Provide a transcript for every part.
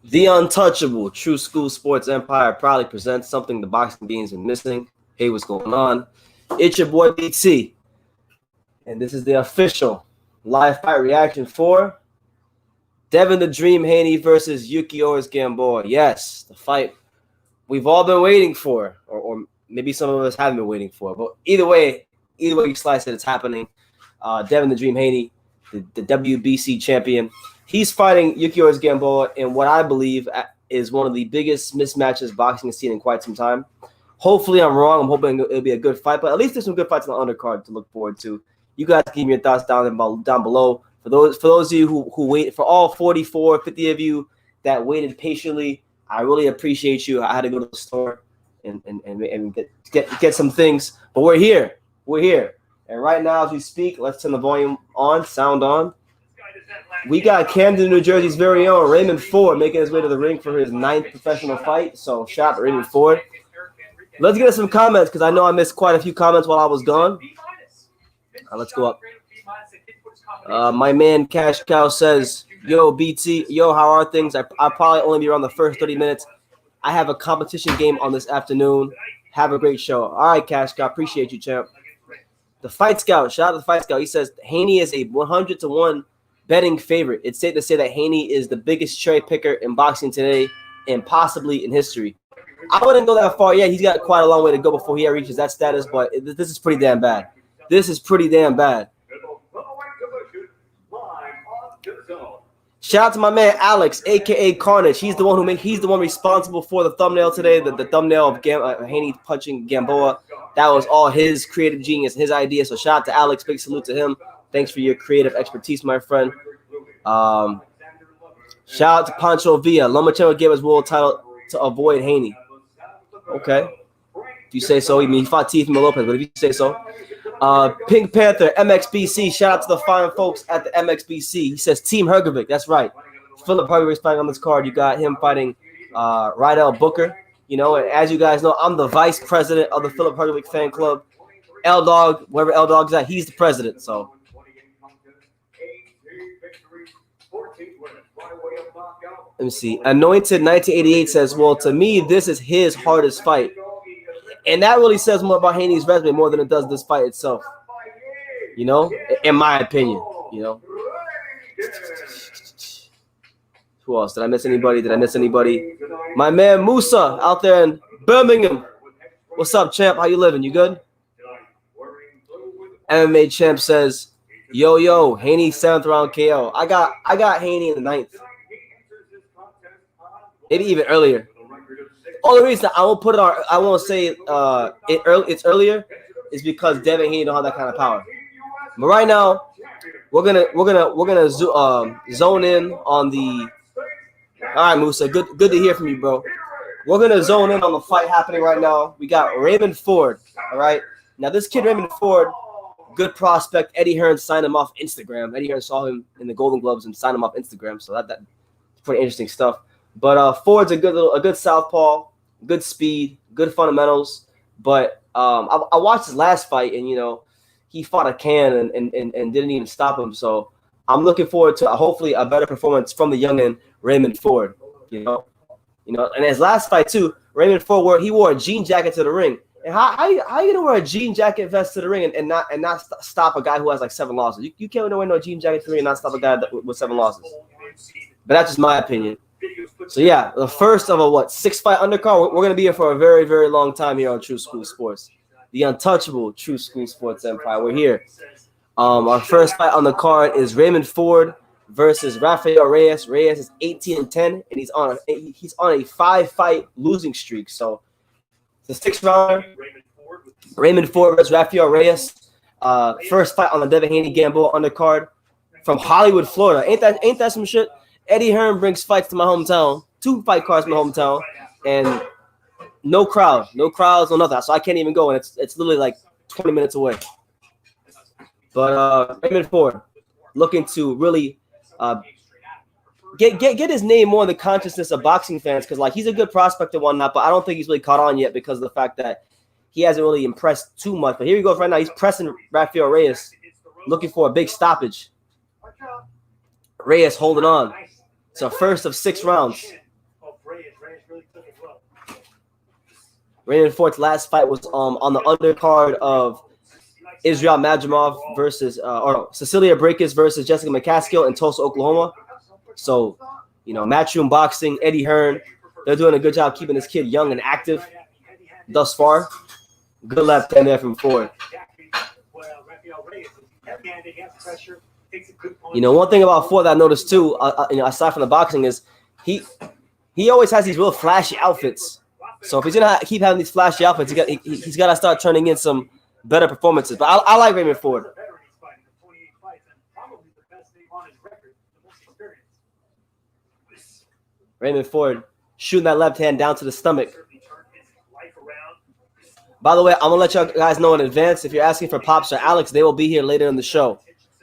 The untouchable True School Sports Empire proudly presents something the boxing beings been missing. Hey, what's going on? It's your boy BT, and this is the official live fight reaction for Devin the Dream Haney versus Yuriorkis Gamboa. Yes, the fight we've all been waiting for, or maybe some of us haven't been waiting for. But either way you slice it, it's happening. Devin the Dream Haney, the WBC champion. He's fighting Yuriorkis Gamboa in what I believe is one of the biggest mismatches boxing has seen in quite some time. Hopefully I'm wrong. I'm hoping it'll be a good fight, but at least there's some good fights on the undercard to look forward to. You guys give me your thoughts down below. For those of you who wait, for all 44, 50 of you that waited patiently, I really appreciate you. I had to go to the store and get some things, but we're here. We're here. And right now, as we speak, let's turn the volume on, sound on. We got Camden, New Jersey's very own Raymond Ford making his way to the ring for his 9th professional fight. So shout out to Raymond Ford. Let's get some comments because I know I missed quite a few comments while I was gone. Let's go up. My man Cash Cow says, yo, BT, yo, how are things? I'll probably only be around the first 30 minutes. I have a competition game on this afternoon. Have a great show. All right, Cash Cow. Appreciate you, champ. The Fight Scout, shout out to the Fight Scout. He says Haney is a 100-1 betting favorite. It's safe to say that Haney is the biggest cherry picker in boxing today and possibly in history. I wouldn't go that far yet. He's got quite a long way to go before he reaches that status, but this is pretty damn bad. This is pretty damn bad. Shout out to my man Alex, aka Carnage. He's the one responsible for the thumbnail today. The thumbnail of Haney punching Gamboa. That was all his creative genius, his idea. So shout out to Alex. Big salute to him. Thanks for your creative expertise, my friend. Shout out to Pancho Villa. Lomachenko gave his world title to avoid Haney. Okay. If you say so. I mean, he fought Teofimo Lopez, but if you say so. Pink Panther, MXBC. Shout out to the fine folks at the MXBC. He says Team Hrgovic. That's right. Filip Hrgovic is fighting on this card. You got him fighting Rydell Booker. You know, and as you guys know, I'm the vice president of the Filip Hrgovic fan club. L-Dog, wherever L-Dog's at, he's the president. So, let me see. Anointed 1988 says, well, to me, this is his hardest fight. And that really says more about Haney's resume more than it does this fight itself. You know, in my opinion, you know. Who else? Did I miss anybody? My man Musa out there in Birmingham. What's up, champ? How you living? You good? MMA champ says, yo, Haney 7th round KO. I got Haney in the 9th. Maybe even earlier. Only reason I won't put it on, I won't say it's earlier, is because Devin Haney don't have that kind of power. But right now, we're gonna zone in on the. All right, Musa, good to hear from you, bro. We're gonna zone in on the fight happening right now. We got Raymond Ford. All right, now this kid Raymond Ford, good prospect. Eddie Hearn signed him off Instagram. Eddie Hearn saw him in the Golden Gloves and signed him off Instagram. So that's pretty interesting stuff. But Ford's a good southpaw, good speed, good fundamentals. But I watched his last fight, and you know he fought a can and didn't even stop him. So I'm looking forward to hopefully a better performance from the youngin Raymond Ford. You know, and his last fight too, Raymond Ford wore a jean jacket to the ring. And how you gonna wear a jean jacket vest to the ring and not stop a guy who has like 7 losses? You can't wear no jean jacket to the ring and not stop a guy with 7 losses. But that's just my opinion. So yeah, the first of a 6-fight undercard. We're gonna be here for a very, very long time here on True School Sports, the untouchable True School Sports Empire. We're here. Our first fight on the card is Raymond Ford versus Rafael Reyes. Reyes is 18-10, and he's on a 5-fight losing streak. So the 6th rounder, Raymond Ford versus Rafael Reyes. First fight on the Devin Haney Gamboa undercard from Hollywood, Florida. Ain't that some shit? Eddie Hearn brings fights to my hometown, 2 fight cards to my hometown, and no crowds, no nothing. So I can't even go, and it's literally like 20 minutes away. But Raymond Ford looking to really get his name more in the consciousness of boxing fans, because like he's a good prospect and whatnot, but I don't think he's really caught on yet because of the fact that he hasn't really impressed too much. But here he goes right now. He's pressing Rafael Reyes, looking for a big stoppage. Reyes holding on. It's a first of 6 rounds. Raymond Ford's last fight was on the undercard of Israel Madrimov versus Cecilia Brækhus versus Jessica McCaskill in Tulsa, Oklahoma. So, you know, Matchroom Boxing, Eddie Hearn, they're doing a good job keeping this kid young and active thus far. Good left hand there from Ford. You know, one thing about Ford that I noticed too, you know, aside from the boxing, is he always has these real flashy outfits. So if he's gonna keep having these flashy outfits, he's got to start turning in some better performances. But I like Raymond Ford. Raymond Ford shooting that left hand down to the stomach. By the way, I'm going to let you guys know in advance, if you're asking for Pops or Alex, they will be here later in the show.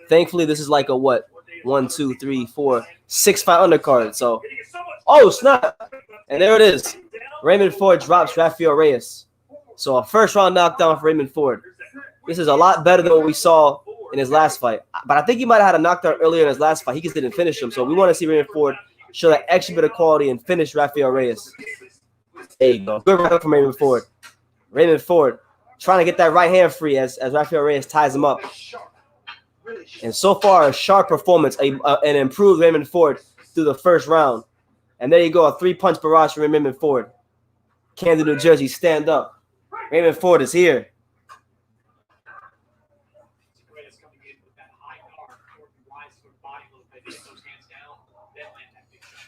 Thankfully, this is like a what? 1, 2, 3, 4, 6 fight undercard. So, oh, snap. And there it is. Raymond Ford drops Rafael Reyes. So a first round knockdown for Raymond Ford. This is a lot better than what we saw in his last fight. But I think he might have had a knockdown earlier in his last fight. He just didn't finish him. So we want to see Raymond Ford show that extra bit of quality and finish Rafael Reyes. There you go. Good round from Raymond Ford. Raymond Ford trying to get that right hand free as Rafael Reyes ties him up. And so far, a sharp performance, an improved Raymond Ford through the first round. And there you go, a 3-punch barrage from Raymond Ford. Camden, New Jersey, stand up. Raymond Ford is here.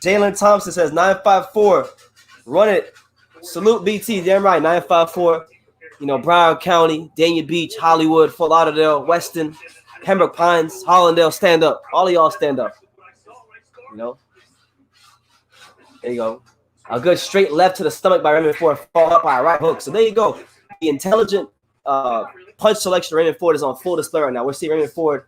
Jalen Thompson says 954. Run it. Salute BT. Damn right. 954. You know, Broward County, Dania Beach, Hollywood, Fort Lauderdale, Weston, Pembroke Pines, Hollandale, stand up. All of y'all stand up. You know? There you go. A good straight left to the stomach by Raymond Ford, followed up by a right hook. So there you go. The intelligent punch selection of Raymond Ford is on full display right now. We're seeing Raymond Ford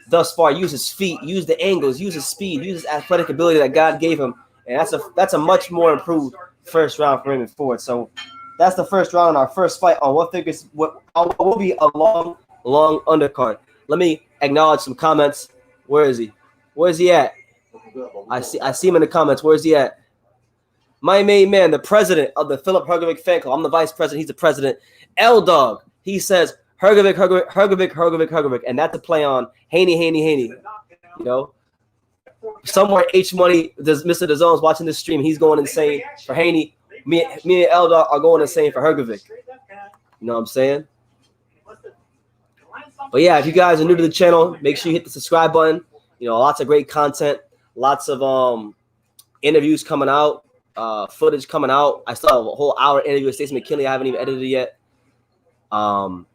thus far use his feet, use the angles, use his speed, use his athletic ability that God gave him. And that's a much more improved first round for Raymond Ford. So that's the first round in our first fight on what will be a long undercard. Let me acknowledge some comments. Where is he? Where is he at? I see him in the comments. Where is he at? My main man, the president of the Filip Hrgovic fan club. I'm the vice president. He's the president. L-Dog. He says Hrgovic. And that's a play on Haney. You know? Somewhere H Money, Mr. DAZN's watching this stream. He's going insane for Haney. Me and L-Dog are going insane for Hrgovic. You know what I'm saying? But yeah, if you guys are new to the channel, make sure you hit the subscribe button. You know, lots of great content, lots of interviews coming out, footage coming out. I still have a whole hour interview with Stacey McKinley. I haven't even edited it yet. So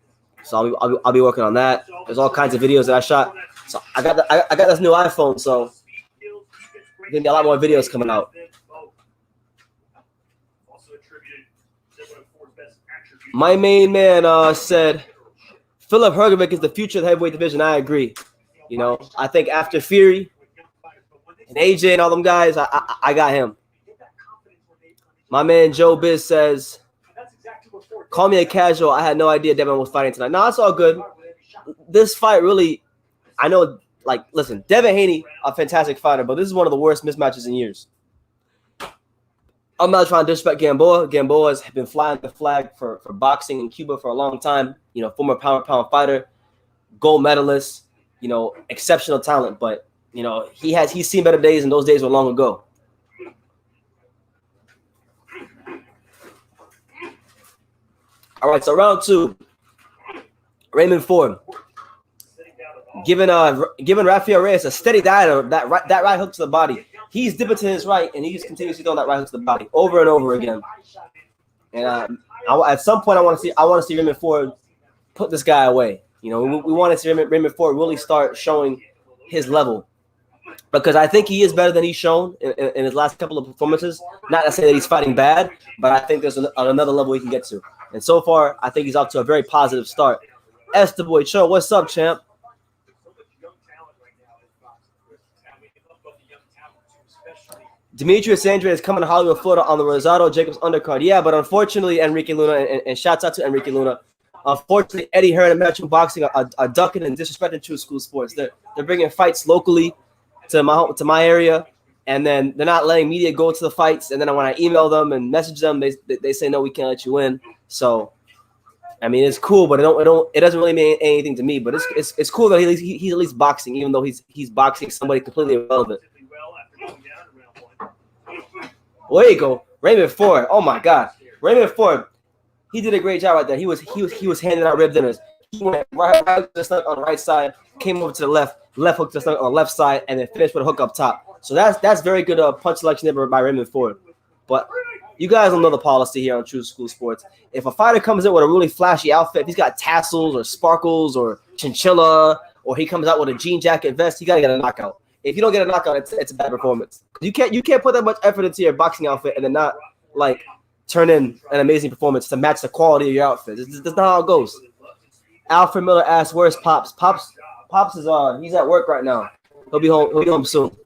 I'll be working on that. There's all kinds of videos that I shot. So I got this new iPhone, so there's gonna be a lot more videos coming out. My main man said Filip Hrgovic is the future of the heavyweight division. I agree. You know, I think after Fury and AJ and all them guys, I got him. My man Joe Biz says, call me a casual. I had no idea Devin was fighting tonight. No, it's all good. This fight really, I know, like, listen, Devin Haney, a fantastic fighter, but this is one of the worst mismatches in years. I'm not trying to disrespect Gamboa. Gamboa has been flying the flag for boxing in Cuba for a long time. You know, former pound fighter, gold medalist, you know, exceptional talent. But, you know, he's seen better days, and those days were long ago. All right, so round 2. Raymond Ford giving Rafael Reyes a steady diet, that right hook to the body. He's dipping to his right, and he just continues to throw that right hook to the body over and over again. And at some point, I want to see Raymond Ford put this guy away. You know, we want to see Raymond Ford really start showing his level, because I think he is better than he's shown in his last couple of performances. Not to say that he's fighting bad, but I think there's another level he can get to. And so far, I think he's off to a very positive start. Esther Boy Cho, what's up, champ? Demetrius Andre is coming to Hollywood, Florida on the Rosado Jacobs undercard. Yeah, but unfortunately, Enrique Luna, and shouts out to Enrique Luna, unfortunately, Eddie Hearn and Matchroom Boxing are ducking and disrespecting True School Sports. They're bringing fights locally to my area, and then they're not letting media go to the fights. And then when I email them and message them, they say no, we can't let you in. So, I mean, it's cool, but it doesn't really mean anything to me. But it's cool that he's at least boxing, even though he's boxing somebody completely irrelevant. Well, there you go, Raymond Ford. Oh my God, Raymond Ford. He did a great job right there. He was handing out rib dinners. He went right to the stomach on the right side, came over to the left hook to the stomach on the left side, and then finished with a hook up top. So that's very good punch selection there by Raymond Ford. But you guys don't know the policy here on True School Sports. If a fighter comes in with a really flashy outfit, if he's got tassels or sparkles or chinchilla, or he comes out with a jean jacket vest, you gotta get a knockout. If you don't get a knockout, it's a bad performance. You can't put that much effort into your boxing outfit and then not like turn in an amazing performance to match the quality of your outfit. That's not how it goes. Alfred Miller asks, "Where's Pops?" Pops is he's at work right now. He'll be home soon.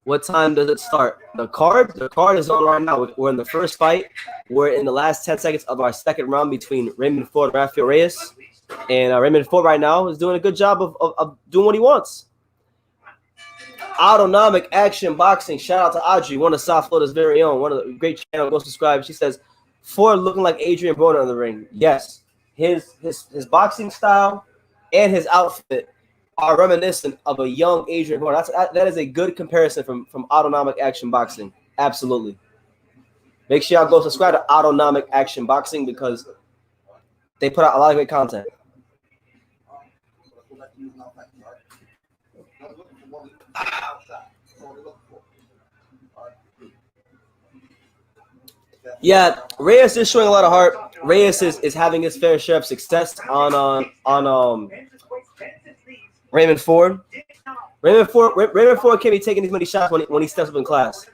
What time does it start? The card is on right now. We're in the first fight. We're in the last 10 seconds of our second round between Raymond Ford and Rafael Reyes. And Raymond Ford right now is doing a good job of doing what he wants. Autonomic Action Boxing. Shout out to Audrey, one of South Florida's very own. One of the great channel. Go subscribe. She says, Ford looking like Adrian Broner in the ring. Yes. His boxing style and his outfit are reminiscent of a young Adrian Broner. That is a good comparison from Autonomic Action Boxing. Absolutely. Make sure y'all go subscribe to Autonomic Action Boxing because they put out a lot of great content. Yeah, Reyes is showing a lot of heart. Reyes is having his fair share of success on Raymond Ford. Raymond Ford can't be taking these many shots when he steps up in class.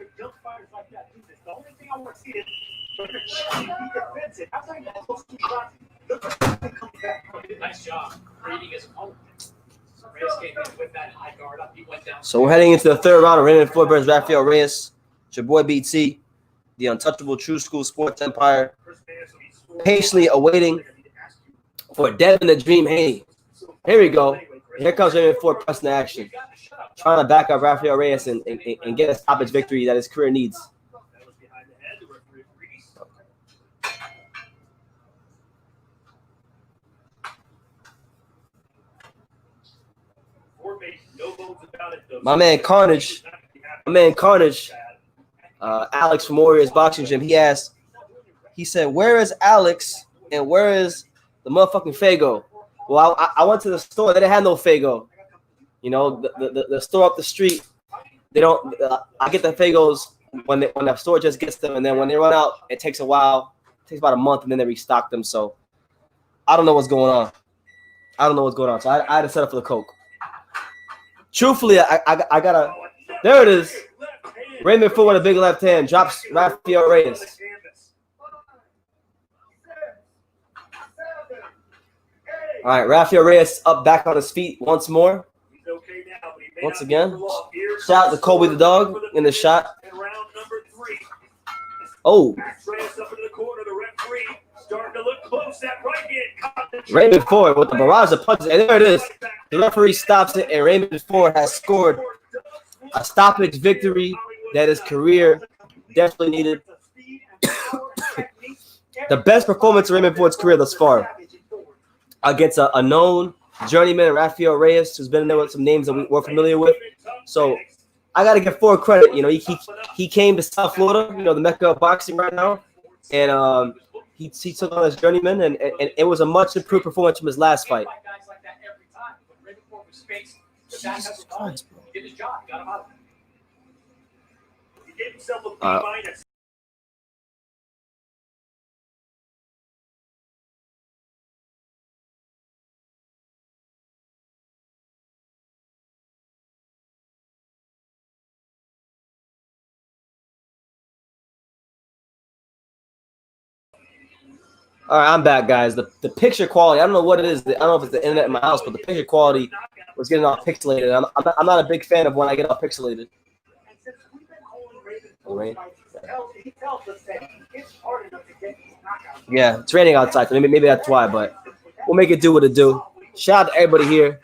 Nice job reading his opponent. So we're heading into the third round of Raymond Ford versus Rafael Reyes. It's your boy BT, the untouchable True School Sports Empire, patiently awaiting for Devin the Dream Haney. Here we go. Here comes Raymond Ford pressing the action, trying to back up Rafael Reyes and get a stoppage victory that his career needs. My man Carnage, Alex from Warriors Boxing Gym, he said, where is Alex and where is the motherfucking Fago? Well, I went to the store. They didn't have no Fago. You know, the store up the street, they don't. I get the Fagos when the store just gets them, and then when they run out, it takes a while. It takes about a month, and then they restock them. So I don't know what's going on. So I had to set up for the Coke. Truthfully, I gotta. There it is. Raymond Ford with a big left hand drops Rafael Reyes. All right, Rafael Reyes up back on his feet once more. Once again, shout out to Kobe the dog in the shot. Oh. Raymond Ford with the barrage of punches. And there it is. The referee stops it, and Raymond Ford has scored a stoppage victory that his career definitely needed. The best performance of Raymond Ford's career thus far against a known journeyman, Rafael Reyes, who's been in there with some names that we're familiar with. So I got to give Ford credit. You know, he came to South Florida, you know, the mecca of boxing right now, and he took on his journeyman, and it was a much improved performance from his last fight. Jesus Christ, bro. All right, I'm back, guys. The picture quality, I don't know what it is. I don't know if it's the internet in my house, but the picture quality was getting all pixelated. I'm not a big fan of when I get all pixelated. All right. Yeah, it's raining outside, so maybe that's why, but we'll make it do what it do. Shout out to everybody here.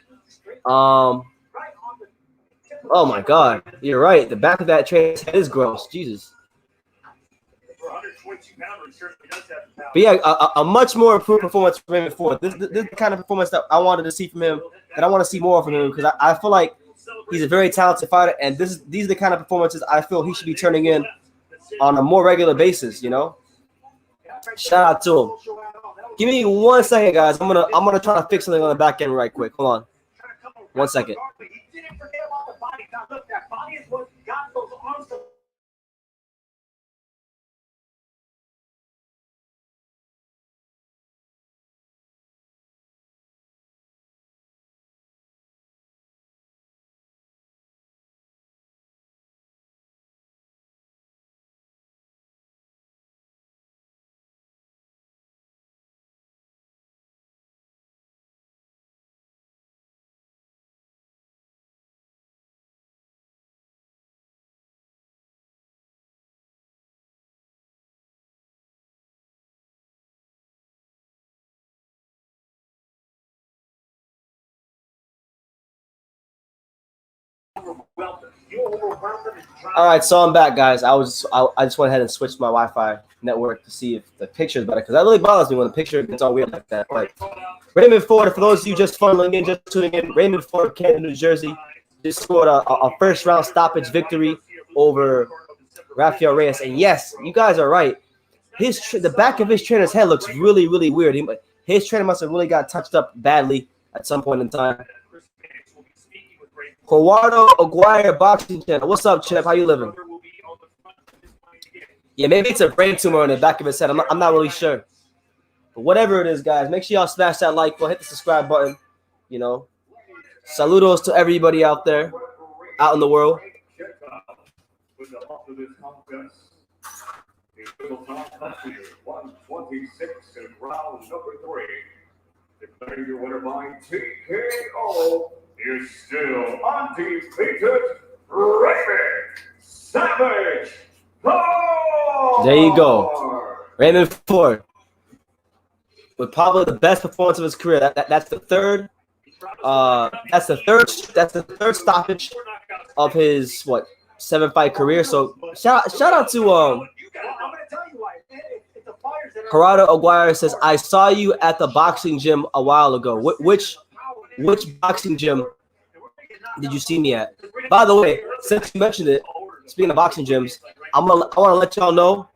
Oh my God, you're right. The back of that trainer's head is gross. Jesus. But yeah, a much more improved performance from him before. This is the kind of performance that I wanted to see from him, that I want to see more from him, because I feel like he's a very talented fighter, and these are the kind of performances I feel he should be turning in on a more regular basis. You know, shout out to him. Give me 1 second, guys. I'm gonna try to fix something on the back end right quick. Hold on, 1 second. All right, so I'm back, guys. I just went ahead and switched my Wi-Fi network to see if the picture is better, because that really bothers me when the picture gets all weird like that. But Raymond Ford, for those of you just funneling in, just tuning in, Raymond Ford, Camden, New Jersey, just scored a first round stoppage victory over Rafael Reyes. And yes, you guys are right. The back of his trainer's head looks really, really weird. His trainer must have really got touched up badly at some point in time. Gerardo Aguirre boxing channel. What's up, Chip? How you living? Yeah, maybe it's a brain tumor on the back of his head. I'm not really sure. But whatever it is, guys, make sure y'all smash that like button, hit the subscribe button. You know, saludos to everybody out there, out in the world. Declaring your winner by TKO is still undefeated, Raymond Savage. There you go, Raymond Ford, with probably the best performance of his career. That's the third. That's the third stoppage of his 7-fight career. So shout out to Gerardo Aguirre says, I saw you at the boxing gym a while ago. Which boxing gym did you see me at? By the way, since you mentioned it, speaking of boxing gyms, I want to let y'all know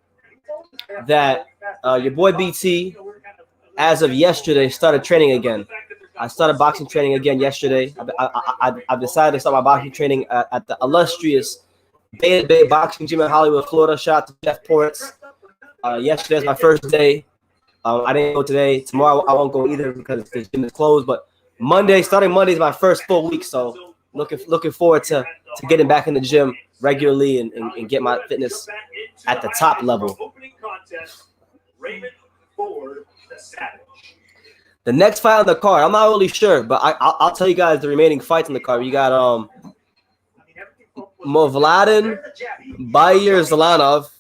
that your boy BT, as of yesterday, started training again. I started boxing training again yesterday. I've decided to start my boxing training at the illustrious Bay Boxing Gym in Hollywood, Florida. Shout out to Jeff Ports. Yesterday's my first day. I didn't go today. Tomorrow I won't go either because the gym is closed. But starting Monday is my first full week. So looking forward to getting back in the gym regularly and get my fitness at the top level. The next fight on the card, I'm not really sure, but I'll tell you guys the remaining fights on the card. You got Movladin Bayer Zalanov,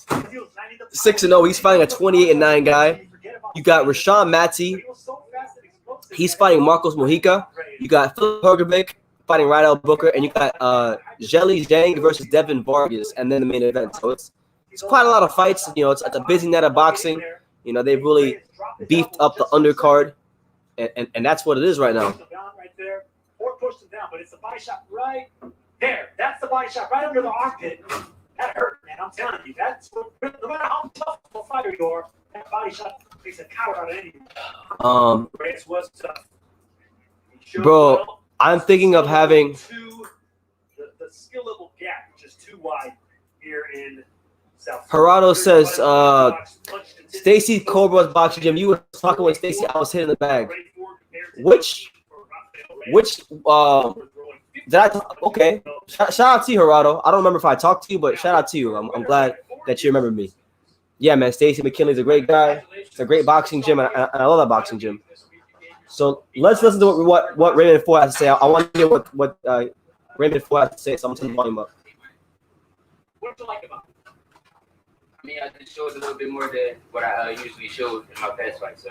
6-0. He's fighting a 28-9 guy. You got Rashawn Matty. He's fighting Marcos Mojica. You got Filip Hrgovic fighting Rydell Booker, and you got Zheli Zhang versus Devin Vargas, and then the main event. So it's quite a lot of fights. You know, it's a busy night of boxing. You know, they've really beefed up the undercard, and that's what it is right now. Or pushed him down, but it's the body shot right there. That's the body shot right under the armpit. That hurt, man. I'm telling you. That's no matter how tough of a fighter you are, that body shot makes a coward out of anyone. Reyes was tough. Bro, I'm thinking of having the skill level gap, which is too wide here in South. Gerardo says, Stacy Cobra's boxing gym. You were talking with Stacy. I was hitting the bag. Which okay. Shout out to you, Gerardo. I don't remember if I talked to you, but shout out to you. I'm glad that you remember me. Yeah, man. Stacy McKinley's a great guy. It's a great boxing gym, and I love that boxing gym. So let's listen to what Raymond Ford has to say. I want to hear what Raymond Ford has to say. So I'm turning the volume up. What do you like about it? I mean, I just showed a little bit more than what I usually showed in my past fight. So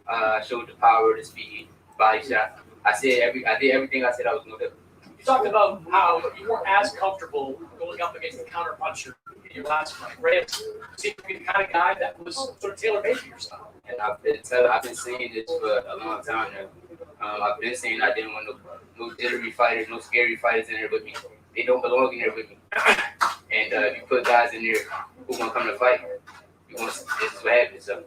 I showed the power, the speed, body shot. I did everything I said I was going to do. You talked about how you weren't as comfortable going up against the counter puncher in your last fight. Reyes seemed to be the kind of guy that was sort of tailor-made for your style. And I've been saying this for a long time now. I've been saying I didn't want no jittery fighters, no scary fighters in there with me. They don't belong in there with me. And if you put guys in there who want to come to fight, this is what happens. So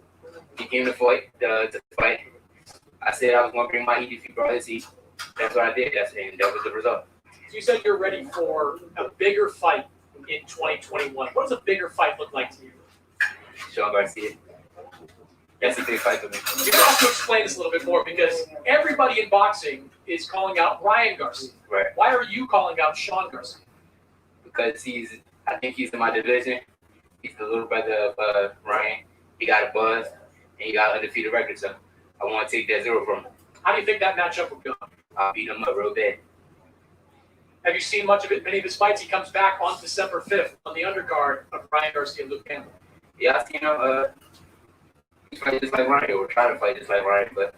he came to fight. I said I was going to bring my heat if he brought his heat. That's what I did. And that was the result. So you said you're ready for a bigger fight in 2021. What does a bigger fight look like to you? Sean Garcia. That's a big fight for me. You have to explain this a little bit more because everybody in boxing is calling out Ryan Garcia. Right. Why are you calling out Sean Garcia? Because I think he's in my division. He's the little brother of Ryan. He got a buzz, and he got an undefeated record, so I want to take that 0 from him. How do you think that matchup would go? I'll beat him up real bad. Have you seen much of it? Many of his fights, he comes back on December 5th on the undercard of Ryan Garcia and Luke Campbell. Yeah, I've seen him fight just like Ryan, or try to fight just like Ryan, but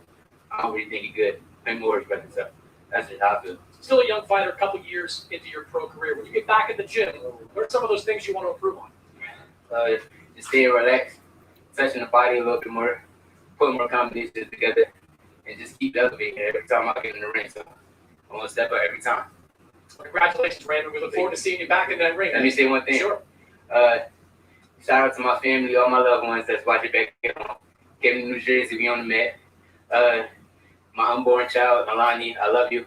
I don't really think he's good. Pay more respect, so that's just how I feel. Still a young fighter, a couple years into your pro career. When you get back in the gym, what are some of those things you want to improve on? Just stay relaxed, touching the body a little bit more, put more combinations together, and just keep elevating every time I get in the ring. So I want to step up every time. Congratulations, Randall. We look forward to seeing you back in that ring. Let me say one thing. Sure. Shout out to my family, all my loved ones that's watching back at home. Kevin, New Jersey, we on the mat. My unborn child, Alani, I love you.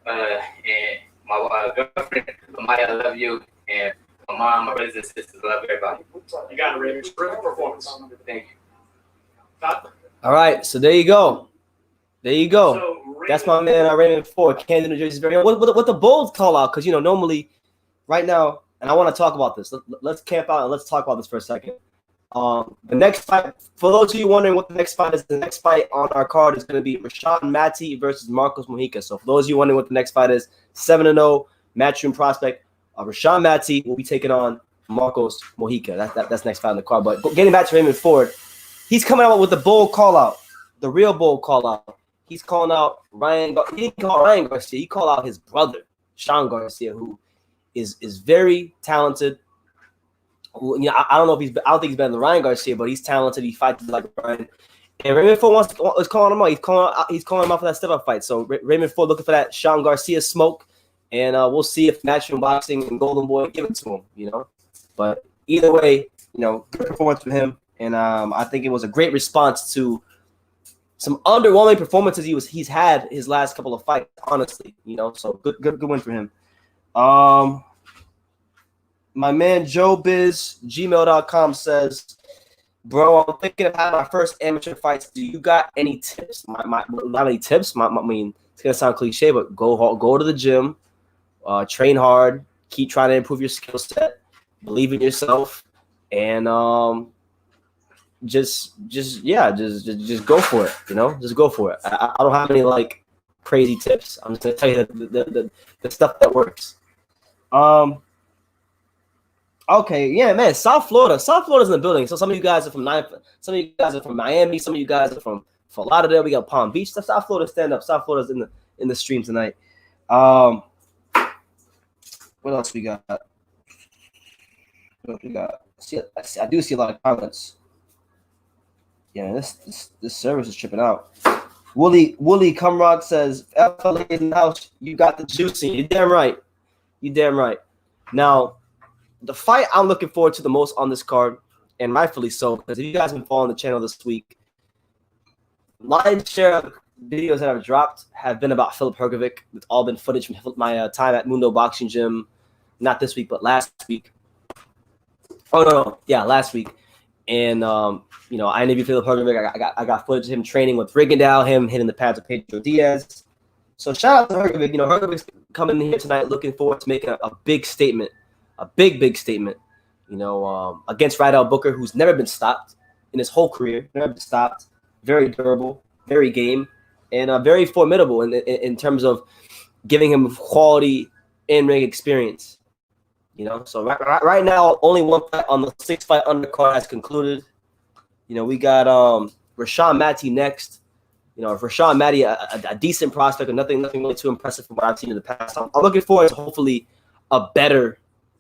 And my girlfriend, Amaya, I love you. And my mom, my brothers and sisters, I love everybody. You got it, Raymond. Terrific performance. Thank you. All right, so there you go. There you go. So, That's my man, Raymond Ford, Camden, New Jersey. What the Bulls call out, because, normally right now, and I want to talk about this. Let's camp out and let's talk about this for a second. The next fight, for those of you wondering what the next fight is, the next fight on our card is going to be Rashawn Matty versus Marcos Mojica. So for those of you wondering what the next fight is, 7-0 matchroom prospect. Rashawn Matty will be taking on Marcos Mojica. That's next fight on the card. But getting back to Raymond Ford, he's coming out with the bull call out, the real bull call out. He's calling out Ryan. He didn't call Ryan Garcia. He called out his brother, Sean Garcia, who is very talented. I don't know if I don't think he's better than Ryan Garcia, but he's talented. He fights like Ryan. And Raymond Ford is calling him out. He's calling him out for that step-up fight. So Raymond Ford looking for that Sean Garcia smoke, and we'll see if Matchroom Boxing and Golden Boy give it to him. But either way, good performance from him, and I think it was a great response to some underwhelming performances he's had his last couple of fights. Honestly, so good win for him. My man Joe Biz, gmail.com says, bro, I'm thinking of having my first amateur fights. Do you got any tips? Not any tips. I mean, it's going to sound cliche, but go to the gym, train hard, keep trying to improve your skill set, believe in yourself, and just go for it, Just go for it. I don't have any, crazy tips. I'm just going to tell you the stuff that works. Okay, yeah, man. South Florida's in the building. So some of you guys are from Miami. Some of you guys are from Fort Lauderdale. We got Palm Beach. South Florida, stand up. South Florida's in the stream tonight. What else we got? I do see a lot of comments. Yeah, this service is tripping out. Wooly Cumrod says, FLA in the house. You got the juice in you. You damn right. Now, the fight I'm looking forward to the most on this card, and rightfully so, because if you guys have been following the channel this week, lion's share of videos that I've dropped have been about Filip Hrgovic. It's all been footage from my time at Mundo Boxing Gym, not this week, but last week. Oh, no. Yeah, last week. And, I interviewed Filip Hrgovic. I got footage of him training with Rigondeaux, him hitting the pads with Pedro Diaz. So shout out to Hrgovic. Hrgovic's coming in here tonight looking forward to making a big statement. A big statement, against Rydell Booker, who's never been stopped in his whole career. Never been stopped. Very durable, very game, and very formidable in terms of giving him quality in-ring experience. So right now, only one fight on the 6-fight undercard has concluded. We got Rashawn Matty next. You know, Rashawn Matty, a decent prospect, or nothing really too impressive from what I've seen in the past. I'm looking forward to hopefully a better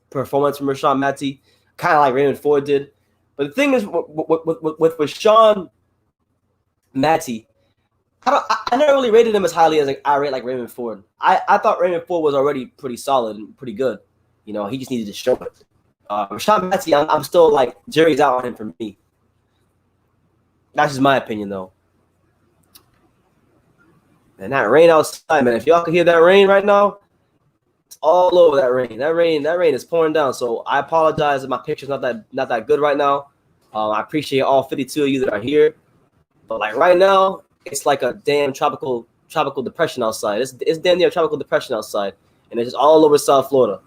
performance from Rashawn Matty, kind of like Raymond Ford did. But the thing is, with Rashawn Matty, I never really rated him as highly as I rate like Raymond Ford. I thought Raymond Ford was already pretty solid and pretty good. You know, he just needed to show it. Rashawn Matty, I'm still like jury's out on him for me. That's just my opinion, though. And that rain outside, man. If y'all can hear that rain right now, it's all over that rain. That rain is pouring down. So I apologize if my picture's not that good right now. I appreciate all 52 of you that are here. But like right now, it's like a damn tropical depression outside. It's damn near a tropical depression outside, and it's just all over South Florida.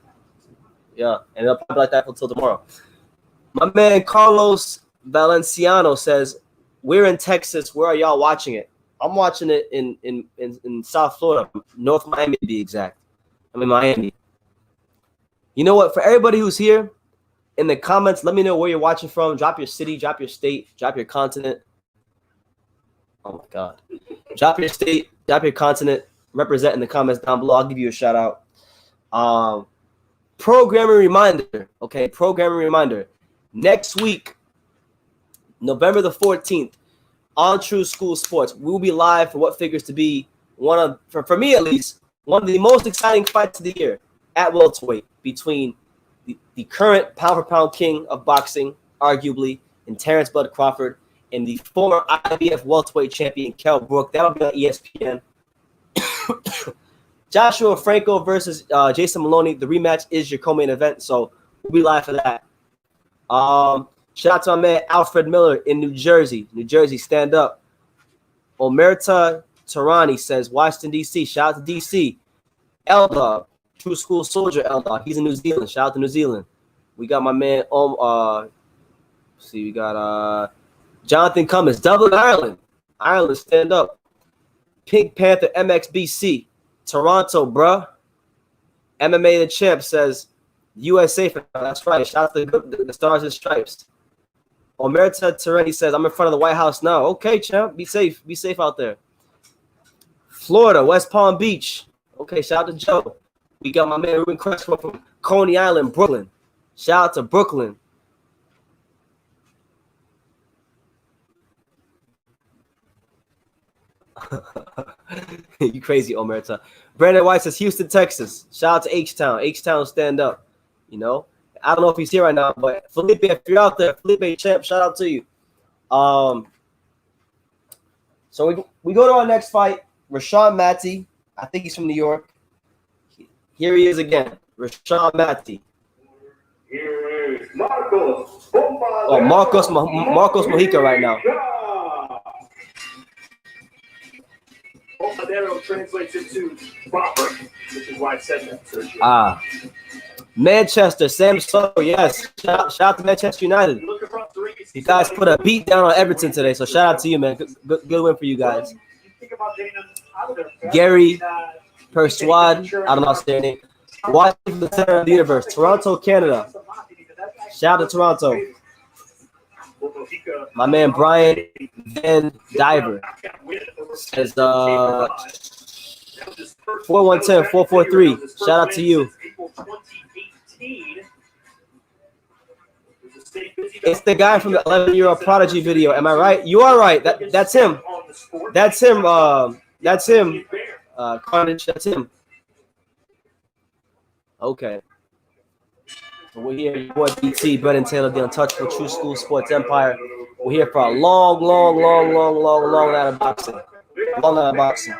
Yeah, and it'll probably like that until tomorrow. My man Carlos Valenciano says, "We're in Texas. Where are y'all watching it?" I'm watching it in South Florida, North Miami to be exact. I'm in Miami. You know what? For everybody who's here, in the comments, let me know where you're watching from. Drop your city, drop your state, drop your continent. Oh, my God. Drop your state, drop your continent. Represent in the comments down below. I'll give you a shout out. Programming reminder. Okay, programming reminder. Next week, November the 14th, on True School Sports, we'll be live for what figures to be for me at least, one of the most exciting fights of the year at welterweight between the current pound-for-pound king of boxing, arguably, in Terrence Bud Crawford, and the former IBF welterweight champion, Kell Brook. That'll be on ESPN. Joshua Franco versus Jason Maloney. The rematch is your co-main event, so we'll be live for that. Shout out to my man Alfred Miller in New Jersey. New Jersey, stand up. Omerta Tarani says, Washington, D.C. Shout out to D.C. L-Dog, True School Soldier L-Dog. He's in New Zealand. Shout out to New Zealand. We got my man, we got Jonathan Cummins, Dublin, Ireland. Ireland, stand up. Pink Panther MXBC, Toronto, bruh. MMA the Champ says, USA. That's right. Shout out to the Stars and Stripes. Omerta Tereni says, I'm in front of the White House now. Okay, champ. Be safe. Be safe out there. Florida, West Palm Beach. Okay, shout out to Joe. We got my man Ruben Crespo from Coney Island, Brooklyn. Shout out to Brooklyn. You crazy, Omerta. Brandon White says, Houston, Texas. Shout out to H-Town. H-Town, stand up. You know? I don't know if he's here right now, but Felipe, if you're out there, Felipe Champ, shout out to you. So we go to our next fight. Rashawn Matty. I think he's from New York. Here he is again. Rashawn Matty. Here is Marcos. Oh, Marcos Mojica right now. Bombadero translates into proper, which is why I said that. Manchester, Sam Soto, yes. Shout out to Manchester United. You guys put a beat down on Everton today, so shout out to you, man. Good win for you guys. Gary Persuade, I don't know how to say your name. Watching from the center of the universe, Toronto, Canada. Shout out to Toronto. My man Brian Van Diver says 4110-443. Shout out to you. It's the guy from the 11-year-old Prodigy video. Am I right? You are right. That's him. That's him. That's him. Carnage. That's him. Okay. So we're here. Your boy BT, Brennan Taylor, the Untouchable True School Sports Empire. We're here for a long night of boxing. Long night of boxing.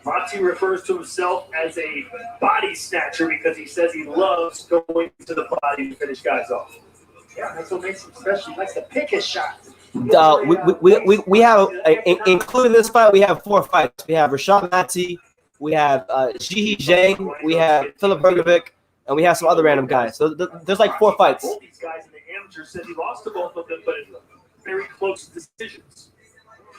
Monty refers to himself as a body snatcher because he says he loves going to the body to finish guys off. Yeah, that's what makes him special. He likes to pick his shot. We have, including this fight, we have 4 fights. We have Rashawn Matty, we have Jihi Zhang, we have Filip Hrgovic, and we have some other random guys. So there's like 4 fights. Both these guys in the amateur said he lost to both of them, but in very close decisions.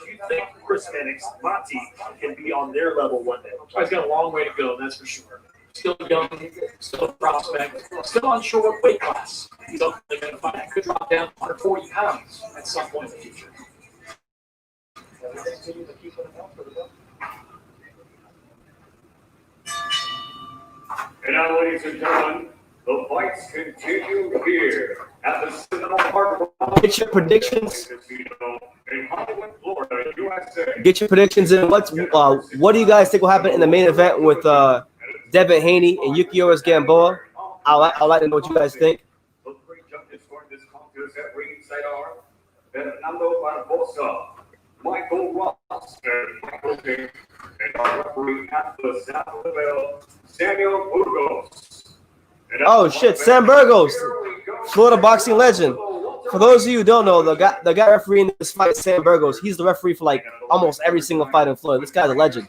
you think Chris Mannix, Monty, can be on their level one day? He's got a long way to go, that's for sure. Still young, still a prospect, still unsure what weight class he's ultimately going to find. He could drop down 140 pounds at some point in the future. And now, ladies and gentlemen, the fights continue here at the Seminole Park. Get your predictions. In Hollywood, Florida, USA. Get your predictions in. What do you guys think will happen in the main event with Devin Haney and Yuriorkis Gamboa? I'd like to know what you guys think. The three judges for this contest at ringside are Fernando Barbosa, Michael Ross, and Michael King, and our referee at the South of the Bell, Samuel Burgos. Oh shit, Sam Burgos, Florida boxing legend. For those of you who don't know, the guy refereeing this fight, Sam Burgos, he's the referee for like almost every single fight in Florida. This guy's a legend,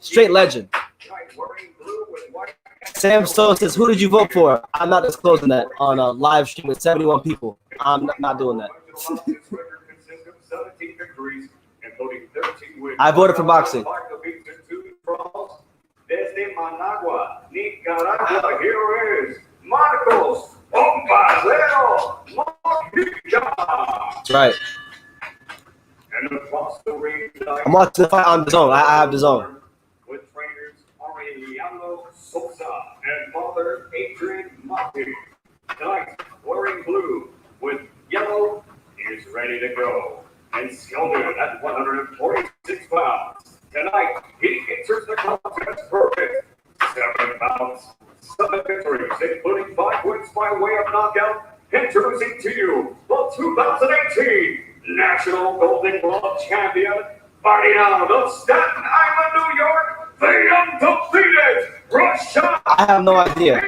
straight legend. Sam Stowe says, "Who did you vote for?" I'm not disclosing that on a live stream with 71 people. I'm not doing that. I voted for boxing. Desde Managua, Nicaragua, here is Marcos Bombazero Mojica. That's right. And across the ring, I'm watching the fight on DAZN. I have DAZN. with trainers Aureliano Sosa and father Adrian Mati. Tonight, wearing blue with yellow, is ready to go. And Skelton at 146 pounds. Tonight, he enters the contest perfect. 7 pounds, 7 victories, including 5 wins by way of knockout. Introducing to you the 2018 National Golden Glove Champion, fighting out of Staten Island, New York, the undefeated Russia. I have no idea.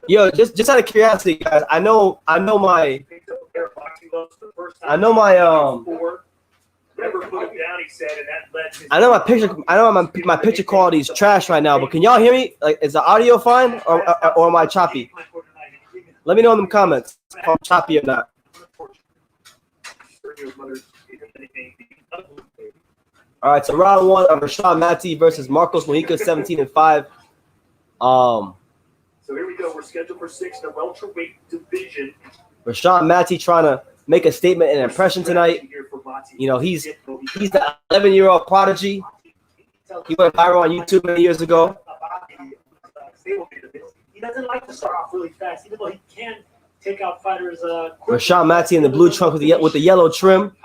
Yo, just out of curiosity, guys, I know my my picture quality is trash right now, but can y'all hear me? Like, is the audio fine or am I choppy? Let me know in the comments if I'm choppy or not. All right, so round 1 of Rashad Matty versus Marcos Mojica, 17-5. So here we go. We're scheduled for 6 in the welterweight division. Rashad Matty trying to make a statement and impression tonight. You know, he's the 11-year-old prodigy. He went viral on YouTube many years ago. He doesn't like to start off really fast, even though he can take out fighters. Rashad Matty in the blue trunk with the yellow trim.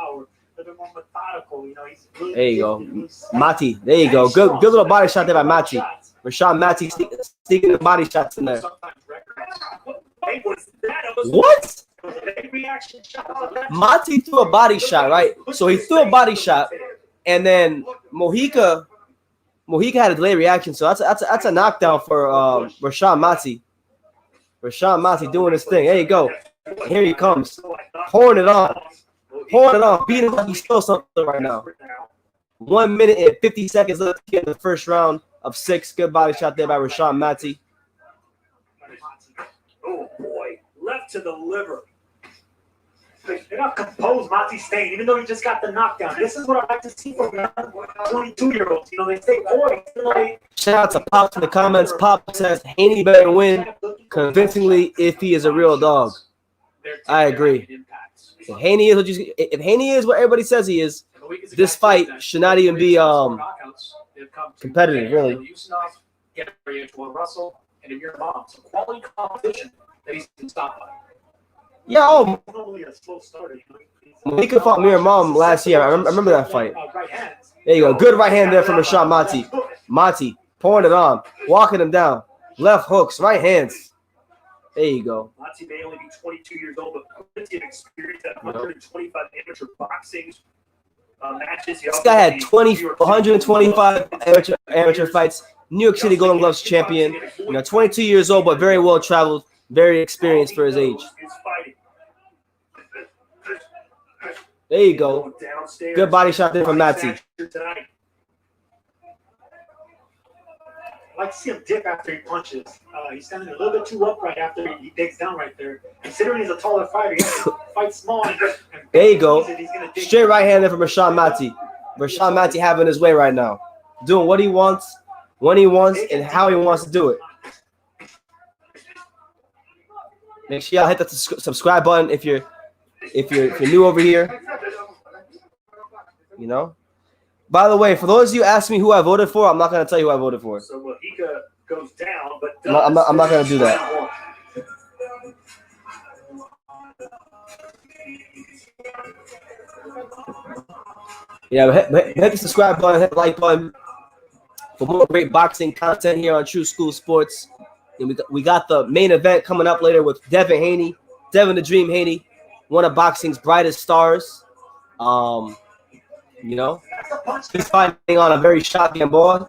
There you go, Matty. There you go. Good little body shot there by Matty. Rashad Matty sneaking the body shots in there. What? Matty threw a body shot, right? So he threw a body shot, and then Mojica had a delayed reaction. So that's a knockdown for Rashad Matty. Rashad Matty doing his thing. There you go. Here he comes, pouring it on, beating like he stole something right now. 1 minute and 50 seconds left to get in the first round of 6. Good body shot there by Rashad Matty. Oh boy, left to the liver. They're not composed, Matty staying, even though he just got the knockdown. This is what I like to see from 22-year-olds. You know, they stay poised. Shout out to Pop in the comments. Pop says Haney better win convincingly if he is a real dog. I agree. If Haney is what everybody says he is, this fight should not even be competitive, really. Quality competition that he's been stopped by. Yeah, Mojica fought Mir Mom last year. I remember that fight. There you go. Good right hand there from Rashad Matty. Matty pouring it on, walking him down. Left hooks, right hands. There you go. Matty may only be 22 years old, but plenty of experience at 125 amateur boxing matches. This guy had 125 amateur fights. New York City Golden Gloves champion. 22 years old, but very well traveled. Very experienced for his age. There you go. Good body shot there from Matty. I like to see him dip after he punches. He's standing a little bit too upright after he digs down right there. Considering he's a taller fighter, he has to fight small. There you go. Straight right hand there from Rashawn Matty. Rashawn Matty having his way right now. Doing what he wants, when he wants, and how he wants to do it. Make sure y'all hit that subscribe button if you're new over here. You know. By the way, for those of you asking me who I voted for, I'm not going to tell you who I voted for. So Mojica goes down, but I'm not going to do that. Yeah, hit the subscribe button, hit the like button for more great boxing content here on True School Sports. And we got the main event coming up later with Devin Haney, Devin the Dream Haney, one of boxing's brightest stars. You know, he's fighting on a very sharp Gamboa.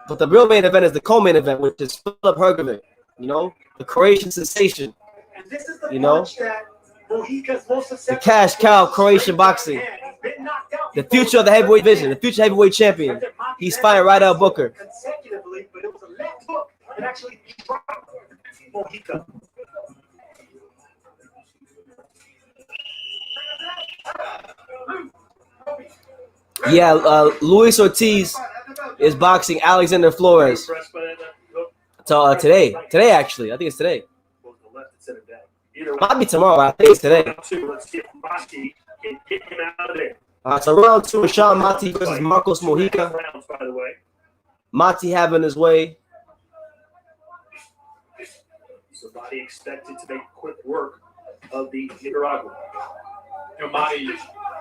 But the real main event is the co-main event, which is Filip Hrgovic, you know, the Croatian sensation. And this is the you know, the cash cow Croatian boxing. The future of the heavyweight division, the future heavyweight champion. He's fighting Rydell Booker. Consecutively, but it was a left hook that actually dropped Mojica. Yeah, Luis Ortiz is boxing Alexander Flores. So today actually, I think it's today. Might be tomorrow, but I think it's today. So round 2, Rashawn Matty versus Marcos Mojica. Matty having his way. Somebody expected to make quick work of the Nicaraguan. Matty,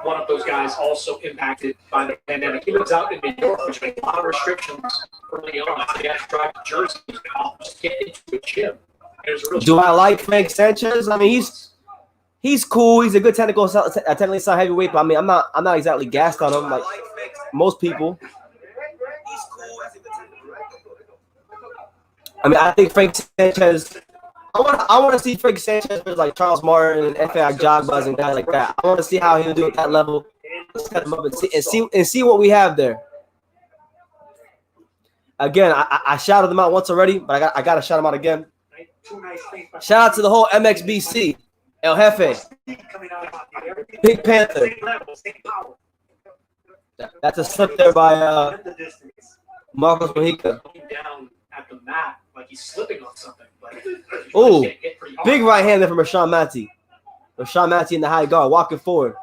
one of those guys also impacted by the pandemic. He lives out in New York, which made a lot of restrictions early on. He had to drive to Jersey to get into a gym. Do I like Frank Sanchez? I mean, he's cool. He's a good technically sound heavyweight, but I mean, I'm not exactly gassed on him like most people. I mean, I think Frank Sanchez. I want to see Frank Sanchez versus like Charles Martin and F.A. Jogbuzz and guys like that. I want to see how he'll do at that level. Let's cut him up and see what we have there. Again, I shouted them out once already, but I got to shout them out again. Shout out to the whole MXBC, El Jefe, Big Panther. That's a slip there by Marcos Mojica. At the mat, like he's slipping on something. Oh, big right hand there from Rashawn Matty. Rashawn Matty in the high guard, walking forward.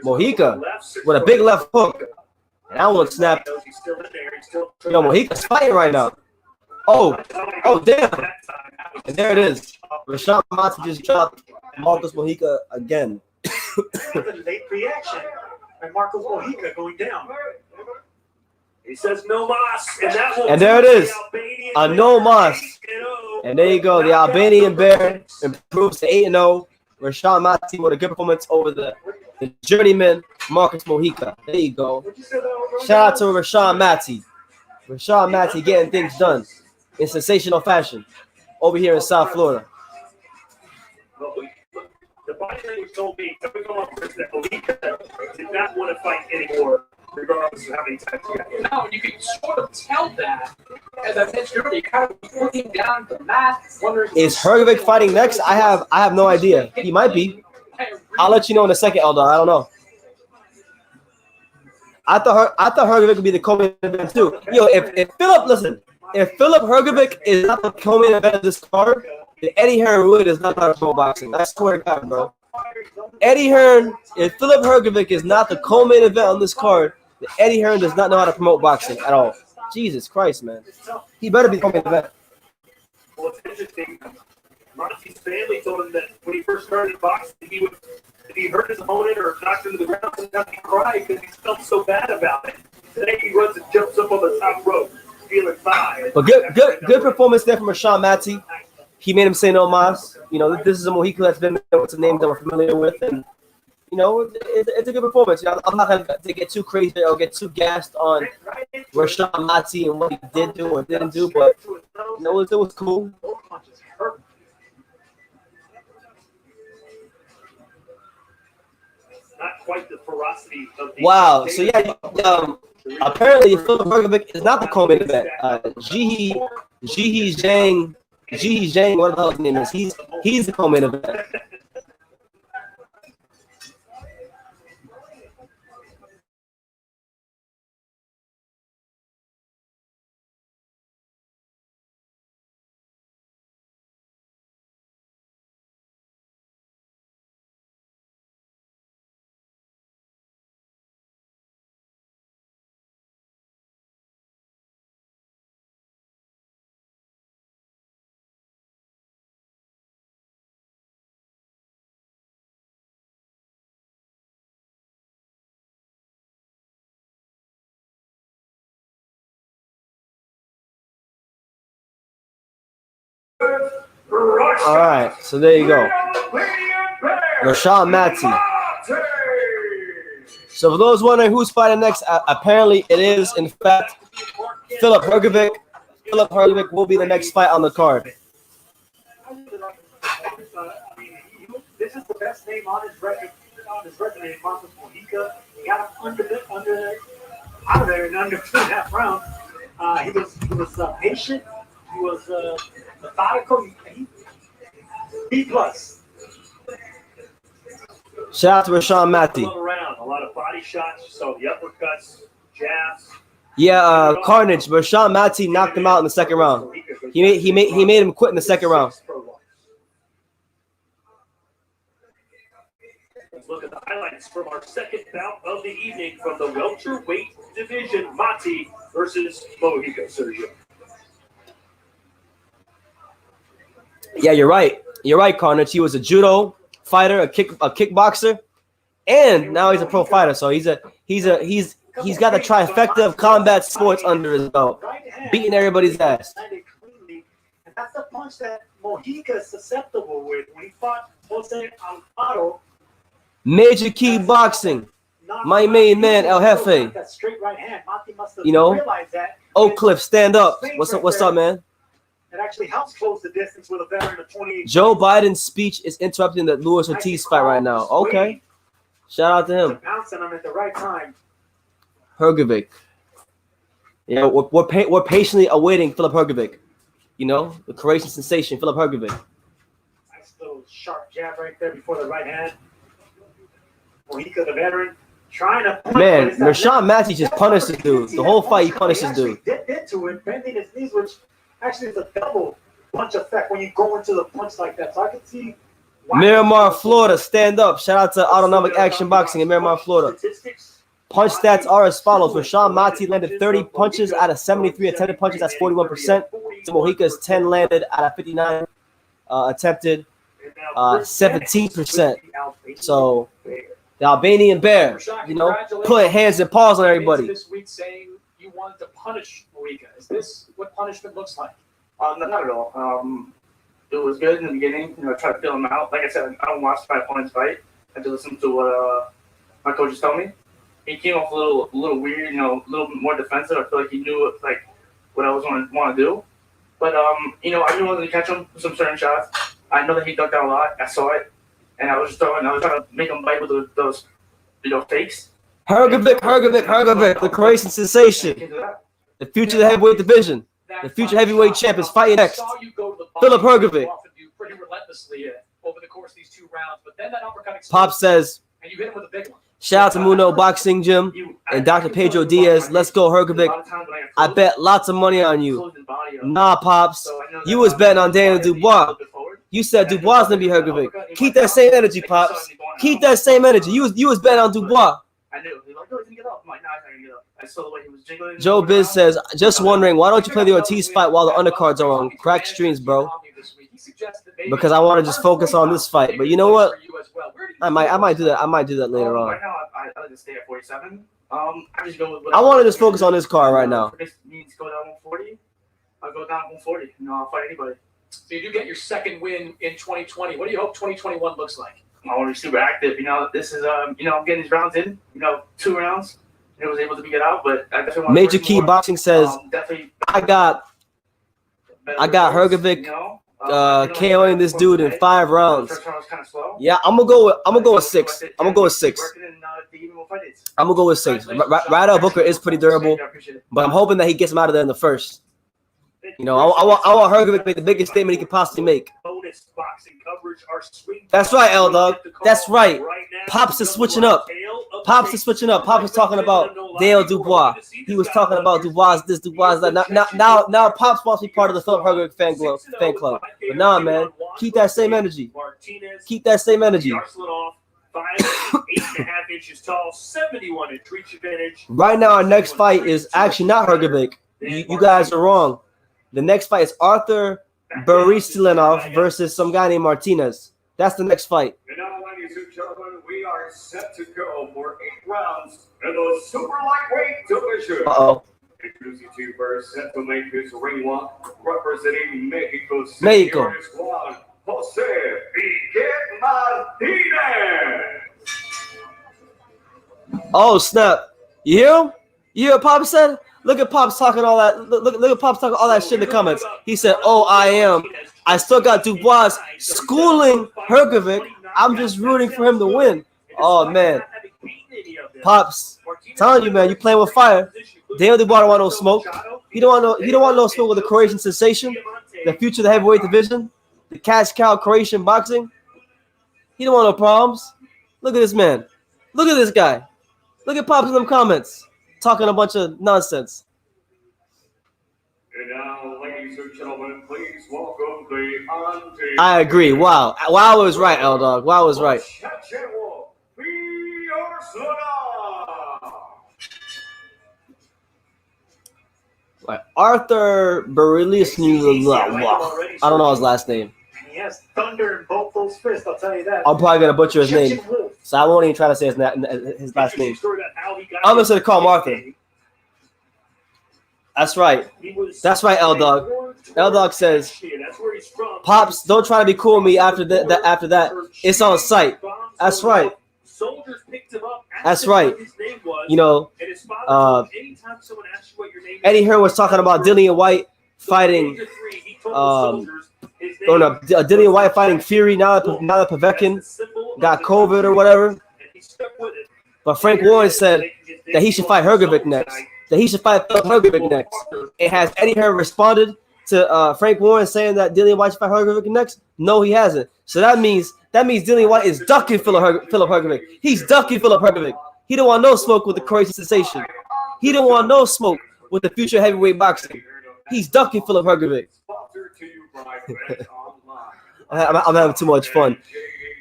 Mojica with a big left hook. And that one snapped. Yo, Mojica's fighting right now. Oh, damn. And there it is. Rashawn Matty just dropped Marcos Mojica again. Late reaction by Marcos Mojica going down. He says no mas, and there it is, a no mas. And there you go, the Albanian Bear improves to 8-0. Rashawn Matty with a good performance over the journeyman Marcos Mojica. There you go. Shout out to Rashawn Matty. Rashawn Matty getting things done in sensational fashion over here in South Florida. The body language told me that Mojica did not want to fight anymore. Regardless of how many times you got hit. No, you can sort of tell that. As I mentioned earlier, kind of looking down at the mat, wondering. Is Hrgovic fighting next? I have no idea. He might be. I'll let you know in a second, Eldar. I don't know. I thought Hrgovic would be the co-main event too. Yo, if Filip Hrgovic is not the co-main event of this card, then Eddie Hearn really does not know how to pro boxing. I swear to God, bro. Eddie Hearn, if Filip Hrgovic is not the co-main event on this card, then Eddie Hearn does not know how to promote boxing at all. Jesus Christ, man. He better be the co-main event. Well, it's interesting. Monty's family told him that when he first started boxing, if he hurt his opponent or knocked him to the ground, he'd have to cry because he felt so bad about it. Today he runs and jumps up on the top rope, feeling fine. But good performance there from Rashawn Matty. He made him say no mas. You know, this is a Mojica that's been with some names that we're familiar with, and you know, it's a good performance. You know, I'm not going to get too crazy or get too gassed on Rashawn Matty and what he did do or didn't do, but you know, it was cool. velocity of the Wow. So yeah, apparently Filip Hrgovic is not the co-main event. Jihi Zhang, whatever the hell his name is, he's the co-main event. All right, so there you go. Rashawn Matty. So for those wondering who's fighting next, apparently it is, in fact, Filip Hrgovic. Filip Hrgovic will be the next fight on the card. This is the best name on his record. In Marcus Mojica. He got him out of there in under 2.5 rounds. He was patient. He was methodical. B+. Shout out to Rashawn Matty. A lot of body shots. So the uppercuts, jabs. Yeah, Carnage. Rashawn Matty knocked him out in the second round. He made him quit in the second round. Let's look at the highlights from our second bout of the evening from the welterweight division. Matty versus Mojica. Sergio. Yeah, you're right. You're right, Carnage. He was a judo fighter, a kickboxer, and now he's a pro fighter. So he's got the trifecta of combat sports under his belt, beating everybody's ass. And that's the punch that Mojica is susceptible with when he fought Jose Alfaro. Major Key Boxing, my main man El Jefe. That straight right hand. Matty must have You know, realized that. Oak Cliff, stand up. What's up, man? It actually helps close the distance with a veteran of 28. Joe Biden's speech is interrupting the Luis Ortiz fight right now. Okay. Shout out to him. Bouncing him at the right time. Hrgovic. Yeah, we're patiently awaiting Filip Hrgovic. You know, the Croatian sensation, Filip Hrgovic. Nice little sharp jab right there before the right hand. Mojica, the veteran, trying to punch. Man, Rashawn Matty just punished this dude. The whole fight, he punished this dude. He dipped into it, bending his knees, which actually is a double punch effect when you go into the punch like that. So I can see. Miramar, Florida, stand up. Shout out to Autonomic Action Boxing in Miramar, Florida. Punch stats are as follows. Rashawn Matty landed 30 punches out of 73 attempted punches. That's 41%. To Mojica's 10 landed out of 59 attempted. 17%. So the Albanian Bear, you know, putting hands and paws on everybody. This week saying you wanted to punish Mojica. Is this what punishment looks like? No, not at all. It was good in the beginning. You know, try to feel him out. Like I said, I don't watch my opponent's fight. I just listen to what my coaches tell me. He came off a little weird, you know, a little more defensive. I feel like he knew like what I was want to do. But you know, I knew I was going to catch him with some certain shots. I know that he ducked out a lot. I saw it, and I was trying to make him bite with those, you know, fakes. Hrgovic, the Croatian sensation, the future of the heavyweight division, the future heavyweight champ is fighting next. Filip Hrgovic. Pretty relentlessly over the course of these 2 rounds, but then that uppercut Pop says, and you hit him with a big one. shout out to Muno Boxing Gym and Dr. Pedro Diaz. Let's go, Hrgovic. I bet lots of money on you. Nah, Pops. You was betting on Daniel Dubois. You said Dubois gonna be Hrgovic. Keep that same energy, Pops. Keep that same energy. You was betting on Dubois. I knew. He was like, no, he's gonna get up. I'm like, nah, he's not gonna get up. I saw the way he was jiggling. Joe Biz says, just wondering, why don't you play the Ortiz fight while the undercards are on? Crack streams, bro. Because I want to just focus on this fight. But you know what? I might do that. I might do that later on. Right now, I like to stay at 47. I just go with. I want to just focus on this card right now. If this means go down 140, I'll go down 140. You know, I'll fight anybody. So you do get your second win in 2020. What do you hope 2021 looks like? I want to be super active. You know, this is you know, I'm getting these rounds in. You know, 2 rounds. I was able to get out, but I definitely want Major Key Boxing says, I got Hrgovic KOing this dude in 5 rounds. Yeah, I'm gonna go with 6. I'm gonna go with 6. Working in I'm gonna go with 6. Rydell Booker is pretty durable, but I'm hoping that he gets him out of there in the first. You know, I want Hrgovic to make the biggest statement he could possibly make. That's right, L Dog. That's right. Pops is switching up. Pops is switching up. Pops is talking about Dale Dubois. He was talking about Dubois this, Dubois that. Now Pops wants to be part of the Filip Hrgovic fan club. But nah, man, keep that same energy. Keep that same energy. 8.5 inches tall, 71-inch reach advantage. Right now, our next fight is actually not Hrgovic. You guys are wrong. The next fight is Arthur Boristilinov versus some guy named Martinez. That's the next fight. And now, ladies and gentlemen, we are set to go for 8 rounds in the super lightweight division. Uh-oh. Introducing to you first, set to make his ring walk, representing Mexico City, Mexico. Jose Miguel Martinez. Oh, snap. You hear him? You hear what Pop said? Look at Pops talking all that. Look at Pops talking all that shit in the comments. He said, "Oh, I still got Dubois schooling Hrgovic. I'm just rooting for him to win." Oh man, Pops, telling you, man, you playing with fire. Dale Dubois don't want no smoke. He don't want no smoke with the Croatian sensation, the future of the heavyweight division, the cash cow Croatian boxing. He don't want no problems. Look at this man. Look at this guy. Look at Pops in them comments. Talking a bunch of nonsense. And now, ladies and gentlemen, please welcome the Ante. I agree. Wow. Wow was right, L Dog. Wow was right. Right. Arthur Borilisny. I don't know his last name. He has thunder in both those fists, I'll tell you that. I'm probably gonna butcher his name, so I won't even try to say his last name. I'm just gonna call him Arthur. That's right. That's right, L Dog. L Dog says, "Pops, don't try to be cool with me after that. After that, it's on site." That's right. That's right. You know, Eddie Hearn was talking about Dillian White fighting. Dillian White fighting Fury now that Povetkin got COVID or whatever. But Frank Warren said that he should fight Hrgovic next. That he should fight Hrgovic next. And has Eddie Hearn responded to Frank Warren saying that Dillian White should fight Hrgovic next? No, he hasn't. So that means Dillian White is ducking Filip Hrgovic. He's ducking Filip Hrgovic. He don't want no smoke with the Croatian sensation. He don't want no smoke with the future heavyweight boxing. He's ducking Filip Hrgovic. I'm having too much fun.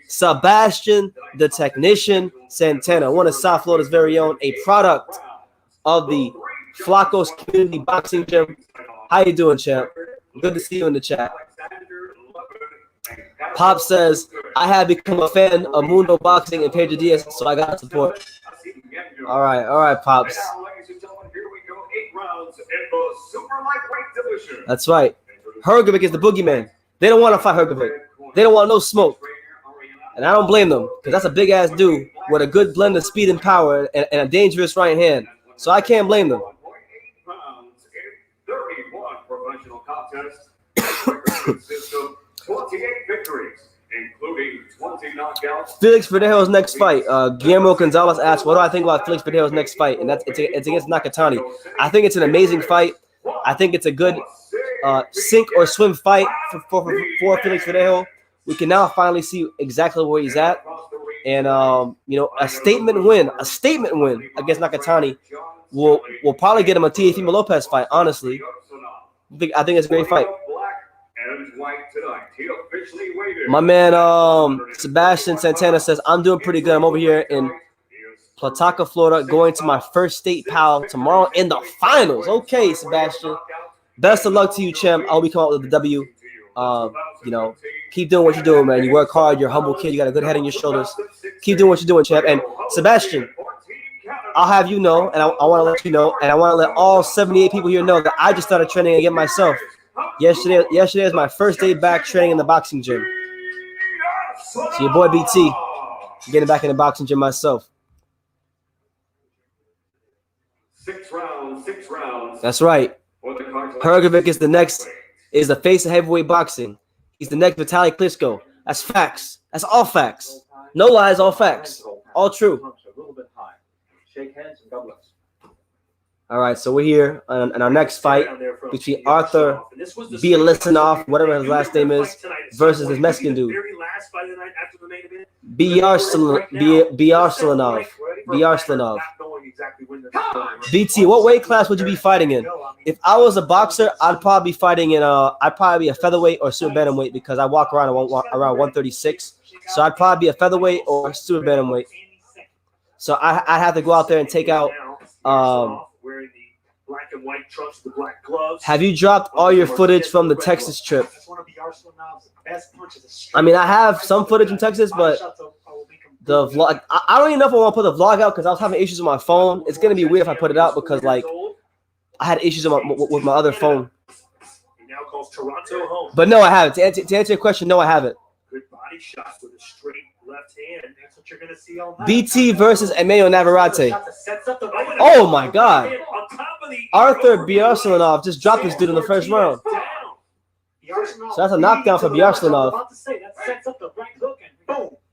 Sebastian, the technician, Santana, one of South Florida's very own, a product of the Flacos Community Boxing Gym. How you doing, champ? Good to see you in the chat. Pop says, I have become a fan of Mundo Boxing and Pedro Diaz, so I got support. All right, Pops. That's right. Hrgovic is the boogeyman. They don't want to fight Hrgovic. They don't want no smoke. And I don't blame them, because that's a big-ass dude with a good blend of speed and power and a dangerous right hand. So I can't blame them. Felix Verdejo's next fight. Guillermo Gonzalez asks, what do I think about Felix Verdejo's next fight? And it's against Nakatani. I think it's an amazing fight. I think it's a good sink or swim fight for Felix Verdejo. We can now finally see exactly where he's at. And, a statement win against Nakatani will probably get him a Teofimo Lopez fight, honestly. I think it's a great fight. My man Sebastian Santana says, I'm doing pretty good. I'm over here in Plataca, Florida, going to my first state pal tomorrow in the finals. Okay, Sebastian. Best of luck to you, champ. I hope we come out with the W. Keep doing what you're doing, man. You work hard. You're a humble kid. You got a good head on your shoulders. Keep doing what you're doing, champ. And Sebastian, I'll have you know, and I want to let you know, and I want to let all 78 people here know that I just started training again myself. Yesterday is my first day back training in the boxing gym. So your boy BT, getting back in the boxing gym myself. 6 rounds. That's right. Hrgovic is the face of heavyweight boxing. He's the next Vitaly Klitschko. That's facts. That's all facts. No lies, all facts. All true. A little bit high. shake hands, and God bless. All right, so we're here in our next fight between Arthur Bielitsanov, whatever his last name is, versus this Mexican dude. Bielitsanov. BT, what weight class would you be fighting in? If I was a boxer, I'd probably be fighting in I'd probably be a featherweight or super bantamweight because I walk around around 136. So I'd probably be a featherweight or super bantamweight. So I'd have to go out there and take out. Wearing the black and white trunks, the black gloves. Have you dropped all your footage from the Texas trip? I mean, I have some footage from Texas, but the vlog, I don't even know if I want to put the vlog out because I was having issues with my phone. It's gonna be weird if I put it out because like I had issues with my other phone. But no, I haven't. To answer your question, no, I haven't. Good body shots with a straight left hand. That's what you're gonna see all night. BT versus Emmanuel Navarrete. Oh my God! Arthur Bielitsanov just dropped this dude in the first round. So that's a knockdown for Bielitsanov.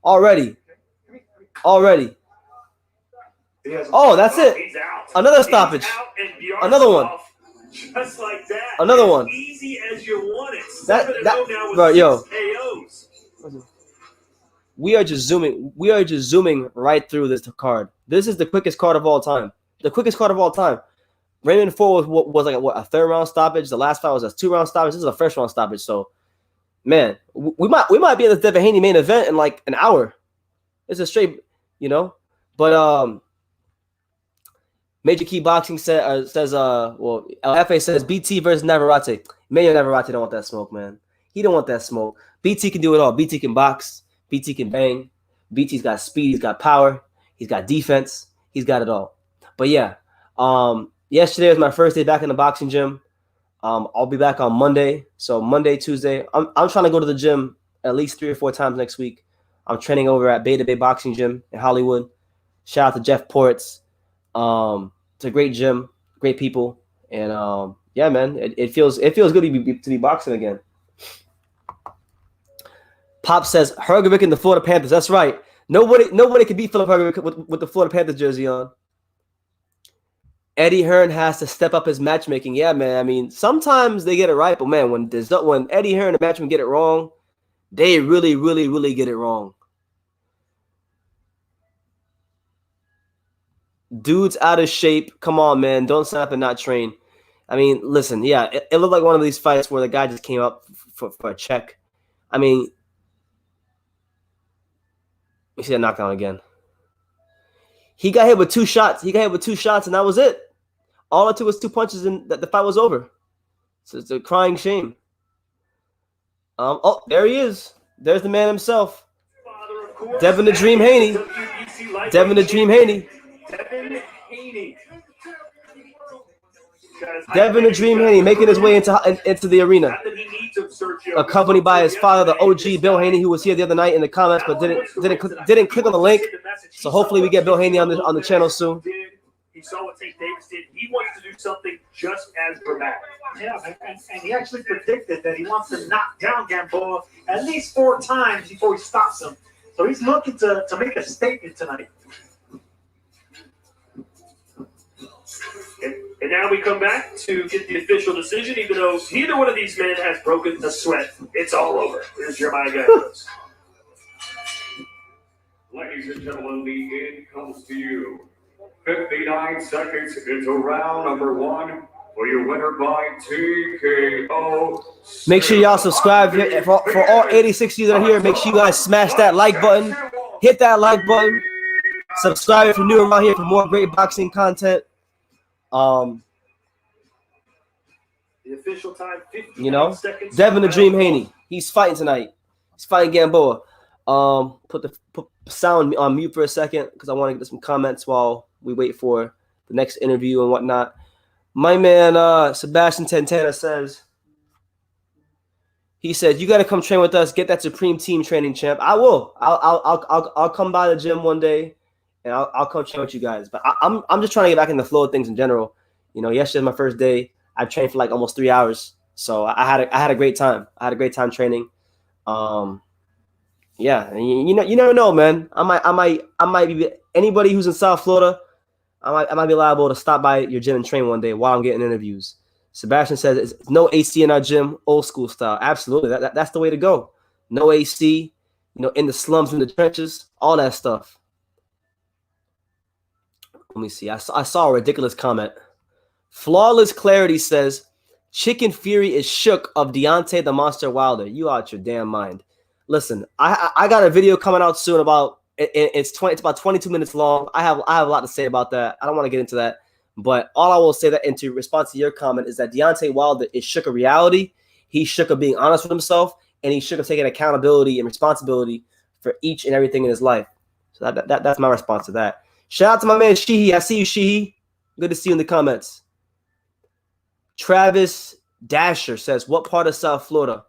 Already. Oh, that's it. Another stoppage. Another one. Just like that. Another one. Easy as you want it. Bro, yo. We are just zooming right through this card. This is the quickest card of all time. The quickest card of all time. Raymond Ford was like a third round stoppage. The last fight was a 2-round stoppage. This is a first round stoppage. So, man, we might be in the Devin Haney main event in like an hour. It's a straight, But Major Key Boxing says LFA says BT versus Navarrete. Emmanuel Navarrete don't want that smoke, man. He don't want that smoke. BT can do it all. BT can box. BT can bang. BT's got speed. He's got power. He's got defense. He's got it all. But yeah, yesterday was my first day back in the boxing gym. I'll be back on Monday. So Monday, Tuesday. I'm trying to go to the gym at least 3 or 4 times next week. I'm training over at Beta Bay Boxing Gym in Hollywood. Shout out to Jeff Ports. It's a great gym, great people, and yeah, man, it feels good to be boxing again. Pop says Hrgovic and the Florida Panthers. That's right. Nobody can beat Filip Hrgovic with the Florida Panthers jersey on. Eddie Hearn has to step up his matchmaking. Yeah, man. I mean, sometimes they get it right, but man, when Eddie Hearn and the matchmaking get it wrong, they really, really, really get it wrong. Dude's out of shape. Come on, man. Don't sign up and not train. I mean, listen, yeah, it looked like one of these fights where the guy just came up for a check. I mean, we see that knockdown again. He got hit with 2 shots. And that was it. All it took was 2 punches and the fight was over. So it's a crying shame. Oh, there he is. There's the man himself. Devin the Dream Haney. Devin the Dream Haney. Devin the Dream Haney making his way into the arena, accompanied by his father, the OG Bill Haney, who was here the other night in the comments, but didn't click on the link. So hopefully we get Bill Haney on the channel soon. He saw what St. Davis did. He wants to do something just as dramatic. Yeah, and he actually predicted that he wants to knock down Gamboa at least 4 times before he stops him. So he's looking to make a statement tonight. And now we come back to get the official decision, even though neither one of these men has broken a sweat. It's all over. Here's Jeremiah Gatos. Ladies and gentlemen, the end comes to you. 59 seconds into round number 1 for your winner by TKO. Make sure y'all subscribe. For all 86 of you that are here, make sure you guys smash that like button. Hit that like button. Subscribe if you're new around here for more great boxing content. The official time, 59 seconds. Devin the Dream Haney. He's fighting tonight. He's fighting Gamboa. Put the sound on mute for a second because I want to get some comments while we wait for the next interview and whatnot. My man Sebastian Tantana says, he said, "You got to come train with us. Get that Supreme Team training, champ." I will. I'll come by the gym one day. And I'll come train with you guys. But I'm just trying to get back in the flow of things in general. Yesterday was my first day. I trained for like almost 3 hours. So I had a great time. I had a great time training. Yeah, and you never know, man. I might be anybody who's in South Florida. I might be liable to stop by your gym and train one day while I'm getting interviews. Sebastian says it's no AC in our gym, old school style. Absolutely, that's the way to go. No AC, in the slums, in the trenches, all that stuff. Let me see. I saw a ridiculous comment. Flawless Clarity says, Chicken Fury is shook of Deontay the Monster Wilder. You out your damn mind. Listen, I got a video coming out soon about it's about 22 minutes long. I have a lot to say about that. I don't want to get into that, but all I will say that into response to your comment is that Deontay Wilder is shook of reality. He's shook of being honest with himself, and he's shook of taking accountability and responsibility for each and everything in his life. So that's my response to that. Shout out to my man Sheehy. I see you, Sheehy. Good to see you in the comments. Travis Dasher says, "What part of South Florida?"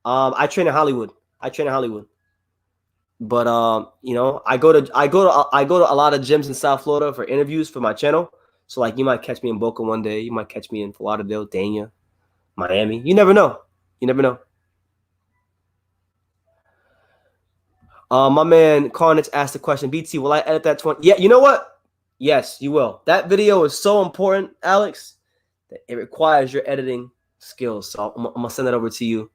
I train in Hollywood. But I go to a lot of gyms in South Florida for interviews for my channel. So like, you might catch me in Boca one day. You might catch me in Fort Lauderdale, Dania, Miami. You never know. My man Carnage asked the question, BT, will I edit that 20? Yeah, you know what? Yes, you will. That video is so important, Alex, that it requires your editing skills. So I'm gonna send that over to you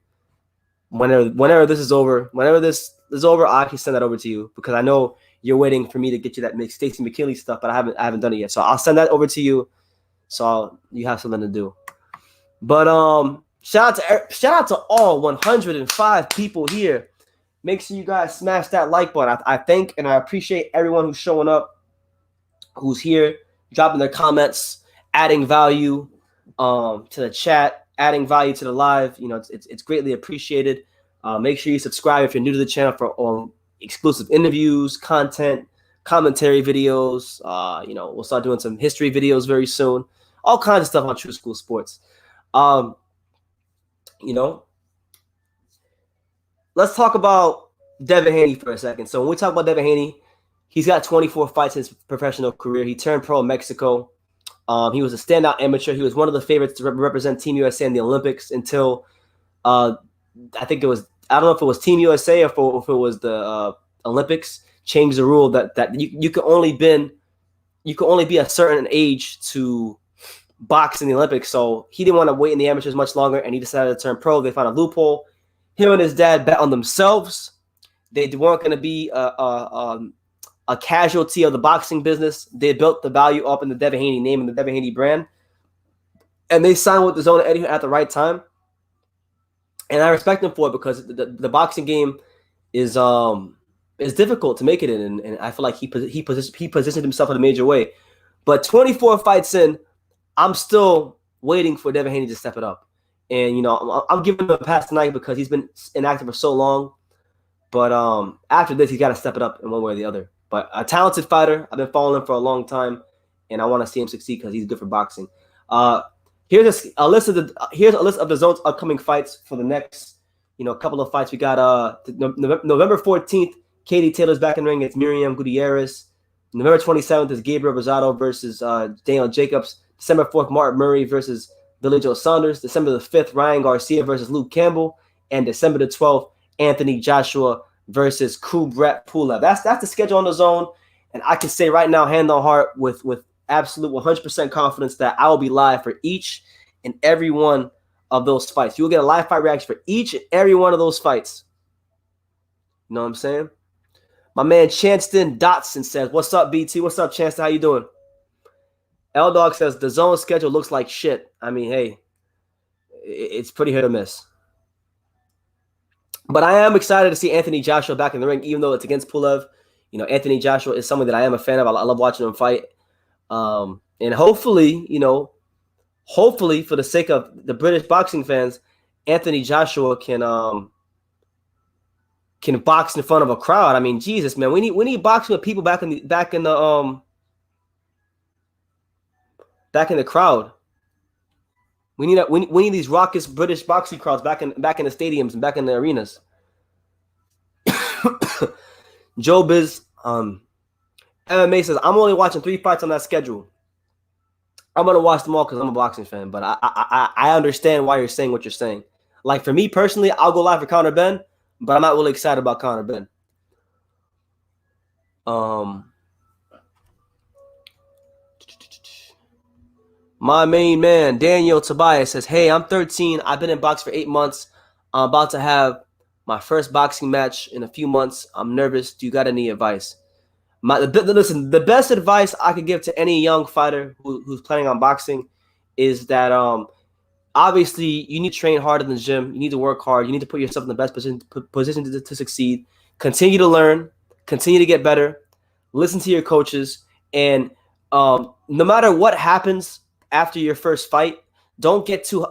whenever this is over. Whenever this is over, I can send that over to you because I know you're waiting for me to get you that Stacey McKinley stuff, but I haven't done it yet. So I'll send that over to you, so you have something to do. But shout out to all 105 people here. Make sure you guys smash that like button. I thank and I appreciate everyone who's showing up, who's here, dropping their comments, adding value to the chat, adding value to the live. It's greatly appreciated. Make sure you subscribe if you're new to the channel for exclusive interviews, content, commentary videos. We'll start doing some history videos very soon. All kinds of stuff on True School Sports. Let's talk about Devin Haney for a second. So when we talk about Devin Haney, he's got 24 fights in his professional career. He turned pro in Mexico. He was a standout amateur. He was one of the favorites to represent Team USA in the Olympics until I don't know if it was Team USA or if it was the Olympics changed the rule that you could only be a certain age to box in the Olympics. So he didn't want to wait in the amateurs much longer, and he decided to turn pro. They found a loophole. Him and his dad bet on themselves. They weren't going to be a casualty of the boxing business. They built the value up in the Devin Haney name and the Devin Haney brand, and they signed with DAZN Eddie at the right time. And I respect him for it because the boxing game is difficult to make it in, and I feel like he positioned himself in a major way. But 24 fights in, I'm still waiting for Devin Haney to step it up. And I'm giving him a pass tonight because he's been inactive for so long. But after this, he's got to step it up in one way or the other. But a talented fighter. I've been following him for a long time, and I want to see him succeed because he's good for boxing. Here's a list of DAZN's upcoming fights for the next couple of fights. We got November 14th, Katie Taylor's back in the ring against Miriam Gutierrez. November 27th is Gabriel Rosado versus Daniel Jacobs. December 4th, Martin Murray versus Billy Joe Saunders. December the 5th, Ryan Garcia versus Luke Campbell. And December the 12th, Anthony Joshua versus Kubrat Pulev. That's the schedule on DAZN. And I can say right now, hand on heart, with absolute 100% confidence that I will be live for each and every one of those fights. You will get a live fight reaction for each and every one of those fights. You know what I'm saying? My man Chanston Dotson says, "What's up, BT? What's up, Chanston? How you doing?" L-Dog says, "The DAZN schedule looks like shit." I mean, hey, it's pretty hit or miss. But I am excited to see Anthony Joshua back in the ring, even though it's against Pulev. Anthony Joshua is someone that I am a fan of. I love watching him fight. And hopefully, for the sake of the British boxing fans, Anthony Joshua can box in front of a crowd. I mean, Jesus, man, we need boxing with people back in the crowd. We need these raucous British boxing crowds back in the stadiums and back in the arenas. Joe Biz MMA says, "I'm only watching 3 fights on that schedule. I'm gonna watch them all because I'm a boxing fan, but I understand why you're saying what you're saying. Like for me personally, I'll go live for Conor Ben, but I'm not really excited about Conor Ben. My main man, Daniel Tobias, says, hey, I'm 13. I've been in boxing for 8 months. I'm about to have my first boxing match in a few months. I'm nervous. Do you got any advice? Listen, the best advice I could give to any young fighter who's planning on boxing is that obviously you need to train hard in the gym. You need to work hard. You need to put yourself in the best position to succeed. Continue to learn. Continue to get better. Listen to your coaches. And no matter what happens after your first fight, don't get too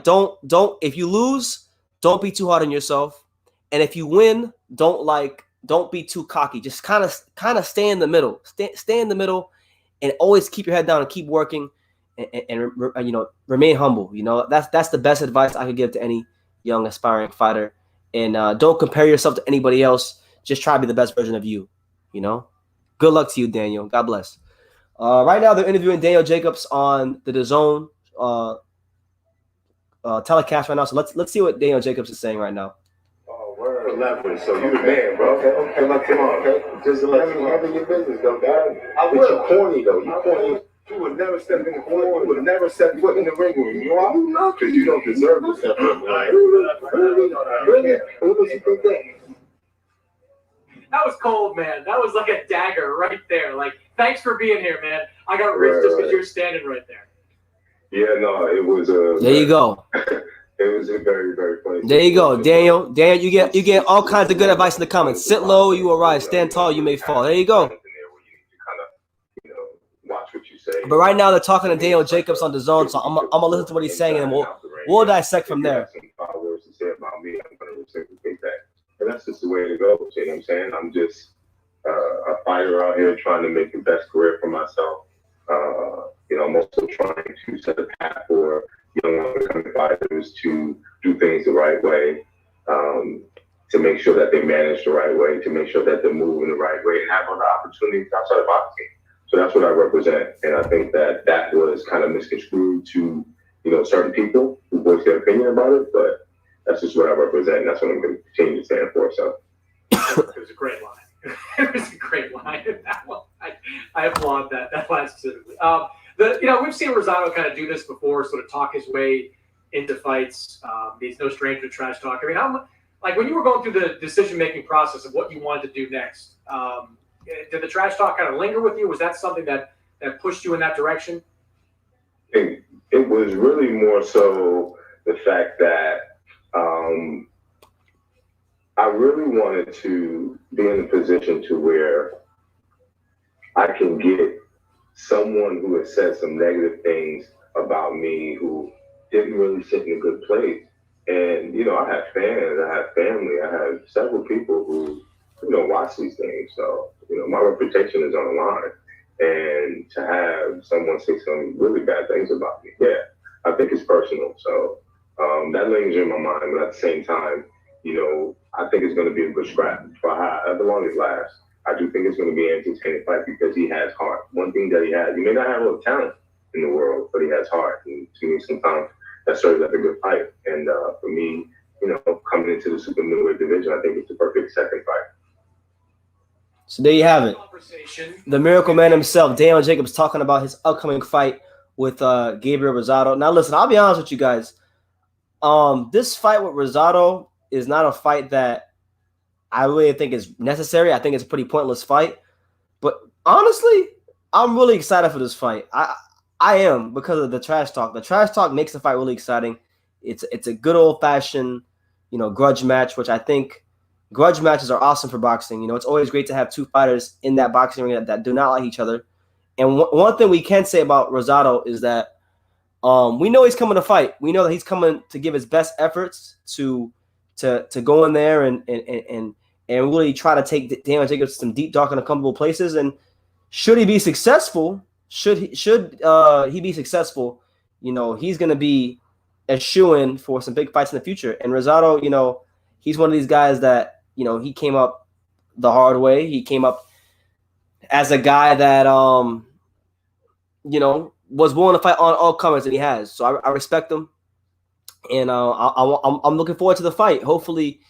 don't if you lose, don't be too hard on yourself. And if you win, don't be too cocky. Just kind of stay in the middle. Stay in the middle and always keep your head down and keep working and remain humble. That's the best advice I could give to any young aspiring fighter. And don't compare yourself to anybody else. Just try to be the best version of you. Good luck to you, Daniel. God bless. Right now, they're interviewing Daniel Jacobs on the DAZN telecast right now. So let's see what Daniel Jacobs is saying right now. Oh, word. Elaborate. So you the man, bro. Okay. Come on, okay? Just handle your business, though, God. But you corny, though. You corny. You would never step in the corner. You would never step foot in the ring with me. You are? Because you don't deserve to step in the ring. Really? Who does you think that? That was cold, man. That was like a dagger right there. Like, thanks for being here, man. I got rich just because you're standing right there. Yeah, no, it was a. There you go. It was a very, very funny. There you go, Daniel. You get all kinds of good advice in the comments. Sit low, you will rise. Stand tall, you may fall. There you go. Watch what you say. But right now they're talking to Daniel Jacobs on the DAZN, so I'm gonna listen to what he's saying, and we'll dissect from there. Words to say about me, I'm gonna reciprocate that. And that's just the way to go. You know what I'm saying? I'm just a fighter out here trying to make the best career for myself. I'm also trying to set a path for young up-and-coming fighters to do things the right way, to make sure that they manage the right way, to make sure that they're moving the right way, and have other opportunities outside of boxing. So that's what I represent. And I think that was kind of misconstrued to, certain people who voice their opinion about it, but that's just what I represent, and that's what I'm going to continue to stand for. So it was a great line. It was a great line. That one, I applaud that line specifically. We've seen Rosado kind of do this before, sort of talk his way into fights. He's no stranger to trash talk. I mean, when you were going through the decision-making process of what you wanted to do next, did the trash talk kind of linger with you? Was that something that pushed you in that direction? It was really more so the fact that I really wanted to be in a position to where I can get someone who has said some negative things about me who didn't really sit in a good place. And, I have fans, I have family, I have several people who, watch these things. So, my reputation is on the line. And to have someone say some really bad things about me, I think it's personal. So that lingers in my mind. But at the same time, I think it's going to be a good scrap for however long it lasts. I do think it's going to be an entertaining fight because he has heart. One thing that he has, he may not have a lot of talent in the world, but he has heart. And to me, sometimes that serves as a good fight. And for me, coming into the super middleweight division, I think it's the perfect second fight. So there you have it. The Miracle Man himself, Daniel Jacobs, talking about his upcoming fight with Gabriel Rosado. Now, listen, I'll be honest with you guys. This fight with Rosado is not a fight that I really think is necessary. I think it's a pretty pointless fight. But honestly, I'm really excited for this fight. I am, because of the trash talk. The trash talk makes the fight really exciting. It's a good old-fashioned, grudge match, which I think grudge matches are awesome for boxing. It's always great to have two fighters in that boxing ring that do not like each other. And one thing we can say about Rosado is that we know he's coming to fight. We know that he's coming to give his best efforts to go in there and really try to take Daniel Jacobs to some deep, dark, and uncomfortable places. And should he be successful, should he be successful, he's going to be a shoo-in for some big fights in the future. And Rosado, he's one of these guys that, he came up the hard way. He came up as a guy that, was willing to fight on all comers, and he has. So I respect him. And I'm looking forward to the fight. Hopefully,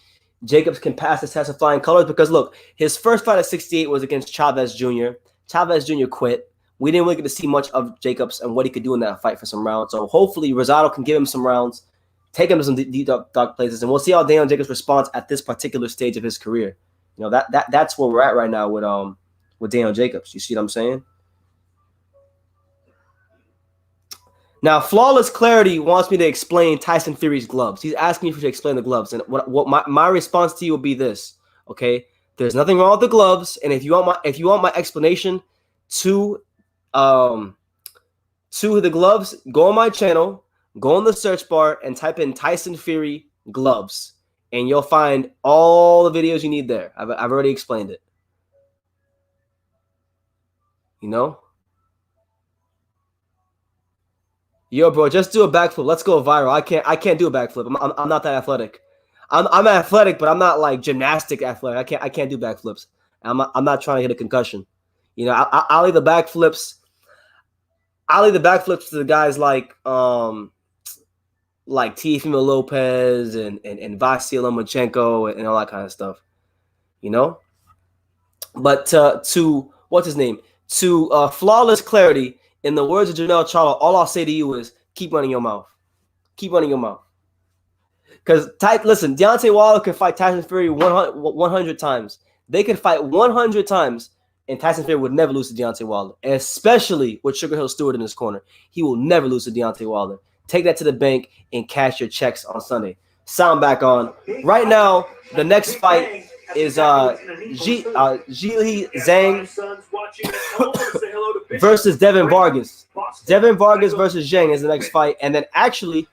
Jacobs can pass the test of flying colors because, look, his first fight at 68 was against Chavez Jr. Chavez Jr. quit. we didn't really get to see much of Jacobs and what he could do in that fight for some rounds. So hopefully Rosado can give him some rounds, take him to some deep dark places, and we'll see how Daniel Jacobs responds at this particular stage of his career. You know, that's where we're at right now with Daniel Jacobs. You see what I'm saying? Now, Flawless Clarity wants me to explain Tyson Fury's gloves. He's asking me to explain the gloves, and what my response to you will be this. Okay, there's nothing wrong with the gloves, and if you want my explanation to the gloves, go on my channel, go on the search bar, and type in Tyson Fury gloves, and you'll find all the videos you need there. I've already explained it. You know? Yo, bro, just do a backflip. Let's go viral. I can't do a backflip. I'm not that athletic. I'm athletic, but I'm not like gymnastic athletic. I can't do backflips. I'm not trying to hit a concussion. You know, I'll leave the backflips. I'll leave the backflips to the guys like Teofimo Lopez and Vasyl Lomachenko and all that kind of stuff. You know? But to what's his name? To Flawless Clarity, in the words of Janelle Charlo, all I'll say to you is keep running your mouth. Keep running your mouth. Because, listen, Deontay Wilder can fight Tyson Fury 100 times. They could fight 100 times, and Tyson Fury would never lose to Deontay Wilder, and especially with Sugar Hill Stewart in his corner. He will never lose to Deontay Wilder. Take that to the bank and cash your checks on Sunday. Sound back on. Right now, the next fight is Zhili Zhang versus Devin Vargas. Devin Vargas versus Zhang is the next fight. And then actually,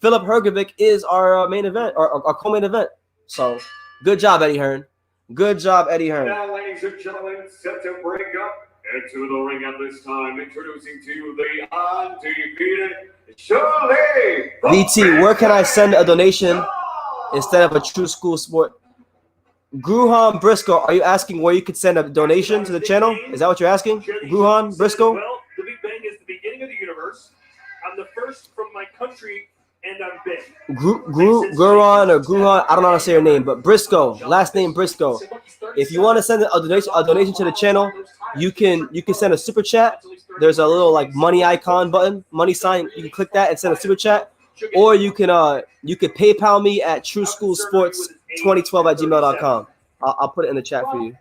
Filip Hrgovic is our main event, or our co-main event. So, good job, Eddie Hearn. Good job, Eddie Hearn. Now, ladies and gentlemen, set to bring up into the ring at this time, introducing to you the undefeated Shirley. VT, where can I send a donation instead of a True School Sport? Gruhan Briscoe, are you asking where you could send a donation to the channel? Is that what you're asking? Gruhan Briscoe? Well, the Big Bang is the beginning of the universe. I'm the first from my country, and I'm big. Gruhan or Gruhan, I don't know how to say your name, but Briscoe, last name Briscoe. If you want to send a donation to the channel, you can send a super chat. There's a little like money icon button, money sign. You can click that and send a super chat, or you could PayPal me at TrueSchoolSports2012@gmail.com. I'll put it in the chat for you.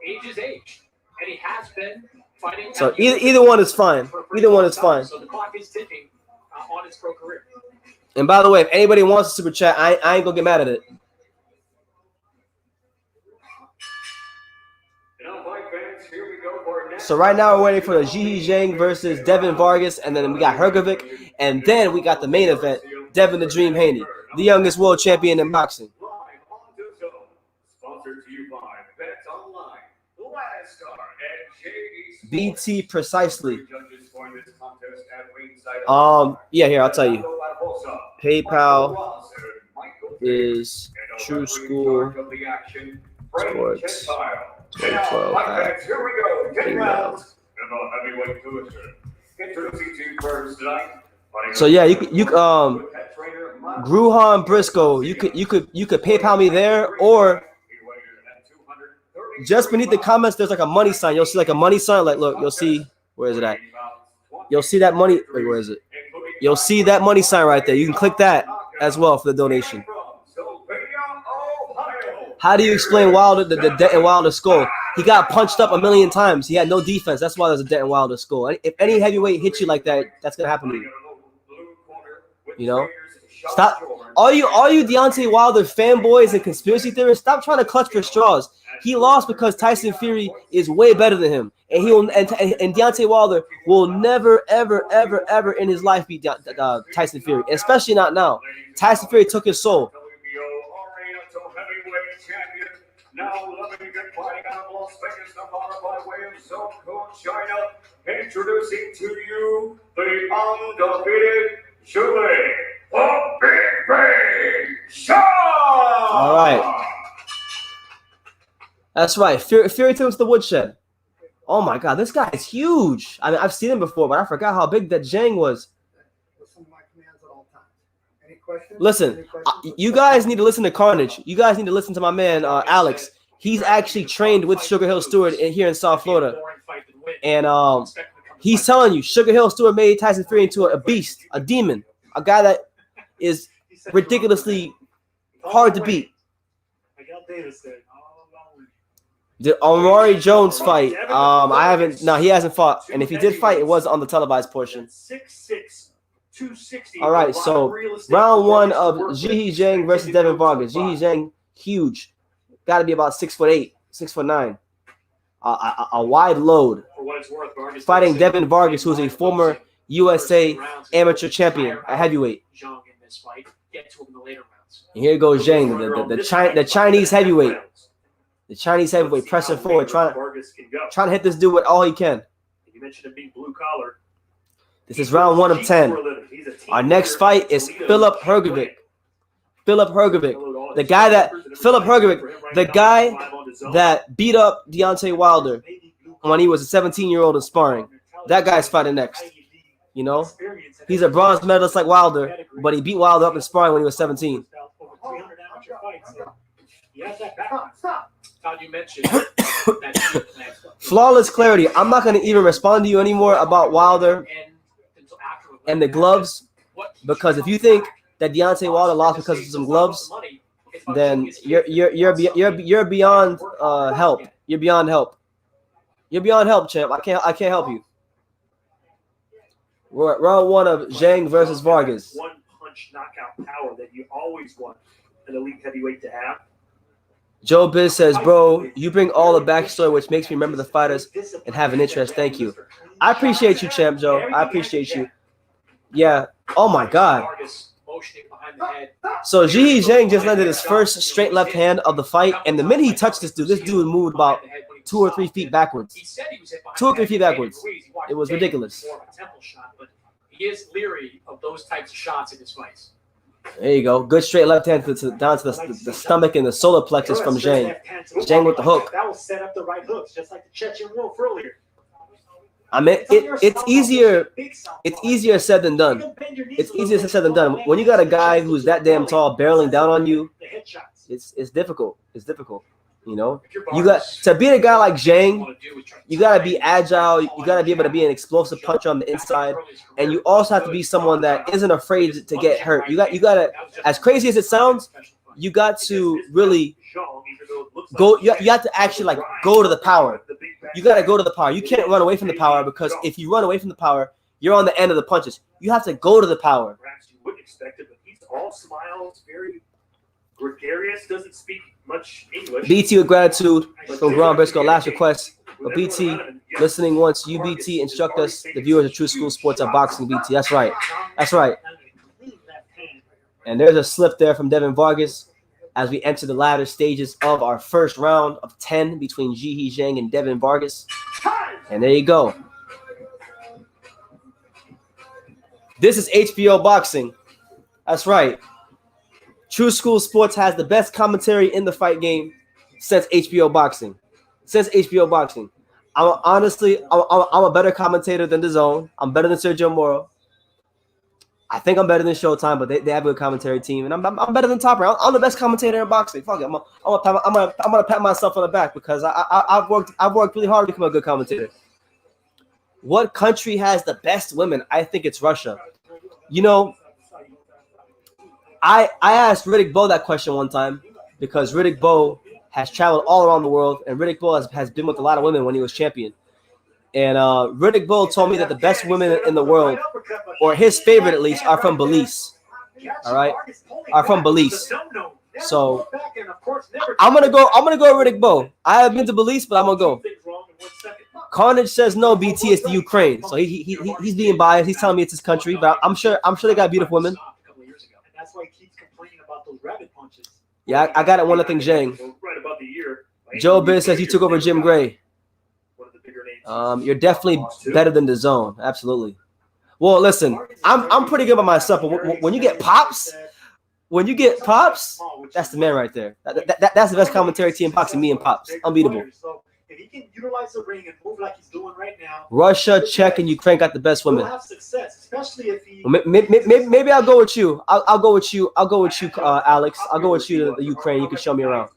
Age is age, and he has been fighting. So either one is fine. Either one is fine. So the clock is ticking on his pro career. And by the way, if anybody wants a super chat, I ain't gonna get mad at it. So right now we're waiting for the Zhili Zhang versus Devin Vargas, and then we got Hrgovic, and then we got the main event, Devin the Dream Haney, the youngest world champion in boxing. BT precisely. Yeah, here I'll tell you. PayPal is True School Sports 2012. So yeah, you Gruhan Briscoe, you could PayPal me there, or just beneath the comments there's like a money sign. You'll see like a money sign. Like look, you'll see, where is it at? You'll see that money. Wait, where is it? You'll see that money sign right there. You can click that as well for the donation. How do you explain Wilder, the dent in Wilder's skull? He got punched up a million times. He had no defense. That's why there's a dent in Wilder's skull. If any heavyweight hits you like that, that's gonna happen to you. You know? Stop. All you Deontay Wilder fanboys and conspiracy theorists, stop trying to clutch for straws. He lost because Tyson Fury is way better than him, and Deontay Wilder will never, ever, ever, ever in his life beat Tyson Fury, especially not now. Tyson Fury took his soul. Now living and fighting out of Las Vegas, Nevada, by way of Zone Code China, introducing to you the undefeated Shirley, the Big Bang Show! All right. That's right. Fury took him to the woodshed. Oh my God, this guy is huge. I mean, I've seen him before, but I forgot how big that Zhang was. Listen to my commands at all times. Any questions? Listen, you guys need to listen to Carnage. You guys need to listen to my man Alex. He's actually trained with Sugar Hill Stewart here in South Florida, and He's telling you, Sugar Hill Stewart made Tyson Fury into a beast, a demon, a guy that is ridiculously hard to beat. The Omari Jones fight, I haven't. No, he hasn't fought. And if he did fight, it was on the televised portion. 6'6", 260. All right, so round one of Zhihyi Zhang versus Devin Vargas. Zhihyi Zhang, huge, got to be about 6'8", 6'9". A wide load. Fighting Devin Vargas, who's a former USA amateur champion at heavyweight. And here goes Zhang, the Chinese heavyweight. The Chinese heavyweight pressing forward, trying to hit this dude with all he can. You mentioned him being blue collar. This is round 1 of 10. Our next fight is Filip Hrgovic. Filip Hrgovic, the guy that beat up Deontay Wilder when he was a 17-year-old in sparring. That guy's fighting next. You know, he's a bronze medalist like Wilder, but he beat Wilder up in sparring when he was 17. You mentioned Flawless clarity. I'm not going to even respond to you anymore about Wilder and the gloves, because if you think that Deontay Wilder lost because of some gloves, then you're beyond help. You're beyond help. You're beyond help, champ. I can't help you. We're at round 1 of Zhang versus Vargas. One punch knockout power that you always want an elite heavyweight to have. Joe Biz says, bro, you bring all the backstory, which makes me remember the fighters and have an interest. Thank you. I appreciate you, champ, Joe. I appreciate you. Yeah. Oh, my God. So Zhihyi Zhang just landed his first straight left hand of the fight, and the minute he touched this dude moved about 2 or 3 feet backwards. 2 or 3 feet backwards. It was ridiculous. He is leery of those types of shots in his fights. There you go. Good straight left hand down to the stomach and the solar plexus from Zhang. Zhang with the hook. That will set up the right hooks, just like the Chechen Wolf earlier. I mean, it's easier said than done. It's easier said than done. When you got a guy who's that damn tall barreling down on you, it's difficult. It's difficult. You know, you got to beat a guy like Zhang. You got to be agile. You got to be able to be an explosive puncher on the inside, and you also have to be someone that isn't afraid to get hurt. You got to, as crazy as it sounds, you got to really go. You have to actually like go to the power. You got to go to the power. You can't run away from the power, because if you run away from the power, you're on the end of the punches. You have to go to the power. Perhaps you wouldn't expect it, but he's all smiles, very gregarious, doesn't speak much English. BT with gratitude from Ron Briscoe. Last request. But BT, listening once, UBT instruct us, the viewers of True School Sports are boxing BT. That's right. That's right. And there's a slip there from Devin Vargas as we enter the latter stages of our first round of 10 between Zhihyi Zhang and Devin Vargas. And there you go. This is HBO Boxing. That's right. True School Sports has the best commentary in the fight game since HBO Boxing. Since HBO Boxing. I'm a better commentator than DAZN. I'm better than Sergio Moro. I think I'm better than Showtime, but they have a good commentary team, and I'm better than Topper. I'm the best commentator in boxing. Fuck it, I'm gonna pat myself on the back because I've worked really hard to become a good commentator. What country has the best women? I think it's Russia. You know, I asked Riddick Bowe that question one time because Riddick Bowe has traveled all around the world, and Riddick Bowe has been with a lot of women when he was champion. And Riddick Bowe told me that the best women in the world, or his favorite at least, are from Belize. All right, are from Belize. So I'm gonna go Riddick Bowe. I have been to Belize, but I'm gonna go. Carnage says no. BT is the Ukraine, so he's being biased. He's telling me it's his country, but I'm sure they got beautiful women. That's why he keeps complaining about those rabbit punches. Yeah, I got it. 1-0 Zhang. Joe Biz says you took over Jim Gray. You're definitely better than DAZN. Absolutely. Well, listen, I'm pretty good by myself, but when you get pops, that's the man right there. That's the best commentary team in boxing. Me and Pops, unbeatable. If he can utilize the ring and move like he's doing right now, Russia, Czech, and Ukraine got the best women. We'll have success, especially if he. Maybe I'll go with you. I'll go with you. Alex. I'll go with you to the Ukraine. You can show me around.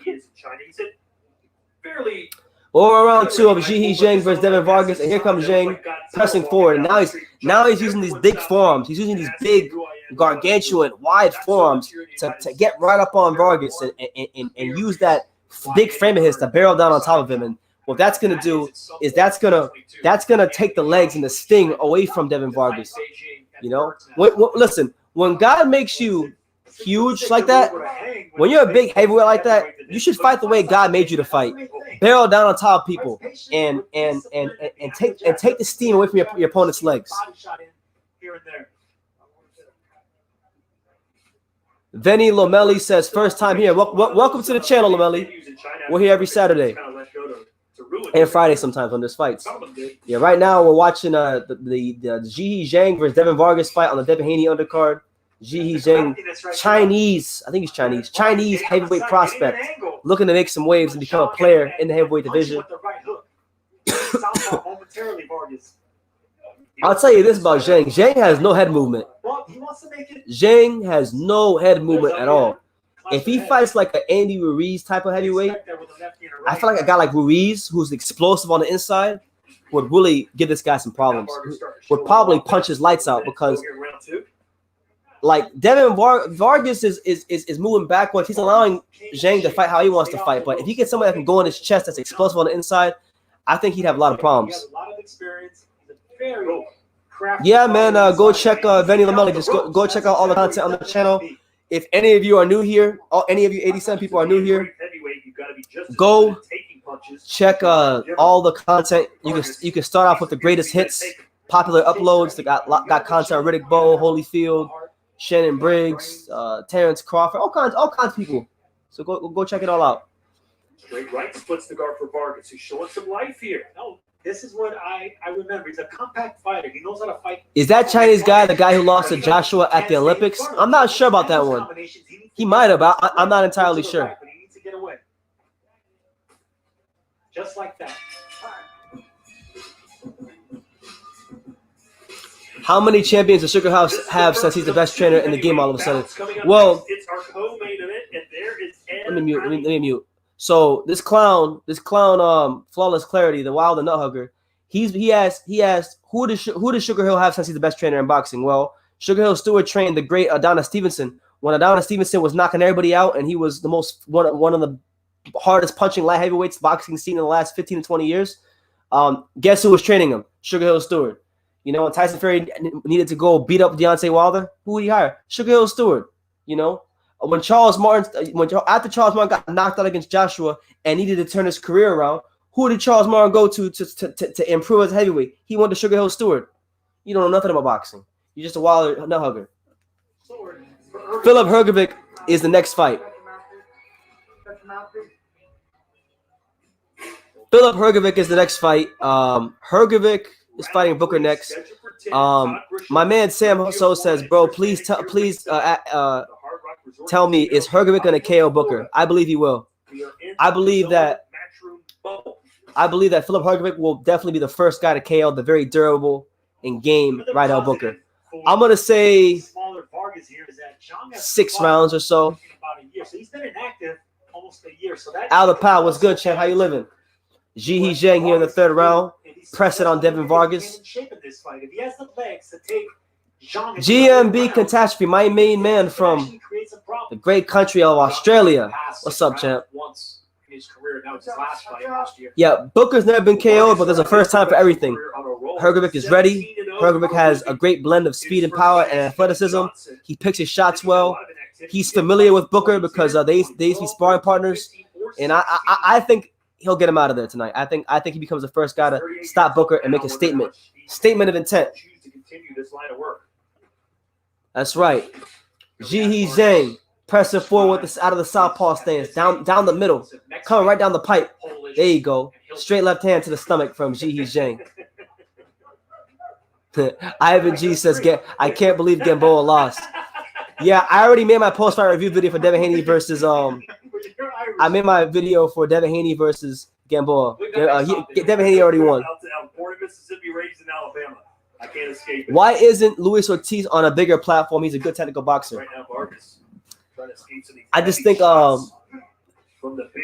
He is Chinese. Fairly. Over round 2 of Zhihee Zhang versus Devin Vargas, and here comes Zhang pressing forward. And now he's using these big forearms. He's using these big, gargantuan, wide forearms to get right up on Vargas and use that big frame of his to barrel down on top of him. And what that's gonna do is that's gonna take the legs and the sting away from Devin Vargas. You know, listen, when God makes you huge like that, when you're a big heavyweight like that, you should fight the way God made you to fight. Barrel down on top of people and take the steam away from your opponent's legs. Vinny Lomeli says, first time here. Welcome to the channel, Lomeli. We're here every Saturday and Friday sometimes when there's fights. Yeah, right now we're watching the Zhihee Zhang versus Devin Vargas fight on the Devin Haney undercard. Zhihee Zhang, Chinese, I think he's Chinese heavyweight prospect, looking to make some waves and become a player in the heavyweight division. I'll tell you this about Zhang. Zhang has no head movement. Zhang has no head movement at all. If he fights like an Andy Ruiz type of heavyweight, I feel like a guy like Ruiz, who's explosive on the inside, would really give this guy some problems. Would probably punch his lights out because, like, Devin Vargas is moving backwards. He's allowing Zhang to fight how he wants to fight. But if he gets somebody that can go in his chest that's explosive on the inside, I think he'd have a lot of problems. Yeah, man, go check Vinny Lomeli. Just go check out all the content on the channel. If any of you are new here, any of you 87 people are new here, go check all the content. You can start off with the greatest hits, popular uploads. They got content on Riddick Bowe, Holyfield, Shannon Briggs, Terrence Crawford, all kinds of people. So go check it all out. Straight right splits the guard for Vargas. He's showing some life here. No, this is what I remember. He's a compact fighter. He knows how to fight. Is that Chinese guy the guy who lost to Joshua at the Olympics? I'm not sure about that one. He might have, but I'm not entirely sure. But he needs to get away. Just like that. How many champions does Sugar House have since he's the best trainer in the game all of a sudden? Well, let me mute. So this clown, Flawless Clarity, the Wild and Nut Hugger, he asked who does Sugar Hill have since he's the best trainer in boxing? Well, Sugar Hill Stewart trained the great Adonis Stevenson when Adonis Stevenson was knocking everybody out, and he was the one of the hardest punching light heavyweights boxing scene in the last 15 to 20 years. Guess who was training him? Sugar Hill Stewart. You know, when Tyson Fury needed to go beat up Deontay Wilder, who would he hire? Sugar Hill Stewart. You know, after Charles Martin got knocked out against Joshua and needed to turn his career around, who did Charles Martin go to improve as a heavyweight? He went to Sugar Hill Stewart. You don't know nothing about boxing. You're just a Wilder nut hugger. Filip Hrgovic is the next fight. Filip Hrgovic is the next fight. Hrgovic is fighting Booker next. My man Sam So says, bro, please tell me, is Hrgovic going to KO Booker? I believe he will. I believe that Filip Hrgovic will definitely be the first guy to KO the very durable and game Rydell Booker. I'm going to say 6 rounds or so. Al the Pal, what's good, champ? How you living? Zhihee Zhang here in the 3rd round. Press it on Devin Vargas. GMB Catastrophe, my main man from the great country of Australia. What's up, champ? Yeah, Booker's never been KO'd, but there's a first time for everything. Hrgovic is ready. Hrgovic has a great blend of speed and power and athleticism. He picks his shots well. He's familiar with Booker because they used to be sparring partners. And I think he'll get him out of there tonight. I think he becomes the first guy to stop Booker and make a statement of intent. That's right. Zhihee Zhang pressing forward out of the southpaw stance, down the middle, coming right down the pipe. There you go. Straight left hand to the stomach from Zhihee Zhang. Ivan G says, I can't believe Gamboa lost. Yeah, I already made my post-fight review video for Devin Haney versus I made my video for Devin Haney versus Gamboa. Devin Haney already won. Born in Mississippi, raised in Alabama. I can't escape it. Why isn't Luis Ortiz on a bigger platform? He's a good technical boxer. Right now, Vargas trying to escape to the I just think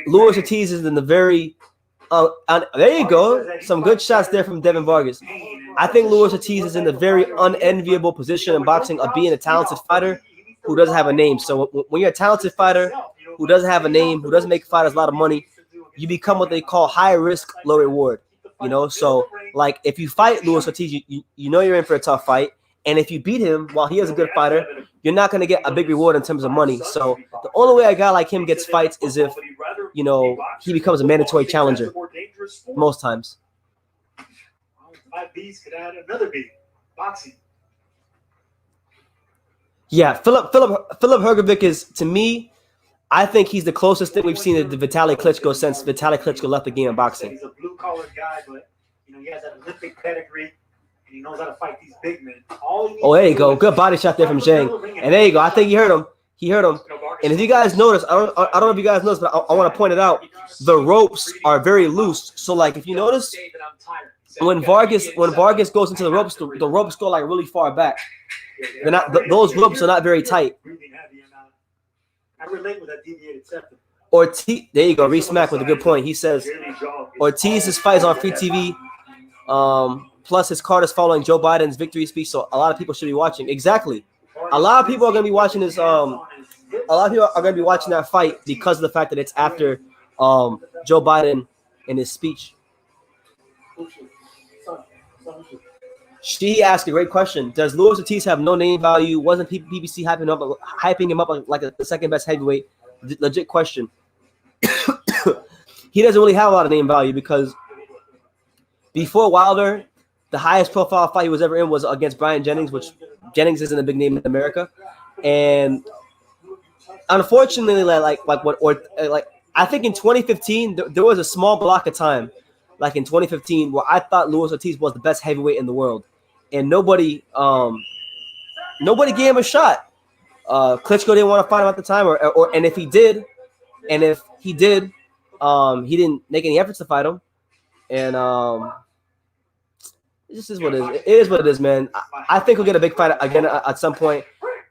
Luis Ortiz is in the very There you go. Some good shots there from Devin Vargas. I think Luis Ortiz is in a very unenviable position in boxing of being a talented fighter who doesn't have a name. So when you're a talented fighter who doesn't have a name, who doesn't make fighters a lot of money, you become what they call high risk, low reward. You know, so like if you fight Luis Ortiz, you know you're in for a tough fight. And if you beat him while he is a good fighter, you're not going to get a big reward in terms of money. So the only way a guy like him gets fights is if, you know, he becomes a mandatory challenger most times. 5 Bs could add another B. Boxing. Yeah, Filip Hrgovic is, to me, I think he's the closest thing we've seen to Vitaly Klitschko since Vitaly Klitschko left the game of boxing. He's a blue-collar guy, but you know he has that Olympic pedigree. He knows how to fight these big men. There you go. Good body shot there from Zhang. And there you go. I think he heard him. And if you guys notice, I don't know if you guys noticed, but I want to point it out. The ropes are very loose. So, like, if you notice, when Vargas goes into the ropes go like really far back. They're not; those ropes are not very tight. I relate with that deviated septum. Ortiz, there you go. Reese Mack with a good point. He says Ortiz's fight is on free TV. Plus, his card is following Joe Biden's victory speech, so a lot of people should be watching. Exactly. A lot of people are going to be watching this. A lot of people are going to be watching that fight because of the fact that it's after Joe Biden and his speech. She asked a great question. Does Luis Ortiz have no name value? Wasn't PBC hyping him up like the second best heavyweight? Legit question. He doesn't really have a lot of name value because before Wilder, the highest profile fight he was ever in was against Brian Jennings, which Jennings isn't a big name in America. And unfortunately, I think in 2015 there was a small block of time, like in 2015, where I thought Luis Ortiz was the best heavyweight in the world, and nobody gave him a shot. Klitschko didn't want to fight him at the time, and if he did, he didn't make any efforts to fight him, and this is what it is. It is what it is, man. I think we'll get a big fight again at some point.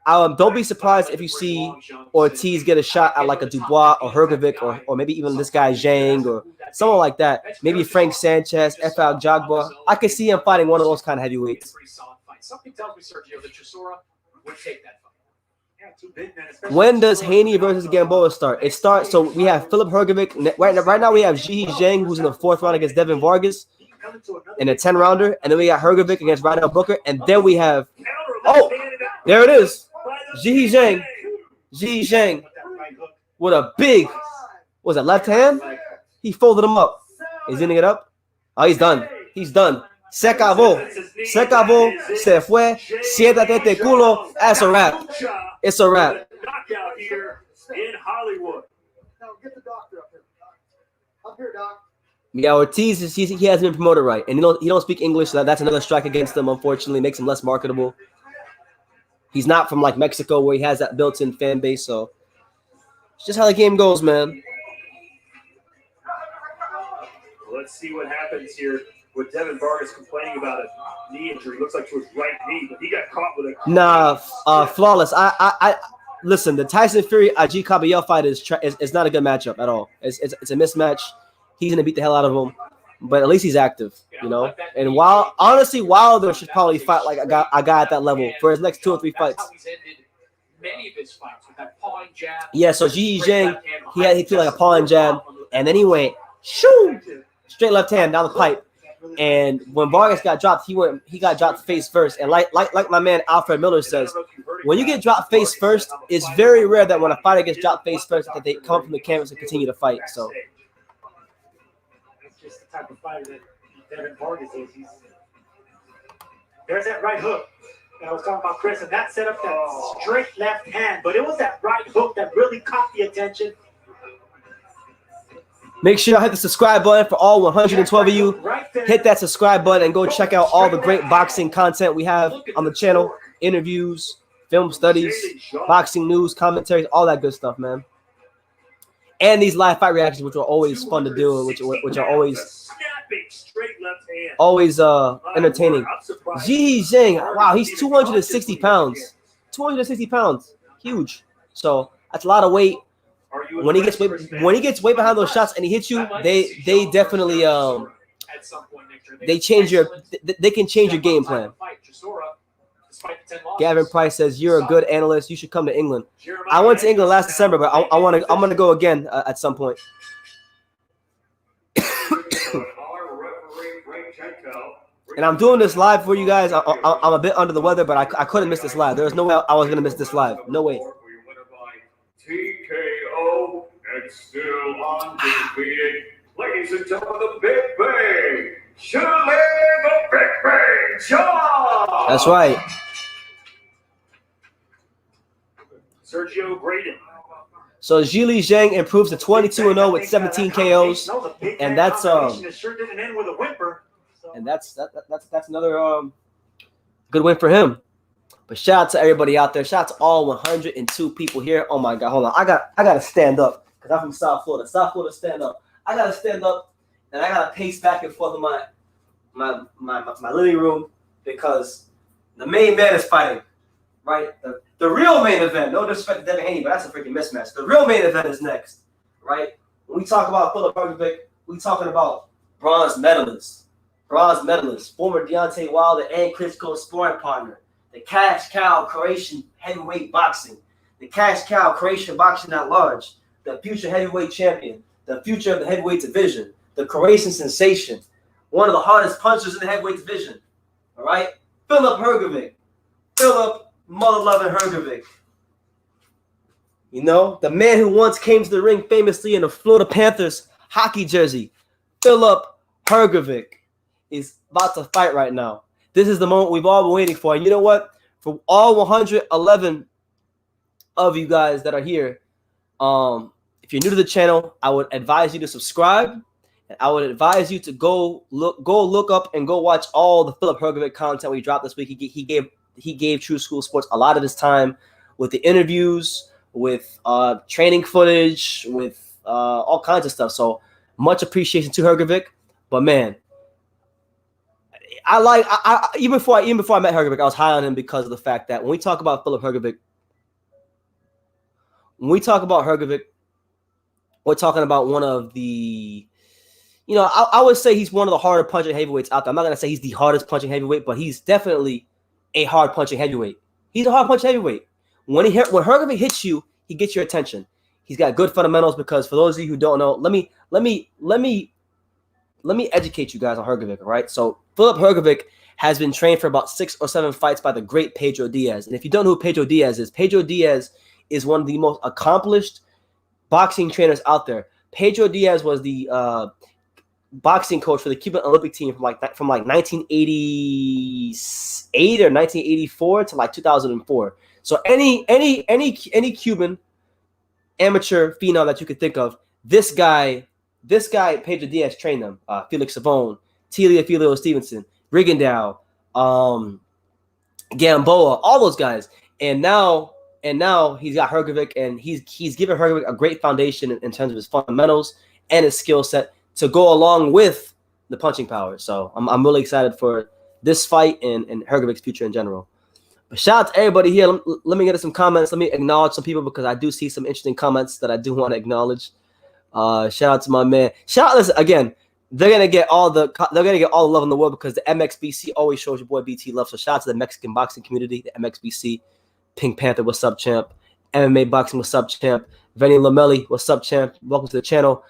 Don't be surprised if you see Ortiz get a shot at like a Dubois or Hrgovic or maybe even this guy Zhang or someone like that. Maybe Frank Sanchez, Efal Jagba. I could see him fighting one of those kind of heavyweights. Something tells me, Sergio, that Chisora would take that fight. When does Haney versus Gamboa start? It starts. So we have Filip Hrgovic. Right now we have Zhi Zhang, who's in the 4th round against Devin Vargas in a 10-rounder, and then we got Hrgovic against Rydell Booker, and then we have there it is. Zhi Zhang with a big, was it left hand? He folded him up. He's ending it up. Oh, he's done. Se acabó, se fue, siéntate te culo. That's a wrap. It's a wrap. Knockout here in Hollywood. Now get the doctor up here. Up here, doc. Yeah, Ortiz, he hasn't been promoted right, and he don't speak English, so that's another strike against him. Unfortunately, makes him less marketable. He's not from like Mexico where he has that built-in fan base, so it's just how the game goes, man. Let's see what happens here with Devin Vargas complaining about a knee injury. Looks like to his right knee, but he got caught with a flawless. I listen. The Tyson Fury Ajit Caballero fight is not a good matchup at all. It's a mismatch. He's gonna beat the hell out of him, but at least he's active, you know. And honestly, Wilder should probably fight like a guy at that level for his next 2 or 3 fights. Yeah, so Zhi Zhang, he threw like a paw and jab, and then he went shoo, straight left hand down the pipe. And when Vargas got dropped, he got dropped face first. And like my man Alfred Miller says, when you get dropped face first, it's very rare that when a fighter gets dropped face first that they come from the canvas and continue to fight. So. Just the type of fighter that Devin Vargas is. There's that right hook that I was talking about, Chris, and that set up that straight left hand. But it was that right hook that really caught the attention. Make sure you hit the subscribe button for all 112 of you. Hit that subscribe button and go check out all the great boxing content we have on the channel. Interviews, film studies, boxing news, commentaries, all that good stuff, man. And these live fight reactions, which are always fun to do, which are always entertaining. Zhi Zhang, wow, he's 260 pounds. 260 pounds, huge. So that's a lot of weight. when he gets way behind those shots and he hits you, they definitely they change they can change your game plan. Gavin Price says you're a good analyst. You should come to England. I went to England last December, but I'm gonna go again at some point. And I'm doing this live for you guys. I'm a bit under the weather, but I couldn't miss this live. There was no way I was gonna miss this live. No way. TKO and still undefeated. Ladies and gentlemen, the Big Bang. Surely the Big Bang John. That's right. Sergio Graydon. So Zhili Zhang improves to 22-0 with 17 KOs, and that's sure didn't end with a whimper. and that's another good win for him. But shout out to everybody out there. Shout out to all 102 people here. Oh my God, hold on. I gotta stand up because I'm from South Florida. South Florida, stand up. I gotta stand up and I gotta pace back and forth in my living room because the main man is fighting. Right? The real main event, no disrespect to Devin Haney, but that's a freaking mismatch. The real main event is next, right? When we talk about Filip Hrgovic, we talking about bronze medalist, former Deontay Wilder and Klitschko sparring partner, the cash cow Croatian heavyweight boxing, the cash cow Croatian boxing at large, the future heavyweight champion, the future of the heavyweight division, the Croatian sensation, one of the hardest punchers in the heavyweight division, all right? Filip Hrgovic. Filip mother-loving Hrgovic. You know, the man who once came to the ring famously in the Florida Panthers hockey jersey. Filip Hrgovic is about to fight right now. This is the moment we've all been waiting for. And you know what? For all 111 of you guys that are here, if you're new to the channel, I would advise you to subscribe. And I would advise you to go look up and go watch all the Filip Hrgovic content we dropped this week. He gave True School Sports a lot of his time with the interviews, with training footage, with all kinds of stuff. So much appreciation to Hrgovic. But man, even before I met Hrgovic, I was high on him because of the fact that when we talk about Filip Hrgovic, we're talking about one of the, you know, I would say he's one of the harder punching heavyweights out there. I'm not gonna say he's the hardest punching heavyweight, but he's definitely a hard punching heavyweight. He's a hard punching heavyweight. When Hrgovic hits you, he gets your attention. He's got good fundamentals because for those of you who don't know, let me educate you guys on Hrgovic, all right? So Filip Hrgovic has been trained for about 6 or 7 fights by the great Pedro Diaz. And if you don't know who Pedro Diaz is one of the most accomplished boxing trainers out there. Pedro Diaz was the boxing coach for the Cuban Olympic team from 1988 or 1984 to like 2004. So any Cuban amateur phenom that you could think of, this guy Pedro Diaz trained them. Felix Savone, Filio Stevenson, Rigondeaux, Gamboa, all those guys. And now he's got Hrgovic, and he's given Hrgovic a great foundation in terms of his fundamentals and his skill set to go along with the punching power. So I'm really excited for this fight and Hrgovic's future in general. But shout out to everybody here. Let me get some comments. Let me acknowledge some people because I do see some interesting comments that I do want to acknowledge. Shout out to my man. Listen, again, they're gonna get all the love in the world because the MXBC always shows your boy BT love. So shout out to the Mexican boxing community, the MXBC. Pink Panther, what's up, champ? MMA Boxing, what's up, champ? Vinny Lamelli, what's up, champ? Welcome to the channel.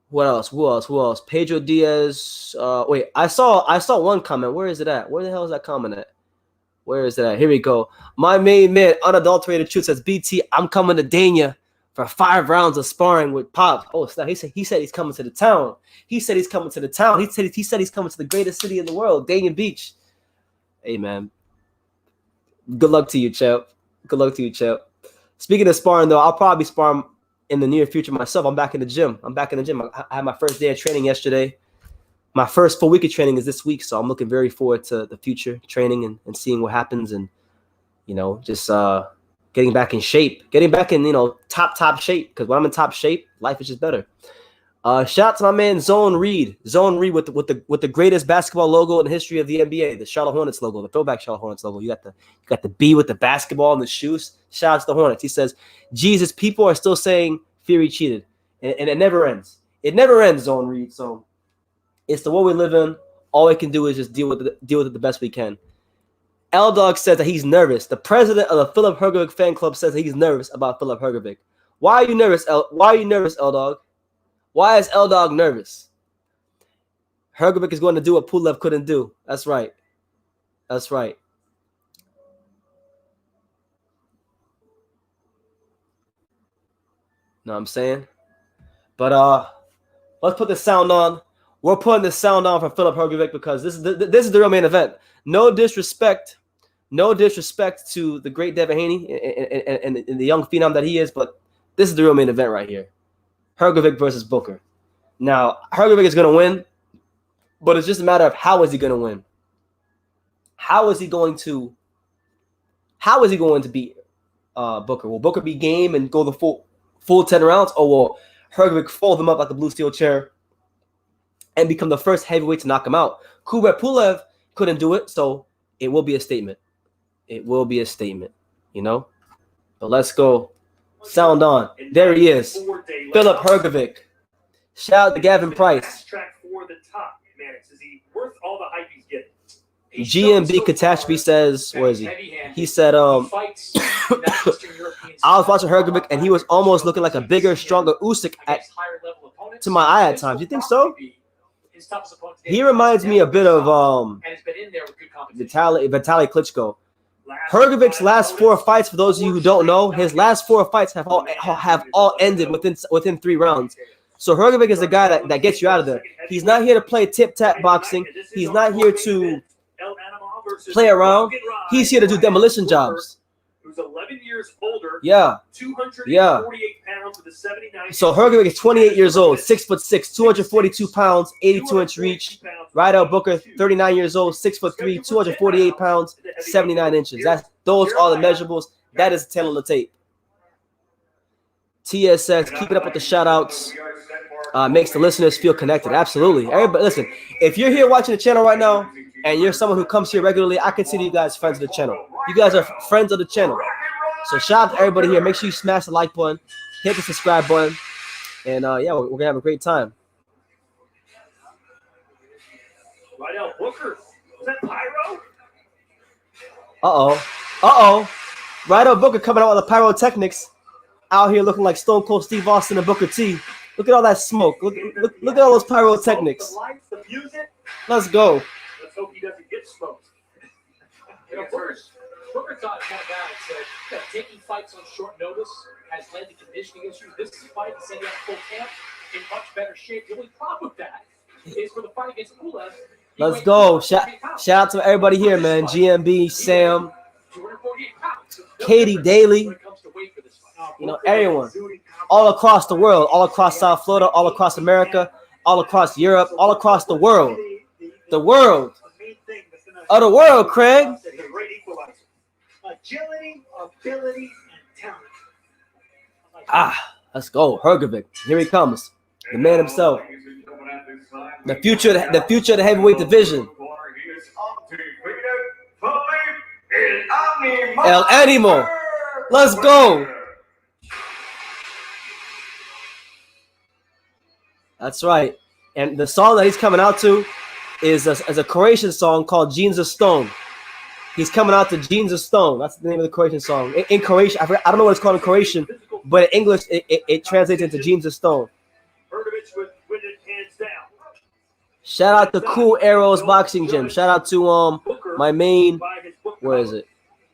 What else? Who else? Pedro Diaz. Wait, I saw one comment. Where is it at? Where the hell is that comment at? Where is it at? Here we go. My main man, Unadulterated Truth, says, BT, I'm coming to Dania for 5 rounds of sparring with Pops. Oh, snap. He said he's coming to the town. He said he's coming to the town. He said he's coming to the greatest city in the world, Dania Beach. Hey, man. Good luck to you, champ. Good luck to you, champ. Speaking of sparring, though, I'll probably spar in the near future myself. I'm back in the gym. I had my first day of training yesterday. My first full week of training is this week, so I'm looking very forward to the future training and seeing what happens and, you know, just getting back in shape, getting back in, you know, top shape, because when I'm in top shape, life is just better. Shout out to my man Zone Reed. Zone Reed with the greatest basketball logo in the history of the NBA, the Charlotte Hornets logo, the throwback Charlotte Hornets logo. You got the B with the basketball and the shoes. Shout out to the Hornets. He says, Jesus, people are still saying Fury cheated. And it never ends. It never ends, Zone Reed. So it's the world we live in. All we can do is just deal with it the best we can. L-Dog says that he's nervous. The president of the Filip Hrgovic fan club says that he's nervous about Filip Hrgovic. Why are you nervous, L-Dog? Why is L-Dog nervous? Hrgovic is going to do what Pulev couldn't do. That's right. That's right. Know what I'm saying? But let's put the sound on. We're putting the sound on for Filip Hrgovic because this is the real main event. No disrespect to the great Devin Haney and the young phenom that he is, but this is the real main event right here. Hrgovic versus Booker. Now, Hrgovic is going to win, but it's just a matter of how is he going to win. How is he going to beat Booker? Will Booker be game and go the full 10 rounds, or will Hrgovic fold him up like the blue steel chair and become the first heavyweight to knock him out? Kubrat Pulev couldn't do it, so it will be a statement. It will be a statement, you know? But let's go. Sound on. There he is. Filip Hrgovic. Shout out to Gavin Price. GMB Catastrophe says, where is he? He said, I was watching Hrgovic and he was almost looking like a bigger, stronger Usyk to my eye at times. You think so? He reminds me a bit of Vitaly Klitschko. Hrgovic's last 4 fights, for those of you who don't know, his last 4 fights have all ended within 3 rounds. So Hrgovic is the guy that gets you out of there. He's not here to play tip-tap boxing. He's not here to play around. He's here to do demolition jobs. Who's 11 years older? Yeah. 248 pounds with a 79. So Hrgovic is 28 years old, 6'6", 242 pounds, 82-inch reach. Rydell Booker, 39 years old, 6'3", 248 pounds, 79 inches. Those are the measurables. That is the tail on the tape. TSX, keep it up with the shout-outs. Makes the listeners feel connected. Absolutely. Everybody, listen, if you're here watching the channel right now and you're someone who comes here regularly, I consider you guys friends of the channel. You guys are friends of the channel. So shout out to everybody here. Make sure you smash the like button, hit the subscribe button, and yeah, we're gonna have a great time. Rydell Booker. Was that Pyro? Rydell Booker coming out with the pyrotechnics, out here looking like Stone Cold Steve Austin and Booker T. Look at all that smoke. Look at all those pyrotechnics. The lights, the music. Let's go. Let's hope he doesn't get smoked. Booker taught that guy said that taking fights on short notice has led to conditioning issues. This fight, he said he had full camp in much better shape. The only problem with that is for the fight against Pulev. Let's go. Shout out to everybody here, man. GMB, Sam, Katie Daly, you know, everyone. All across the world, all across South Florida, all across America, all across Europe, all across the world. The world. Of the world, Craig. Agility, ability, and talent. Let's go. Hrgovic. Here he comes. The man himself. The future of the heavyweight division. El Animo. Let's go. That's right. And the song that he's coming out to is a Croatian song called Jeans of Stone. He's coming out to Jeans of Stone. That's the name of the Croatian song. In Croatian, I don't know what it's called in Croatian, but in English, it translates into Jeans of Stone. Shout out to Cool Arrows Boxing Gym. Shout out to my main. Where is it?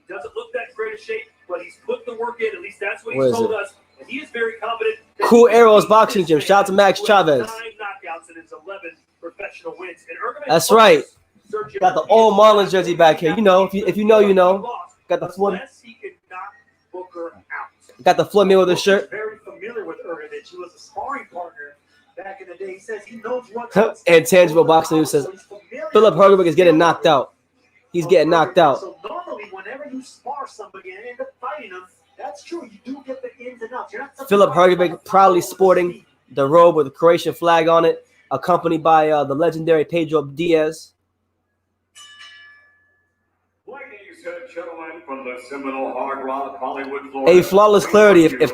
He doesn't look that great a shape, but he's put the work in. At least that's what he's told us. And he is very confident. Cool Arrows Boxing Gym. Shout out to Max Chavez. 9 knockouts in his 11 professional wins. That's right. Got the old Marlins jersey back here. You know, if you know, you know. Got the Floyd. Got the Floyd Mayweather shirt. Very familiar with Hrgovic. He was a sparring partner back in the day. He says he knows what. And Tangible Boxing News says Filip Hrgovic is getting knocked out. He's getting knocked out. So normally, whenever you spar somebody and end up fighting them, that's true. You do get the ins and outs. Filip Hrgovic proudly sporting the robe with the Croatian flag on it, accompanied by the legendary Pedro Diaz. Ladies and gentlemen, from the Seminole Hard Rock, Hollywood, Florida. A flawless clarity. If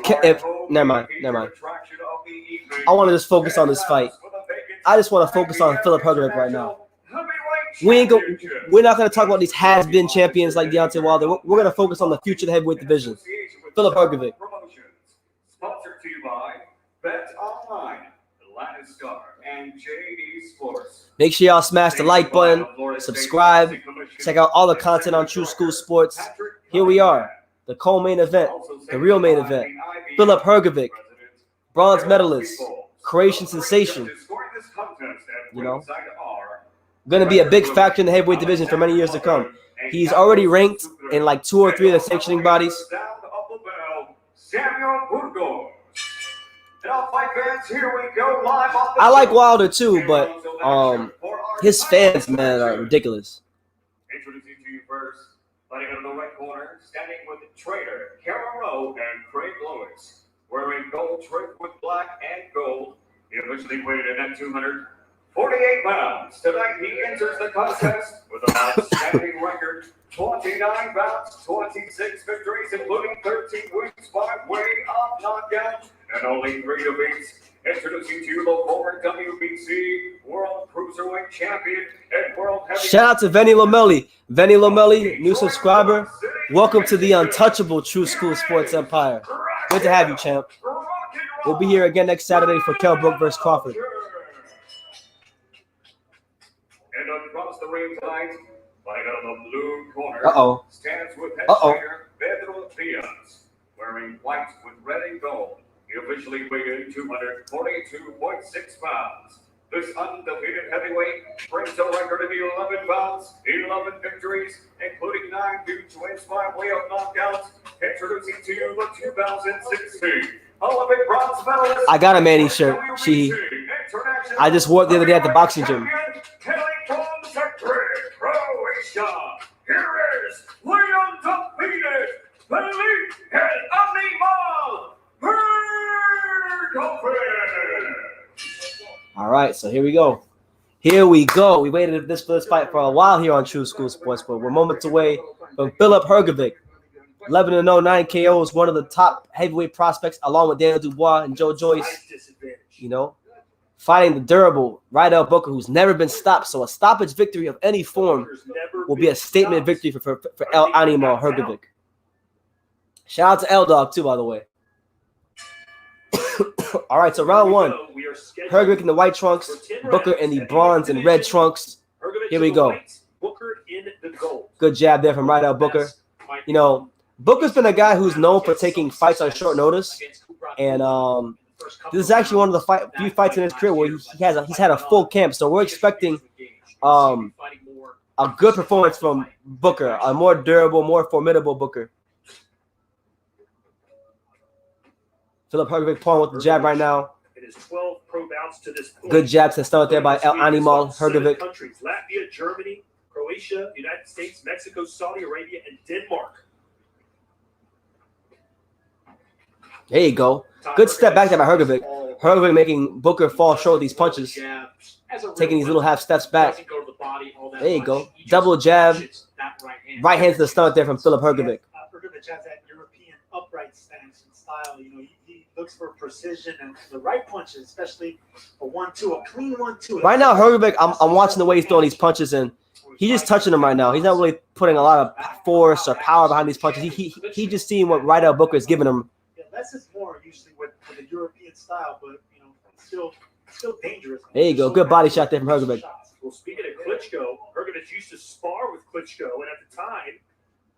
never mind. I want to just focus on this fight. I just want to focus on Filip Hrgovic right now. We're not going to talk about these has-been champions like Deontay Wilder. We're going to focus on the future of the heavyweight division. Filip Hrgovic. Sponsored to you by Bet Online, Latin Star, and JD Sports. Make sure y'all smash the like button, subscribe, check out all the content on True School Sports. Here we are, the co-main event, the real main event. Filip Hrgovic, bronze medalist, Croatian sensation. You know, going to be a big factor in the heavyweight division for many years to come. He's already ranked in like 2 or 3 of the sanctioning bodies. I like Wilder too, but his fans, man, are ridiculous. Introducing to you first, fighting out of the right corner, standing with the trainer, Karen Rowe and Craig Lewis, wearing gold trimmed with black and gold. He officially weighed in at 248 pounds. Tonight he enters the contest with an outstanding record, 29 bouts, 26 victories, including 13 wins by way of knockout, and only 3 defeats. Introducing to you the former WBC World Cruiserweight Champion and World Heavyweight. Shout out to Venny Lomelli. Venny Lomelli, new subscriber. Welcome to the untouchable True School Sports Empire. Good to have you, champ. We'll be here again next Saturday for Kell Brook versus Crawford. And across the ring tonight, fighting out of the blue corner, stands with head trainer Pedro Diaz, wearing white with red and gold. He officially weighed in 242.6 pounds. This undefeated heavyweight brings a record of 11 bouts, 11 victories, including 9 huge wins by way of knockouts. Introducing to you the 2016 Olympic bronze medalist. I got a Manny shirt. I just wore it the other day at the boxing gym. Here is the undefeated Filip Hrgovic. All right, so here we go. Here we go. We waited for this fight for a while here on True School Sports, but we're moments away from Filip Hrgovic. 11-0, 9 KOs, one of the top heavyweight prospects, along with Daniel Dubois and Joe Joyce. You know, fighting the durable Rydell Booker, who's never been stopped. So a stoppage victory of any form will be a statement victory for El Animal Hrgovic. Shout out to L-Dog, too, by the way. All right, so round 1. Hrgovic in the white trunks, Booker in the bronze and red trunks. Here we go. Good jab there from Rydell Booker. You know, Booker's been a guy who's known for taking fights on short notice. And this is actually one of the few fights in his career where he's had a full camp. So we're expecting a good performance from Booker, a more durable, more formidable Booker. Filip Hrgovic pulling with the jab right now. Good jab to start there by El Animal Hrgovic. Latvia, Germany, Croatia, United States, Mexico, Saudi Arabia, and Denmark. There you go. Good step back there by Hrgovic. Hrgovic making Booker fall short with these punches. Taking these little half steps back. There you go. Double jab. Right hand to the stomach there from Filip Hrgovic. Hrgovic has that European upright stance and style. You know, he looks for precision and the right punches, especially a 1-2, a clean 1-2. Right now, Hrgovic, I'm watching the way he's throwing these punches, and he's just touching them right now. He's not really putting a lot of force or power behind these punches. He just seeing what Rydell Booker is giving him. Less is more usually with the European style, but you know, still dangerous. There you go. Good body shot there from Hrgovic. Well, speaking of Klitschko, Hrgovic used to spar with Klitschko, and at the time,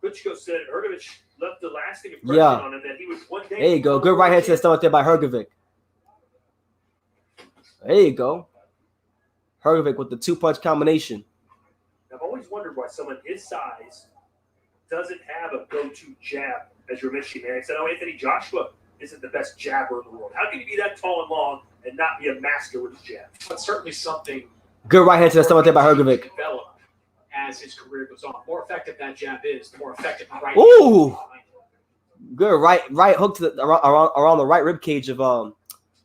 Klitschko said Hrgovic left a lasting impression on him that he was one day. There you go. Good right hand to the stomach there by Hrgovic. There you go. Hrgovic with the 2-punch combination. I've always wondered why someone his size doesn't have a go-to jab. As you're mentioning, man, I said, Anthony Joshua isn't the best jabber in the world. How can he be that tall and long and not be a master with his jab? But certainly something. Good right hand to the stomach there by Hrgovic. Develop as his career goes on. The more effective that jab is, the more effective the right. Ooh, good right hook to the around the right rib cage of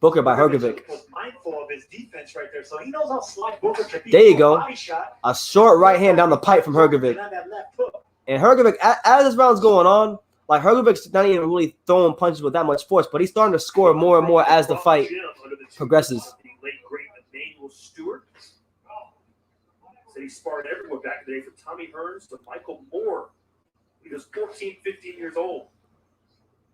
Booker by Hrgovic. Was mindful of his defense right there, so he knows how slight Booker can be. There you go. Body shot. A short right hand down the pipe from Hrgovic. And on that left hook. And Hrgovic, as this round's going on, like Hrgovic's not even really throwing punches with that much force, but he's starting to score more and more as the fight progresses. The late great Emmanuel Stewart. Said he sparred everyone back in the day, from Tommy Hearns to Michael Moore. He was 14, 15 years old.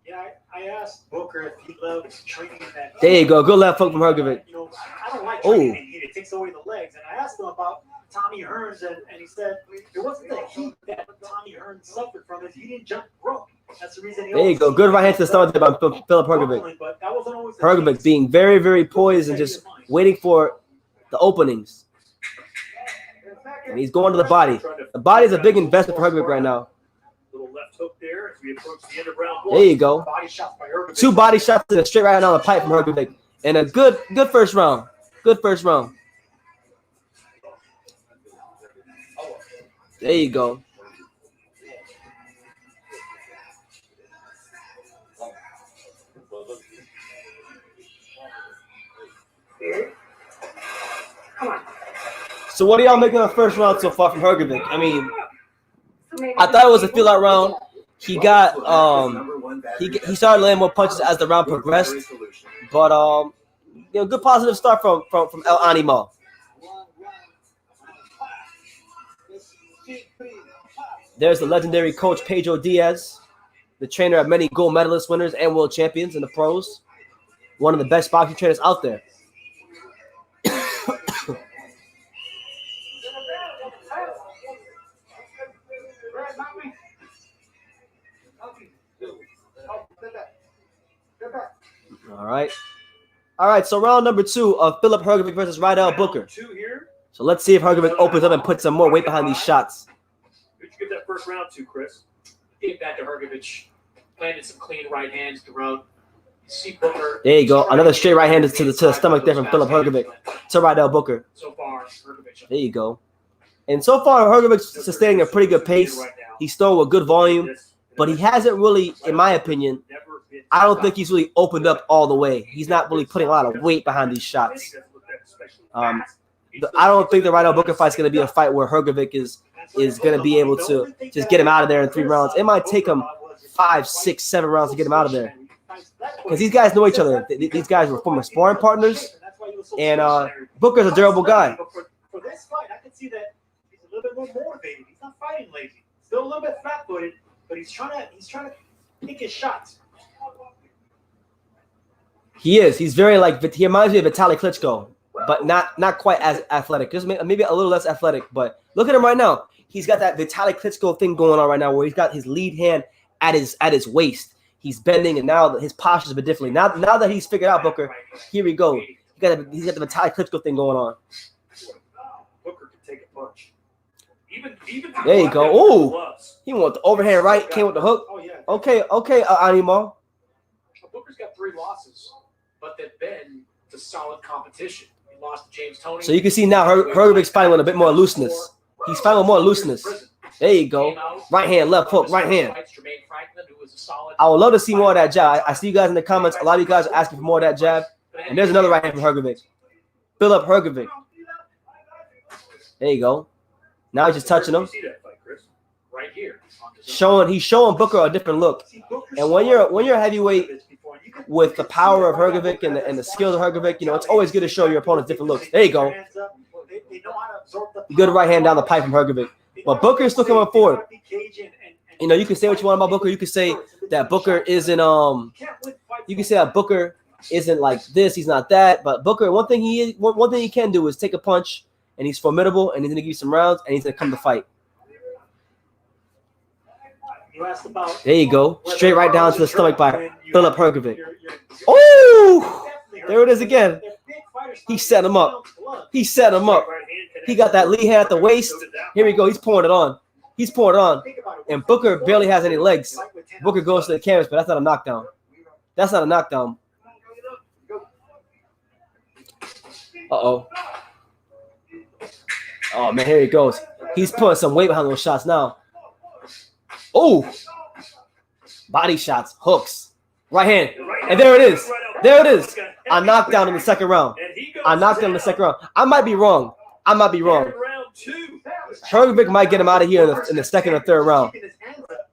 Yeah, I asked Booker if he loves training in that. There you go. Good left hook from Hrgovic. You know, I don't like training in heat. It takes away the legs. And I asked him about Tommy Hearns, and he said it wasn't the heat that Tommy Hearns suffered from. Is he didn't jump rope. That's the reason. There you go. Good right hand to the stomach there by Filip Hrgovic. Hrgovic being very, very poised and just waiting for the openings. And he's going to the body. The body is a big investment for Hrgovic right now. Little left hook there as we approach the end of round 1. There you go. Body shots by Hrgovic. 2 body shots to the straight right down the pipe from Hrgovic. And a good first round. Good first round. There you go. So what are y'all making of the first round so far from Hrgovic? I mean, I thought it was a feel-out round. He got he started landing more punches as the round progressed, but you know, good positive start from El Animo. There's the legendary coach Pedro Diaz, the trainer of many gold medalist winners and world champions in the pros. One of the best boxing trainers out there. All right. So round number 2 of Filip Hrgovic versus Rydell Booker. So let's see if Hrgovic opens up and puts some more weight behind these shots. Who'd you give that first round to, Chris? Gave that to Hrgovic. Landed some clean right hands throughout. See Booker. There you go. Another straight right hand to the stomach there from Filip Hrgovic to Rydell Booker. So far, Hrgovic. There you go. And so far, Hrgovic's sustaining a pretty good pace. He's throwing with good volume, but he hasn't really, in my opinion, I don't think he's really opened up all the way. He's not really putting a lot of weight behind these shots. I don't think the Rydell Booker fight is going to be a fight where Hrgovic is going to be able to just get him out of there in 3 rounds. It might take him 5, 6, 7 rounds to get him out of there. Because these guys know each other. These guys were former sparring partners. And Booker's a durable guy. For this fight, I can see that he's a little bit more motivated. He's not fighting lazy. Still a little bit flat-footed, but he's trying to pick his shots. He is. He's very he reminds me of Vitaly Klitschko, but not quite as athletic. Just maybe a little less athletic. But look at him right now. He's got that Vitaly Klitschko thing going on right now, where he's got his lead hand at his waist. He's bending, and now his posture's a bit differently. Now that he's figured out Booker, here we go. He's got the Vitaly Klitschko thing going on. Booker can take a punch. Even there you go. Oh, he went the overhand right, came with the hook. Oh, yeah. Okay, Animo. Booker's got 3 losses, but they've been to solid competition. He lost to James Toney. So you can see now Hrgovic's fighting with a bit more looseness. He's fighting with more looseness. There you go. Right hand, left hook, right hand. I would love to see more of that jab. I see you guys in the comments. A lot of you guys are asking for more of that jab. And there's another right hand from Hrgovic. Filip Hrgovic. There you go. Now he's just touching him. Right here. He's showing Booker a different look. And when you're a heavyweight with the power of Hrgovic and the skills of Hrgovic, you know, it's always good to show your opponents different looks. There you go. Good right hand down the pipe from Hrgovic. But Booker is still coming forward. You know, you can say what you want about Booker. You can say that Booker isn't you can say that Booker isn't like this, he's not that. But Booker, one thing he can do is take a punch, and he's formidable, and he's gonna give you some rounds, and he's gonna come to fight. There you go. Straight right down to the stomach by Filip Hrgovic. Oh! There it is again. He set him up. He set him up. He got that lead hand at the waist. Here we go. He's pouring it on. He's pouring it on. And Booker barely has any legs. Booker goes to the canvas, but that's not a knockdown. That's not a knockdown. Uh-oh. Oh, man, here he goes. He's putting some weight behind those shots now. Oh! Body shots, hooks. Right hand. And there it is. There it is. I knocked down in the second round. I knocked down in the second round. I might be wrong. Round 2. Hrgovic might get him out of here in the second or third round.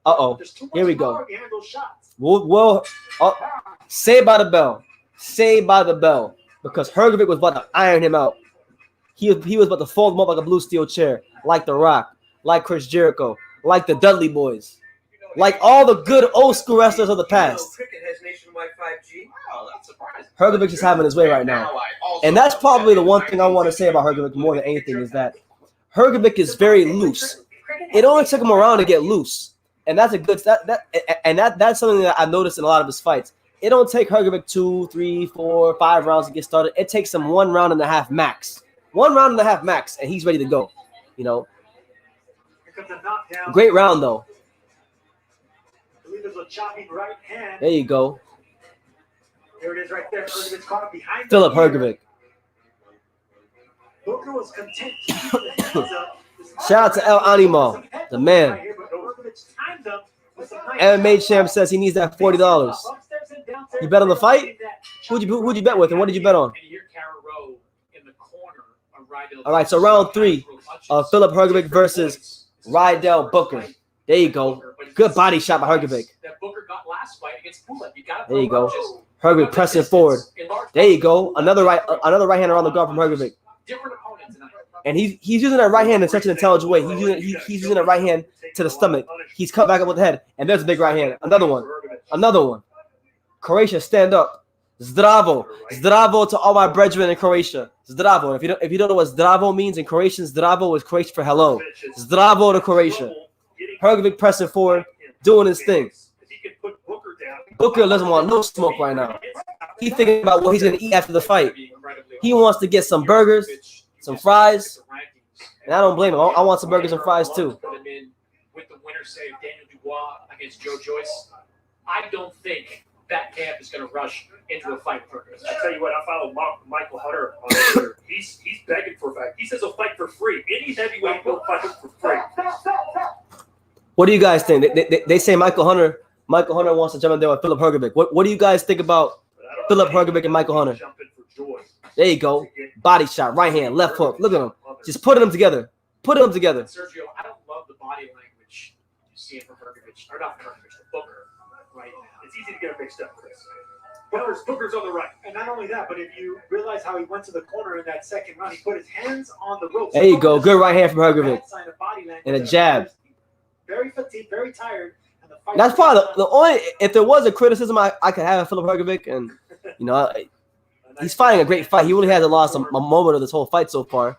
Uh-oh. Here we go. We'll saved by the bell. Saved by the bell. Because Hrgovic was about to iron him out. He was about to fold him up like a blue steel chair. Like The Rock. Like Chris Jericho. Like the Dudley Boys. Like all the good old school wrestlers of the past. Cricket has nationwide 5G. Wow, that's surprising. Hrgovic is having his way right now. And that's probably the one thing I want to say about Hrgovic more than anything is that Hrgovic is very loose. It only took him around to get loose. And that's a good that's something that I've noticed in a lot of his fights. It don't take Hrgovic 2, 3, 4, 5 rounds to get started. It takes him 1 round and a half max. 1 round and a half max, and he's ready to go. You know. Great round though. A chopping right hand. There you go. There it is right there. Hrgovic's caught behind Filip Hrgovic. Booker was content to keep the hands up. Shout out to El Animo, the man. MMA champ says he needs that $40. You bet on the fight? Who'd you bet with, and what did you bet on? All right, so round 3 of Filip Hrgovic versus Rydell Booker. There you go. Good body shot by Hrgovic. There you go. Hrgovic pressing forward. There you go. Another right hand around the guard from Hrgovic. And he's using that right hand in such an intelligent way. He's using that right hand to the stomach. He's cut back up with the head. And there's a big right hand. Another one. Croatia, stand up. Zdravo. Zdravo to all my brethren in Croatia. Zdravo. If you don't know what Zdravo means in Croatian, Zdravo is Croatian for hello. Zdravo to Croatia. Hrgovic pressing forward, doing his thing. Booker doesn't want no smoke right now. He's thinking about what he's going to eat after the fight. He wants to get some burgers, some fries, and I don't blame him. I want some burgers and fries too. With the winner save Daniel Dubois against Joe Joyce, I don't think that camp is going to rush into a fight with Hrgovic. I tell you what, I follow Michael Hunter on Twitter. He's begging for a fight. He says he'll fight for free. Any heavyweight will fight for free. What do you guys think? They say Michael Hunter wants to jump in there with Filip Hrgovic. What do you guys think about Filip Hrgovic and Michael Hunter? There you go. Body shot, right hand, left hook. Look at him. Just putting them together. Sergio, I don't love the body language you see from Hrgovic. Or not Hrgovic, Booker right now. It's easy to get it mixed up, Chris. Booker's on the right. And not only that, but if you realize how he went to the corner in that second round, he put his hands on the ropes. There you go. Good right hand from Hrgovic. And a jab. Very fatigued, very tired. And the fight That's probably the only, if there was a criticism I could have of Filip Hrgovic, and you know, he's fighting a great fight. He really hasn't lost a moment of this whole fight so far.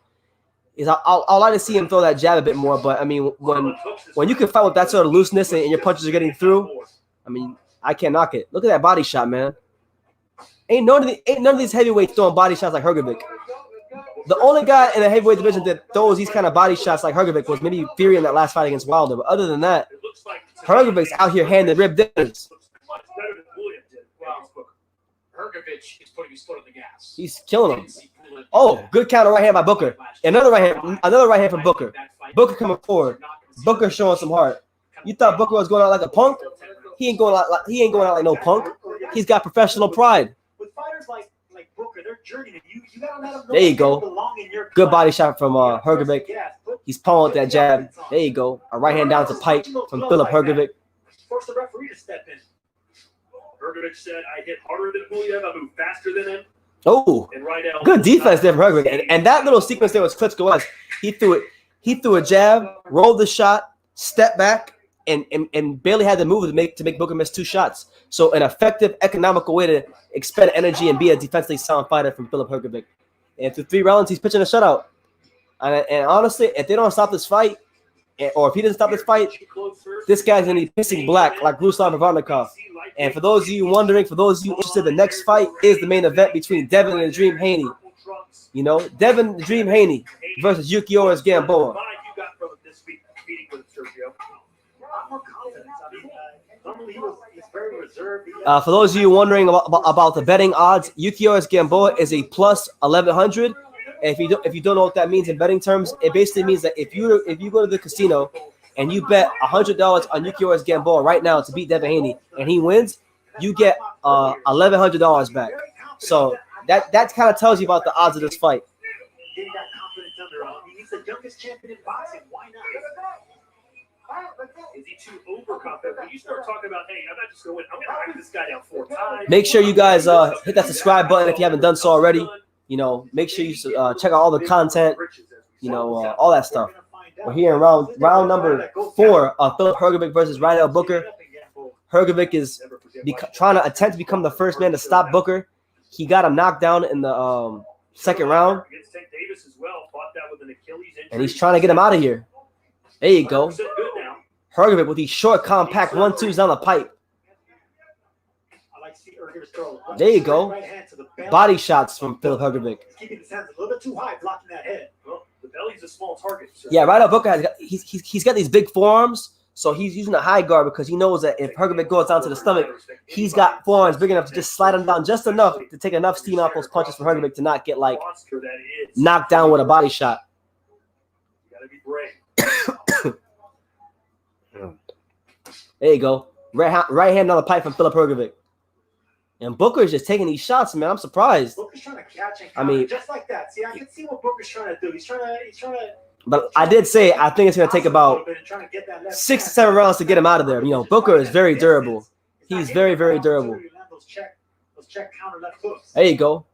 I'd like to see him throw that jab a bit more, but I mean, when you can fight with that sort of looseness and your punches are getting through, I mean, I can't knock it. Look at that body shot, man. Ain't none of these heavyweights throwing body shots like Hrgovic. The only guy in the heavyweight division that throws these kind of body shots like Hrgovic was maybe Fury in that last fight against Wilder. But other than that, Hrgovic's out here handing rib dinners. Hrgovic is putting his foot on the gas. He's killing him. Oh, good counter right hand by Booker. Another right hand from Booker. Booker coming forward. Booker showing some heart. You thought Booker was going out like a punk? He ain't going out like no punk. He's got professional pride. With fighters like Booker, they're journeymen. You gotta let them know there you go. Belong in your Good body shot from Hrgovic. He's pulling with that jab. There you go. A right hand down to pipe from Filip Hrgovic. Force the referee to step in. Hrgovic said, "I hit harder than Buliev. I move faster than him." Oh, good defense there from Hrgovic. And that little sequence there was Klitschko-esque. He threw a jab, rolled the shot, stepped back, and barely had to move to make Booker miss 2 shots. So an effective, economical way to expend energy and be a defensively sound fighter from Filip Hrgovic. And through 3 rounds, he's pitching a shutout. And honestly, if they don't stop this fight, or if he doesn't stop this fight, this guy's going to be pissing black like Ruslan Ivanikov. And for those of you wondering, for those of you interested, the next fight is the main event between Devin and the Dream Haney. You know, Devin the Dream Haney versus Yuriorkis Gamboa. For those of you wondering about the betting odds, Yuriorkis Gamboa is a plus 1100. And if you don't know what that means in betting terms, it basically means that if you go to the casino and you bet $100 on Yuriorkis Gamboa right now to beat Devin Haney and he wins, you get $1,100 back. So that kind of tells you about the odds of this fight. He got confidence under him. He's the youngest champion in boxing. Why not? Is he too overconfident? When you start talking about, hey, I'm not just going, I'm going to knock this guy down 4 times. Make sure you guys hit that subscribe button if you haven't done so already. You know, make sure you check out all the content. You know, all that stuff. We're here in round number 4 of Filip Hrgovic versus Rydell Booker. Hrgovic is trying to attempt to become the first man to stop Booker. He got him knocked down in the second round. And he's trying to get him out of here. There you go. Hrgovic with these short, compact 1-2s down the pipe. There you go. Body shots from Filip Hrgovic. Keeping his hands a little bit too high, blocking that head. Well, the belly's a small target. So. Yeah, Rydell Booker he's got these big forearms, so he's using a high guard because he knows that if Hrgovic goes down to the stomach, he's got forearms big enough to just slide him down just enough to take enough steam off those punches for Hrgovic to not get like knocked down with a body shot. You gotta be brave. There you go. Right hand on the pipe from Filip Hrgovic. And Booker is just taking these shots, man. I'm surprised. Booker's trying to catch and counter, just like that. See, I can see what Booker's trying to do. He's trying to. But I did say I think it's going to take about 6 to 7 rounds to get him out of there. You know, Booker is very durable. He's very, very durable. There you go.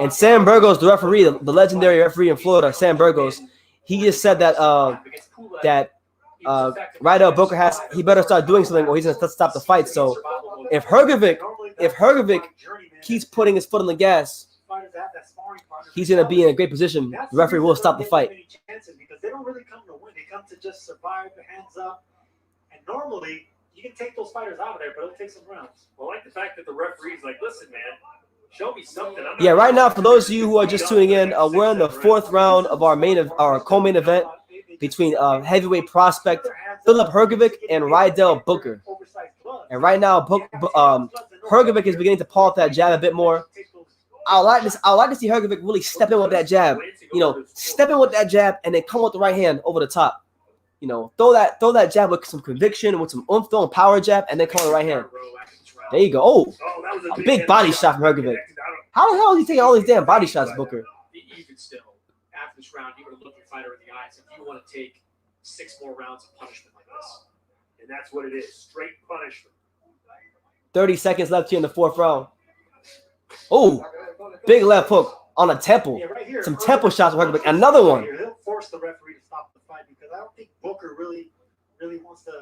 And Sam Burgos, the referee, the legendary referee in Florida, Sam Burgos, he just said that Rydell Booker he better start doing something or he's going to stop the fight. So if Hrgovic keeps putting his foot on the gas, he's going to be in a great position. The referee will stop the fight. Because they don't really come to win. They come to just survive, the hands up. And normally, you can take those fighters out of there, but it'll take some rounds. Well, I like the fact that the referee's like, listen, man, show me something. Yeah, right now, for those of you who are just tuning in, we're in the 4th round of our co-main event between heavyweight prospect Filip Hrgovic and Rydell Booker. And right now, Hrgovic is beginning to pull out that jab a bit more. I like to see Hrgovic really step in with that jab. You know, step in with that jab and then come with the right hand over the top. You know, throw that jab with some conviction, with some oomph, throw a power jab, and then come with the right hand. There you go. Oh, a big body shot from Hrgovic. How the hell is he taking all these damn body shots, Booker? Even still, after this round, you would look your fighter in the eyes if you want to take 6 more rounds of punishment like this. And that's what it is, straight punishment. 30 seconds left here in the 4th round. Oh, big left hook on a temple. Yeah, right here, some temple shots from Hrgovic. Another one. He'll force the referee to stop the fight because I don't think Booker really wants to.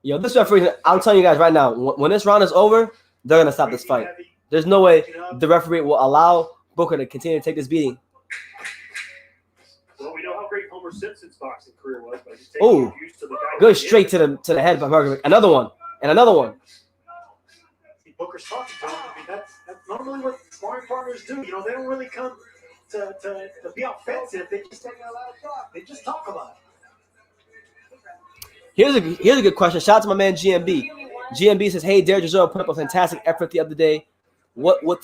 Yo, this referee, I'm telling you guys right now, when this round is over, they're going to stop this fight. There's no way the referee will allow Booker to continue to take this beating. Well, we know how great Homer Simpson's boxing career was. Oh, good straight to the head by Hrgovic. Another one. And another one. See, Booker's talking to him. I mean, that's normally what sparring partners do. You know, they don't really come to be offensive. They just talk about it. Here's a good question. Shout out to my man GMB. GMB says, "Hey, Derek Chisora put up a fantastic effort the other day. With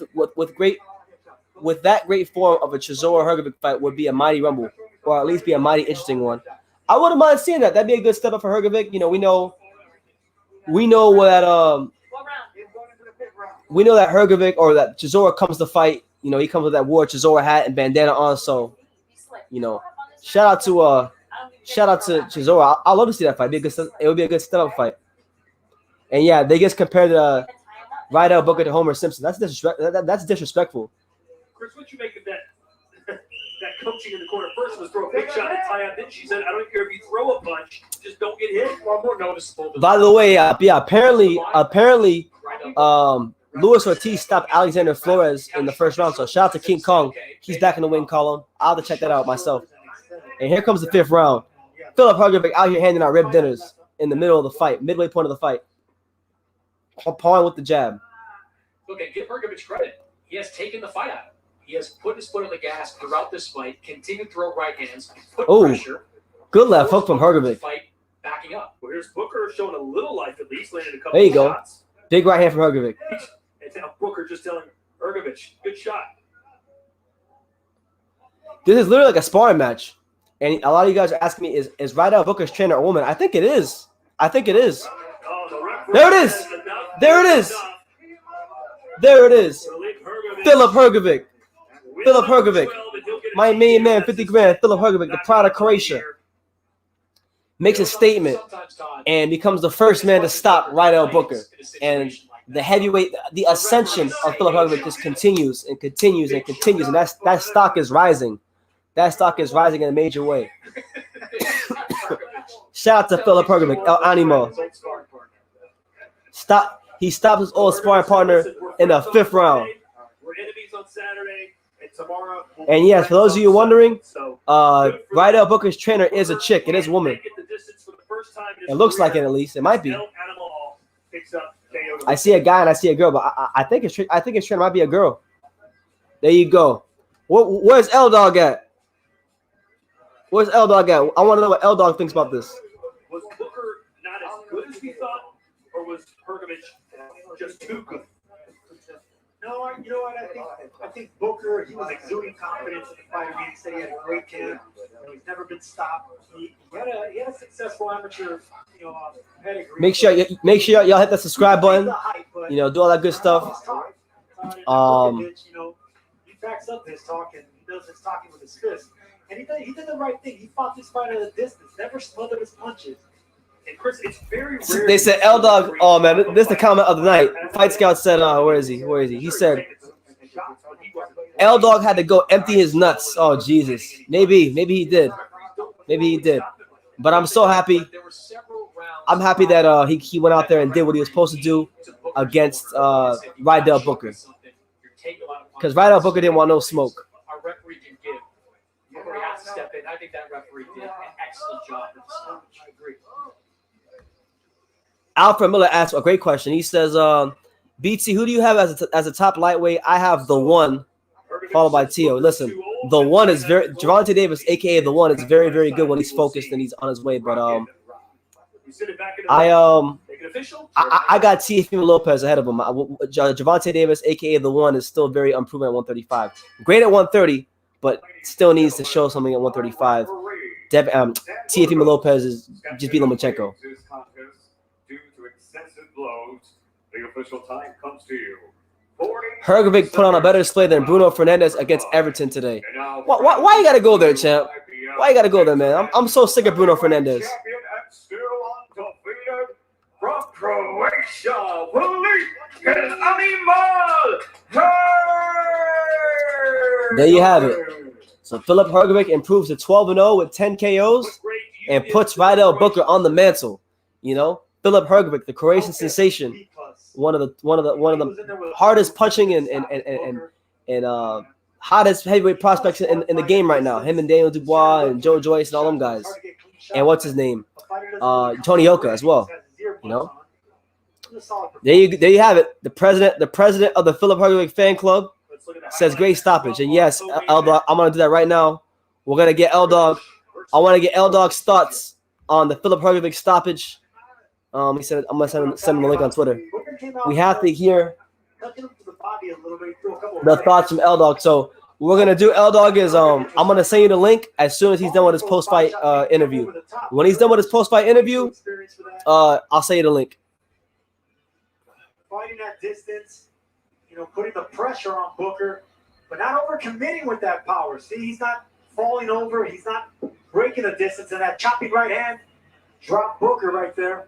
that great form of a Chisora Hrgovic fight would be a mighty rumble, or at least be a mighty interesting one. I wouldn't mind seeing that. That'd be a good step up for Hrgovic. You know, we know that Hrgovic or that Chisora comes to fight. You know, he comes with that War Chisora hat and bandana on. So, you know, shout out to Chisora. I'd love to see that fight. It would be a good step up fight. And yeah, they just compared Rydell Booker to Homer Simpson. That's disrespectful. Chris, what you make of that coaching in the corner? First was throw a big shot and tie up. Then she said, I don't care if you throw a punch, just don't get hit. Well, more noticeable. By the way, apparently, Luis Ortiz stopped Alexander Flores in the 1st round. So shout out to King Kong. He's back in the win column. I'll have to check that out myself. And here comes the 5th round. Filip Hrgovic out here handing out rib dinners in the middle of the fight, midway point of the fight. Pawing with the jab. Okay, give Hrgovic credit. He has taken the fight out. He has put his foot on the gas throughout this fight, continued to throw right hands, put pressure. Good left hook from Hrgovic. Fight backing up. Well, here's Booker showing a little life at least, landed a couple there you go. shots. Big right hand from Hrgovic. And now Booker just telling Hrgovic, good shot. This is literally like a sparring match. And a lot of you guys are asking me, is Rydell Booker's trainer a woman? I think it is. Oh, the There it is. There it is. There it is. Filip Hrgovic. Filip Hrgovic. My main man, 50 grand. Filip Hrgovic, the pride of Croatia, makes a statement and becomes the first man to stop Rydell Booker. And the heavyweight, the ascension of Filip Hrgovic just continues and continues and continues. And that stock is rising. That stock is rising in a major way. Shout out to Filip Hrgovic, El Animo. He stopped his old sparring partner in the 5th round. We're enemies on Saturday and tomorrow. And yes, for those of you wondering, Rydell Booker's trainer is a chick. It is a woman. It looks like it, at least. It might be. I see a guy and I see a girl, but I think his trainer might be a girl. There you go. Where's L Dog at? Where's L Dog at? I want to know what L Dog thinks about this. Was Booker not as good as we thought, or was Hrgovic just too good? No, you know what? I think Booker, he was exuding confidence in the fighter. He said he had a great camp. He's never been stopped. He had a successful amateur, pedigree. Make sure y'all hit the subscribe button. Do all that good stuff. He backs up his talk and he does his talking with his fist. And he did the right thing. He fought this fight at a distance, never smothered his punches. And Chris, it's very rare. They said L Dog. Oh man, this is the comment of the night. Fight Scout said, "Where is he? Where is he?" He said, "L Dog had to go empty his nuts." Oh Jesus, maybe he did, But I'm so happy. I'm happy that he went out there and did what he was supposed to do against Rydell Booker, because Rydell Booker didn't want no smoke. Our referee can give. Referee has to step in. I think that referee did an excellent job. I agree. Alfred Miller asked a great question. He says, BT, who do you have as a top lightweight? I have the One, followed by Tio. Listen, the One is Gervonta Davis, a.k.a. the One, is very, very good when he's focused and he's on his way. But I got Teofimo Lopez ahead of him. Gervonta Davis, a.k.a. the One, is still very unproven at 135. Great at 130, but still needs to show something at 135. Teofimo Lopez is just beat Lomachenko. The official time comes to you. Hrgovic put on a better display than Bruno Fernandes against Everton today. Why you gotta go there, champ? Why you gotta go there, man? I'm so sick of Bruno Fernandes. From Croatia, Filip There you have it. So Filip Hrgovic improves to 12-0 with 10 KOs and puts Rydell Booker on the mantle. Filip Hrgovic, the Croatian sensation, one of the hardest punching and hottest heavyweight prospects in the game right now. Him and Daniel Dubois and Joe Joyce and all them guys. And what's his name? Tony Yoka as well. There you have it. The president of the Filip Hrgovic fan club says great stoppage. And yes, L Dog, I'm gonna do that right now. We're gonna get L Dog. I want to get L Dog's thoughts on the Filip Hrgovic stoppage. He said I'm gonna send him a link on Twitter. We have to hear the thoughts from L Dog. So what we're gonna do, L Dog, is I'm gonna send you the link as soon as he's done with his post fight interview. When he's done with his post fight interview, I'll send you the link. Fighting that distance, putting the pressure on Booker, but not overcommitting with that power. See, he's not falling over. He's not breaking the distance. And that chopping right hand dropped Booker right there.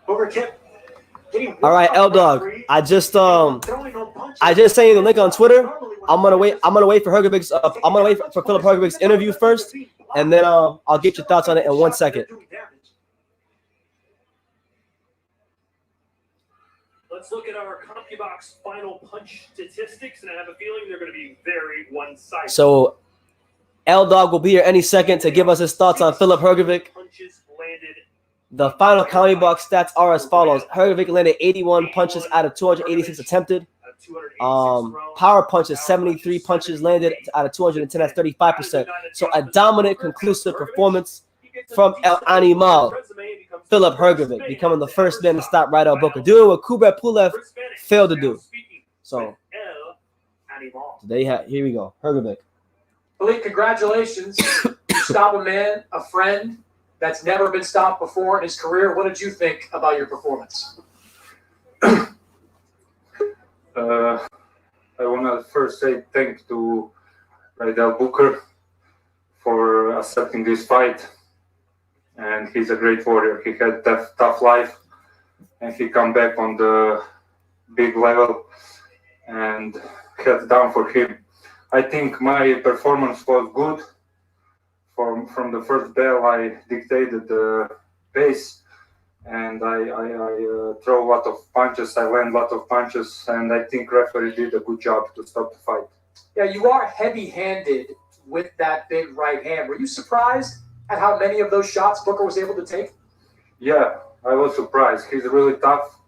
Booker kept getting. All right, L Dog. I just sent you the link on Twitter. I'm gonna wait for Hrgovic's. I'm gonna wait for Filip Hrgovic's interview first, and then I'll get your thoughts on it in 1 second. Let's look at our CompuBox final punch statistics, and I have a feeling they're going to be very one-sided. So, L Dog will be here any second to give us his thoughts on Filip Hrgovic. The final CompuBox stats are as follows: Hrgovic landed 81 punches out of 286 attempted. Power punches, 73 punches landed out of 210. That's 35%. So, a dominant, conclusive performance from El Animal, Filip Hrgovic, becoming the first man to stop Rydell Booker, doing what Kubrat Pulev failed to do. So, here we go, Hrgovic. Filip, congratulations. You stop a man, a friend, that's never been stopped before in his career. What did you think about your performance? I want to first say thanks to Rydell Booker for accepting this fight. And he's a great warrior. He had tough life, and he come back on the big level, and heads down for him. I think my performance was good. From the first bell, I dictated the pace, and I throw a lot of punches. I land a lot of punches, and I think referee did a good job to stop the fight. Yeah, you are heavy-handed with that big right hand. Were you surprised at how many of those shots Booker was able to take? Yeah, I was surprised. He's really tough.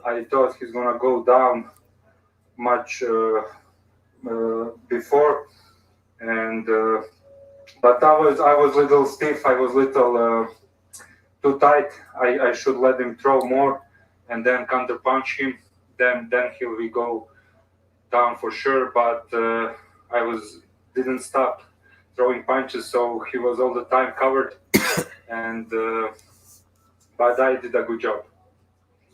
I thought he's gonna go down much before, and but I was a little stiff. I was a little too tight. I should let him throw more and then counter punch him. Then he will go down for sure. But I didn't stop throwing punches, so he was all the time covered. And but I did a good job.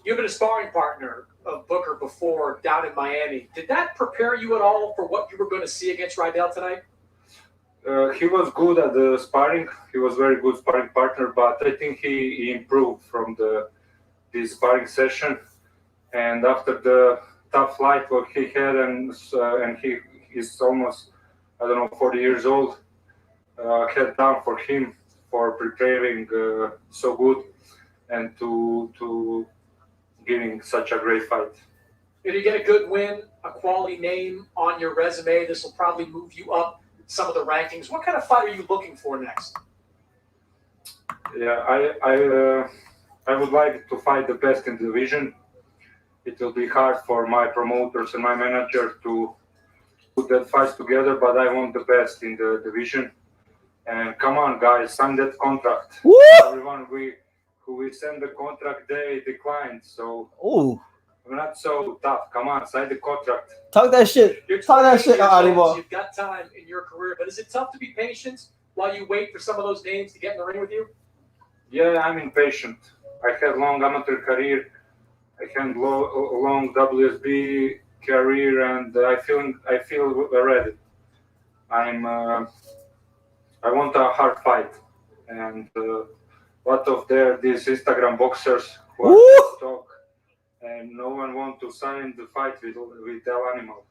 You've been a sparring partner of Booker before down in Miami. Did that prepare you at all for what you were going to see against Rydell tonight? He was good at the sparring. He was very good sparring partner, but I think he improved from this sparring session. And after the tough fight what he had, and he is almost, 40 years old, head down for him for preparing so good and to giving such a great fight. If you get a good win, a quality name on your resume, this will probably move you up some of the rankings. What kind of fight are you looking for next? Yeah, I would like to fight the best in the division. It will be hard for my promoters and my manager to put that fight together, but I want the best in the division. And come on, guys, sign that contract. Woo! Everyone who we send the contract, they declined. So Ooh. I'm not so tough. Come on, sign the contract. Talk that shit. You're Talk that 28 shit years out old, anymore. so you've got time in your career, but is it tough to be patient while you wait for some of those names to get in the ring with you? Yeah, I'm impatient. I had long amateur career. I had long WSB career, and I feel ready. I want a hard fight, and a lot of these Instagram boxers who talk, and no one want to sign the fight with El Animal.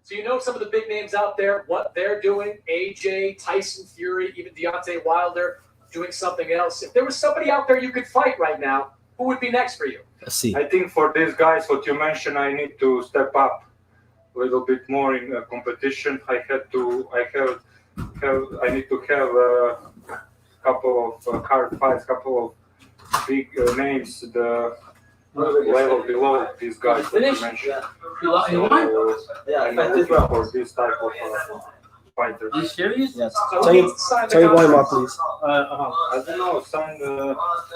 So you know some of the big names out there, what they're doing, AJ, Tyson Fury, even Deontay Wilder doing something else. If there was somebody out there you could fight right now, who would be next for you? Let's see. I think for these guys, what you mentioned, I need to step up a little bit more in competition. I need to have a couple of hard fights, couple of big names, the level below these guys that you mentioned. I'm looking for this type of fighters. Are you serious? Yes. So Tell we you, need to sign the tell you one more, contract. please. I don't know, sign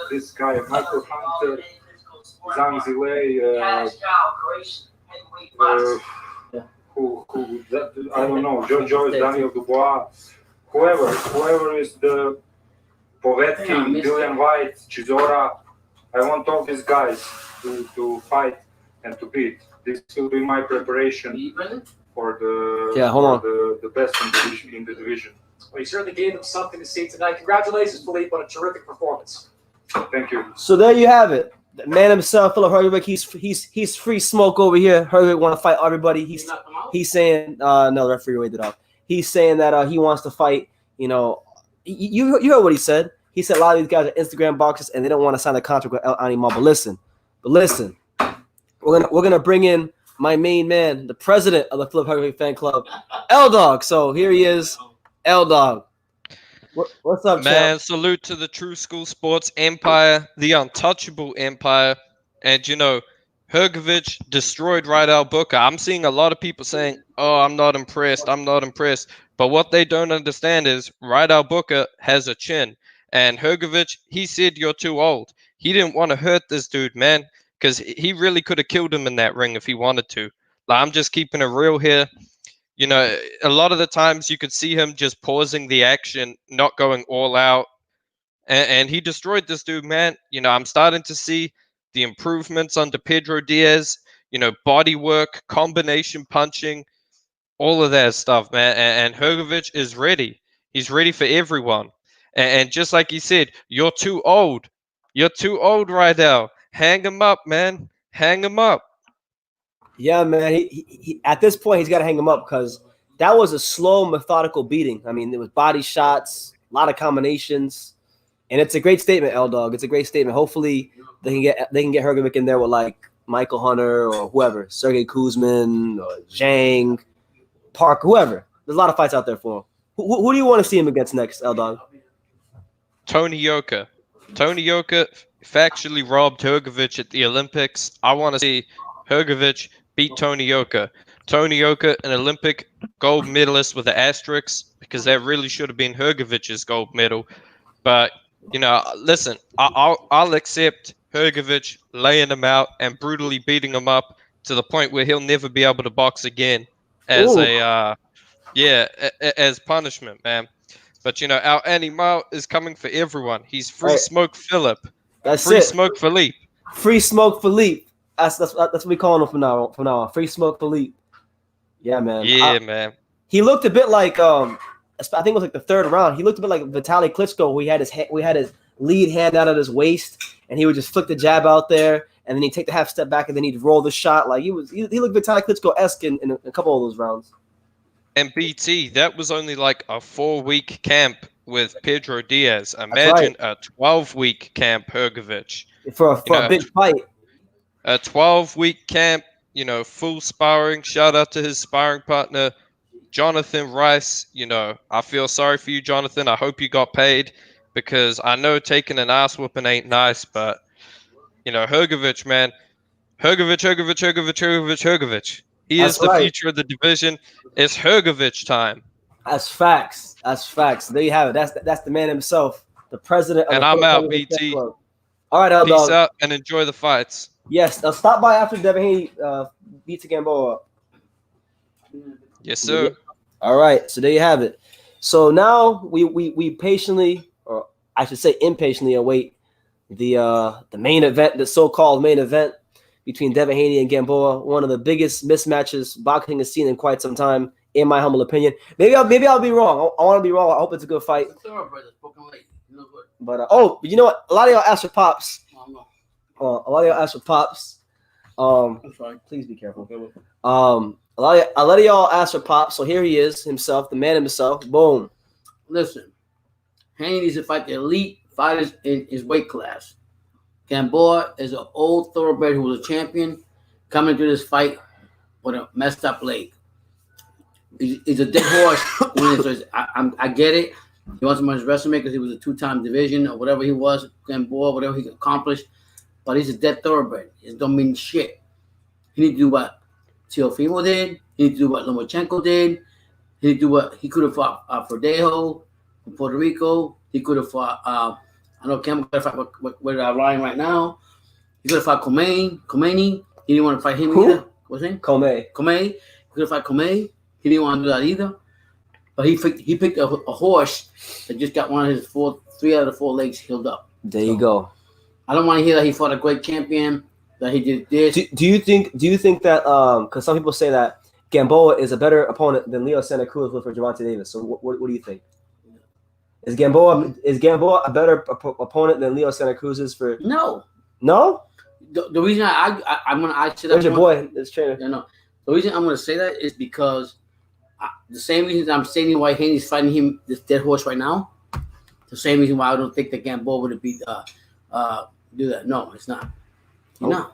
this guy, Michael Hunter, Zhang Zilei, who I don't know, Joyce, Daniel Dubois, whoever is the Povetkin, Dillian White, Chisora. I want all these guys to fight and to beat. This will be my preparation for the best in the division. Well, you certainly gave them something to see tonight. Congratulations, Filip, on a terrific performance. Thank you. So there you have it. The man himself, Filip Hrgovic, he's free smoke over here. Hrgovic want to fight everybody. He's saying no, the referee waited off. He's saying that he wants to fight. You know, you heard what he said. He said a lot of these guys are Instagram boxers and they don't want to sign a contract with El Animal. But listen, we're gonna bring in my main man, the president of the Filip Hrgovic fan club, L Dog. So here he is, L Dog. What's up, man? Champ? Salute to the True School Sports Empire, the untouchable empire. And you know, Hrgovic destroyed Rydell Booker. I'm seeing a lot of people saying, "Oh, I'm not impressed. I'm not impressed." But what they don't understand is Rydell Booker has a chin, and Hrgovic, he said, "You're too old." He didn't want to hurt this dude, man, because he really could have killed him in that ring if he wanted to. Like, I'm just keeping it real here. You know, a lot of the times you could see him just pausing the action, not going all out. and he destroyed this dude, man. You know, I'm starting to see the improvements under Pedro Diaz. You know, body work, combination punching, all of that stuff, man. And Hrgovic is ready. He's ready for everyone. And just like he said, you're too old. You're too old right now. Hang him up, man. Hang him up. Yeah, man. He at this point, he's got to hang him up because that was a slow, methodical beating. I mean, there was body shots, a lot of combinations, and it's a great statement, L-Dog. It's a great statement. Hopefully, they can get Hrgovic in there with like Michael Hunter or whoever, Sergey Kuzmin or Zhang, Park, whoever. There's a lot of fights out there for him. Who do you want to see him against next, L-Dog? Tony Yoka. Tony Yoka factually robbed Hrgovic at the Olympics. I want to see Hrgovic beat Tony Yoka. Tony Yoka, an Olympic gold medalist with an asterisk, because that really should have been Hrgovic's gold medal. But, you know, listen, I'll accept Hrgovic laying him out and brutally beating him up to the point where he'll never be able to box again as as punishment, man. But, you know, our animal is coming for everyone. He's free smoke Filip. That's free it. Smoke Filip. Free smoke Filip. That's what we call him from now on. Free smoke Filip. Yeah, man. Yeah, man. He looked a bit like I think it was like the third round. He looked a bit like Vitaly Klitschko, where he had his lead hand out of his waist, and he would just flick the jab out there, and then he'd take the half step back, and then he'd roll the shot. Like he looked Vitaly Klitschko-esque in a couple of those rounds. And BT, that was only like a 4-week camp with Pedro Diaz. Imagine a 12-week camp, Hrgovic. For a big fight. A 12-week camp, you know, full sparring. Shout out to his sparring partner, Jonathan Rice. You know, I feel sorry for you, Jonathan. I hope you got paid, because I know taking an ass whooping ain't nice, but, you know, Hrgovic, man. Hrgovic. He is the future of the division. It's Hrgovic time. That's facts. There you have it. That's the man himself, the president of and the I'm out, BT. All right, L-Dog. Peace out and enjoy the fights. Yes, stop by after Devin Haney beats Gamboa. Yes, sir. All right, so there you have it. So now we patiently, or I should say impatiently, await the main event, the so-called main event between Devin Haney and Gamboa, one of the biggest mismatches boxing has seen in quite some time, in my humble opinion. Maybe I'll be wrong. I want to be wrong. I hope it's a good fight. But you know what? A lot of y'all asked for Pops. A lot of y'all asked for Pops. I'm sorry. Please be careful. A lot of y'all asked for Pops. So here he is, himself, the man himself. Boom. Listen, Haney needs to fight the elite fighters in his weight class. Gamboa is an old thoroughbred who was a champion coming to this fight with a messed up leg. He's a dead horse. I get it. He wants him on his resume because he was a 2-time division or whatever he was, Gamboa, whatever he accomplished. But he's a dead thoroughbred. It don't mean shit. He need to do what Teofimo did. He need to do what Lomachenko did. He need to do what he could have fought Verdejo from Puerto Rico. He could have fought, I know Cam could have fought with Ryan right now. He could have fought Khomeini. He didn't want to fight him either. What's his name? Comey. He could have fought Comey. He didn't want to do that either. But he picked a horse that just got one of his 3 out of the 4 legs healed up. There you go. I don't want to hear that he fought a great champion, that he did this. Do you think that because some people say that Gamboa is a better opponent than Leo Santa Cruz was for Gervonta Davis? So what do you think? Is Gamboa a better opponent than Leo Santa Cruz is for? No. The reason I'm gonna say that. There's your boy, this trainer. No. The reason I'm gonna say that is because the same reason I'm saying why Haney's fighting him, this dead horse right now. The same reason why I don't think that Gamboa would beat do that. No, it's not. No.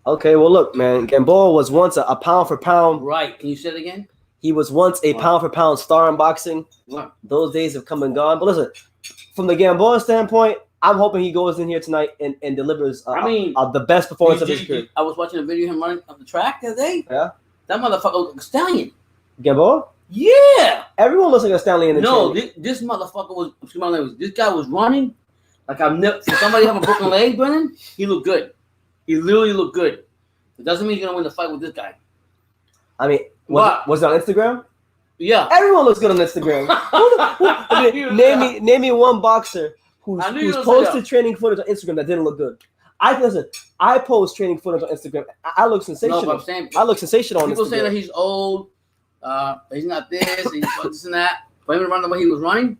Okay, well look, man, Gamboa was once a pound for pound. Right. Can you say it again? He was once a pound for pound star in boxing. What? Those days have come and gone. But listen, from the Gamboa standpoint, I'm hoping he goes in here tonight and delivers the best performance of his career. I was watching a video of him running up the track the other day. Yeah. That motherfucker looked like a stallion. Gamboa? Yeah. Everyone looks like a stallion in the training. This motherfucker this guy was running like I've never. For somebody have a broken leg, Brennan, he looked good. He literally looked good. It doesn't mean you're gonna win the fight with this guy. I mean, was it on Instagram? Yeah. Everyone looks good on Instagram. Name me one boxer who's I knew you was posted there. training footage on Instagram that didn't look good. I post training footage on Instagram. I look sensational. No, but I'm saying, I look sensational on people Instagram. say that he's old, he's not this, he's this and that. But even running the way he was running,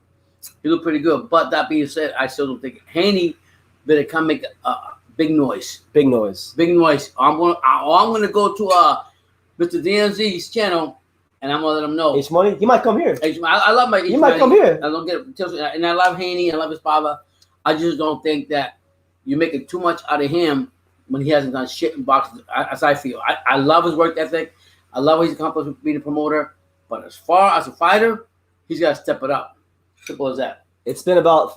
he looked pretty good. But that being said, I still don't think Haney better come make a big noise. Big noise. Big noise. I'm gonna go to Mr. DMZ's channel, and I'm gonna let him know. H Money, you might come here. I love my. You might come here. I don't get, and I love Haney. I love his father. I just don't think that you're making too much out of him when he hasn't done shit in boxing. As I feel, I love his work ethic. I love what he's accomplished with being a promoter. But as far as a fighter, he's got to step it up. Simple as that. It's been about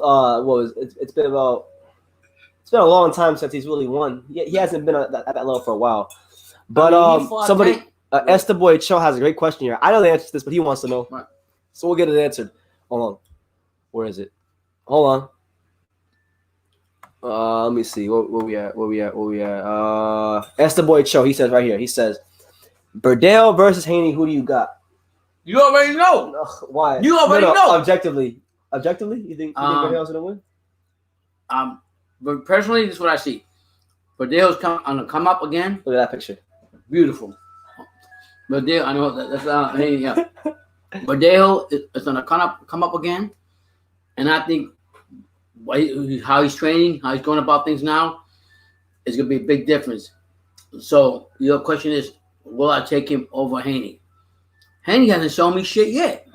it's been a long time since he's really won. He hasn't been at that level for a while. But somebody, Esther Boy Cho has a great question here. I know the answer to this, but he wants to know. Right. So we'll get it answered. Hold on. Where is it? Hold on. Let me see. Where we at? Esther Boy Cho. He says right here. He says, Burdell versus Haney. Who do you got? You already know. Why? You already know. Objectively, you think Burdell's gonna win? But personally, this is what I see. Burdell's gonna come up again. Look at that picture. Beautiful. Burdell, I know that's Haney. Yeah. Burdell is gonna come up again, and I think how he's training, how he's going about things now, is gonna be a big difference. So your question is, will I take him over Haney? Haney hasn't shown me shit yet.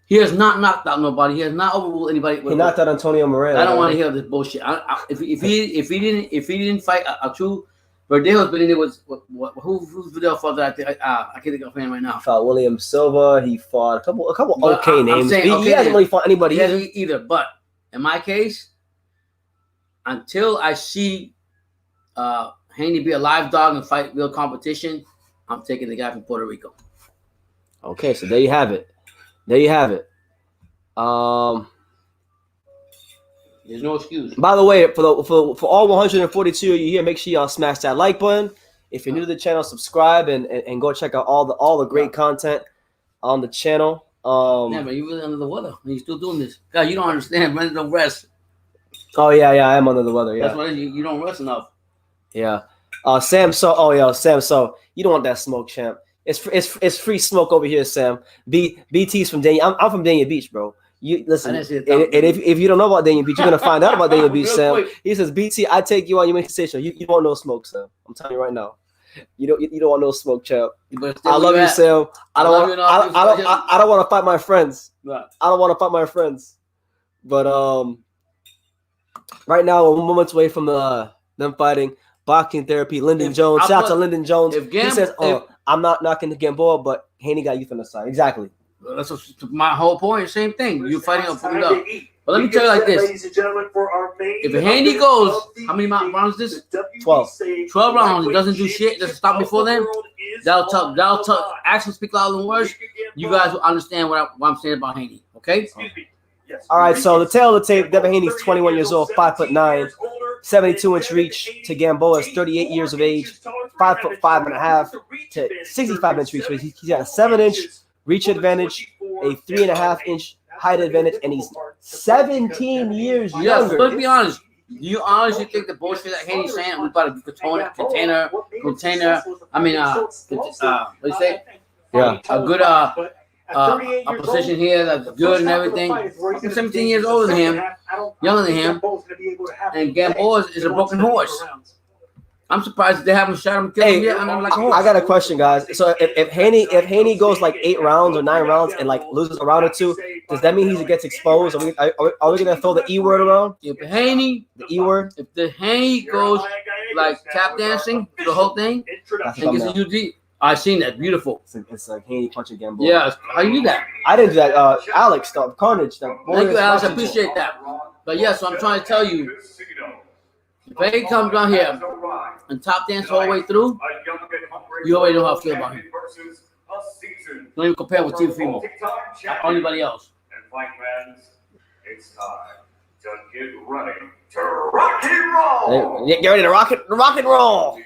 He has not knocked out nobody. He has not overruled anybody. He knocked out Antonio Moreno. I don't want to hear this bullshit. If he didn't fight a true, Burdell's been in there with who's Burdell fought that I can't think of him right now. He fought William Silva. He fought a couple okay names. Saying, he hasn't really fought anybody. He hasn't either. But in my case, until I see Haney be a live dog and fight real competition, I'm taking the guy from Puerto Rico. Okay, so there you have it. There's no excuse. By the way, for all 142 of you here, make sure y'all smash that like button. If you're new to the channel, subscribe and go check out all the great content on the channel. Yeah, but you're really under the weather and you're still doing this. God, you don't understand. Man, don't rest. Oh yeah, I am under the weather. Yeah, that's what it is. You don't rest enough. Yeah. Sam. So you don't want that smoke, champ. It's free smoke over here, Sam. BT's from Dania. I'm from Dania Beach, bro. You listen, and if you don't know about Dania Beach, you're gonna find out about Dania Beach, Sam. Quick. He says, BT, I take you on. You make a station. You don't want no smoke, Sam. I'm telling you right now. You don't want no smoke, champ. I love you, Sam. I don't want to fight my friends. Right. I don't want to fight my friends. But right now we're moments away from them fighting. Boxing therapy. Lyndon Jones. Shout out to Lyndon Jones. He says, I'm not knocking the Gamboa, but Haney got youth on the side. Exactly. That's my whole point. Same thing. You're fighting up from up. But let me tell you like this. Ladies and gentlemen, for our main if Haney goes, how many rounds is this? 12. 12 rounds. He doesn't do shit. Doesn't stop before then. That'll tell. Actions speak louder than words. You guys will understand what I'm saying about Haney. Okay? All right, so the tail of the tape, Devin Haney's 21 years old, 5'9", 72-inch reach to Gamboa's 38 years of age, 5'5.5" to 65-inch reach. He's got a 7-inch reach advantage, a 3.5-inch height advantage, and he's 17 years younger. Yeah, let's be honest. Do you honestly think the bullshit that Haney's saying? We about a container. I mean, what do you say? Yeah, a good a position here that's good and everything. I'm 17 years older than him, younger than him, and Gamboa is a broken horse. I'm surprised they haven't shot him, killed him yet. Like a horse. I got a question, guys. So if Haney goes like 8 rounds or 9 rounds and like loses a round or 2, does that mean he gets exposed? Are we gonna throw the E word around? If Haney, the E word, if the Haney goes like tap dancing the whole thing, and gets a UD. I seen that. Beautiful. It's like Haney punching Gamboa. Yeah, how you do that? I didn't do that. Alex, Carnage. Thank you, Alex. I appreciate that. But yeah, so I'm trying to tell you, if Haney comes down here and top dance all the way through, you already know how I feel about him. Don't even compare with Team Fimo or anybody else. And fight fans, it's time to get ready to rock and roll. Get ready to rock and roll.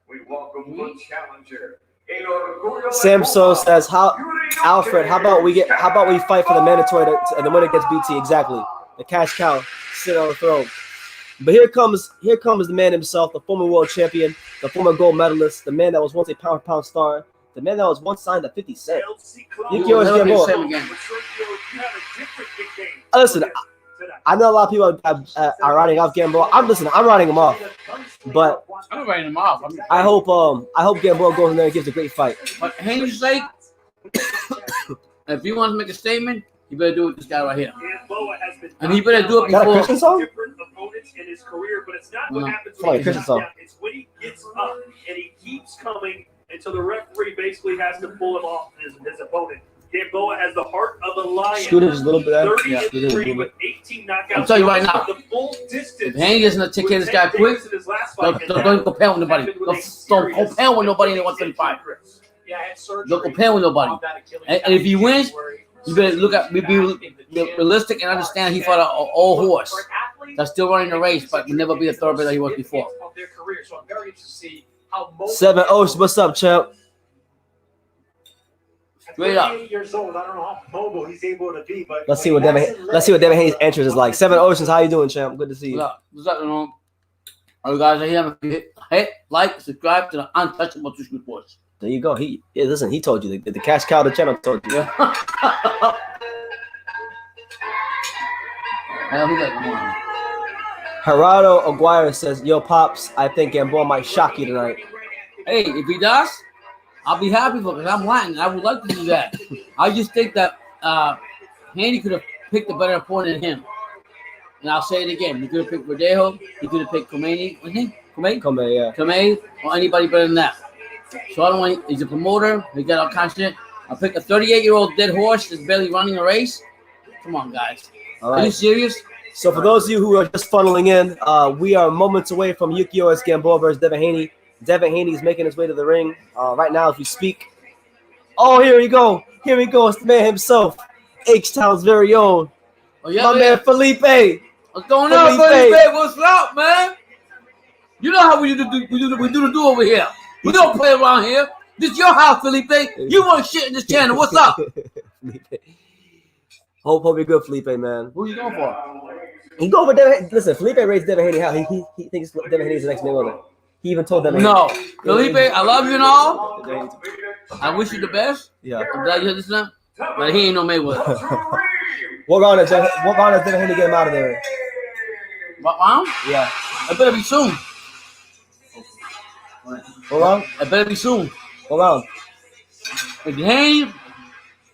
We welcome the challenger. Samso says, "Alfred, how about we fight for the mandatory and the winner gets BT?" Exactly. the cash cow sitting on the throne. But here comes the man himself, the former world champion, the former gold medalist, the man that was once a pound-for-pound star, the man that was once signed at 50 Cent. Yuriorkis Gamboa. Listen, I know a lot of people are writing off Gamboa. I'm writing him off. But I'm writing him off. I hope Gamboa goes in there and gives a great fight. But Haney's sake, if he wants to make a statement, he better do it with this guy right here. And he better do it Is that a before. Christian song? Different opponents in his career, but it's not what happens It's like a when he Christian gets song. down. It's when he gets up and he keeps coming until the referee basically has to pull him off his opponent. Gamboa has the heart of a lion. Scoot it just a little bit. 30-3 with 18 knockouts. I'm telling you right now, The full distance. if Haney doesn't take care of this guy quick, don't compare with nobody. Don't compare with nobody in the 135. Don't compare with nobody. And if he wins, you better be realistic and understand he fought an old horse that's still running the race, but will never be the thoroughbred that he was before. 7 Osh, what's up, champ? Straight up. 38 years old. I don't know how mobile he's able to be, but Let's see what Devin Haney's entrance is like. 7 Oceans, how you doing, champ? Good to see you. What's up, all you guys are here. Hit like, subscribe to the Untouchable Tush Reports. There you go. He told you the cash cow, the channel told you. Gerardo Aguirre says, "Yo, pops, I think Gamboa might shock you tonight." Hey, if he does, I'll be happy for it because I'm Latin. I would like to do that. I just think that Haney could have picked a better opponent than him. And I'll say it again. He could have picked Verdejo. He could have picked Khomeini. What's his name? Khomeini, yeah. Khomeini or anybody better than that. So I don't want. He's a promoter. He got all kinds of shit. I'll pick a 38-year-old dead horse that's barely running a race. Come on, guys. All right. Are you serious? So for those of you who are just funneling in, we are moments away from Yuriorkis Gamboa versus Devin Haney. Devin Haney is making his way to the ring right now as we speak. Oh, here we go. Here we go. It's the man himself, H-Town's very own. Oh, yeah, My man Felipe. What's going on, Felipe? What's up, man? You know how we do the do over here. We don't play around here. This is your house, Felipe. You want shit in this channel. What's up? Hope you're good, Felipe, man. Who you going for? He go over Devin. Listen, Felipe rates Devin Haney how he thinks Devin Haney is the next Mayweather. He even told Devin No. Haney. Felipe, I love you and all. I wish you the best. Yeah. I'm glad you heard this now. But he ain't no Mayweather. What round does Devin Haney get him out of there? What round? Yeah. It better be soon. What round? It better be soon. What round? If Haney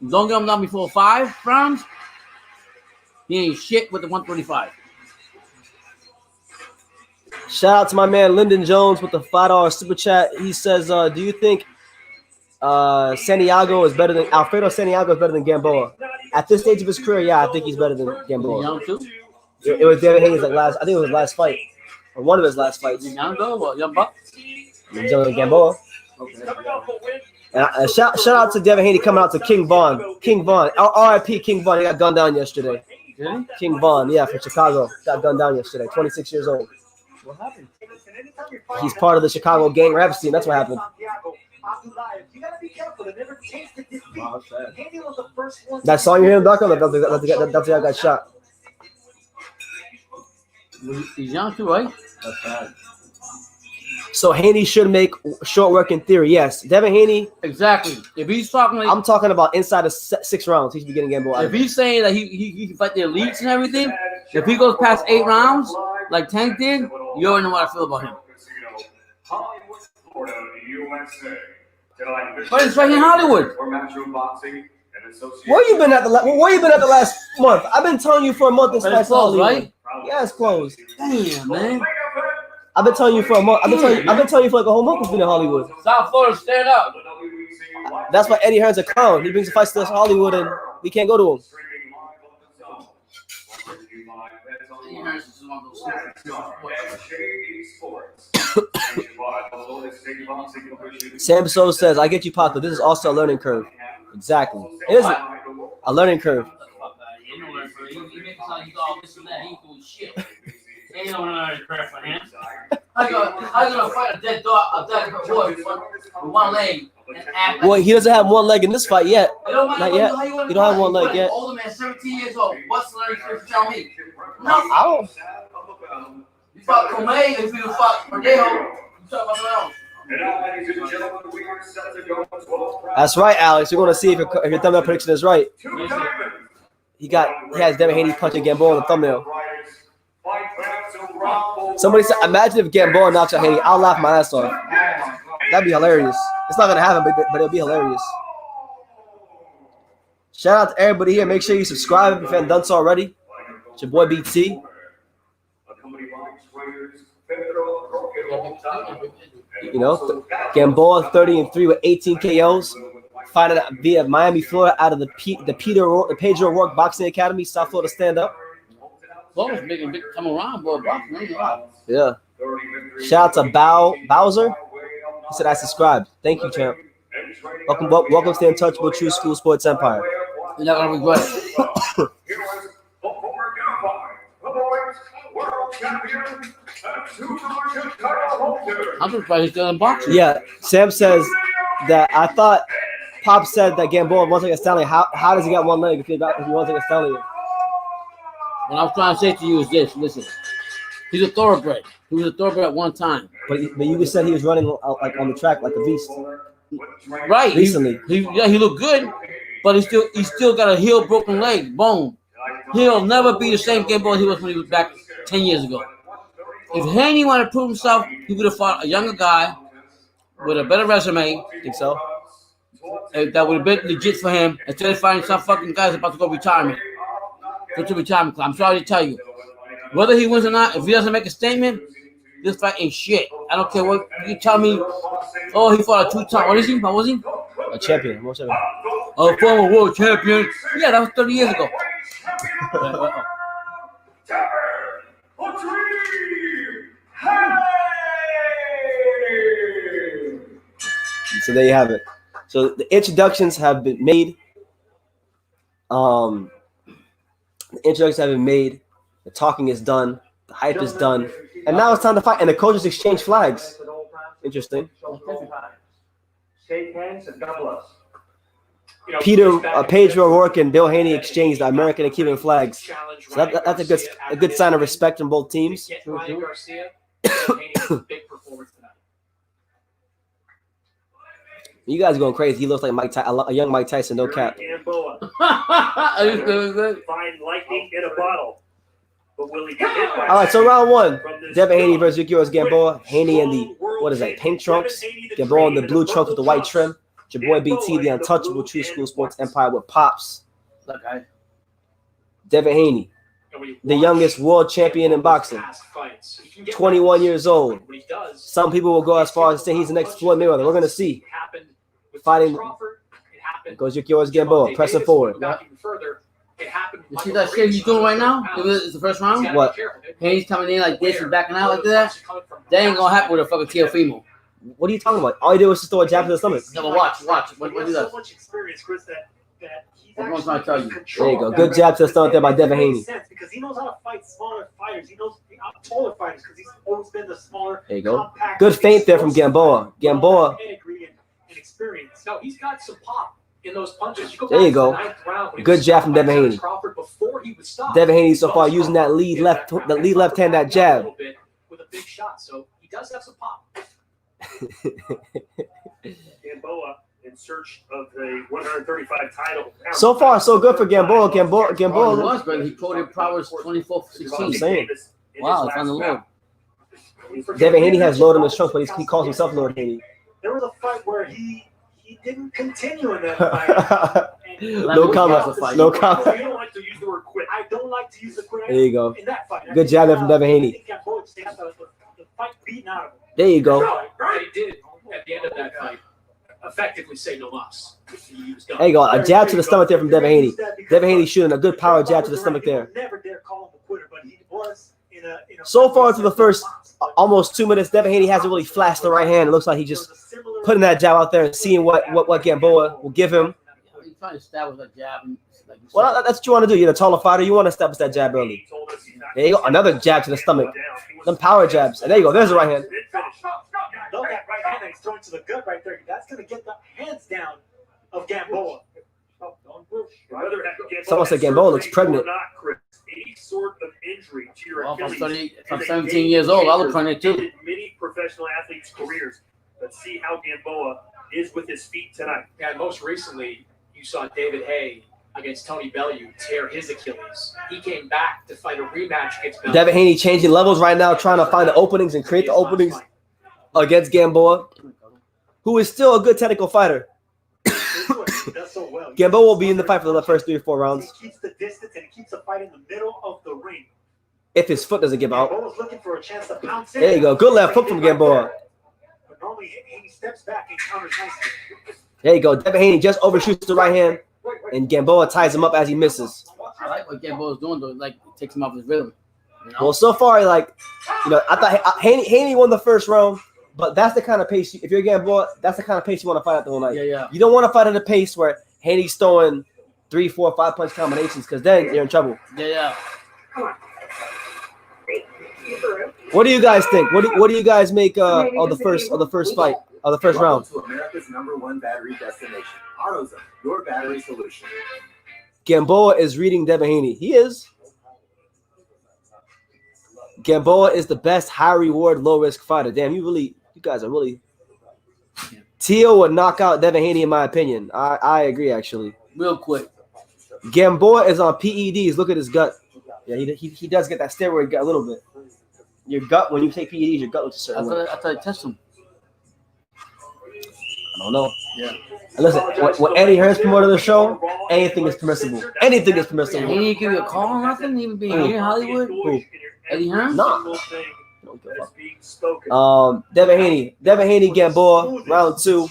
don't get him down before 5 rounds, he ain't shit with the 135. Shout out to my man Lyndon Jones with the $5 super chat. He says, "Do you think Santiago is better than Alfredo Santiago is better than Gamboa at this stage of his career?" Yeah, I think he's better than Gamboa. Young too? It was Devin Haney's I think it was his last fight or one of his last fights. Young though, what? Young buck? He's younger than Gamboa. And shout out to Devin Haney coming out to King Vaughn. King Vaughn, R.I.P. King Vaughn. He got gunned down yesterday. Really? King Vaughn, yeah, from Chicago, got gunned down yesterday. 26 years old. What happened? He's part of the Chicago gang rap scene. That's what happened. That song you hear him talk about, that's the guy got shot. He's young too, right? That's bad. So Haney should make short work in theory. Yes, Devin Haney. Exactly. If he's talking like, I'm talking about inside of 6 rounds, he should be getting Gamboa. If he's saying that he can fight the elites and everything, if he goes past 8 rounds like Tank did, you already know what I feel about him. Hollywood, Florida, USA. But it's right in Hollywood. Where you been at the last month? I've been telling you for a month. This But it's closed, right? Yeah, it's closed. Damn, man. I've been telling you for a month. I've been telling you for like a whole month. It's been in Hollywood. South Florida, stand up. That's why Eddie Hearn's a clown. He brings the fights to Hollywood, and we can't go to him. Sam So says, "I get you, Paco. This is also a learning curve." Exactly. It is a learning curve. Ain't no learning curve for him. I gonna fight a dead dog, a dead horse with one leg Well, he doesn't have one leg in this fight yet. Not yet. You don't have one leg yet. Older man, 17 years old. What's the learning curve? Tell me. No. I don't. You fuck Comey if you fuck Verdejo. You talk about something else. That's right, Alex. You're going to see if your thumbnail prediction is right. He has Devin Haney punching Gamboa in the thumbnail. Somebody said, imagine if Gamboa knocks out Haney. I'll laugh my ass off. That'd be hilarious. It's not going to happen, but it'll be hilarious. Shout out to everybody here. Make sure you subscribe if you haven't done so already. It's your boy BT. You know, Gamboa 30-3 with 18 KOs. Fighting via Miami, Florida, out of the Pedro O'Rourke Boxing Academy, South Florida stand up. Florida's big come around, boy. Boxing. Yeah. Shout out to Bowser. He said I subscribed. Thank you, champ. Welcome to the Untouchable True School Sports Empire. You're not gonna regret it. I'm surprised he's still in boxing. Yeah, Sam says that I thought Pop said that Gamboa wants like a stallion. How does he got one leg if he wants like a stallion? What I was trying to say to you is this: listen, he's a thoroughbred. He was a thoroughbred at one time. But you just said he was running like on the track like a beast. Right. Recently, he looked good, but he still got a heel broken leg, bone. He'll never be the same Gamboa he was when he was back 10 years ago. If Haney wanted to prove himself, he would have fought a younger guy with a better resume. Think so? That would have been legit for him instead of fighting some fucking guys about to go retirement. Go to retirement club. I'm sorry to tell you. Whether he wins or not, if he doesn't make a statement, this fight ain't shit. I don't care what you tell me. Oh, he fought a two-time. What is he? What was he? A champion. World champion. A former world champion. Yeah, that was 30 years ago. So there you have it. So the introductions have been made. The talking is done. The hype is done. And now it's time to fight. And the coaches exchange flags. Interesting. Shake hands and God bless. Pedro O'Rourke and Bill Haney exchanged the American and Cuban flags. So that's a good sign of respect from both teams. Ryan Garcia, big performance tonight. You guys are going crazy. He looks like a young Mike Tyson, no cap. Gamboa. Find lightning in a bottle. But will he get hit by All right, so round one. Devin Haney versus Yuriorkis Gamboa. Haney in the, what is that, pink trunks. Gamboa in the blue trunks with the white trim. It's your boy BT, the untouchable True School Sports Empire with Pops. Devin Haney, the youngest world champion in boxing. 21 years old. Some people will go as far as to say he's the next Floyd Mayweather. We're going to see. Fighting goes Yuriorkis Gamboa, pressing forward. You see that shit he's doing right now? It's the first round. What? Haney's coming in like this and backing out like that. That ain't gonna happen with a fucking Teofimo. What are you talking about? All he did was just throw a jab to the stomach. No, but watch. What do that? So much experience, Chris, that he's What am I trying to tell you? There you go. Good jab to the stomach there by Devin Haney. Because he knows how to fight smaller fighters. He knows taller fighters because he's always been the smaller. There you go. Good feint there from Gamboa. Gamboa. Experience. No, he's got some pop in those punches. There you go. Good jab from Devin Haney. Devin Haney so far using that lead left hand, that jab. With a big shot, so he does have some pop. Gamboa in search of the 135 title. So far, so good for Gamboa. Gamboa. Was, but he quoted Prowess 24-16. I'm saying. Wow, it's on the Lord. Devin Haney has Lord in his trunks, but he calls himself Lord Haney. There was a fight where he didn't continue in that fight. No comment. No comment. You don't like to use the word quit. I don't like to use the quit. There you go. In that fight. Good jab there from Devin Haney. The fight beaten out of him. There you go. Right, he did at the end of that fight effectively say no mas. There you go. A jab to the stomach there from Devin Haney. Devin Haney shooting a good power jab to the stomach there. Never dare call him a quitter, but he was in a so far through the first almost 2 minutes, Devin Haney hasn't really flashed the right hand. It looks like he's just putting that jab out there and seeing what Gamboa will give him. He's trying to establish that jab. Well, that's what you want to do. You're a taller fighter. You want to establish that jab early. There you go. Another jab to the stomach. Some power jabs. And there you go. There's the right hand. throwing to the gut right there. That's going to get the hands down of Gamboa. Someone said Gamboa looks pregnant. Any sort of injury to your Well, Achilles I'm is a 17 years old. I look pregnant too. in many professional athletes' careers. Let's see how Gamboa is with his feet tonight. Yeah, and most recently, you saw David Hay against Tony Bellew tear his Achilles. He came back to fight a rematch against Bellew. Devin Haney changing levels right now, trying to find the openings and create the openings against Gamboa, who is still a good technical fighter. Gamboa will be in the fight for the first 3 or 4 rounds. He keeps the distance and he keeps the fight in the middle of the ring. If his foot doesn't give out. Gamboa's looking for a chance to pounce in. There you go. Good left hook from Gamboa. But normally he steps back and counters nicely. There you go. Devin Haney just overshoots the right hand, and Gamboa ties him up as he misses. I like what Gamboa's doing though. Like it takes him off his rhythm. You know? Well, so far, like, you know, I thought Haney won the first round, but that's the kind of pace. If you're Gamboa, that's the kind of pace you want to fight at the whole night. Yeah. You don't want to fight at a pace where Haney's throwing 3, 4, 5 punch combinations, because then you're in trouble. Yeah. What do you guys think? What do you guys make of the first fight of the first round? To America's #1 battery destination, AutoZone, your battery solution. Gamboa is reading Devin Haney. He is. Gamboa is the best high reward, low risk fighter. Damn, you guys are really. Teo would knock out Devin Haney in my opinion. I agree actually. Real quick. Gamboa is on PEDs. Look at his gut. Yeah, he does get that steroid gut a little bit. Your gut, when you take PEDs, your gut looks a certain way. I thought I test him. I don't know. Yeah. And listen, when Eddie Hearns promoted the show, anything is permissible. Anything is permissible. He didn't give you a call or nothing, even being here in Hollywood? Who? Eddie Hearns? No. Devin Haney, Gamboa, round 2.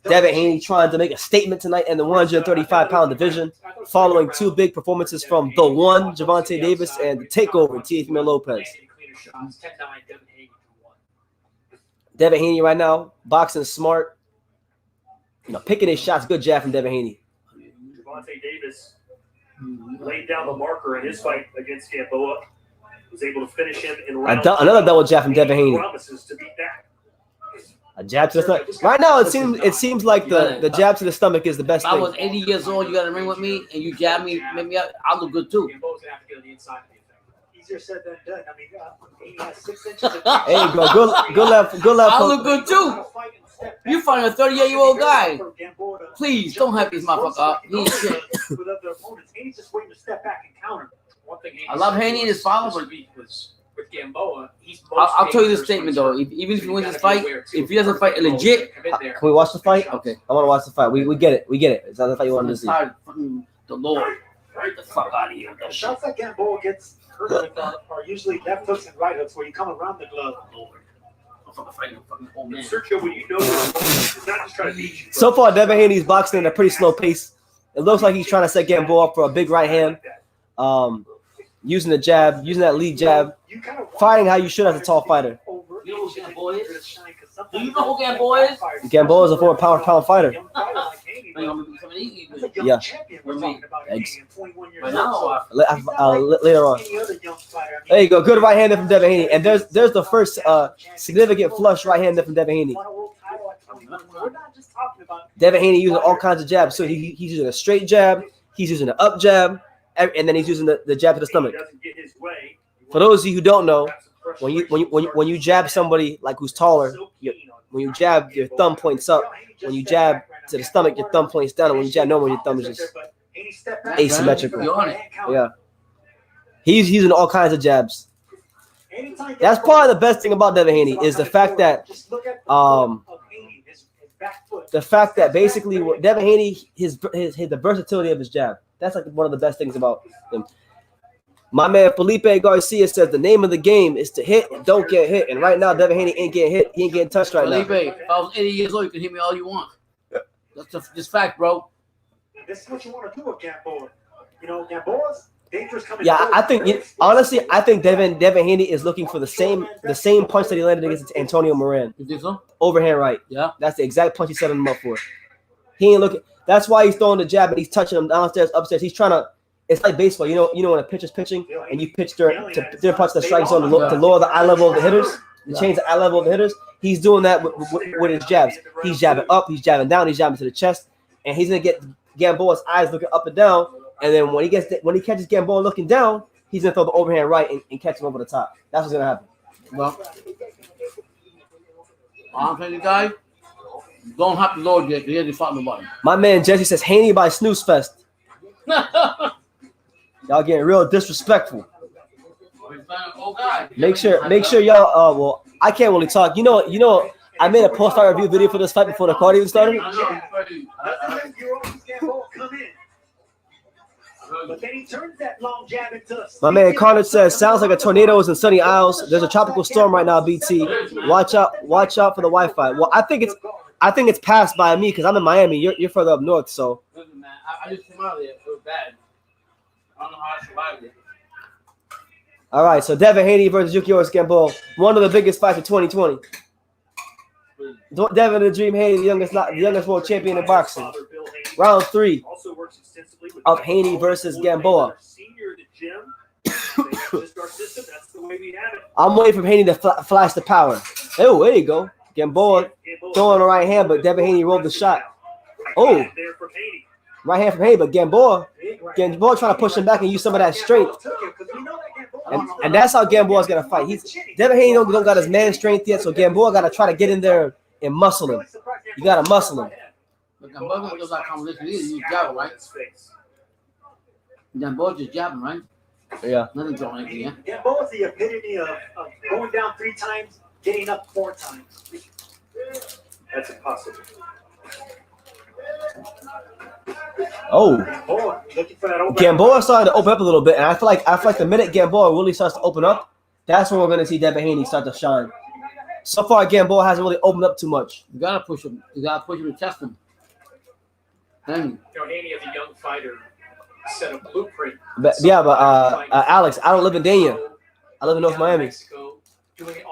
Devin Haney trying to make a statement tonight in the 135-pound division, following 2 big performances from the one, Gervonta Davis, and the takeover, Teofimo Lopez. Devin Haney right now, boxing smart. You know, picking his shots, good jab from Devin Haney. Gervonta Davis laid down the marker in his fight against Gamboa. Was able to finish him in round Another double jab from Devin Haney. Promises to beat that. A jab to the stomach. Right now, it seems like the jab to the stomach is the best If thing. I was 80 years old, you got to ring with me, and you jab me, maybe I'll look good too. Easier said than done. I mean, he has 6 inches. There you go. Good left. I'll look good too. You find a 38-year-old guy. Please don't hype this motherfucker up. He ain't shit. With other opponents, Haney's just waiting to step back and counter. One thing I love Haney and his father, but with Gamboa, he's I'll tell you this statement though. Even if he wins this fight, if he doesn't fight legit, Can we watch the fight? Okay, I want to watch the fight. We get it. It's not the fight you wanted to see. tired of fucking the Lord. Get the fuck out of here. The shots that Gamboa gets hurt with are usually left hooks and right hooks where you come around the glove. Lord. I'm fucking fighting a fucking old man. Sergio, when you know your opponent is not just trying to beat you. So far, Devin Haney's boxing at a pretty slow pace. It looks like he's trying to set Gamboa up for a big right hand. Using the jab, using that lead jab, fighting how you should as a tall fighter. You know who Gamboa is? Do you know who Gamboa is? Gamboa is a former pound fighter. Yeah. Thanks. Later on. There you go. Good right hander from Devin Haney. And there's the first significant flush right hander from Devin Haney. Devin Haney using all kinds of jabs. So he's using a straight jab, he's using an up jab, and then he's using the jab to the stomach. For those of you who don't know, when you jab somebody like who's taller, when you jab, your thumb points up. When you jab to the stomach, your thumb points down. And when you jab normal, your thumb is just asymmetrical. Yeah. He's using all kinds of jabs. That's probably the best thing about Devin Haney is the fact that basically Devin Haney, the versatility of his jab. That's like one of the best things about him. My man Felipe Garcia says the name of the game is to hit and don't get hit. And right now, Devin Haney ain't getting hit. He ain't getting touched right now. Felipe, if I was 80 years old, you can hit me all you want. That's just fact, bro. This is what you want to do with Gamboa. You know, Gamboa's dangerous coming. Yeah, I think honestly, I think Devin Haney is looking for the same punch that he landed against Antonio Moran. You think so? Overhand right. Yeah. That's the exact punch he set him up for. He ain't looking. That's why he's throwing the jab and he's touching him downstairs, upstairs. He's trying to. It's like baseball. You know when a pitcher's pitching and you pitch to punch the strike zone to lower the eye level of the hitters, to change the eye level of the hitters. He's doing that with his jabs. He's jabbing up, he's jabbing down, he's jabbing to the chest, and he's gonna get Gamboa's eyes looking up and down. And then when he catches Gamboa looking down, he's gonna throw the overhand right and catch him over the top. That's what's gonna happen. Well, I'm telling you guys, don't have to load yet. He hasn't fought nobody. My man Jesse says Haney by Snooze Fest. Y'all getting real disrespectful. Make sure y'all. Well, I can't really talk. You know. I made a post-fight review video for this fight before the card even started. But then he turns that long jab into My man Carter says, sounds like a tornado is in Sunny Isles. There's a tropical storm right now, BT. Watch out for the Wi-Fi. Well, I think it's passed by me because I'm in Miami. You're further up north, so. Listen, man, I just came out of there. It was bad. I don't know how I survived it. All right, so Devin Haney versus Yuriorkis Gamboa, one of the biggest fights of 2020. Devin the Dream Haney, the youngest world champion in boxing. Round 3 of Haney versus Gamboa. I'm waiting for Haney to flash the power. Oh, there you go. Gamboa throwing the right hand, but Devin Haney rolled the shot. Oh, right hand from Haney, but Gamboa trying to push him back and use some of that strength. And that's how Gamboa's gonna fight. Devin Haney don't got his man strength yet, so Gamboa gotta try to get in there and muscle him. You gotta muscle him. But Gamboa does that competition. He's jabbing, right? Gamboa just jabbing, right? Yeah. Nothing throwing anything, yeah. Gamboa's the epitome of going down 3 times, getting up 4 times. That's impossible. Oh, Gamboa started to open up a little bit, and I feel like the minute Gamboa really starts to open up, that's when we're gonna see Devin Haney start to shine. So far, Gamboa hasn't really opened up too much. You gotta push him. You gotta push him to test him. Haney as a young fighter set a blueprint. But Alex, I don't live in Dania. I live in North Miami.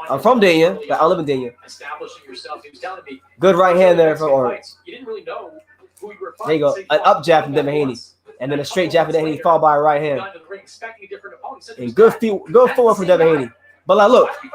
I'm from Dania, but I live in Dania. Establishing yourself. He was telling me. Good right hand there for Orange. You didn't really know who you were there you go. An up jab from Devin Haney. And then a straight jab from Devin Haney followed by a right hand. And good forward from Devin Haney. But like, look, I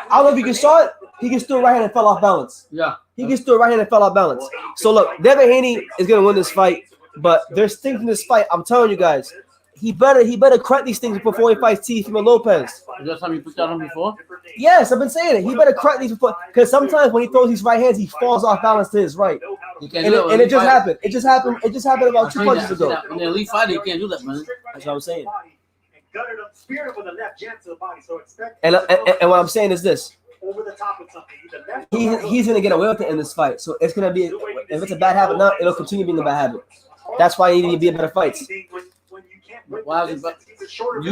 don't know if you can saw it. He gets through a right hand and fell off balance. Yeah. He gets through a right hand and fell off balance. So look, Devin Haney is gonna win this fight. But there's things in this fight. I'm telling you guys, he better correct these things before he fights Teofimo Lopez. Is that something you put that on before? Yes, I've been saying it. He better correct these before, because sometimes when he throws these right hands, he falls off balance to his right. And it just happened. It just happened about 2 punches ago. In the elite fighter, you can't do that, man. That's what I'm saying. And what I'm saying is this. Over the top of something. He's gonna get away with it in this fight. So it's gonna be, if it's a bad habit now, it'll continue being a bad habit. That's why you need to be in better fights. You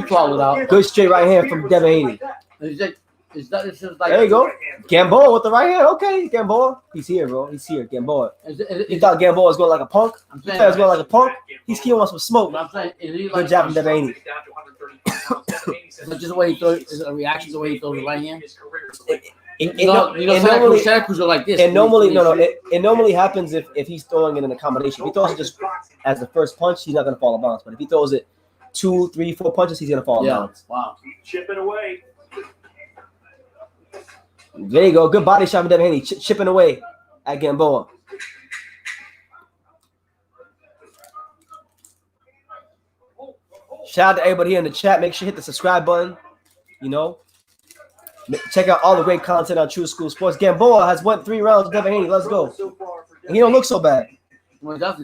call it out. Good straight right hand from Devin Haney. There you go. Gamboa with the right hand. Okay, Gamboa. He's here, bro. He's here. Gamboa. He thought Gamboa was going like a punk. He thought he was going like a punk. He's killing us some smoke. Good job from Devin Haney. But just the way he throws, is it a reaction to the way he throws the right hand? It normally happens if he's throwing it in a combination. If he throws it just as the first punch, he's not gonna fall out of balance. But if he throws it 2, 3, 4 punches, he's gonna fall out of balance. Wow. Chipping away. There you go. Good body shot from Devin Haney. Chipping away at Gamboa. Shout out to everybody here in the chat. Make sure you hit the subscribe button. You know, check out all the great content on True School Sports. Gamboa has won 3 rounds with Devin Haney. Let's go. And he don't look so bad. Well, that's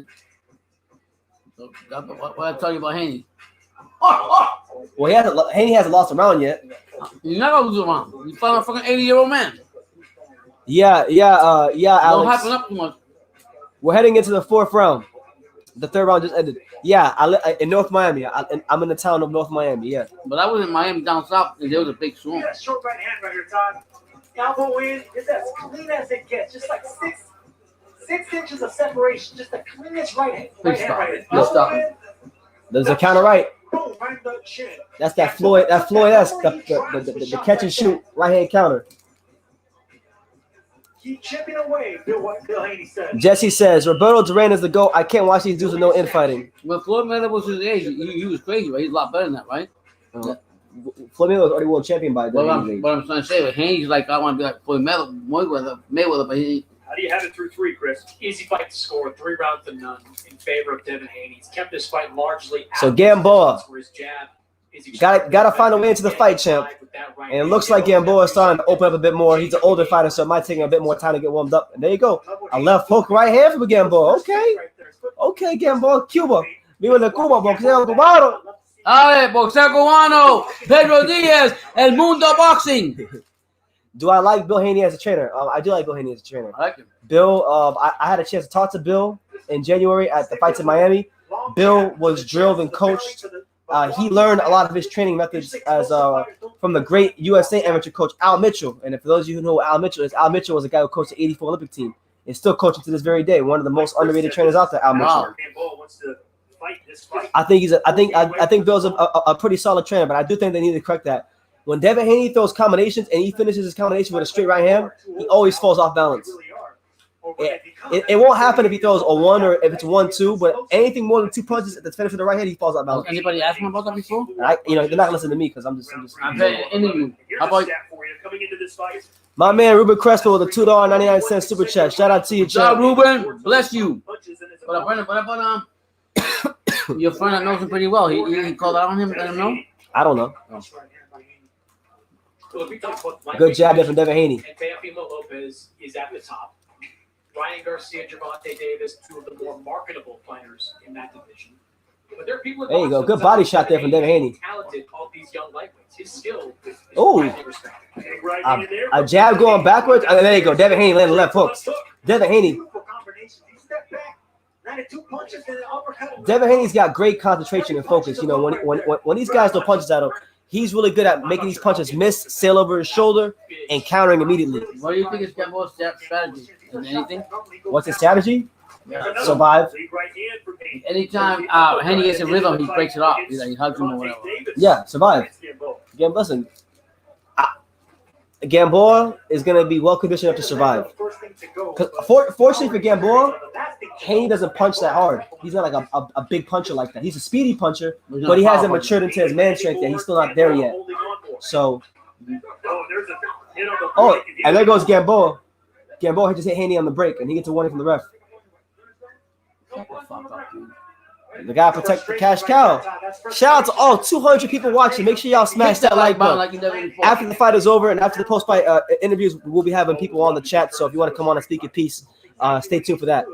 what I tell you about Haney. Well, Haney hasn't lost a round yet. You're not gonna lose a round. You fight a fucking 80-year-old man. Yeah, Alex. Don't hype up too much. We're heading into the 4th round. The 3rd round just ended. Yeah, in North Miami. I'm in the town of North Miami. Yeah. But I was in Miami down south, and there was a big swamp. Yeah, short right hand right here, Todd. Elbow in. It's as clean as it gets. Just like 6 inches of separation. Just the cleanest right hand. Let's stop. There's a counter right. Boom, right in the chin. That's that Floyd. That Floyd-esque. The catch and shoot right hand counter. Keep chipping away, Bill Haney says. Jesse says, Roberto Duran is the GOAT. I can't watch these dudes with no infighting. When Floyd Mayweather was his age, he was crazy, right? He's a lot better than that, right? Flamingo was already world champion by But then. I'm trying to say, with Haney's like, I want to be like Floyd Mayweather, but he. How do you have it through 3, Chris? Easy fight to score, 3 rounds to none in favor of Devin Haney. He's kept this fight largely out So of Gamboa, where his jab is gotta find a way into the fight, champ. And it looks like Gamboa is starting to open up a bit more. He's an older fighter, so it might take him a bit more time to get warmed up. And there you go. A left hook, right hand from Gamboa. Okay, Gamboa, Cuba. Viva la Cuba, boxeo cubano. Ay, boxeo cubano, Pedro Diaz, El Mundo Boxing. Do I like Bill Haney as a trainer? I do like Bill Haney as a trainer. I like him. Bill, I had a chance to talk to Bill in January at the fights in Miami. Bill was drilled and coached. He learned a lot of his training methods as from the great USA amateur coach Al Mitchell. And for those of you who know who Al Mitchell was a guy who coached the '84 Olympic team and still coaching to this very day. One of the most underrated trainers out there, Al Mitchell. I think Bill's a pretty solid trainer, but I do think they need to correct that. When Devin Haney throws combinations and he finishes his combination with a straight right hand, he always falls off balance. It won't happen if he throws a 1 or if it's 1-2, but anything more than 2 punches at the finish with the right hand, he falls off balance. Anybody ask him about that before? They're not listening to me because I'm just. I'm interview. How about my man Ruben Crespo with a $2.99 super chat. Shout out to you, Shout champ. out, Ruben. Bless you. What about your friend that knows him pretty well? He called out on him. Let him know. I don't know. Well, if we talk about Good jab there from Devin Haney. And Teofimo Lopez is at the top. Ryan Garcia, Gervonta Davis, 2 of the more marketable fighters in that division. But there are people. There you go. Good body shot there from Devin Haney. Talented of these young lightweights. His skill is Ooh. A jab going backwards. There you go. Devin Haney landing left hooks. Devin Haney. Devin Haney's got great concentration and focus. You know, when these guys throw punches at him, he's really good at making these punches miss, sail over his shoulder, and countering immediately. What do you think is Gamboa's strategy? Anything? What's his strategy? Survive. Anytime Haney gets in rhythm, he breaks it off. He hugs him or whatever. Yeah, survive. Again, listen. Gamboa is going to be well conditioned up to survive. Fortunately for Gamboa, Haney doesn't punch that hard. He's not like a big puncher like that. He's a speedy puncher, but he hasn't matured into his man strength yet. He's still not there yet. So, and there goes Gamboa. Gamboa just hit Haney on the break, and he gets a warning from the ref. The guy protect the cash cow. Shout out to all 200 people watching. Make sure y'all smash that like button. After the fight is over and after the post-fight interviews, we'll be having people on the chat. So if you want to come on and speak your piece, stay tuned for that.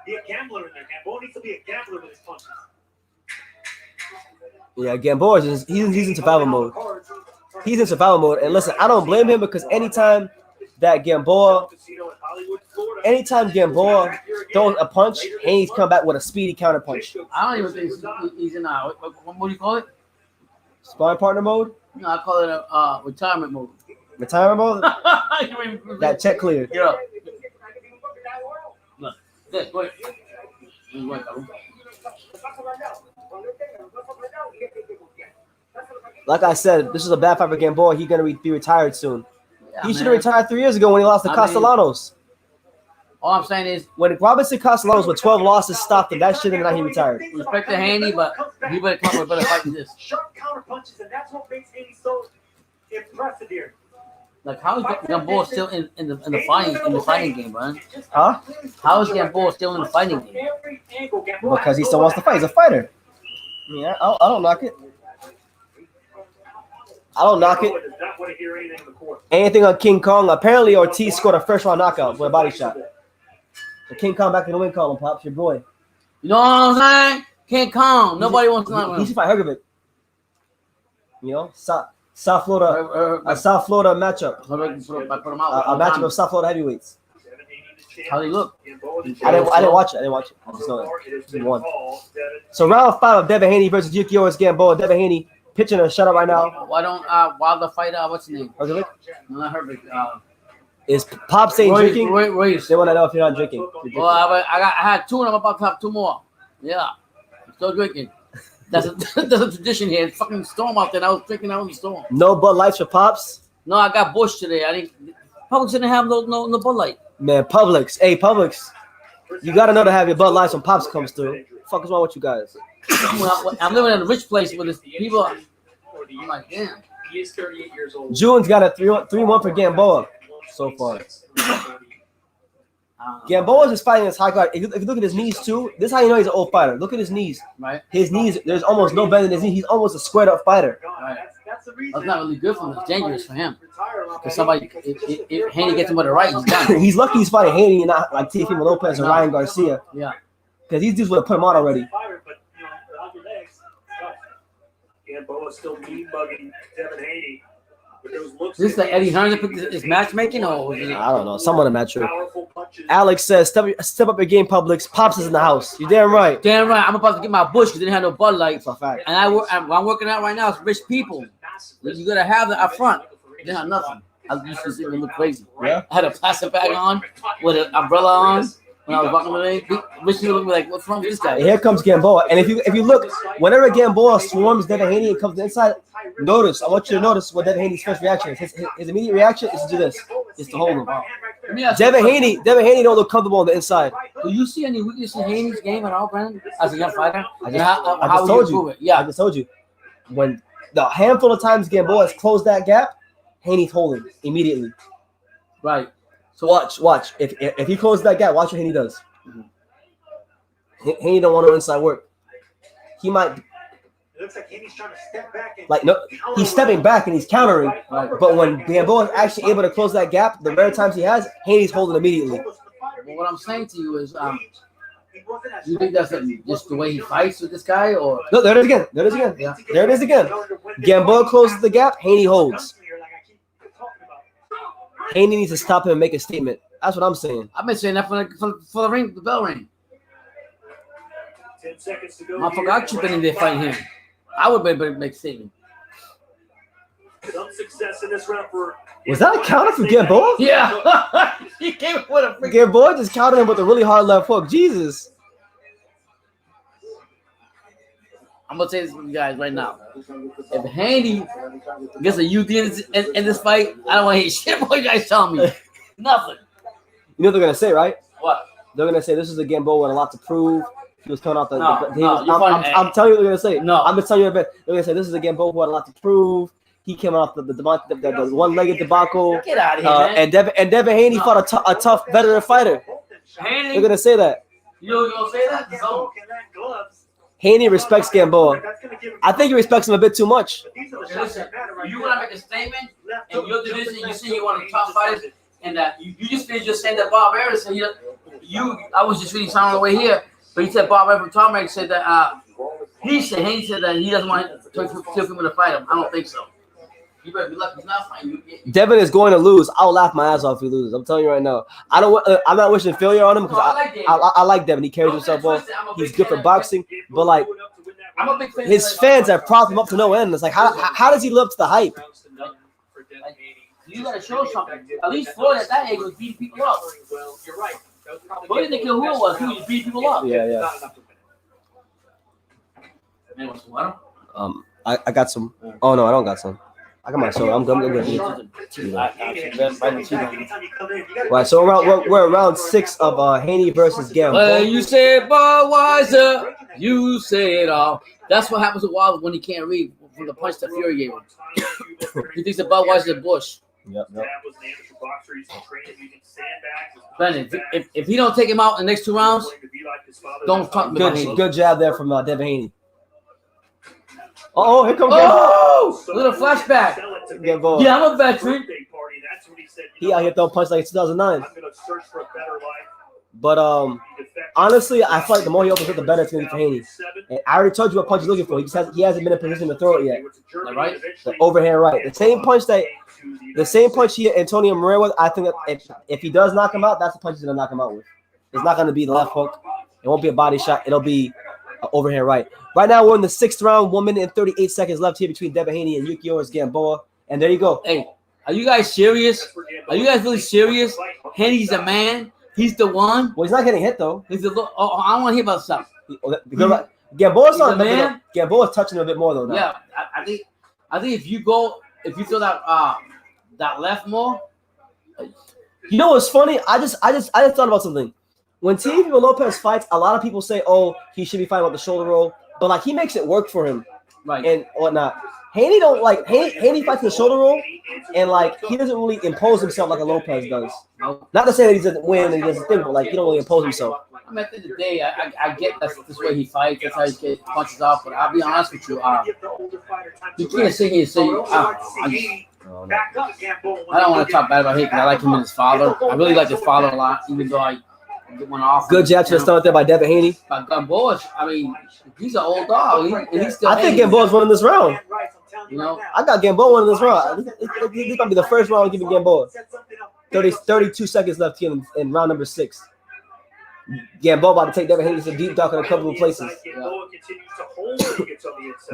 Be a gambler in there. Gamboa needs to be a gambler with his punches. Yeah, Gamboa he's in survival mode. He's in survival mode. And listen, I don't blame him because anytime Gamboa throws a punch, Haney's come back with a speedy counter punch. I don't even think he's in what do you call it? Sparring partner mode? No, I call it a retirement mode. Retirement mode? That check cleared. Yeah. Go ahead. Like I said, this is a bad fight for Gamboa. He's going to be retired soon. Yeah, He should have retired 3 years ago when he lost to Castellanos. All I'm saying is, when Robinson Castellanos with 12 losses stopped him, that shit and now he retired. Respect to Haney, but he better come with a better fight than this. Sharp counter punches, and that's what makes Haney so impressive here. Like, how is Gamboa still in the fighting game, man? Huh? How is Gamboa still in the fighting game? Because he still wants to fight. He's a fighter. Yeah, I don't knock it. I don't knock it. Anything on King Kong? Apparently, Ortiz scored a first-round knockout with a body shot. So King Kong back in the win column, Pops, your boy. You know what I'm saying? King Kong. Nobody wants to knock him. He should fight Hrgovic. You know, South Florida, a South Florida matchup. A matchup of South Florida heavyweights. How do you look? I didn't watch it. I just know that. He won. So round 5 of Devin Haney versus Yuriorkis Gamboa. Devin Haney pitching a shutout right now. Why don't Wilder fight? What's his name? Hrgovic? No, not Hrgovic. Is Pop saying drinking? Royce. They want to know if you're not drinking. Well, I had 2 and I'm about to have 2 more. Yeah, I'm still drinking. That's a tradition here. It's fucking storm out there. I was drinking out in the storm. No Bud Lights for Pops? No, I got Bush today. I didn't. Publix didn't have no Bud Light. Man, Publix. Hey, Publix. You got to know to have your Bud Lights when Pops comes through. What the fuck is wrong with you guys? I'm living in a rich place with this people. I'm like, damn. He is 38 years old. June's got a 3-1 for Gamboa so far. Gamboa's just fighting his high guard. If you look at his knees too, this is how you know he's an old fighter. Look at his knees. Right. His knees, there's almost no bend in his knee. He's almost a squared up fighter. Right. That's not really good for him. It's dangerous for him. Because somebody, if Haney gets him with the right, he's done. He's lucky he's fighting Haney and not like Teofimo Lopez or Ryan Garcia. Yeah. Because these dudes would have put him on already. Gamboa still mean bugging Devin Haney. Is this like Eddie Hearn is matchmaking or is it? I don't know. Someone a match. Alex says, step up your game, Publix. Pops is in the house. You damn right. Damn right. I'm about to get my bush because they didn't have no Bud Light. That's a fact. And I'm working out right now. It's rich people. You gotta have that up front. They didn't have nothing. I used to see them look crazy. Yeah. I had a plastic bag on with an umbrella on when I was walking away. Rich people look like, what's wrong with this guy? And here comes Gamboa. And if you look, whenever Gamboa swarms Devin Haney and comes to the inside, notice. I want you to notice what Devin Haney's first reaction is. His immediate reaction is to do this. Is to hold him. Devin Haney don't look comfortable on the inside. Do you see any weakness in Haney's game at all, Brandon? As a young fighter? I just told you. Yeah, I just told you. When the handful of times Gamboa has closed that gap, Haney's holding immediately. Right. So watch. If he closes that gap, watch what Haney does. Haney don't want no inside work. He might. It looks like Haney's trying to step back. He's stepping back and he's countering. Right. But when Gamboa is actually able to close that gap, the rare times he has, Haney's holding immediately. Well, what I'm saying to you is, you think that's just the way he fights with this guy, or no? There it is again. Yeah. There it is again. Gamboa closes the gap. Haney holds. Haney needs to stop him and make a statement. That's what I'm saying. I've been saying that for the bell ring. 10 seconds to go. Motherfucker, I keep in there fighting him. I would be able to make a statement. Some success in this round for. Was that a counter from Gamboa? Yeah. He came with a freaking. Gamboa just countered him with a really hard left hook. Jesus. I'm gonna say this to you guys right now. If Haney gets a UD in this fight, I don't want to hear shit what you guys telling me. Nothing. You know what they're gonna say, right? What? They're gonna say this is a Gamboa with a lot to prove. He was coming out the. I'm telling you what they're gonna say. No, I'm just telling you a bit. They're gonna say this is a Gamboa who had a lot to prove. He came off the one-legged debacle. Get out of here, man. And Devin Haney fought a tough veteran fighter. Haney, they're gonna say that. You gonna say that? No. Haney respects Gamboa. I think he respects him a bit too much. Listen, you want to make a statement in your division, you say you want to top fighters, and that you just finished just saying that Bob Harris, and I was just reading something on the way here, but he said Bob Harris from Tom said that Haney said that he doesn't want Teofimo to fight him. I don't think so. You better be lucky he's not fighting you. Devin is going to lose. I'll laugh my ass off if he loses. I'm telling you right now. I'm not wishing failure on him because I like Devin. He carries himself well. He's good for boxing, but like his fans have propped him up to no end. It's like how does he live up to the hype? You gotta show something. At least Floyd at that age was beating people up. Well, you're right. Floyd didn't kill who it was. He was beating people up. Yeah. I got some. Oh no, I don't got some. I got my soda. I'm good. Right, so we're around 6 of Haney versus Gamboa. Well, you say Budweiser, you say it all. That's what happens with Wilder when he can't read from the punch that Fury gave him. He thinks that Budweiser is Bush. Yep. Brandon, if he don't take him out in the next 2 rounds, don't talk about Haney. Good jab there from Devin Haney. Here comes Gamboa. Little flashback. Gamboa. Yeah, I'm a veteran. He out here throwing punch like 2009. But honestly, I feel like the more he opens up, the better it's going to be for Haney. And I already told you what punch he's looking for. He hasn't been in position to throw it yet. Right? The overhand right. The same punch he Antonio Moreira with. I think that if he does knock him out, that's the punch he's going to knock him out with. It's not going to be the left hook. It won't be a body shot. It'll be an overhand right. Right now, we're in the 6th round. 1 minute and 38 seconds left here between Devin Haney and Yuriorkis Gamboa. And there you go. Hey, are you guys serious? Are you guys really serious? Haney's the man. He's the one. Well, he's not getting hit though. He's the. I want to hear about something. Gamboa's not the man. Gamboa's touching him a bit more though. Now. Yeah, I think if you throw that left more. You know what's funny? I just thought about something. When Teofimo Lopez fights, a lot of people say, "Oh, he should be fighting with the shoulder roll." but like he makes it work for him, Right. and whatnot. Haney don't like Haney fights the shoulder roll, and like he doesn't really impose himself like a Lopez does. Not to say that he doesn't win and he doesn't think, but like he don't really impose himself. I mean, at the end of the day, I get that's this way he fights. That's how he gets punches off. But I'll be honest with you, you can't sit here and say I don't want to talk bad about him because I like him and his father. I really like his father a lot, even though I get one off. Good jab to the stomach there by Devin Haney. But Gamboa, I mean, he's an old dog. He's still. I think Gamboa's winning this round. You know, I got Gamboa winning this round. This might be the first round I'm giving Gamboa. 32 seconds left here in round number 6. Gamboa about to take Devin Haney to deep dark in a couple of places.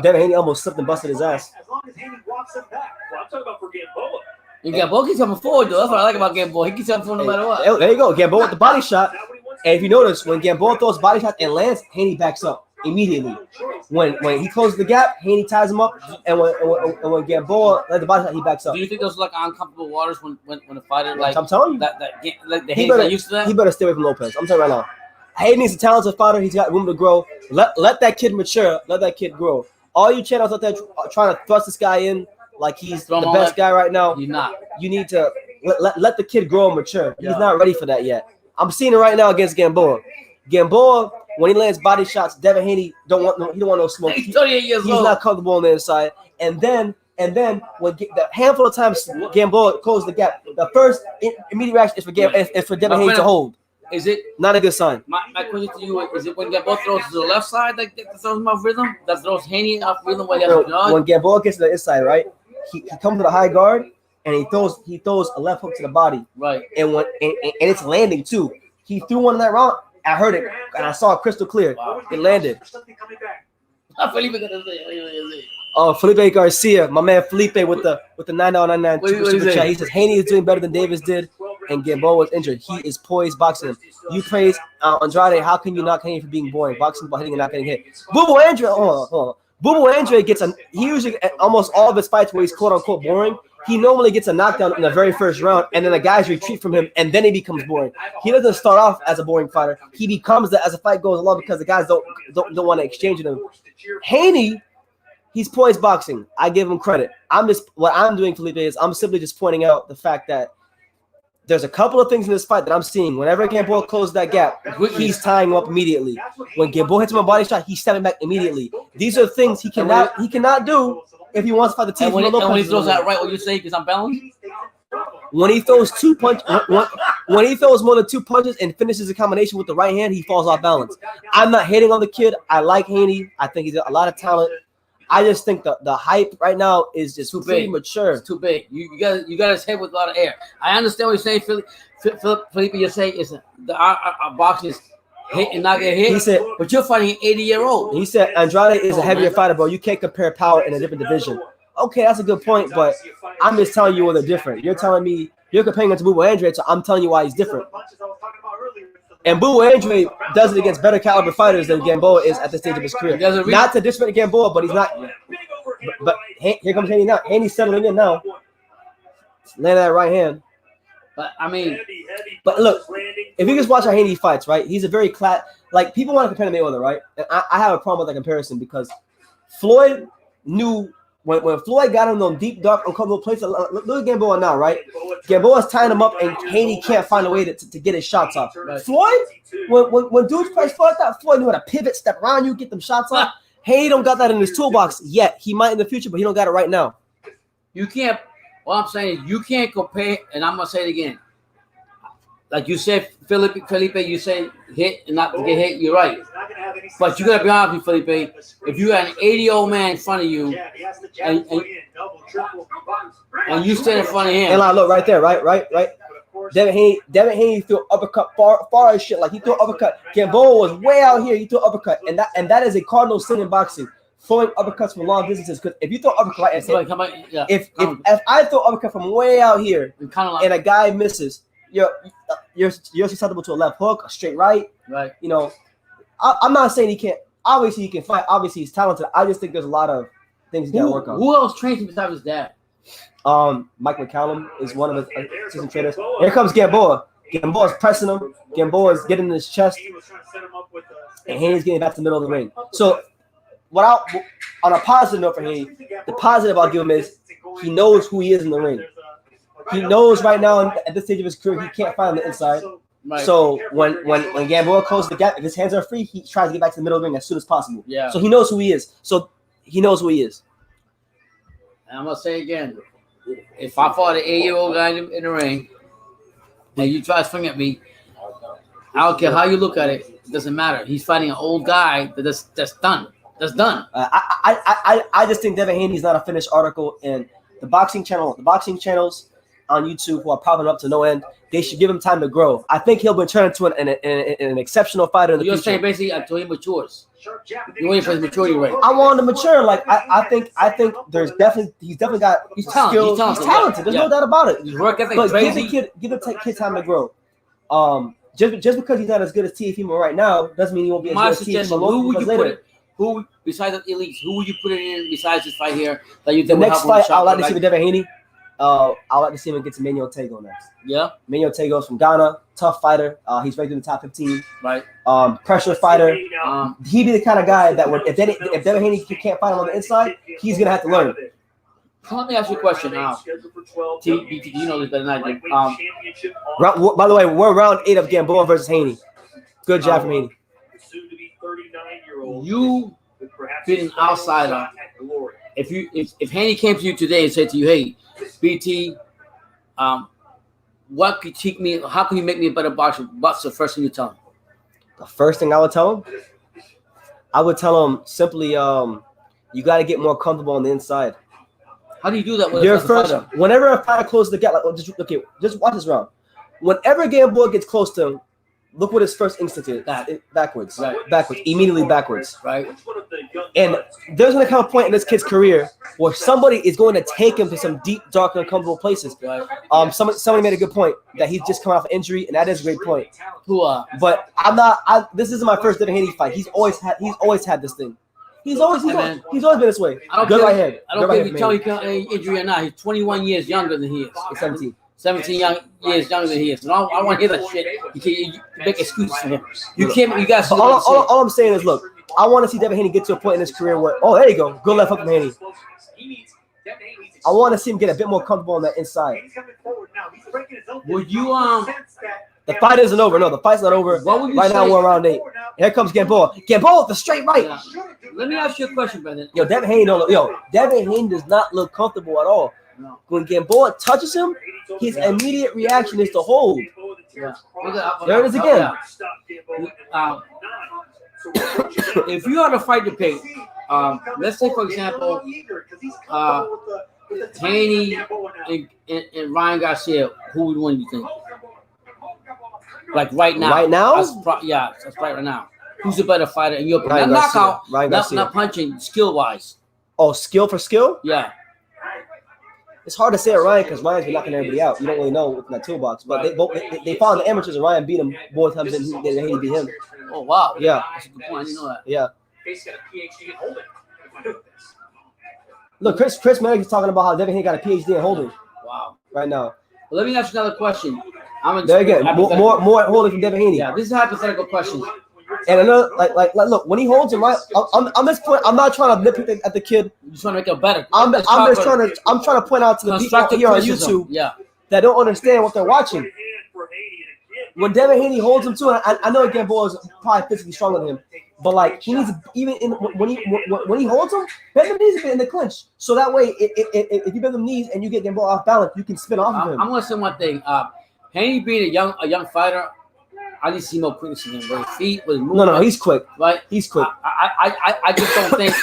Devin Haney almost slipped and busted his ass. As long as Haney walks him back. Well, I'm talking about for Gamboa. and Gamboa keeps coming forward though. That's what I like about Gamboa. He keeps coming forward no matter what. There you go. Gamboa with the body shot. And if you notice, when Gamboa throws body shot and lands, Haney backs up immediately. When he closes the gap, Haney ties him up, and when Gamboa let the body shot, he backs up. Do you think those are like uncomfortable waters when a fighter like I'm telling you that like the Haney's not used to that? He better stay away from Lopez. I'm telling you right now. Haney's a talented fighter. He's got room to grow. Let that kid mature. Let that kid grow. All you channels out there trying to thrust this guy in like he's the best guy right now. You're not. You need to let the kid grow and mature. He's not ready for that yet. I'm seeing it right now against Gamboa. Gamboa, when he lands body shots, Devin Haney don't want no smoke. He's 38 years old. He's not comfortable on the inside. And then when the handful of times Gamboa closes the gap, the first immediate reaction is for Devin Haney to hold. Is it not a good sign? My question to you is: it when Gamboa throws to the left side that throws him off rhythm? That throws Haney off rhythm when he has to dodge? When Gamboa gets to the inside, right? He comes to the high guard and he throws a left hook to the body. Right. And it's landing too. He threw one in that round. I heard it and I saw it crystal clear. Wow. It landed. Felipe Garcia, my man Felipe with the $9.99 super chat. He says Haney is doing better than Davis did, and Gamboa was injured. He is poised boxing him. You praise Andrade. How can you knock Haney for being boring? Boxing by hitting and not getting hit. Boo Andre, hold on. Boo Andre he usually almost all of his fights where he's quote unquote boring. He normally gets a knockdown in the very first round, and then the guys retreat from him, and then he becomes boring. He doesn't start off as a boring fighter. He becomes that as the fight goes along because the guys don't want to exchange with him. Haney, he's poised boxing. I give him credit. What I'm doing, Felipe, is I'm simply just pointing out the fact that there's a couple of things in this fight that I'm seeing. Whenever Gamboa closes that gap, he's tying him up immediately. When Gamboa hits him a body shot, he's stepping back immediately. These are things he cannot do if he wants to fight the team. And when he throws that right, what you say? Because I'm balanced. When he throws when he throws more than 2 punches and finishes a combination with the right hand, he falls off balance. I'm not hating on the kid. I like Haney. I think he's got a lot of talent. I just think the hype right now is just too premature. It's too big. You got his head with a lot of air. I understand what you're saying, Felipe. You're saying our boxing is hit and not get hit. He said, but you're fighting an 80-year-old. He said Andrade is a heavier fighter, bro. You can't compare power in a different division. Okay, that's a good point, but I'm just telling you why they're different. You're telling me you're comparing it to Boo Andre, so I'm telling you why he's different. And Boo Andre does it against better caliber fighters than Gamboa is at this stage of his career. Not to disrespect Gamboa, but he's not. But here comes Haney now. Haney's settling in now. Land that right hand. But I mean, but look, if you just watch how Haney fights, right? He's a very like people want to compare to Mayweather, right? And I have a problem with that comparison because Floyd knew when Floyd got him on deep, dark, uncomfortable places. Look at Gamboa now, right? Gamboa's tying him up, and Haney can't find a way to get his shots off. Right. Floyd, when dudes press Floyd, that Floyd knew how to pivot, step around you, get them shots off. Haney don't got that in his toolbox yet. He might in the future, but he don't got it right now. You can't. What I'm saying is you can't compare, and I'm gonna say it again. Like you said, Felipe, you say hit and not to get hit. You're right, but you gotta be honest with me, Felipe. If you got an 80-year-old man in front of you, and you stand in front of him, and like, look right there, right. Devin Haney threw an uppercut far as shit. Like he threw an uppercut. Gamboa was way out here. He threw an uppercut, and that is a cardinal sin in boxing. Throwing uppercuts from long distances, because if you throw uppercut right, if I throw uppercut from way out here and a guy misses, you're susceptible to a left hook, a straight right. Right. You know, I'm not saying he can't. Obviously, he can fight. Obviously, he's talented. I just think there's a lot of things he got to work on. Who else trains him besides his dad? Mike McCallum is one of his assistant trainers. Here comes Gamboa. Gamboa's pressing him. Gamboa's getting in his chest, and Haney's getting back to the middle of the ring. So on a positive note for Haney, the positive I'll give him is he knows who he is in the ring. He knows right now at this stage of his career he can't fight on the inside. Right. So when Gamboa closes the gap, if his hands are free, he tries to get back to the middle of the ring as soon as possible. Yeah. So he knows who he is. And I'm gonna say again, if I fought an 8-year-old guy in the ring, and you try to swing at me, I don't care how you look at it. It doesn't matter. He's fighting an old guy that's done. That's done. I just think Devin Haney is not a finished article, and the boxing channels on YouTube who are popping up to no end, they should give him time to grow. I think he'll be turned into an exceptional fighter in the future. You're saying basically until he matures. You're waiting for his maturity rate. I want him to mature. Like I think he's definitely got skills. He's talented. There's no doubt about it. His work ethic but crazy. give the kid time to grow. Just because he's not as good as Teofimo right now doesn't mean he won't be as good as Teofimo Who besides the elites? Who would you put in besides this fight here that you think the will next help fight? I'd like to see with Devin Haney. I'd like to see him get to Manio Tego next. Yeah, Manio Tego's from Ghana, tough fighter. He's ranked in the top 15. Right. Pressure fighter. He'd be the kind of guy that would if Devin Haney can't fight him on the inside, he's gonna have to learn. So let me ask you a question now. BT, you know this better than I do. By the way, we're round 8 of Gamboa versus Haney. Good job from Haney. You being an outsider. If Haney came to you today and said to you, "Hey, BT, what could teach me? How can you make me a better boxer?" What's the first thing you tell him? The first thing I would tell him, simply, you got to get more comfortable on the inside. How do you do that? Whenever a fighter closes the gap, just watch this round. Whenever Gamboa gets close to him, look what his first instinct is. Backwards. Right. Backwards. Immediately backwards. Right. And there's going to come a point in this kid's career where somebody is going to take him to some deep, dark, and uncomfortable places. Right. Somebody made a good point that he's just coming off an injury, and that is a great point. But this isn't my first Devin Haney fight. He's always had this thing. He's always been this way. I don't care if you tell me injury or not. He's 21 years younger than he is. He's 17. 17 years younger than he is. And I want to hear that shit. You make excuses for him. You can't. You guys. All I'm saying is, look, I want to see Devin Haney get to a point in his career where, there you go, good left hook from Haney. I want to see him get a bit more comfortable on that inside. Would you The fight isn't over. No, the fight's not over. Right now we're around 8. Here comes Gamboa. Gamboa with the straight right. Yeah. Let me ask you a question, Brendan. Devin Haney does not look comfortable at all. No. When Gamboa touches him, his immediate reaction is to hold. Yeah. There it is again. If you had a fight to pick, let's say, for example, Haney and Ryan Garcia, who would win, you think? Like right now. Right now? That's right now. Who's a better fighter in your opinion? Not knockout, not punching, skill-wise. Oh, skill for skill? Yeah. It's hard to say at Ryan because Ryan's been knocking everybody out. You don't really know what's in that toolbox. But they fought in the amateurs and Ryan beat him both times and Haney beat him. Oh, wow. Yeah. That's a good point. I didn't know that. Yeah. He's got a PhD in holding. Look, Chris Merrick is talking about how Devin Haney got a PhD in holding. Wow. Right now. Well, let me ask you another question. There again, more holding from Devin Haney. Yeah, this is a hypothetical question. And another, like, look, when he holds him right, I'm this point. I'm not trying to nitpick at the kid. You just want to make it better. I'm trying to point out to the people here on YouTube that don't understand what they're watching. When Devin Haney holds him too, and I know Gamboa is probably physically stronger than him, but like he needs when he holds him, bend the knees a bit in the clinch, so that way if you bend the knees and you get Gamboa off balance, you can spin off of him. I'm gonna say one thing. Haney being a young fighter, I need to see more quickness in him. With his feet, with his movement. No, he's quick. Right? He's quick. I just don't think,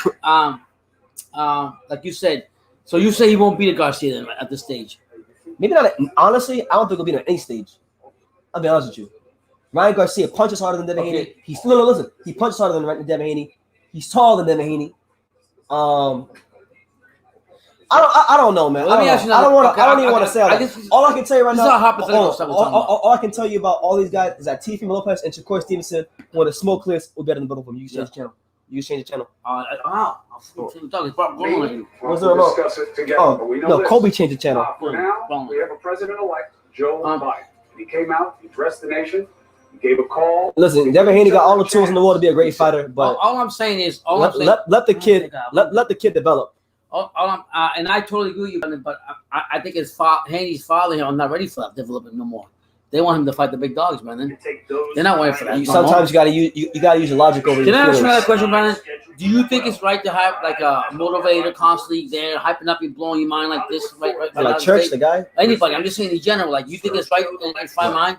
like you said. So you say he won't beat a Garcia then at this stage? Maybe not. Honestly, I don't think he'll beat him at any stage. I'll be honest with you. Ryan Garcia punches harder than Devin Haney. Listen. He punches harder than Devin Haney. He's taller than Devin Haney. I don't know, man. I don't even want to say all that. All I can tell you right now. All I can tell you about all these guys is that Teofimo Lopez and Shakur Stevenson, when the smoke clears, will be better than both of them. You can change the channel. What's the remote? No, Kobe changed the channel. For now, we have a president-elect, Joe Biden. He came out, he addressed the nation, gave a call. Listen, Devin Haney got all the tools in the world to be a great fighter, but all I'm saying is, let the kid develop. And I totally agree with you, Brandon, but I think Haney's father here are not ready for that development no more. They want him to fight the big dogs, Brandon. They're not waiting for that. Sometimes you gotta use your logic over. Can I ask you another question, Brandon? Do you think it's right to have like a motivator constantly there, hyping up and blowing your mind like this? Right like Church, the guy? Anybody? I'm just saying in general. Like, you think it's right in fine mind?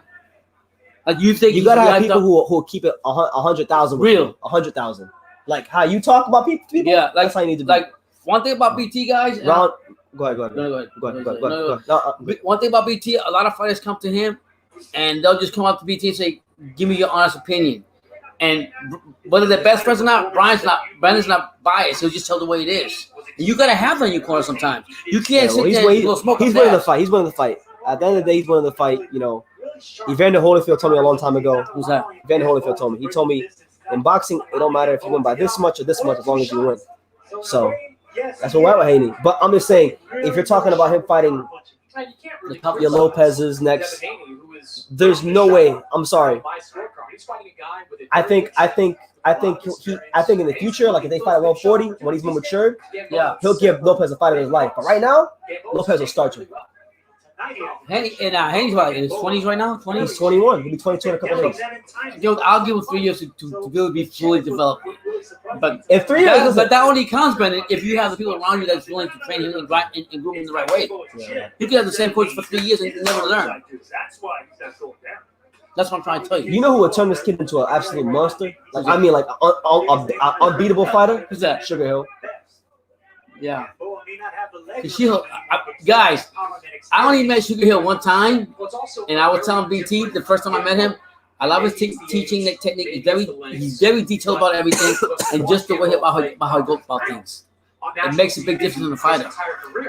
Like, you think you gotta have people who keep it 100,000 real, 100,000. Like how you talk about people. Yeah, like, that's how you need to be. Like, one thing about BT guys. Go ahead. One thing about BT, a lot of fighters come to him, and they'll just come up to BT and say, "Give me your honest opinion." And whether they're best friends or not, Brandon's not biased. He'll just tell the way it is. And you gotta have that in your corner sometimes. You can't sit there and go smoke. He's winning the fight. He's winning the fight. At the end of the day, he's winning the fight. You know, Evander Holyfield told me a long time ago. Who's that? Evander Holyfield told me. He told me in boxing, it don't matter if you win by this much or this much, as long as you win. So that's what we're at with Haney. But I'm just saying, if you're talking about him fighting your Lopez's next, there's no way. I'm sorry. I think in the future, like if they fight at 140 when he's more matured, yeah, he'll give Lopez a fight of his life. But right now, Lopez will start you. Haney's what, in his 20s right now? 20s? He's 21. He'll be 22 in a couple of days. Yo, I'll give him 3 years to really be fully developed. But if 3 years, but that only counts, Brandon, if you have the people around you that's willing to train him and groom him the right way. Yeah. You can have the same coach for 3 years and never learn. That's what I'm trying to tell you. You know who would turn this kid into an absolute monster? Like I mean, like an unbeatable fighter? Who's that? Sugar Hill. Yeah. Guys, I only met Sugar Hill one time, and I was telling BT the first time I met him, I love his teaching technique. He's very detailed about everything, and just the way about how he goes about things. It makes a big difference in the fighter.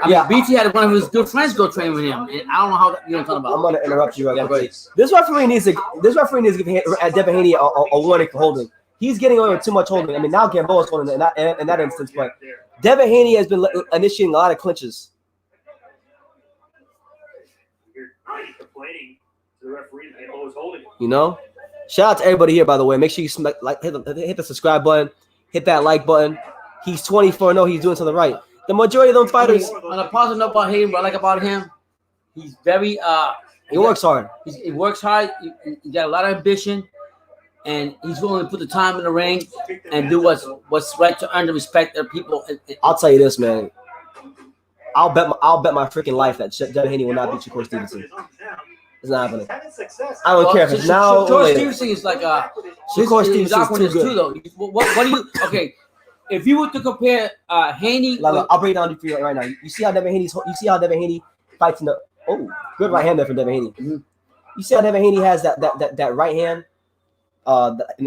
I mean, BT had one of his good friends go train with him, and I don't know how you know what I'm talking about. I'm gonna interrupt you right quick. This referee needs to give Devin Haney a warning for holding. He's getting away with too much holding. I mean, now Gamboa's holding in that instance, but Devin Haney has been initiating a lot of clinches. You know, shout out to everybody here. By the way, make sure you hit the subscribe button, hit that like button. He's 24-0. He's doing something right. The majority of them fighters. On a positive note about him, what I like about him, he's very. He works hard. He works hard. He got a lot of ambition, and he's willing to put the time in the ring and do what's right to earn the respect of people. I'll tell you this, man. I'll bet my freaking life that Devin Haney will not beat Shakur Stevenson. It's not happening. I don't care if it's now or later. Stevenson is like Shakur Stevenson is too good. Though. What do you? Okay, if you were to compare Haney, I'll break it down for you right now. You see how Devin Haney fights in the good right hand there from Devin Haney. Mm-hmm. You see how Devin Haney has that right hand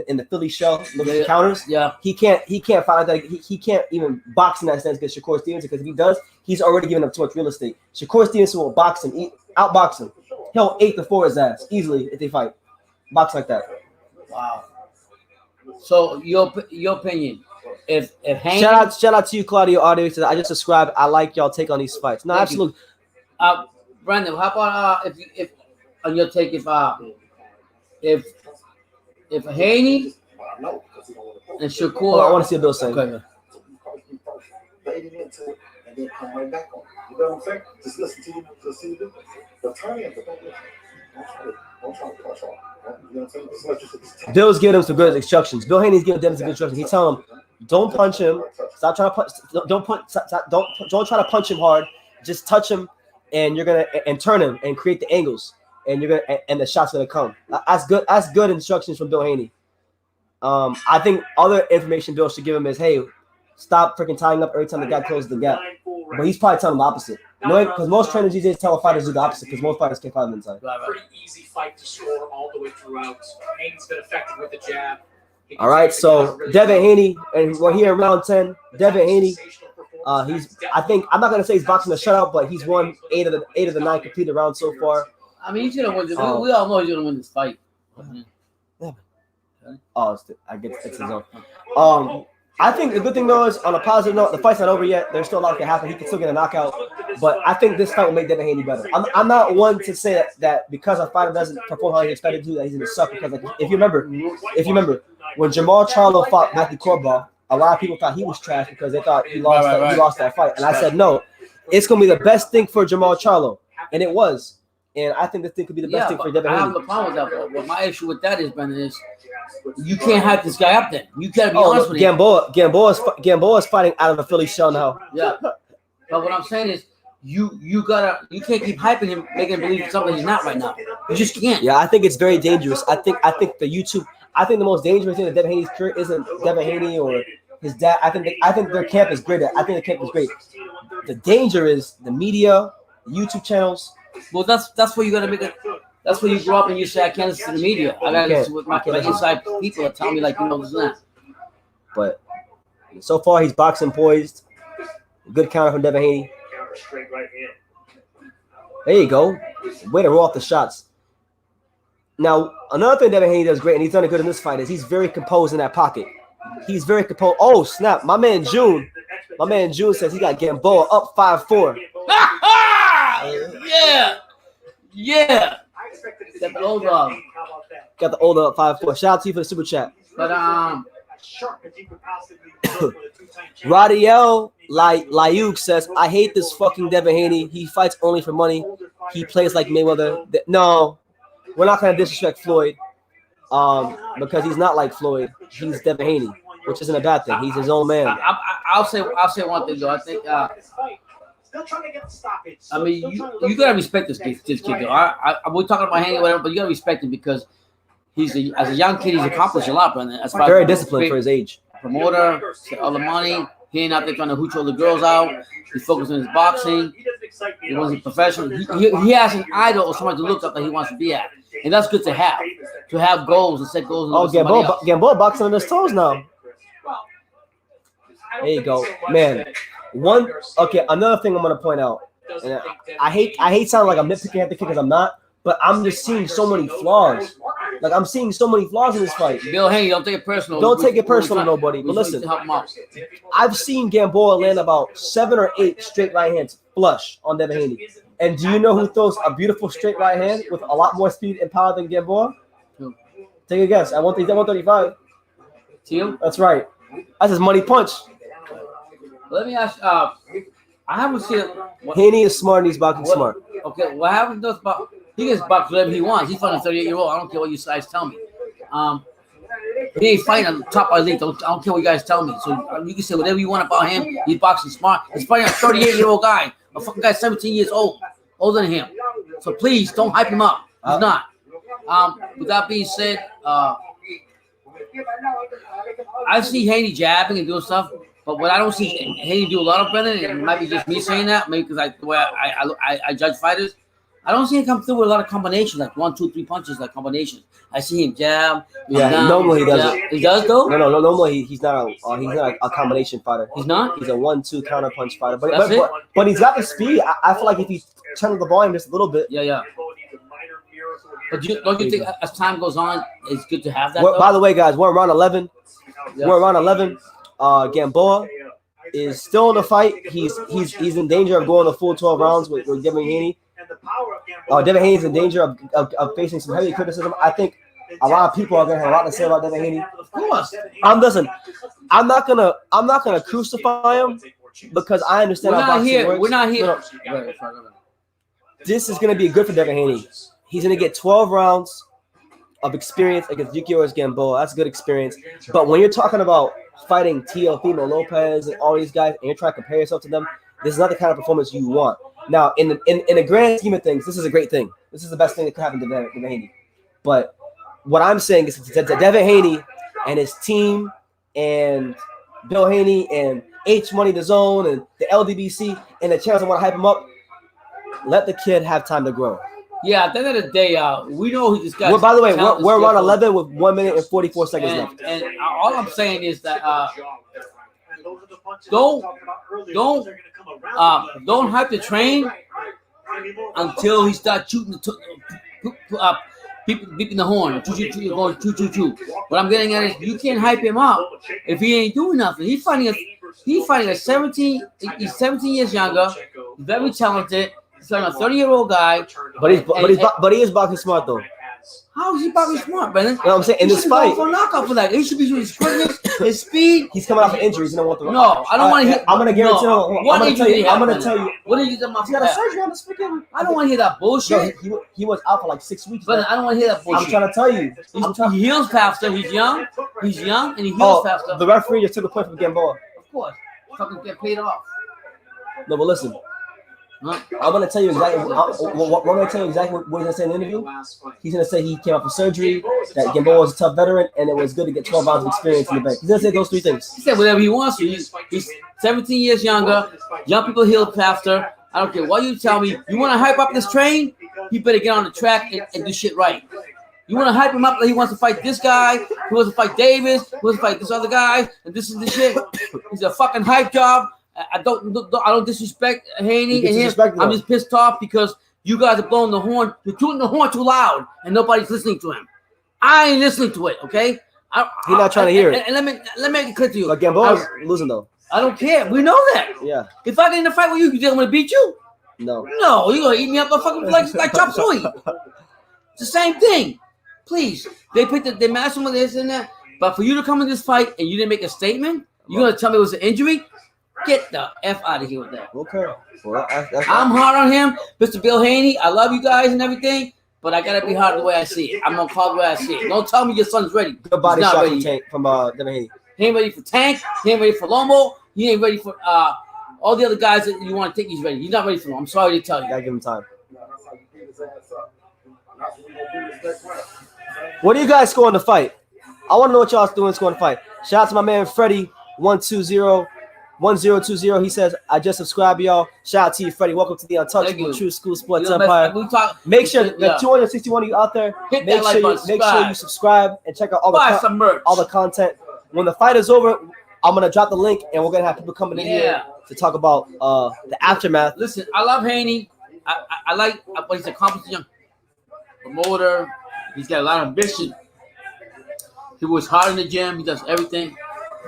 in the Philly shell looking counters. Yeah, he can't fight that. He can't even box in that sense against Shakur Stevenson, because if he does, he's already given up too much real estate. Shakur Stevenson will outbox him. He'll 8-4 his ass easily if they fight. Box like that. Wow. So your opinion, if Haney, shout out to you, Claudio Audio. I just subscribed. I like y'all take on these fights. No, absolutely. Brandon, how about if on your take if Haney and Shakur, I want to see a Bill saying. Okay. And then come right back on. You know what I'm saying? Just listen to you to see the turn in, but don't try to push off. You know what I'm saying? Just let you. Bill's giving him some good instructions. Bill Haney's giving them some good instructions. He's telling him, don't punch him. Stop trying to punch. Don't try to punch him hard. Just touch him, and you're gonna turn him and create the angles, and you're gonna and the shots gonna come. That's good. That's good instructions from Bill Haney. I think other information Bill should give him is, hey, stop freaking tying up every time the guy closes the gap. But he's probably telling him the opposite. Because most trainers these days tell fighters to do the opposite, because most fighters can't fight them inside. Pretty easy fight to score all the way throughout. Haney's been effective with the jab. All right, so Devin Haney, and we're here in round 10. Devin Haney, I think I'm not gonna say he's boxing a shutout, but he's won 8 of the 9 completed rounds so far. I mean, he's gonna win. We all know he's gonna win this fight. Yeah. Oh, I get it's his own. I think the good thing though is on a positive note, the fight's not over yet. There's still a lot that can happen. He can still get a knockout, but I think this fight will make Devin Haney better. I'm not one to say that because a fighter doesn't perform how he expected to, that he's gonna suck. Because like, if you remember when Jamal Charlo fought Matthew Korba, a lot of people thought he was trash because they thought he lost that fight, and I said no, it's gonna be the best thing for Jamal Charlo, and it was. And I think this thing could be the best thing for Devin Haney. I have no problem with that. But my issue with that is, Brendan, is you can't hype this guy up then. You gotta be honest with him. Gamboa is fighting out of the Philly shell now. Yeah. But what I'm saying is you can't keep hyping him, making him believe something he's not right now. You just can't. Yeah, I think it's very dangerous. I think the most dangerous thing in Devin Haney's career isn't Devin Haney or his dad. I think their camp is great. I think the camp is great. The danger is the media, the YouTube channels. Well, that's where you gotta make it. That's where you grow up and you say, I can't listen to the media. I gotta listen to what my inside people are telling me, like, you know, this and that. But so far, he's boxing poised. Good counter from Devin Haney. There you go. Way to roll off the shots. Now, another thing Devin Haney does great, and he's done it good in this fight, is he's very composed in that pocket. He's very composed. Oh, snap. My man June says he got Gamboa up 5-4. Yeah. Got the old dog. Got the old up 5-4. Shout out to you for the super chat. But Radiel Layuk says, I hate this fucking Devin Haney. He fights only for money. He plays like Mayweather. No, we're not gonna disrespect Floyd. Because he's not like Floyd. He's Devin Haney, which isn't a bad thing. He's his own man. I'll say one thing though. I think I mean, you gotta respect this kid though. We're talking about Haney, whatever, but you gotta respect him because as a young kid, he's accomplished a lot, Brendan. Very disciplined for his age. Promoter, all the money. He ain't out there trying to hooch all the girls out. He's focused on his boxing. He wasn't professional. He has an idol or somebody to look up that he wants to be at, and that's good to have goals and set goals. Oh, Gamboa boxing on his toes now. There you go, man. Another thing I'm gonna point out, and I hate sounding like I'm nitpicking at the kid because I'm not, but I'm just seeing so many flaws. Like I'm seeing so many flaws in this fight. Bill Haney, don't take it personal. Don't take it personal, nobody. But listen, I've seen Gamboa land about 7 or 8 straight right hands flush on Devin Haney. And do you know who throws a beautiful straight right hand with a lot more speed and power than Gamboa? Take a guess. At 135. Teal? That's right. That's his money punch. Let me ask. I haven't seen it. Haney is smart and he's boxing smart. Okay, what happens to about? He gets boxed whatever he wants. He's fighting a 38-year-old. I don't care what you guys tell me. He ain't fighting on the top of the league. I don't care what you guys tell me. So you can say whatever you want about him. He's boxing smart. He's fighting a 38-year-old guy. A fucking guy 17 years old, older than him. So please don't hype him up. He's not. With that being said, I see Haney jabbing and doing stuff. But what I don't see Haney do a lot of, Brendan, and it might be just me saying that, maybe because the way I judge fighters, I don't see him come through with a lot of combinations, like 1, 2, 3 punches, like combinations. I see him jab. Yeah, normally he doesn't. He does though. No. Normally he's not a combination fighter. He's not. He's a 1-2 counter punch fighter. But he's got the speed. I feel like if he turned the volume just a little bit. Yeah. But don't you think as time goes on, it's good to have that? By the way, guys, we're around 11. Yeah. We're around 11. Gamboa is still in the fight. He's in danger of going the full 12 rounds with Devin Haney. Devin Haney's in danger of facing some heavy criticism. I think a lot of people are gonna have a lot to say about Devin Haney. I'm not gonna crucify him because I understand how boxing works. We're not here. No. This is gonna be good for Devin Haney. He's gonna get 12 rounds of experience against Yuriorkis Gamboa. That's a good experience. But when you're talking about fighting Teofimo Lopez and all these guys, and you're trying to compare yourself to them, this is not the kind of performance you want. Now, in the grand scheme of things, this is a great thing. This is the best thing that could happen to Devin Haney. But what I'm saying is that Devin Haney and his team and Bill Haney and H Money DAZN and the LDBC and the channels that want to hype him up, let the kid have time to grow. Yeah, at the end of the day, we know who this guy is. By the way, we're around 11 with 1 minute and 44 seconds left. And all I'm saying is that don't hype the train until he starts shooting beeping the horn, choo, going choo. What I'm getting at is you can't hype him up if he ain't doing nothing. He's fighting a 17. He's 17 years younger, very talented. He's like a 30-year-old guy, but he is boxing smart though. How is he boxing smart, Brennan? You know what I'm saying? In this fight, for a knockout for that. He should be doing his quickness, his speed. He's coming off of injuries. You don't want to. No, I don't want to hear. I'm gonna guarantee. No. I'm gonna tell you. I'm gonna tell you. What did you tell me? He got a surgery on his freaking. I don't want to hear that bullshit. No, he was out for like 6 weeks. But I don't want to hear that bullshit. I'm trying to tell you. He heals faster. He's young. And he heals faster. The referee just took a point from Gamboa. Of course. Fucking get paid off. No, but listen. I'm gonna tell you exactly. I'm gonna tell you exactly what he's gonna say in the interview. He's gonna say he came out from surgery, that Gamboa was a tough veteran, and it was good to get 12 rounds of experience in the bank. He's gonna say those 3 things. He said whatever he wants to. He's 17 years younger. Young people heal faster. I don't care what you tell me. You want to hype up this train? You better get on the track and do shit right. You want to hype him up like he wants to fight this guy, he wants to fight Davis, he wants to fight this other guy, and this is the shit. He's a fucking hype job. I don't disrespect Haney and him. I'm just pissed off because you guys are blowing the horn. You're tooting the horn too loud, and nobody's listening to him. I ain't listening to it. Okay. He's not trying to hear it. And let me make it clear to you. But Gamboa's losing though. I don't care. We know that. Yeah. If I get in a fight with you think I'm gonna beat you? No. No, you're gonna eat me up like chop suey. It's the same thing. Please. They matched him with this and that. But for you to come in this fight and you didn't make a statement, you're gonna tell me it was an injury? Get the F out of here with that. Okay. Well, I'm hard on him, Mr. Bill Haney. I love you guys and everything, but I gotta be hard the way I see it. I'm gonna call it the way I see it. Don't tell me your son's ready. Good body shot from Devin Haney. He ain't ready for Tank. He ain't ready for Lomo. He ain't ready for all the other guys that you want to think he's ready. He's not ready for them. I'm sorry to tell you. Gotta give him time. What do you guys score in the fight? I want to know what y'all's doing scoring the fight. Shout out to my man Freddie 1020. He says, I just subscribed, y'all. Shout out to you, Freddie. Welcome to the Untouchable True School Sports Empire. Make sure the 261 of you out there, make sure you subscribe and check out all the content. When the fight is over, I'm gonna drop the link and we're gonna have people coming in here to talk about the aftermath. Listen, I love Haney. I like what he's accomplished. Young promoter. He's got a lot of ambition. He works hard in the gym. He does everything.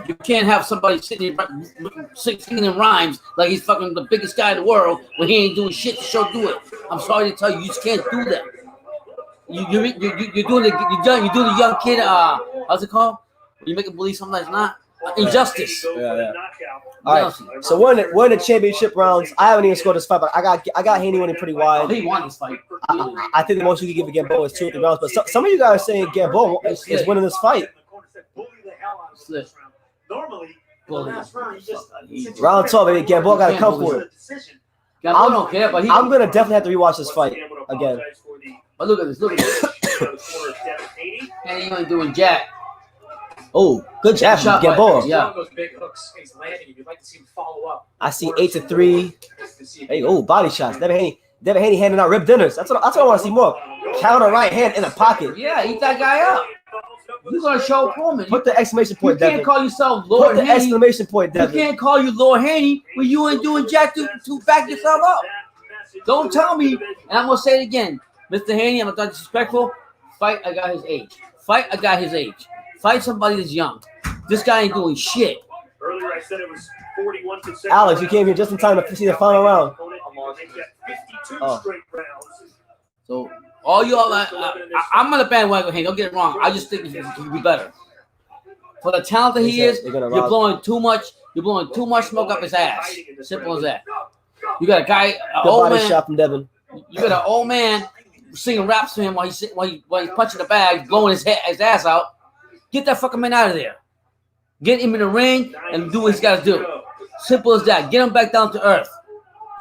You can't have somebody singing in rhymes like he's fucking the biggest guy in the world when he ain't doing shit to show do it. I'm sorry to tell you, you just can't do that. You're doing the young kid. How's it called? You make him believe something that's not injustice. Yeah. All right. So we're in the championship rounds. I haven't even scored this fight, but I got Haney winning pretty wide. He won this fight. I think the most you can give a Gamboa is 2 or 3 rounds. But some of you guys are saying Gamboa is winning this fight. Normally, round 12, baby. Gamboa got to come for it. I don't care, but I'm gonna definitely have to rewatch this fight again. But look at this. And you ain't doing jack. Oh, good jab from Gamboa. Yeah. Those big hooks he's landing. You'd like to see him follow up. I see 8-3. Hey, body shots. Devin Haney handing out rib dinners. That's what I want to see more. Counter right hand in the pocket. Yeah, eat that guy up. You're gonna show Pullman. Put the exclamation point, Devin. You can't call yourself Lord Haney. Put the exclamation point, Devin. You can't call you Lord Haney when you ain't doing jack to back yourself up. Don't tell me, and I'm gonna say it again, Mr. Haney. I'm not disrespectful. Fight a guy his age. Fight a guy his age. Fight somebody that's young. This guy ain't doing shit. Earlier I said it was 41 Alex, you came here just in time to see the final round. So all y'all, I'm not a bandwagon. Hey, don't get it wrong. I just think he can be better. For the talent that he is, you're blowing too much. You're blowing too much smoke up his ass. Simple as that. You got a guy, an old man. Shot from Devin. You got an old man singing raps to him while he's punching the bag, blowing his ass out. Get that fucking man out of there. Get him in the ring and do what he's got to do. Simple as that. Get him back down to earth.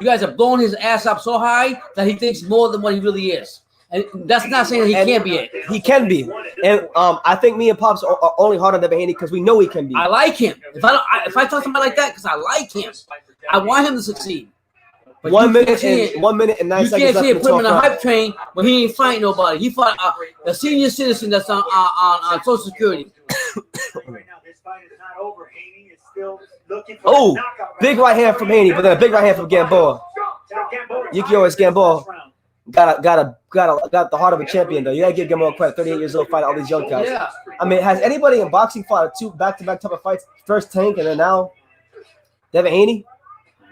You guys are blowing his ass up so high that he thinks more than what he really is. And that's not saying that he can't be it. He can be. And I think me and Pops are only hard on Devin Haney because we know he can be. I like him. If I talk to somebody like that, because I like him, I want him to succeed. But 1 minute and 1 minute and 9 seconds. You can't see him put him in a hype train when he ain't fighting nobody. He fought a senior citizen that's on Social Security. Oh, big right hand from Haney, but then a big right hand from Gamboa. Yuriorkis Gamboa. got the heart of a champion though. You gotta give Gamboa credit. 38 years old, fighting all these young guys. Yeah. I mean, has anybody in boxing fought 2 back-to-back type of fights? First Tank and then now Devin Haney.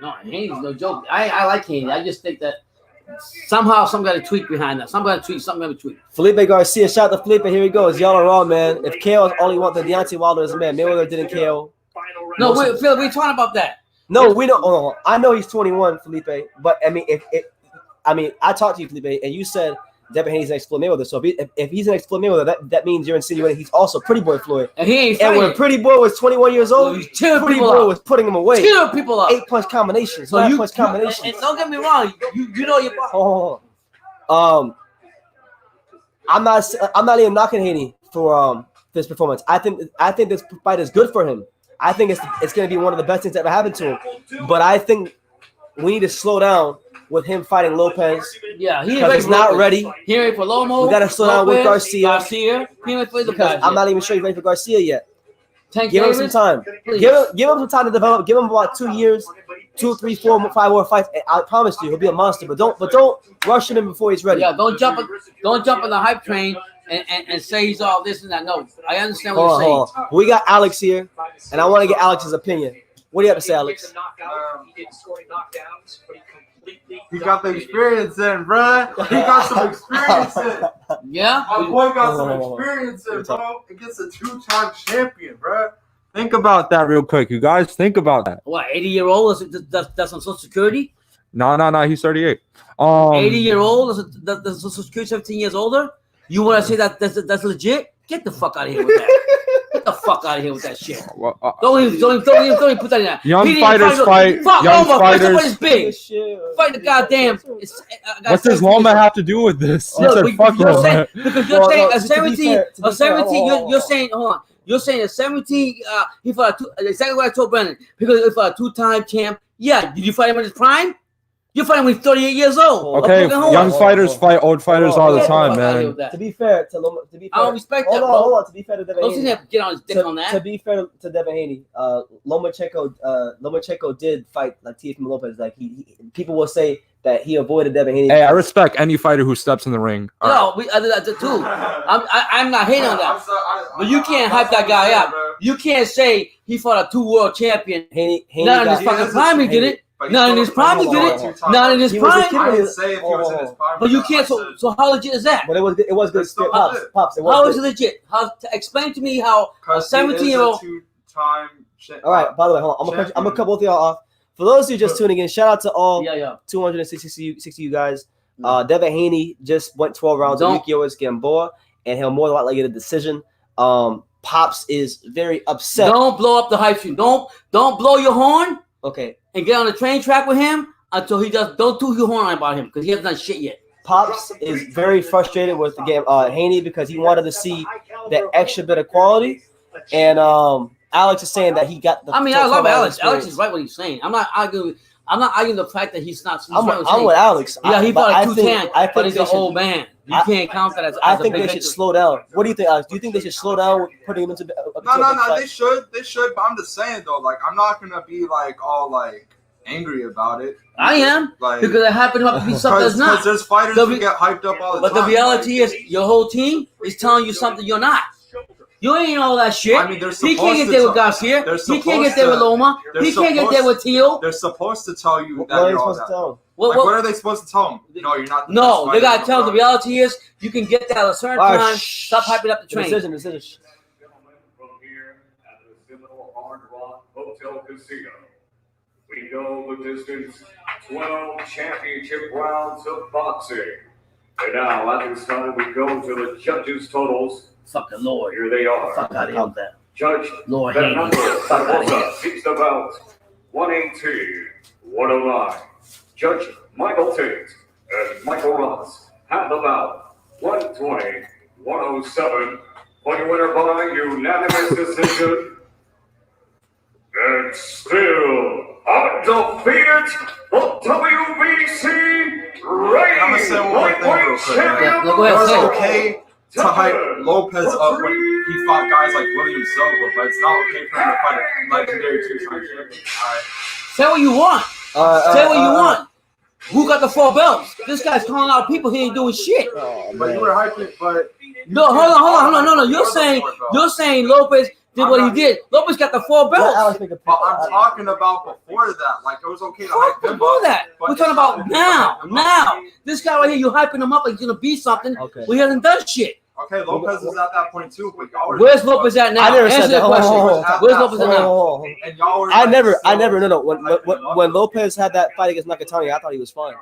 No, Haney's no joke. I like Haney. I just think that somehow some got a tweak behind that. Some got a tweak. Something got a tweak. Felipe Garcia, shout out to Felipe. Here he goes. Y'all are wrong, man. If KO only want the Deontay Wilder as a man, Mayweather didn't KO. No, Phil, we talking about that. No, we don't. Oh, I know he's 21, Felipe. But I mean, I talked to you, Felipe, and you said Devin Haney's next Floyd Mayweather. So if he's next Floyd Mayweather, that means you're insinuating he's also Pretty Boy Floyd. And he ain't fighting. And when Pretty Boy was 21 years old, Pretty Boy was putting him away. Tear people up. 8-punch combinations. So 9-punch combinations. And don't get me wrong, you know your box. I'm not even knocking Haney for this performance. I think this fight is good for him. I think it's going to be one of the best things that ever happened to him. But I think we need to slow down with him fighting Lopez. Yeah, he's not ready. He ready for Lomo. We got to slow down with Garcia. He ready for the guys. I'm not even sure he's ready for Garcia yet. Give him some time. Give him some time to develop. Give him about 2 years, 2, 3, 4, 5 more fights. And I promise you, he'll be a monster. But don't rush him before he's ready. Yeah, don't jump on the hype train and say he's all this and that. No, I understand what you're saying. We got Alex here, and I want to get Alex's opinion. What do you have to say, Alex? He got the experience in, bruh. He got some experience in. Yeah? My boy got some experience in, bro. Against a 2-time champion, bruh. Think about that real quick, you guys. Think about that. What, 80-year-old? That's on Social Security? No. He's 38. 80-year-old? That's on Social Security, 17 years older? You want to say that's legit? Get the fuck out of here with that. Get the fuck out of here with that shit. Don't even put that in there. Young fighters fight. Fuck young Loma. fighters. Big. Fight the goddamn. What does Loma have to do with this? You said fuck Loma. Because you're saying a 17. You're saying, hold on. You're saying a 17. He fought exactly what I told Brennan. Because if a 2-time champ, yeah. Did you fight him in his prime? You're fighting when he's 38 years old. Okay, young fighters fight old fighters all the time, man. To be fair to Loma, I don't respect that. Hold on. To be fair to Devin Haney, don't get on his dick on that. To be fair to Devin Haney, Lomachenko did fight like Teofimo Lopez. Like people will say that he avoided Devin Haney. Hey, I respect any fighter who steps in the ring. No, I did that too. I'm not hating on that. But you can't hype that guy up. You can't say he fought a 2-world champion. Haney not in his fucking prime, he did it. Not in his prime, he did it. Not in his prime. I didn't say if he was in his prime. But you can't. So how legit is that? But it was good. Pops. How is it legit? Explain to me how a 17-year-old. 2-time. All right. By the way, hold on. I'm gonna cut both of y'all off. For those of you just tuning in, shout out to all 260 you guys. Devin Haney just went 12 rounds with Yuriorkis Gamboa, and he'll more than likely get a decision. Pops is very upset. Don't blow up the hype stream. Don't blow your horn. Okay. And get on the train track with him until he does. Don't toot your horn about him because he hasn't done shit yet. Pops is very frustrated with the game Haney because he wanted to see that extra bit of quality, and Alex is saying that he got the. I mean, I love Alex. Alex is right what he's saying. I'm not arguing the fact that he's not. I'm with Alex. Yeah, he fought a 2-10, but he's an old man. You can't count that as. I think they should slow down. What do you think, Alex? Do you think they should slow down with putting him into? No. They should. But I'm just saying though, like I'm not gonna be like all like angry about it. I am because it happened to be something that's not. Because there's fighters who get hyped up all the time. But the reality is, your whole team is telling you something you're not. You ain't all that shit. I mean, he can't get there with Garcia. He can't get there with Loma. He can't get there with Teal. They're supposed to tell you that what are you're they all supposed that. to tell him? What are they supposed to tell him? No, you're not. No, they gotta tell him. The reality is, you can get there at a certain time. Stop hyping up the train. Decision. From here at the Seminole Hard Rock Hotel Casino, we go the distance 12 championship rounds of boxing. And now at this time we go to the judges' totals. Fucking Lord. Here they are. Fuck out of here with that. Judge Lord Fernando seeks the belt 118, 109. Judge Michael Tate and Michael Ross have the bout 120, 107. For your winner by unanimous decision. And still undefeated, the WBC reigning lightweight champion. It was okay to hype Lopez up when he fought guys like William Silva, but it's not okay for him to fight a legendary 2-time champion. All right. Say what you want. Say what you want. Who got the 4 belts? This guy's calling out people. He ain't doing shit. Oh, But you were hyping, but No, hold on. No. You're saying Lopez did what he did. Lopez got the 4 belts. but I'm talking about before that. Like, it was okay to hype him Before up. that, but we're talking about now. This guy right here, you hyping him up like he's gonna be something. Okay. Well, he hasn't done shit. Okay, Lopez is at that point too, but y'all were. Where's Lopez at now? I never Answer said the that. question. Oh, Where's Lopez at now? Oh, And y'all were. I like, never. still No. hyping When him up. Lopez had that fight against Nakatani, I thought he was fine.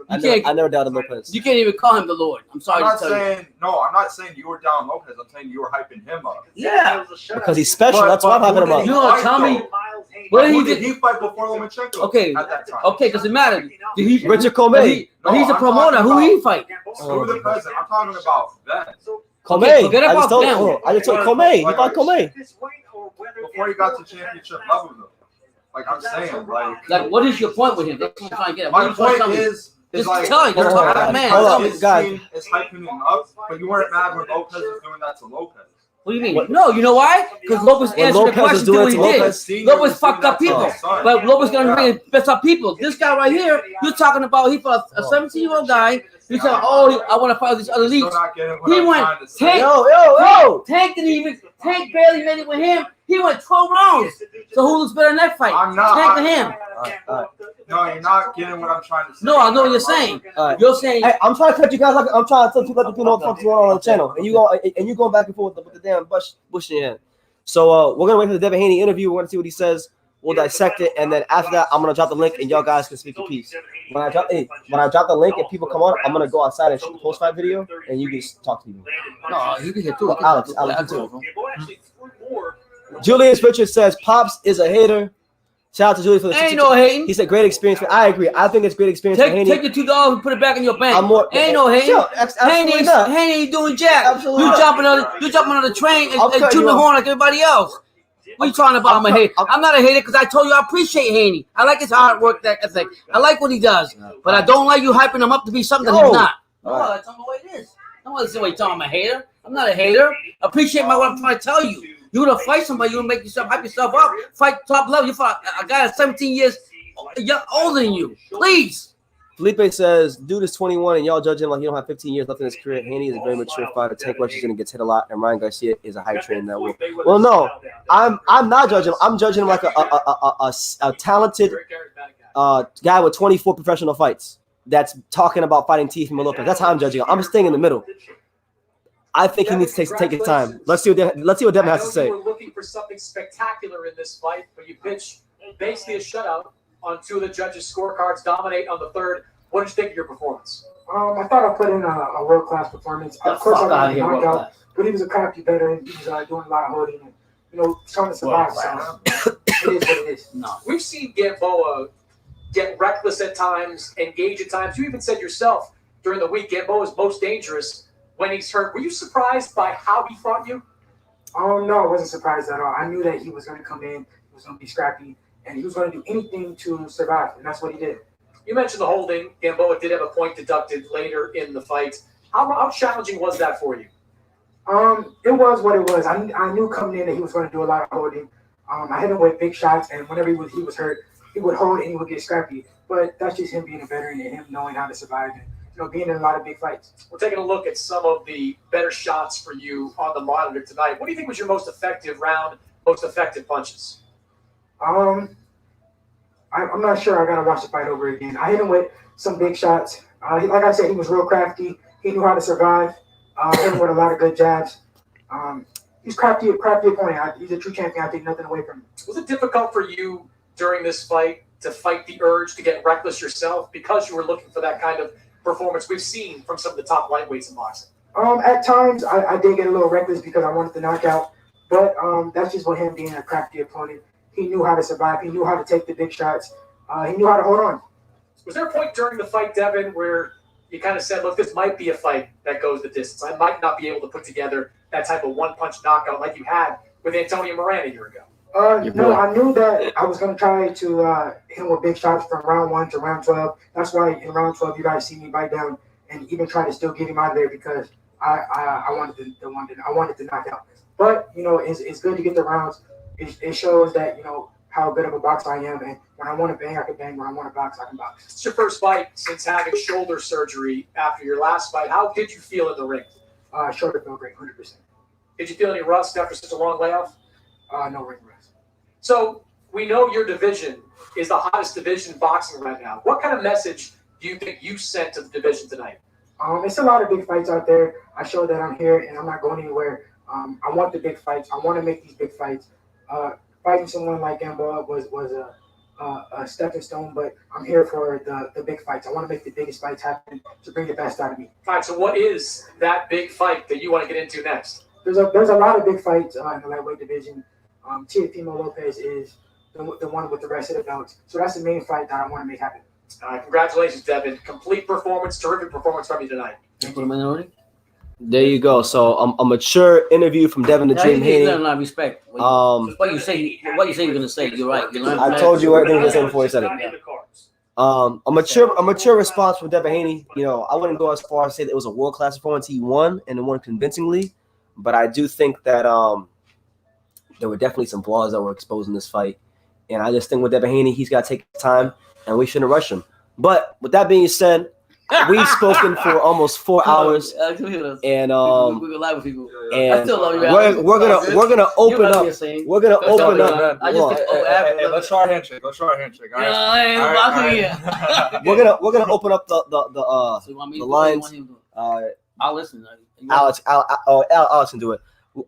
I never doubted Lopez. You can't even call him the Lord. I'm sorry I'm to not tell you. saying no. I'm not saying you were down Lopez. I'm saying you were hyping him up. Yeah. Because he's special. But- That's why I'm but hyping him who up. did You he know, fight, tell me. though? What Who did did he fight before Lomachenko? Okay. At that time. Okay, doesn't matter. Did he? Richard Comey. But he's a I'm promoter. talking Who he about- fight? Screw the president. I'm talking about Ben. Comey. Okay, forget I about just told them. you. I just told Comey. He fought Comey. Before he got to championship level, though. Like I'm saying, Like, what is your point with him? That's what I'm trying to get at. my What are you trying to point tell me? is Just like, tell you. You're Hold on, talking to a man. hold on. Tell me. his guys. team is hyping him up, but you weren't mad when Lopez was doing that to Lopez. What do you mean? No, you know why? Because Lopez When answered the Lopez was question, did doing what it he to did. Lopez Senior Lopez was fucked doing up that to people. his son. But Lopez gonna bring best up people. This guy right here, you're talking about he fought a 17-year-old guy. You're telling, oh, I want to fight this other You're league. still not getting what He I'm went trying to say. Yo. Tank didn't even. Tank barely made it with him. He went 12 rounds. So who looks better in that fight? I'm not- Tank or him? No, you're not getting what I'm trying to say. No, I know what you're saying. All right. You're saying Hey, I'm trying to cut you guys. Like, I'm trying to let the people know what the fuck's going on the channel, and you going back and forth with the damn bush in your hand. So we're gonna wait for the Devin Haney interview. We're gonna see what he says. We'll dissect it, and then after that, I'm gonna drop the link, and y'all guys can speak your piece. When I drop the link and people come on, I'm gonna go outside and shoot the post-fight video, and you can talk to people. no, he can hit too. Alex Yeah, too. Julius Richards says Pops is a hater. Shout out to Julius for the Ain't no hating. He said great experience. I agree. I think it's great experience for Haney. Take the $2 and put it back in your bank. I'm more- Ain't no hating. Sure, absolutely not. Haney ain't doing jack. Absolutely You not. jumping on the train I'll and cut tooting you the off. horn like everybody else. What are you talking about? I'm a hater. I'm not a hater because I told you I appreciate Haney. I like his hard work ethic. I like what he does. But I don't like you hyping him up to be something that he's not. No, All right. that's not the way it is. I don't want to say what you're talking about. I'm a hater. I'm not a hater. Appreciate what I'm trying to tell you. You want to fight somebody, you want to make yourself hype yourself up. Fight top level. You fight a guy that's 17 years older than you. Please. Felipe says, dude is 21 and y'all judge him like he don't have 15 years left in his career. Haney is a very mature fighter. Tank Rush is going to get hit a lot, and Ryan Garcia is a hype train that will. Well, no, I'm not judging him. I'm judging him like a talented guy with 24 professional fights that's talking about fighting Teofimo Lopez. That's how I'm judging him. I'm staying in the middle. I think he needs to take his time. Let's see what Devin has to say. You were looking for something spectacular in this fight, but you pitched basically a shutout on 2 of the judges' scorecards, dominate on the 3rd. What did you think of your performance? I thought I put in a world-class performance. Of course, I got the knockout, but he was a crafty veteran. He was doing a lot of holding and, trying to survive. So it is what it is. No. We've seen Gamboa get reckless at times, engage at times. You even said yourself during the week, Gamboa is most dangerous when he's hurt. Were you surprised by how he fought you? No, I wasn't surprised at all. I knew that he was going to come in, he was going to be scrappy, and he was going to do anything to survive, and that's what he did. You mentioned the holding. Gamboa did have a point deducted later in the fight. How challenging was that for you? It was what it was. I knew coming in that he was going to do a lot of holding. I hit him with big shots, and whenever he was hurt, he would hold and he would get scrappy. But that's just him being a veteran and him knowing how to survive and being in a lot of big fights. We're taking a look at some of the better shots for you on the monitor tonight. What do you think was your most effective round, most effective punches? I'm not sure. I got to watch the fight over again. I hit him with some big shots. Like I said, he was real crafty. He knew how to survive. Hit him with a lot of good jabs. He's crafty opponent. He's a true champion. I take nothing away from him. Was it difficult for you during this fight to fight the urge to get reckless yourself because you were looking for that kind of performance we've seen from some of the top lightweights in boxing? At times, I did get a little reckless because I wanted to knock out. But that's just with him being a crafty opponent. He knew how to survive. He knew how to take the big shots. He knew how to hold on. Was there a point during the fight, Devin, where you kind of said, look, this might be a fight that goes the distance. I might not be able to put together that type of one-punch knockout like you had with Antonio Moran a year ago? No, I knew that I was going to try to hit him with big shots from round 1 to round 12. That's why in round 12, you guys see me bite down and even try to still get him out of there because I wanted to knock out. But, it's good to get the rounds. It shows that, how good of a boxer I am. And when I want to bang, I can bang. When I want to box, I can box. It's your first fight since having shoulder surgery after your last fight. How did you feel in the ring? Shoulder felt great, 100%. Did you feel any rust after such a long layoff? No ring rust. So we know your division is the hottest division in boxing right now. What kind of message do you think you sent to the division tonight? It's a lot of big fights out there. I showed that I'm here and I'm not going anywhere. I want the big fights. I want to make these big fights. Fighting someone like Gamboa was a stepping stone, but I'm here for the big fights. I want to make the biggest fights happen to bring the best out of me. All right, so what is that big fight that you want to get into next? There's a lot of big fights in the lightweight division. Teofimo Lopez is the one with the rest of the belts. So that's the main fight that I want to make happen. Congratulations, Devin. Complete performance, terrific performance from you tonight. There you go. So a mature interview from Devin the Dream Haney. A lot of respect. What you say you're gonna say. You're right. I told you everything you said before you said it. A mature response from Devin Haney. You know, I wouldn't go as far as say that it was a world class performance. He won and it won convincingly, but I do think that there were definitely some flaws that were exposed in this fight, and I just think with Devin Haney, he's got to take his time, and we shouldn't rush him. But with that being said, we've spoken for almost 4 hours, and we can lie with people. And I still love you. we're gonna open up. We're gonna open up. Let's try a handshake. Let's try a handshake. All right. We're gonna open up the lines. I'll listen. Alex can do it.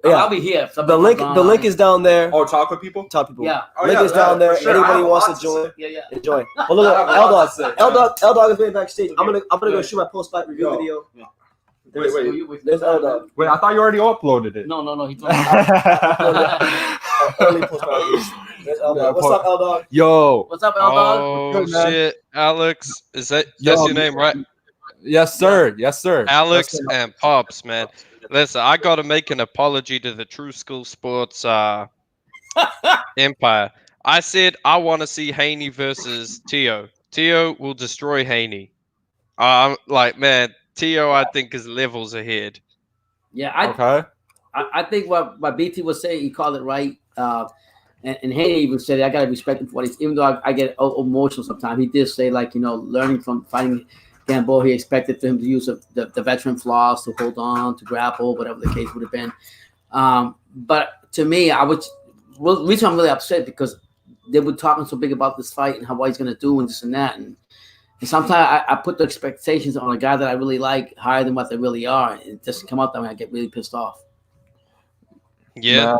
Yeah. I'll be here. The link is down there. Oh, talk with people. Yeah. Link is down there. Sure. Anybody wants to join? Yeah. Join. Well, look, L-Dog is waiting backstage. I'm gonna go shoot my post-fight review video. Wait. There's L-Dog. Wait, I thought you already uploaded it. No. He told me. Early post-fight. There's L-Dog. What's up, L-Dog? Yo. What's up, L-Dog? Oh shit, Alex, that's your name, right? Yes, sir. Yes, sir. Alex and Pops, man. Listen, I got to make an apology to the True School Sports Empire. I said I want to see Haney versus Teo. Teo will destroy Haney. I'm like, man, Teo, I think is levels ahead. Yeah, I think what BT was saying, he called it right. And Haney even said, I got to respect him for what he's, even though I get emotional sometimes, he did say, like, you know, learning from fighting Gamboa, he expected him to use the veteran flaws to hold on, to grapple, whatever the case would have been. But to me, the reason I'm really upset because they were talking so big about this fight and how what he's going to do and this and that. And sometimes I put the expectations on a guy that I really like higher than what they really are. And it doesn't come out that way. I get really pissed off. Yeah. Man,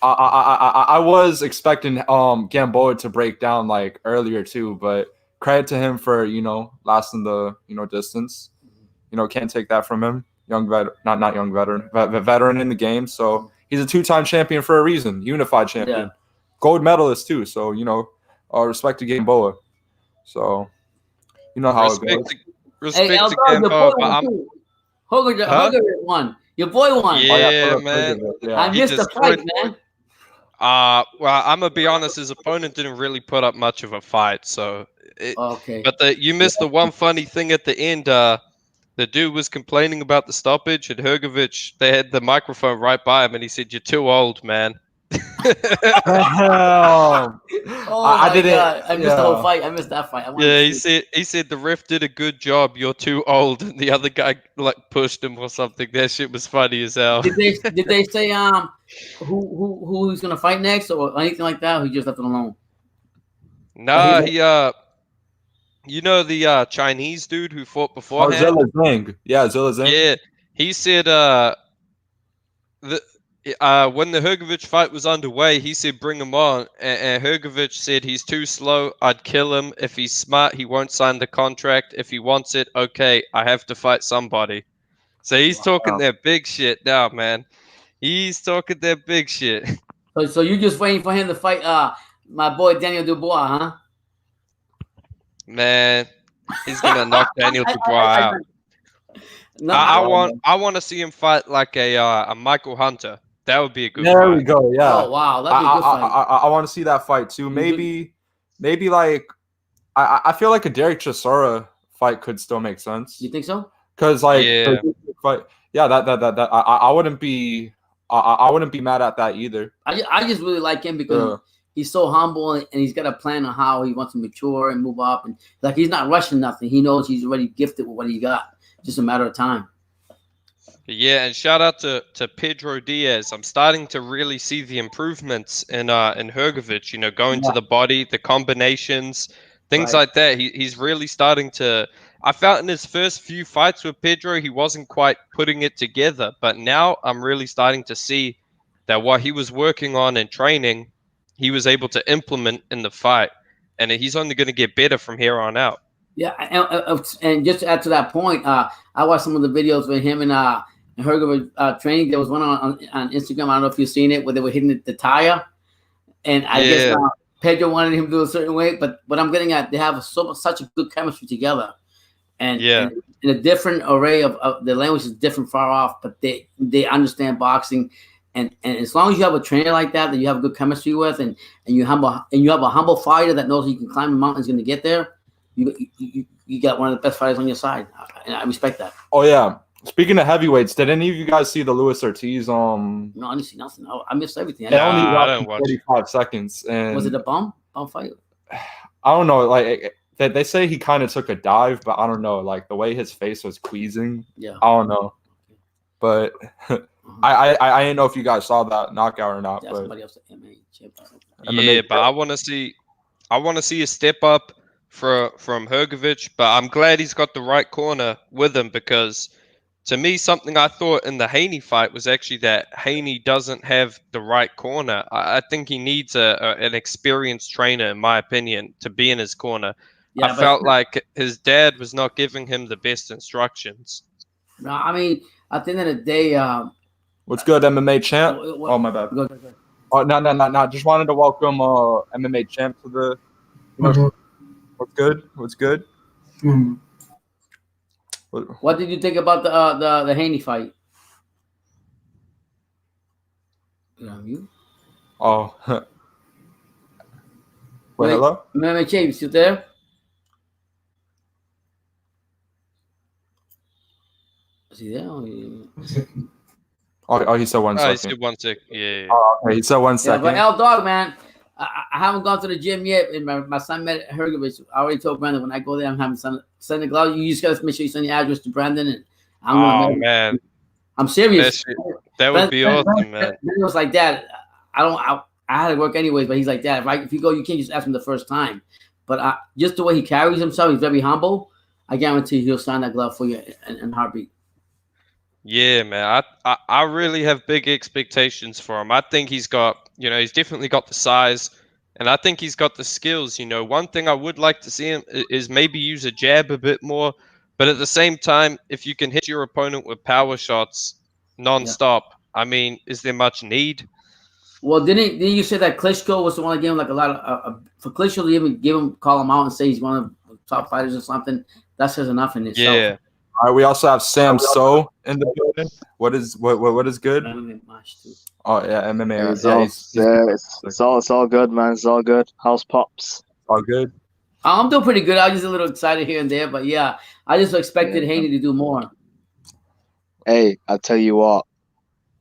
I was expecting Gamboa to break down like earlier too, but credit to him for, you know, lasting the, you know, distance. You know, can't take that from him. Veteran in the game. So he's a 2-time champion for a reason. Unified champion. Yeah. Gold medalist too. So, you know, respect to Gamboa. So, you know how it goes. Respect to Gamboa. Hrgovic won. Your boy won. Yeah, man. I missed the fight, man. Well, I'm gonna be honest. His opponent didn't really put up much of a fight, so. Okay. But you missed the one funny thing at the end. The dude was complaining about the stoppage, and Hrgovic, they had the microphone right by him, and he said, "You're too old, man." I missed the whole fight. I missed that fight. He said the ref did a good job. You're too old, and the other guy like pushed him or something. That shit was funny as hell. Did they say who he's gonna fight next or anything like that? Or he just left it alone? Nah, you know the Chinese dude who fought beforehand? Zilla Zhang. Yeah, Zilla Zhang. Yeah, he said when the Hrgovic fight was underway, he said bring him on, and Hrgovic said he's too slow, I'd kill him. If he's smart, he won't sign the contract. If he wants it, okay, I have to fight somebody. So he's talking that big shit now, man. He's talking that big shit. So you're just waiting for him to fight my boy Daniel Dubois, huh? Man, he's gonna knock Daniel Dubois out. No, I want to see him fight like a Michael Hunter. That would be a good There fight. we go. Yeah. Oh wow, that'd be a good fight. I want to see that fight too. Maybe like I feel like a Derek Chisora fight could still make sense. You think so? Because like that I wouldn't be mad at that either. I just really like him because he's so humble, and he's got a plan on how he wants to mature and move up. And like he's not rushing nothing. He knows he's already gifted with what he got. Just a matter of time. Yeah, and shout out to Pedro Diaz. I'm starting to really see the improvements in Hrgovic. You know, going to the body, the combinations, things like that. He's really starting to. I felt in his first few fights with Pedro, he wasn't quite putting it together. But now I'm really starting to see that what he was working on in training, he was able to implement in the fight, and he's only going to get better from here on out. Yeah, and just to add to that point, I watched some of the videos with him and Hrgovic training. There was one on Instagram. I don't know if you've seen it, where they were hitting the tire, and I guess Pedro wanted him to do a certain way. But what I'm getting at, they have such a good chemistry together, and in a different array of the language is different, far off, but they understand boxing. And as long as you have a trainer like that you have good chemistry with, and you have a humble fighter that knows he can climb the mountain, is going to get there, you got one of the best fighters on your side, and I respect that. Oh yeah. Speaking of heavyweights, did any of you guys see the Luis Ortiz? No, I didn't see nothing. I missed everything. I only watched 45 seconds. And was it a bum fight? I don't know. Like they say he kind of took a dive, but I don't know. Like the way his face was queasing. Yeah. I don't know. But I didn't know if you guys saw that knockout or not. Yeah, but somebody else MMA champion. Yeah, but I want to see a step up from Hrgovic. But I'm glad he's got the right corner with him, because to me, something I thought in the Haney fight was actually that Haney doesn't have the right corner. I think he needs an experienced trainer, in my opinion, to be in his corner. Yeah, I felt like his dad was not giving him the best instructions. No, I mean, at the end of the day, what's good, MMA champ? Oh, my bad. Go. Oh, no. Just wanted to welcome MMA champ to the. What's good? Mm-hmm. What did you think about the Haney fight? You? Oh. Wait, hello? MMA James, you there? Is he there? Oh, he said 1 second. He said 1 second. Yeah. Oh, okay, he said 1 second. But L Dog, man, I haven't gone to the gym yet, and my son met Hrgovic. I already told Brandon when I go there, I'm having send the glove. You just gotta make sure you send the address to Brandon, and I'm gonna. Man, I'm serious. That would be awesome, man. Brandon was like, Dad, I had to work anyways, but he's like, Dad, if you go, you can't just ask him the first time. But just the way he carries himself, he's very humble. I guarantee he'll sign that glove for you in heartbeat. Yeah, man. I really have big expectations for him. I think he's got, he's definitely got the size, and I think he's got the skills. One thing I would like to see him is maybe use a jab a bit more, but at the same time, if you can hit your opponent with power shots nonstop, I mean, is there much need? Well, didn't you say that Klitschko was the one that gave him like a lot of for Klitschko to even call him out and say he's one of the top fighters or something? That says enough in itself. Yeah. All right, we also have Sam So in the building. What is good? Oh yeah, MMA. It's all good, man. It's all good. House pops. All good. I'm doing pretty good. I was just a little excited here and there, but yeah, I just expected Haney to do more. Hey, I tell you what,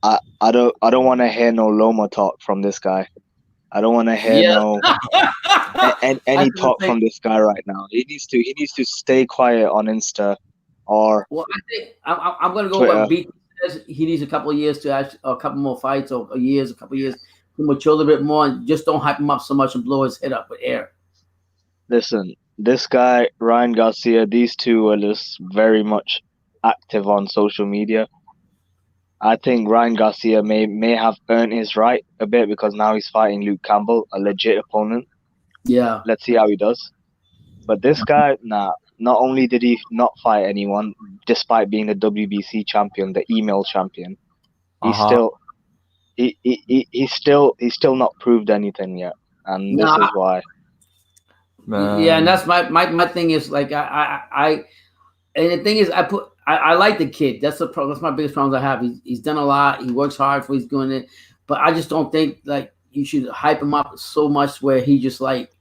I don't want to hear no Loma talk from this guy. I don't want to hear any talk from this guy right now. He needs to stay quiet on Insta. Or I think I'm going to go with BT says. He needs a couple of years a couple more fights, or a couple of years to mature a little bit more, and just don't hype him up so much and blow his head up with air. Listen, this guy, Ryan Garcia, these two are just very much active on social media. I think Ryan Garcia may have earned his right a bit, because now he's fighting Luke Campbell, a legit opponent. Yeah. Let's see how he does. But this guy, not only did he not fight anyone, despite being the WBC champion, the email champion, he's still not proved anything yet, and this is why. Man. Yeah, and that's my thing is like I and the thing is I like the kid. That's my biggest problem I have. He's done a lot. He works hard for what he's doing it, but I just don't think like you should hype him up so much where he just like.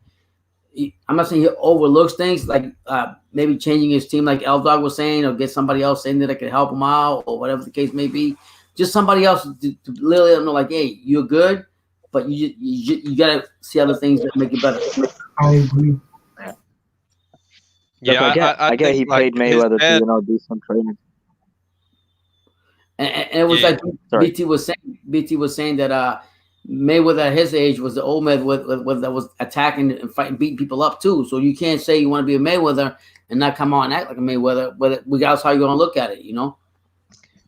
I'm not saying he overlooks things, like maybe changing his team, like L Dog was saying, or get somebody else in there that could help him out, or whatever the case may be. Just somebody else to literally let him know, like, hey, you're good. but you gotta see other things that make it better. I agree. Yeah, Look, I get think, he like, paid his Mayweather dad- to do some training. And it was Yeah. like Sorry. BT was saying that Mayweather at his age was the old Mayweather that was attacking and fighting, beating people up too. So you can't say you want to be a Mayweather and not come out and act like a Mayweather. But regardless how you're gonna look at it, you know.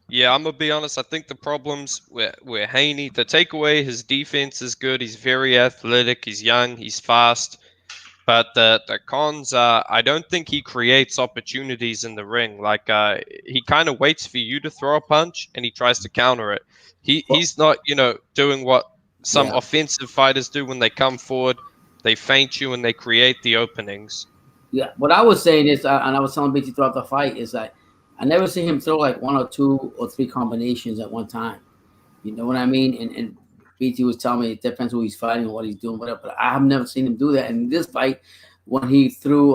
Yeah, I'm gonna be honest. I think the problems with Haney, to take away his defense is good. He's very athletic. He's young. He's fast. But the cons are, I don't think he creates opportunities in the ring. Like he kind of waits for you to throw a punch and he tries to counter it. He's not, doing what some offensive fighters do when they come forward. They feint you and they create the openings. Yeah, what I was saying is, and I was telling BT throughout the fight, is that I never see him throw like 1 or 2 or 3 combinations at one time. You know what I mean? And BT was telling me it depends who he's fighting and what he's doing, whatever. But I have never seen him do that. And in this fight, when he threw,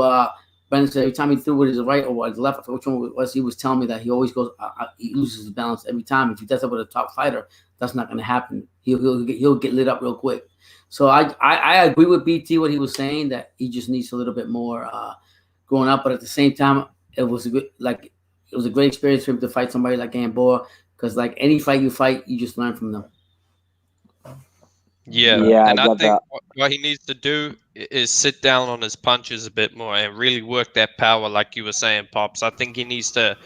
Brendan said every time he threw with his right or his left, which one it was, he was telling me that he always goes, he loses his balance every time. If he does that with a top fighter, that's not going to happen. He'll get lit up real quick. So I agree with BT what he was saying, that he just needs a little bit more growing up. But at the same time, it was a great experience for him to fight somebody like Gamboa, because like any fight you fight, you just learn from them. Yeah, and I think what he needs to do is sit down on his punches a bit more and really work that power, like you were saying, Pops. I think he needs to,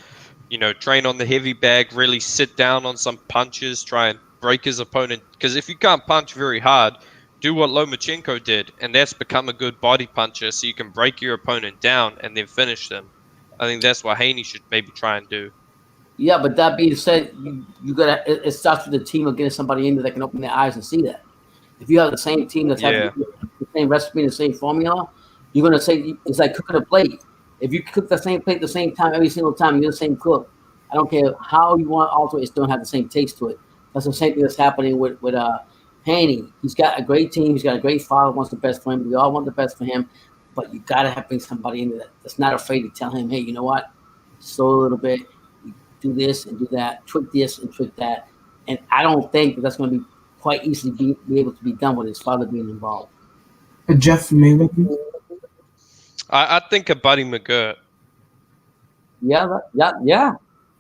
train on the heavy bag, really sit down on some punches, try and break his opponent. Because if you can't punch very hard, do what Lomachenko did, and that's become a good body puncher, so you can break your opponent down and then finish them. I think that's what Haney should maybe try and do. Yeah, but that being said, you gotta. It starts with the team of getting somebody in there that can open their eyes and see that. If you have the same team that's having the same recipe and the same formula, you're gonna say it's like cooking a plate. If you cook the same plate at the same time every single time, you're the same cook. I don't care how you want to alter it; it's don't have the same taste to it. That's the same thing that's happening with Haney. He's got a great team. He's got a great father. Wants the best for him. We all want the best for him. But you gotta bring somebody into that's not afraid to tell him, hey, you know what? Slow a little bit. Do this and do that. Trick this and trick that. And I don't think that's going to be quite easily be able to be done with his father being involved. Jeff Mayweather. I think a Buddy McGirt. Yeah.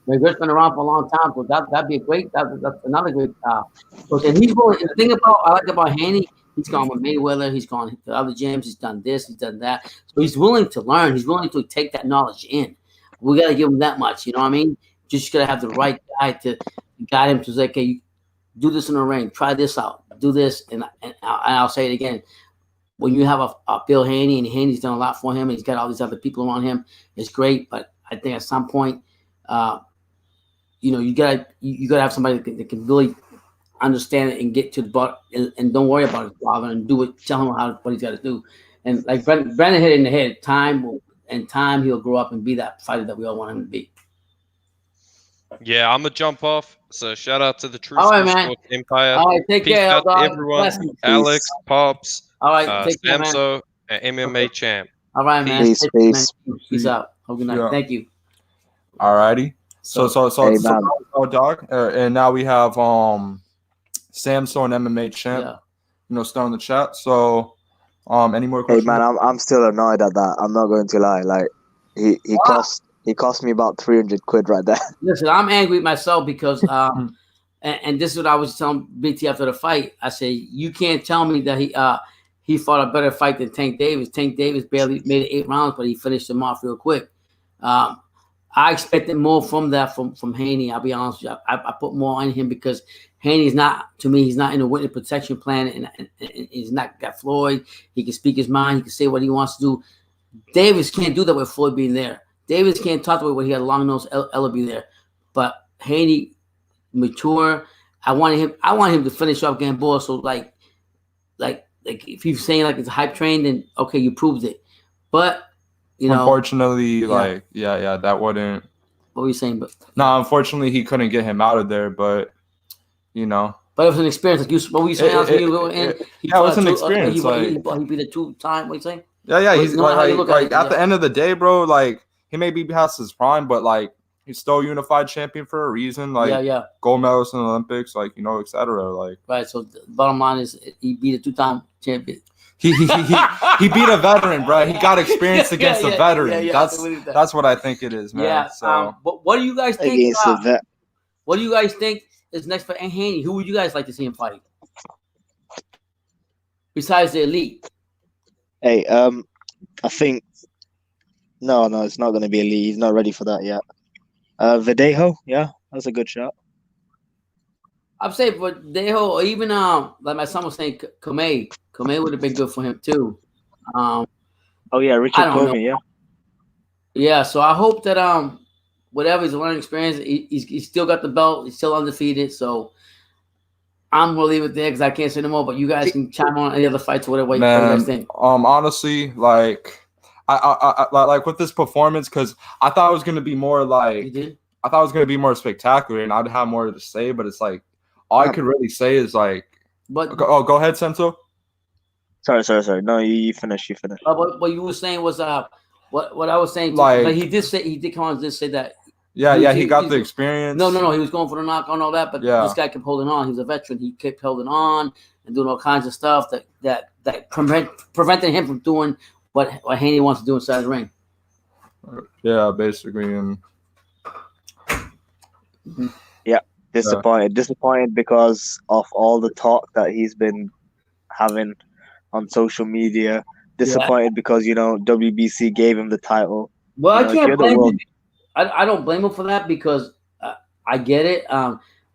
McGirt's been around for a long time, so that'd be a great. That's another great. And he's willing. The thing I like about Haney, he's gone with Mayweather. He's gone to other gyms. He's done this. He's done that. So he's willing to learn. He's willing to take that knowledge in. We got to give him that much. You know what I mean? Just got to have the right guy to guide him to say, okay, do this in the ring. Try this out. Do this. And I'll say it again. When you have a Bill Haney, and Haney's done a lot for him, and he's got all these other people around him, it's great. But I think at some point, you gotta have somebody that can really understand it and get to the bottom, and don't worry about his father, and do it. Tell him what he's got to do. And like Brandon hit it in the head. Time he'll grow up and be that fighter that we all want him to be. Yeah, I'm gonna jump off. So shout out to the True All right, School man. Sports Empire. All right, take Peace care, out to dog. everyone. Blessings. Alex, Pops, All right, take care, man. Samso, and MMA champ. All right, man. Peace. Peace out. Have a good night. Yeah. Thank you. Alrighty. So Hey, man. dog. And now we have Samso and MMA champ. Still in the chat. So any more Hey questions? man, I'm still annoyed at that. I'm not going to lie. Like he cost me about 300 quid right there. Listen, I'm angry at myself because and this is what I was telling BT after the fight. I say you can't tell me that he fought a better fight than Tank Davis. Tank Davis barely made it 8 rounds, but he finished him off real quick. I expected more from Haney. I'll be honest with you. I put more on him because Haney's not, to me, he's not in a witness protection plan, and he's not got Floyd. He can speak his mind. He can say what he wants to do. Davis can't do that with Floyd being there. Davis can't talk about when he had a long nose Ellaby there. But Haney, mature. I want him to finish off Gamboa. So like if you're saying like it's a hype train, then okay, you proved it. But unfortunately, that wouldn't. What were you saying? But no, unfortunately, he couldn't get him out of there. But But it was an experience. Like what were you saying? It was an experience. He beat a 2-time. What you saying? Yeah. He's like at the end of the day, bro. Like he may be past his prime, but like he's still a unified champion for a reason. Like gold medalist in the Olympics, like etc. Like right. So the bottom line is he beat a 2-time champion. He beat a veteran, bro. He got experience against a veteran. That's what I think it is, man. Yeah. So but what do you guys think? What do you guys think is next for Haney? Who would you guys like to see him fight? Besides the elite. Hey, I think no, it's not going to be elite. He's not ready for that yet. Verdejo, yeah, that's a good shot. I'm saying, but Verdejo, or even like my son was saying, Kamei would have been good for him too. Oh yeah, Richard Comey, yeah. Yeah, so I hope that whatever his learning experience, he's still got the belt. He's still undefeated. So I'm gonna leave it there because I can't say no more. But you guys can chime on any other fights or whatever. What you guys think? Honestly, like I like with this performance, because I thought it was gonna be more like I thought it was gonna be more spectacular, and I'd have more to say. But it's like all I could really say is like, go ahead, Senso. Sorry. No, you finish. What you were saying was what I was saying. Like he did come on and just say that. Yeah, he got the experience. No, he was going for the knockout and all that, but this guy kept holding on. He was a veteran. He kept holding on and doing all kinds of stuff that prevented him from doing what Haney wants to do inside the ring. Yeah, basically, and yeah, disappointed because of all the talk that he's been having on social media. Disappointed because WBC gave him the title. Well, I can't blame him. I don't blame him for that because I get it.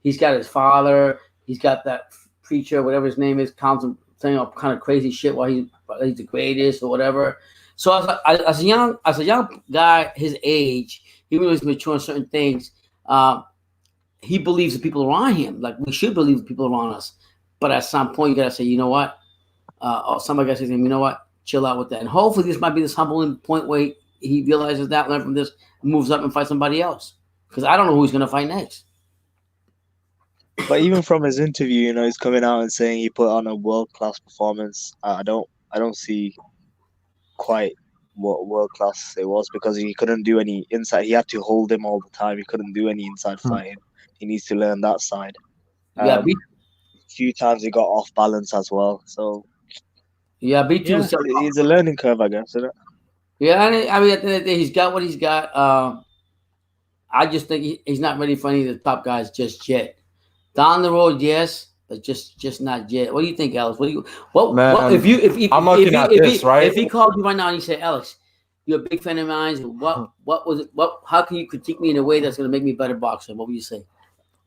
He's got his father. He's got that preacher, whatever his name is, saying all kind of crazy shit while he's the greatest or whatever. So as a young guy his age, even though he's mature in certain things, he believes the people around him. Like we should believe the people around us. But at some point, you gotta say, you know what? Or somebody gotta say to him, you know what? Chill out with that. And hopefully, this might be this humbling point where he realizes that, learn from this, moves up and fights somebody else. Because I don't know who he's going to fight next. But even from his interview, he's coming out and saying he put on a world-class performance. I don't see quite what world-class it was because he couldn't do any inside. He had to hold him all the time. He couldn't do any inside fighting. He needs to learn that side. A few times he got off balance as well. So it's a learning curve, I guess, isn't it? Yeah, I mean, at the end of the day, he's got what he's got. I just think he's not ready for any of the top guys just yet. Down the road, yes, but just not yet. What do you think, Alex? I'm looking at this, right? If he called you right now and he said, Alex, you're a big fan of mine. How can you critique me in a way that's going to make me a better boxer? What would you say?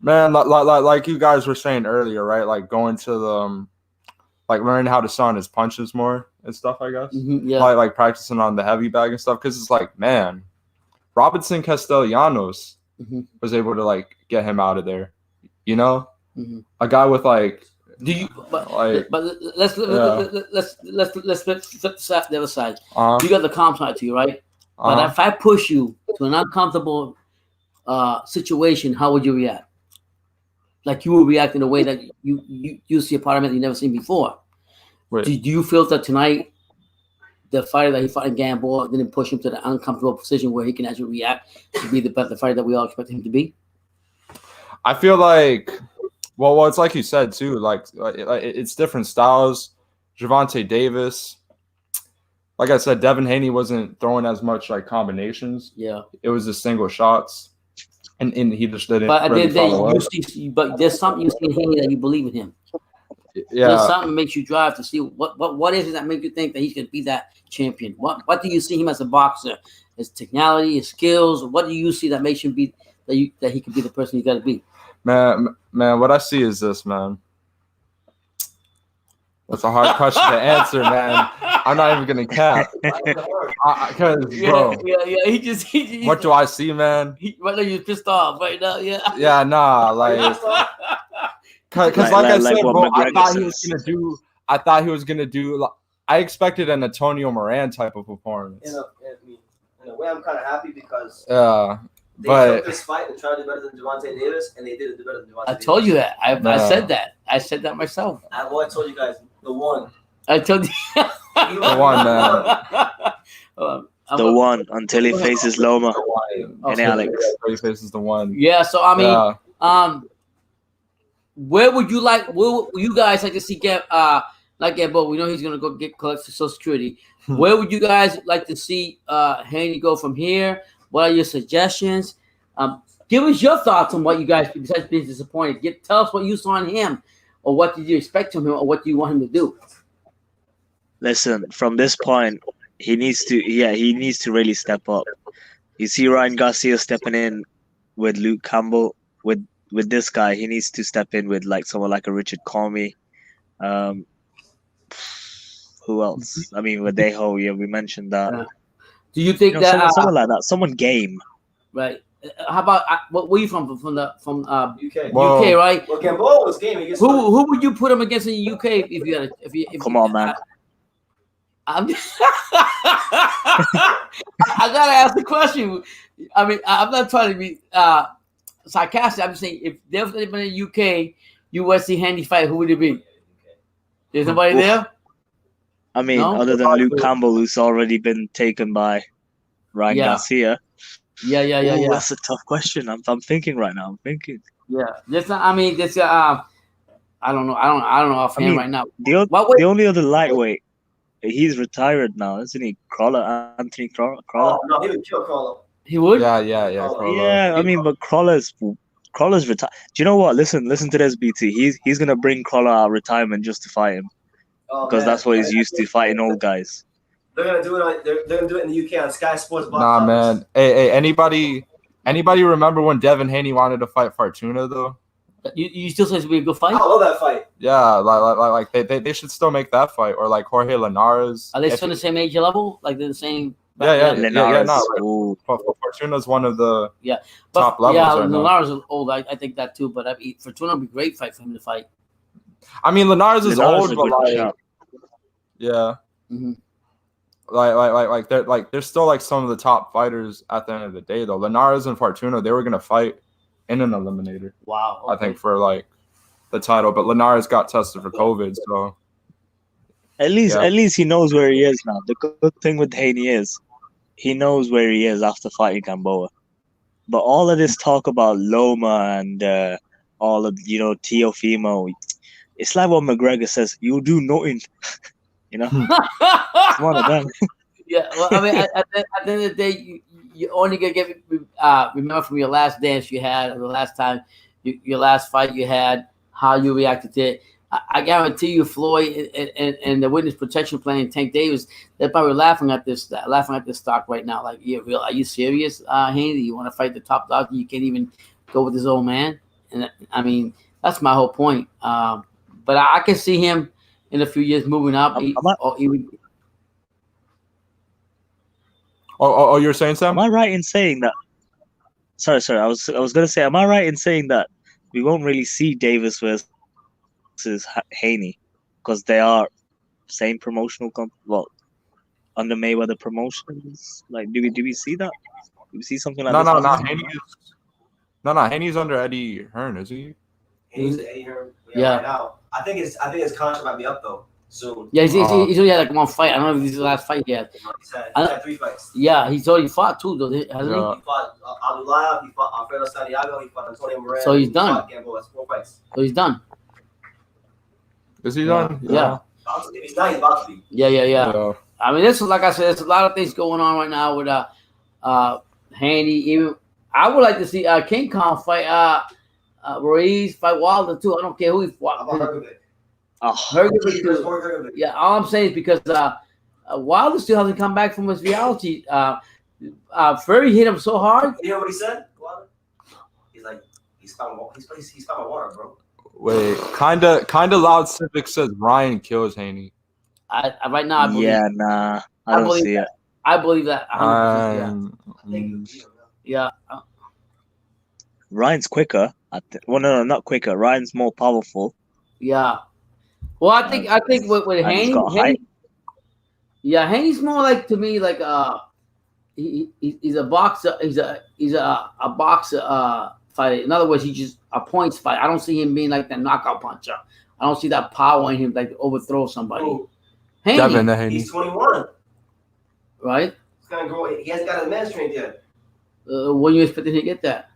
Man, like you guys were saying earlier, right? Like going to the like learning how to sound his punches more and stuff, I guess. Like practicing on the heavy bag and stuff. Because it's like, man, Robinson Castellanos was able to like get him out of there. A guy with like. But let's flip the other side. You got the calm side to you, right? But if I push you to an uncomfortable situation, how would you react? Like you will react in a way that you see a part of it that you've never seen before. Do you feel that tonight the fighter that he fought in Gamboa didn't push him to the uncomfortable position where he can actually react to be the fighter that we all expect him to be? I feel like, well, it's like you said too. Like it's different styles. Gervonta Davis, like I said, Devin Haney wasn't throwing as much like combinations. Yeah, it was the single shots. And he just didn't. But there's something you see in Haney that you believe in him. Yeah, there's something that makes you drive to see what is it that makes you think that he's going to be that champion. What do you see him as a boxer? His technology, his skills. What do you see that makes him be that he can be the person he's got to be? Man, what I see is this, man. That's a hard question to answer, man. I'm not even gonna cap. He just. What do I see, man? Right now you're pissed off right now, yeah. Yeah, nah, like, because like I said, bro, I thought he was gonna do. I expected an Antonio Moran type of performance. In a way, I'm kind of happy because. They took this fight and tried to do better than Gervonta Davis, and they did better than Gervonta Davis. I told you that. I said that. I said that myself. I told you guys the one. I told you. The one, man. The one until he faces Loma and Alex. Until he faces the one. Yeah. So I mean, where would you guys like to see Gamboa? We know he's gonna go collect Social Security. Where would you guys like to see Haney go from here? What are your suggestions? Give us your thoughts on what you guys, besides being disappointed. Tell us what you saw in him, or what did you expect from him, or what do you want him to do? Listen, from this point, he needs to really step up. You see Ryan Garcia stepping in with Luke Campbell, with this guy. He needs to step in with like someone like a Richard Comey. Who else? I mean, with Deho, yeah, we mentioned that. Do you think that someone like that, someone game? Right. How about where are you from UK? UK, right? Well, Gamboa was game. Who would you put him against in the UK if you had Come on, man. I gotta ask the question. I mean, I'm not trying to be sarcastic. I'm just saying, if there was anybody in the UK, USC Handy fight, who would it be? There's nobody there. I mean, other than Luke Campbell, who's already been taken by Ryan Garcia. Yeah. That's a tough question. I'm thinking right now. I'm thinking. Yeah, I don't know. I don't know offhand right now. The only other lightweight, he's retired now, isn't he? Anthony Crawler. Oh no, he would kill Crawler. He would. Yeah. Yeah, I mean, but Crawler's retired. Do you know what? Listen to this, BT. He's gonna bring Crawler out of retirement just to fight him, because that's what he's used to, fighting old guys. They're gonna do it. They're gonna do it in the UK on Sky Sports. Nah, man. Hey, anybody remember when Devin Haney wanted to fight Fortuna though? You still say it's be a good fight? I love that fight. Yeah, like they should still make that fight, or like Jorge Linares. Are they still the same age level? Like they're the same? Yeah. Linares. No, like, Fortuna's one of the top levels. Yeah, right Linares is old. I think that too. But Fortuna would be a great fight for him to fight. I mean, Linares is old, but like, yeah. Mm-hmm. They're still like some of the top fighters at the end of the day though. Linares and Fortuna, they were gonna fight in an eliminator. Wow. Okay. I think for like the title, but Linares got tested for COVID, so at least he knows where he is now. The good thing with Haney is he knows where he is after fighting Gamboa. But all of this talk about Loma and all of Teofimo, it's like what McGregor says: "You do nothing." It's one of them. Yeah, well, I mean, at the end of the day, you only gonna get remember from your last dance you had, or the last time, your last fight you had, how you reacted to it. I guarantee you, Floyd and the witness protection plan and Tank Davis, they're probably laughing at this stock right now. Like, are you serious, Haney? You want to fight the top dog? You can't even go with this old man. And I mean, that's my whole point. But I can see him in a few years moving up. Oh, you're saying something? Am I right in saying that? Sorry. I was gonna say, am I right in saying that we won't really see Davis versus Haney because they are same promotional under Mayweather Promotions? Like, do we see that? Do we see something like this? No. Haney's under Eddie Hearn, is he? Haney's Eddie Hearn. Yeah. Right now. I think his contract might be up though soon. Yeah, he's only had like one fight. I don't know if this is the last fight he had. He's had 3 fights. Yeah, he's already fought too, though, hasn't he? He fought Abdullah, he fought Alfredo Santiago, he fought Antonio Moran. So he's done. That's 4 fights. So he's done. Is he done? Yeah. If he's not, he's about to be. Yeah. I mean, like I said, there's a lot of things going on right now with Haney. Even I would like to see King Kong fight Ruiz, fight Wilder too. I don't care who he fought. How about Hrgovic? Hrgovic. Yeah, all I'm saying is because Wilder still hasn't come back from his reality. Fury hit him so hard. You know what he said, Wilder? He's like, he's found my water, bro. Wait, kind of loud. Civic says Ryan kills Haney. Right now, I believe. Yeah, nah, I don't see it. I believe that. 100%, yeah. Ryan's quicker. No, not quicker. Ryan's more powerful. Yeah. Well, I think with Haney, Haney's more like, to me, like he's a boxer. He's a boxer fighter. In other words, he's just a points fight. I don't see him being like that knockout puncher. I don't see that power in him, like to overthrow somebody. Oh. Haney, Devin Haney. He's 21. Right? He's gonna grow. He hasn't got his man strength yet. When you expecting to get that?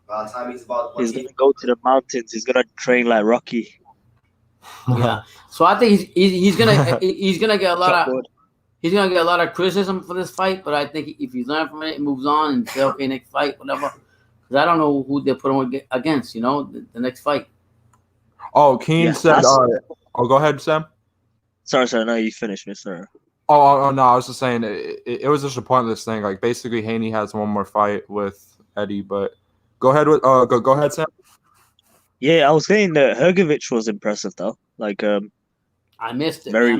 By the time he's about, He's gonna go to the mountains. He's gonna train like Rocky. Yeah. So I think he's gonna get a lot of he's gonna get a lot of criticism for this fight. But I think if he learns from it and moves on and say, okay, next fight, whatever. Because I don't know who they put him against. You know, the next fight. Oh, Keen said. Go ahead, Sam. Sorry. No, you finished, Mister. Oh, no, I was just saying it was just a pointless thing. Like basically, Haney has one more fight with Eddie, but go ahead with go ahead, Sam. Yeah, I was saying that Hrgovic was impressive though. Like I missed it. Very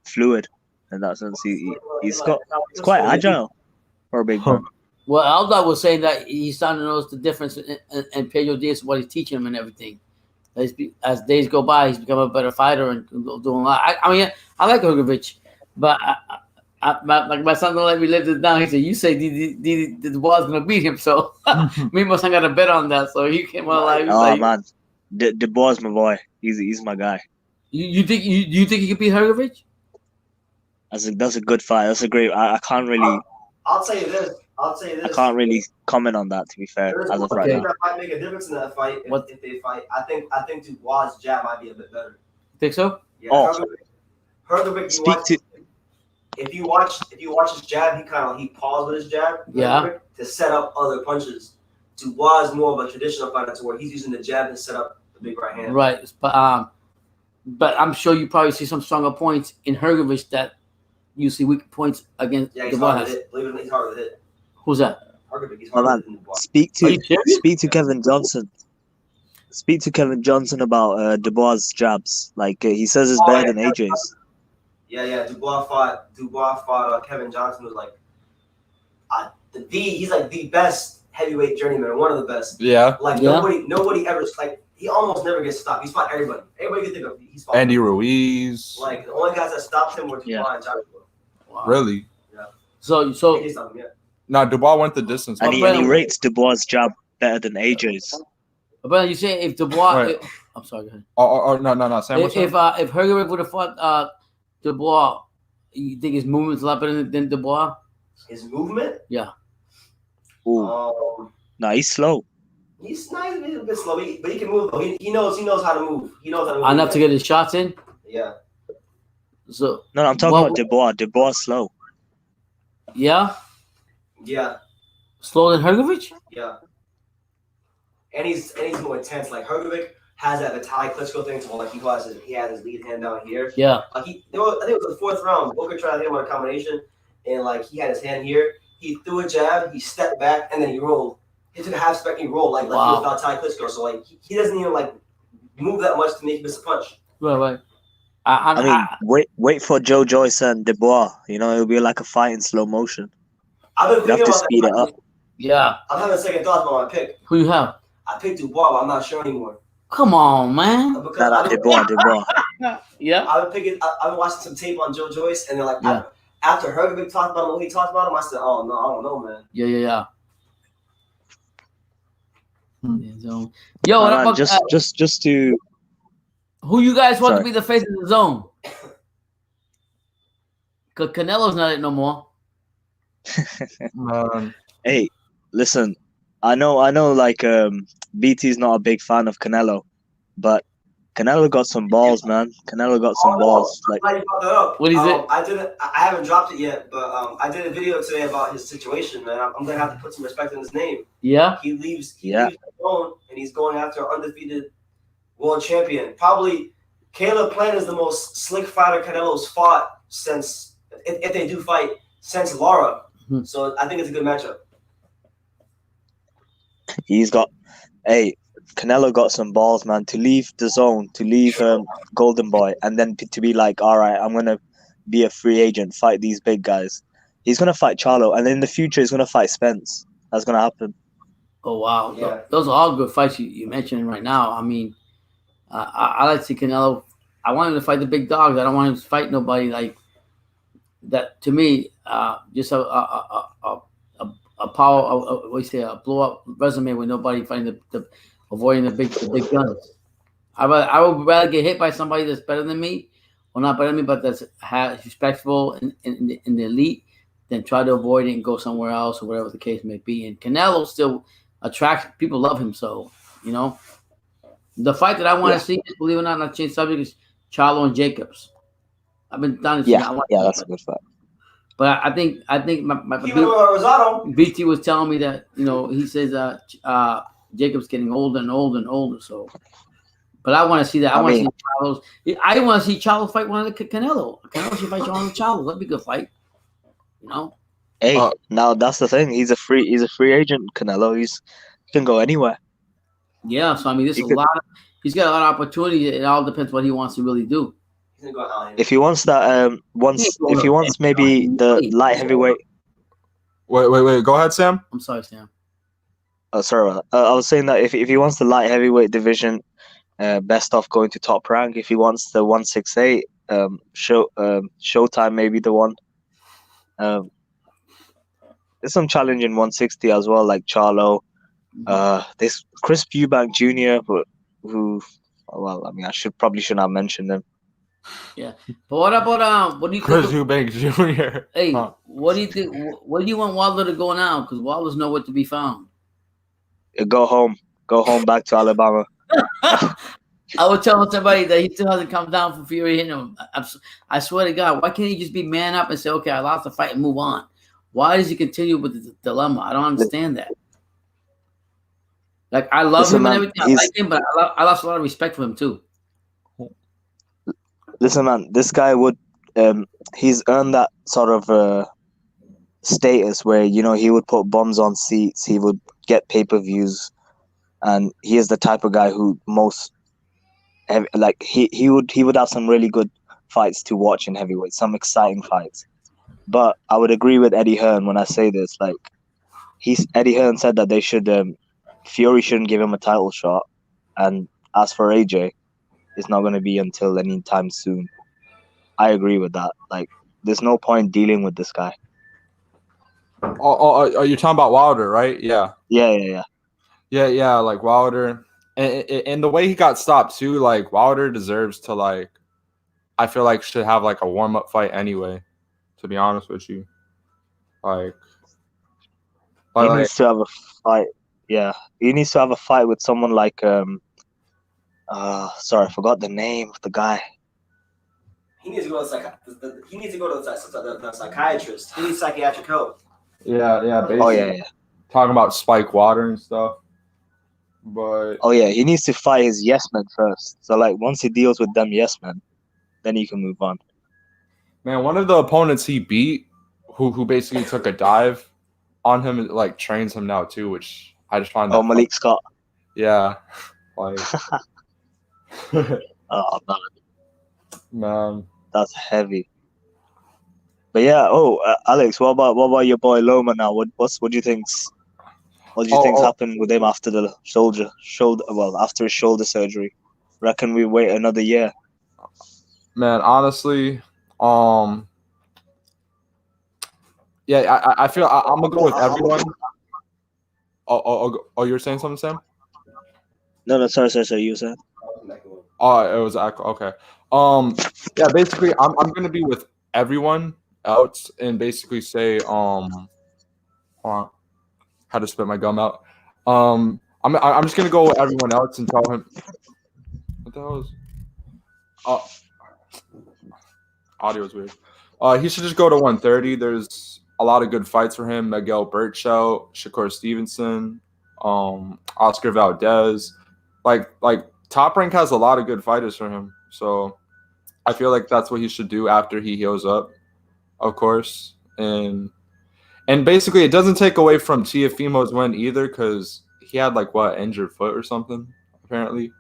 fluid in that sense. He's quite agile for a big man. Well, Alda was saying that he's starting to notice the difference in Pedro Diaz, what he's teaching him and everything. As days go by, he's become a better fighter and doing a lot. I mean, I like Hrgovic, but my son don't let me live this down. He said, "You say the ball's gonna beat him, so me and my son got a bet on that." So he came out like, man, the ball's my boy. He's my guy. You think he could beat Hrgovic? That's a good fight. That's a great. I can't really. I'll tell you this. I can't really comment on that, to be fair, as of right now. That might make a difference in that fight if they fight. I think Dubois' jab might be a bit better. Think so? Yeah. Hrgovic, if you watch his jab, he paused with his jab. Yeah. To set up other punches. Dubois is more of a traditional fighter, to where he's using the jab to set up the big right hand. Right, but I'm sure you probably see some stronger points in Hrgovic that you see weak points against Dubois. Hard to hit. Believe it or not, he's hard to hit. Who's that? Speak to Kevin Johnson. Speak to Kevin Johnson about Dubois' jabs. Like he says, it's better than AJ's. Yeah. Dubois fought Kevin Johnson, was like he's like the best heavyweight journeyman, one of the best. Yeah. Like nobody ever, like, he almost never gets stopped. He's fought everybody. Everybody can think of. He's fought Andy Ruiz. Like the only guys that stopped him were Dubois and Joshua. Wow. Really? Yeah. So. No, Dubois went the distance. And he rates Dubois' jab better than AJ's. But you say if Dubois, I'm sorry. Go ahead. No. Sam, if Hrgovic would have fought Dubois, you think his movement's a lot better than Dubois? His movement? Yeah. No, he's slow. He's nice, a bit slow, but he can move. Though. He knows how to move. He knows how to move. Enough to get his shots in. Yeah. So no, I'm talking about Dubois. Dubois slow. Yeah. Yeah. Slower than Hrgovic? Yeah. And he's more intense. Like Hrgovic has that Vitaly Klitschko thing, to like he has his lead hand down here. Yeah. Like I think it was the fourth round. Booker tried to hit him on a combination, and like he had his hand here. He threw a jab, he stepped back, and then he rolled. He took a half step and he rolled like he was Vitaly Klitschko. So like he doesn't even like move that much to make miss a punch. Right. I mean, wait for Joe Joyce and Dubois. You know, it'll be like a fight in slow motion. I've been thinking you have to about speed it up. Yeah. I'm having second thoughts about my pick. Who you have? I picked Dubois, but I'm not sure anymore. Come on, man. Dubois. Yeah. I've been watching some tape on Joe Joyce, and then like after Hrgovic talked about him, when he talked about him, I said, "Oh no, I don't know, man." Yeah. Just to. Who you guys want to be the face of the zone? Cause Canelo's not it no more. Hey, listen. I know. Like, BT's not a big fan of Canelo, but Canelo got some balls, man. Canelo got some balls. Like, what is it? I haven't dropped it yet, but I did a video today about his situation, man. I'm gonna have to put some respect in his name. Yeah. He leaves the zone, and he's going after an undefeated world champion. Probably Caleb Plant is the most slick fighter Canelo's fought since, if they do fight, since Lara. Mm-hmm. So I think it's a good matchup. Canelo got some balls, man, to leave the zone, to leave Golden Boy, and then to be like, all right, I'm going to be a free agent, fight these big guys. He's going to fight Charlo, and in the future, he's going to fight Spence. That's going to happen. Oh, wow. Yeah. Those are all good fights you're mentioning right now. I mean, I like to see Canelo. I want him to fight the big dogs. I don't want him to fight nobody like that. To me, just a power, a blow up resume with nobody fighting avoiding the big guns. I would rather get hit by somebody that's better than me, or not better than me, but that's respectful in the elite, than try to avoid it and go somewhere else or whatever the case may be. And Canelo still attracts people, love him. So, you know, the fight that I want to see, believe it or not, not change subject, is Charlo and Jacobs. I've been done this. Yeah, that's a good fight. But I think my BT was telling me that, you know, he says Jacobs getting older and older and older. So, but I want to see that. I want to see Charlo. I want to see Charlo fight one of the Canelo. Canelo should fight one of Charlo. That'd be a good fight. You know. Hey, now that's the thing. He's a free agent. Canelo. He can go anywhere. Yeah. So I mean, there's a lot. He's got a lot of opportunity. It all depends what he wants to really do. If he wants that, if he wants maybe the light heavyweight. Wait. Go ahead, Sam. I'm sorry, Sam. Oh, sorry. I was saying that if he wants the light heavyweight division, best off going to Top Rank. If he wants the 168, Showtime maybe the one. There's some challenging 160 as well, like Charlo. This Chris Eubank Jr., who, well, I mean, I shouldn't have mentioned him. Yeah, but what about what do you Chris Eubank Jr.? Hey, what do you think? What do you want Wilder to go now? Because Wilder's nowhere to be found. Go home back to Alabama. I was telling somebody that he still hasn't come down from Fury hitting him. I swear to God, why can't he just be man up and say, okay, I lost the fight and move on? Why does he continue with the dilemma? I don't understand that. Like, I love him and everything. I like him, but I lost a lot of respect for him too. Listen, man, this guy would he's earned that sort of status where, you know, he would put bombs on seats, he would get pay-per-views, and he is the type of guy who he would have some really good fights to watch in heavyweight, some exciting fights. But I would agree with Eddie Hearn when I say this. Like, Eddie Hearn said that they should Fury shouldn't give him a title shot, and as for AJ, it's not going to be until anytime soon. I agree with that. Like, there's no point dealing with this guy. Oh, are you talking about Wilder, right? Yeah. Yeah. Like Wilder, and the way he got stopped too. Like, Wilder deserves to, like, I feel like should have like a warm up fight anyway. To be honest with you, he needs to have a fight. Yeah, he needs to have a fight with someone like sorry, I forgot the name of the guy. He needs to go to the psychiatrist. He needs psychiatric help. Yeah. Basically. Oh yeah. Talking about Spike Water and stuff. But he needs to fight his yes men first. So, like, once he deals with them yes men, then he can move on. Man, one of the opponents he beat, who basically took a dive on him, like, trains him now too, which I just find. Malik Scott. Yeah, like. Oh man, that's heavy. But yeah, Alex, what about your boy Loma now? What do you think's happened with him after the after his shoulder surgery? Reckon we wait another year? Man, honestly, yeah, I feel I'm gonna go with everyone. Oh, you were saying something, Sam? No, sorry, you were saying? Oh, it was okay. Yeah, basically, I'm gonna be with everyone else and basically say, hold on, how to spit my gum out. I'm just gonna go with everyone else and tell him. What the hell is? Audio is weird. He should just go to 130. There's a lot of good fights for him. Miguel Burchell, Shakur Stevenson, Oscar Valdez. Like Top Rank has a lot of good fighters for him. So I feel like that's what he should do after he heals up, of course. And basically, it doesn't take away from Tiafimo's win either, because he had injured foot or something, apparently.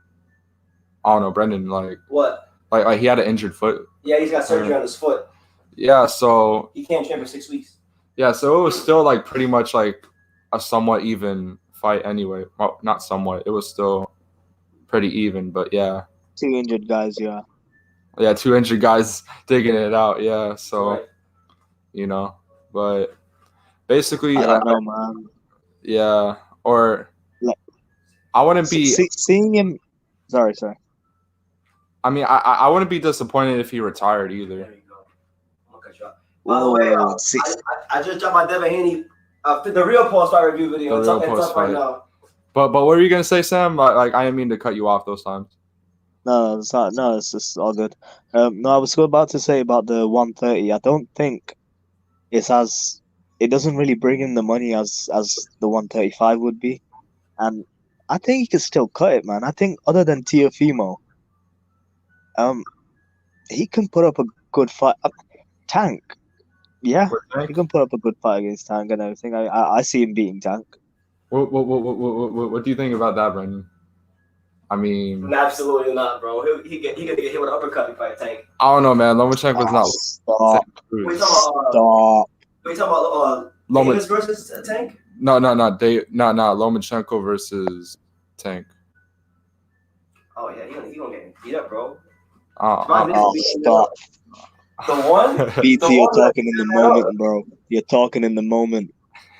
I don't know, Brendan, what? Like he had an injured foot. Yeah, he's got surgery on his foot. Yeah, so he can't train for 6 weeks. Yeah, so it was still pretty much a somewhat even fight anyway. Well, not somewhat. It was still pretty even, but yeah. 2 injured guys, yeah. Yeah, 2 injured guys digging it out, yeah. So, but basically, I don't know, man. Yeah, or I wouldn't be seeing him. Sorry. I mean, I wouldn't be disappointed if he retired either. There you go. By the way, Whoa, six. I just dropped my Devin Haney, the real post-fight review video. The real It's up post-fight. right now. But what were you gonna say, Sam? Like I didn't mean to cut you off those times. No, it's not. No, it's just all good. No, I was about to say about the 130. I don't think it's as. It doesn't really bring in the money as the 135 would be, and I think he could still cut it, man. I think other than Teofimo, he can put up a good fight. Tank, yeah, he can put up a good fight against Tank and everything. I see him beating Tank. What do you think about that, Brendan? I mean, Absolutely not, bro. He gonna get hit with an uppercut if I Tank. I don't know, man. Lomachenko's not. Stop. Stop. We talking about Davis versus Tank? No. Lomachenko versus Tank. Oh yeah, he gonna get beat up, bro. Stop. The one? BT, you're talking in the moment, bro. You're talking in the moment.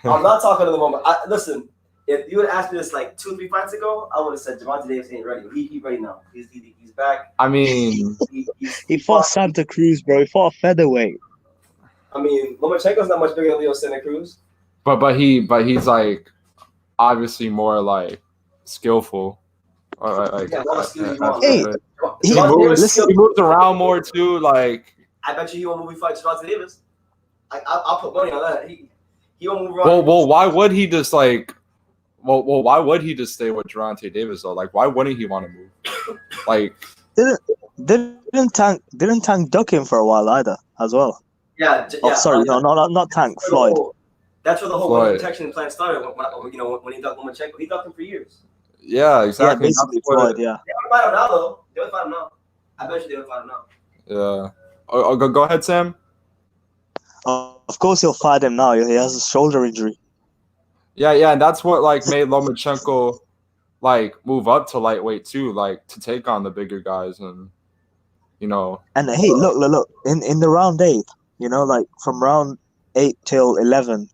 I'm not talking in the moment. Listen, if you would asked me this like 2-3 fights ago, I would have said Gervonta Davis ain't ready. He's ready now. He's back. I mean, he fought Santa Cruz, bro. He fought a featherweight. I mean, Lomachenko's not much bigger than Leo Santa Cruz. But he's like obviously more like skillful. Like, he moves around more too. Like I bet you he won't move fight Gervonta Davis. I'll put money on that. He won't move around. Well, why would he just like? Well, why would he just stay with Gervonta Davis though? Like, why wouldn't he want to move? Like, didn't Tank duck him for a while either as well? Yeah. Sorry, no, not Tank. Floyd. That's where the whole protection plan started. When he ducked Lomachenko, he ducked him for years. Yeah, exactly. Yeah, basically Floyd. Yeah. They would fight him now, though. They would fight him now. I bet you they would fight him now. Yeah. Go ahead, Sam. Of course, he'll fight him now. He has a shoulder injury. Yeah, and that's what like made Lomachenko like move up to lightweight too, like to take on the bigger guys, and you know. And hey, look! In the round 8, you know, like from round 8 till 11,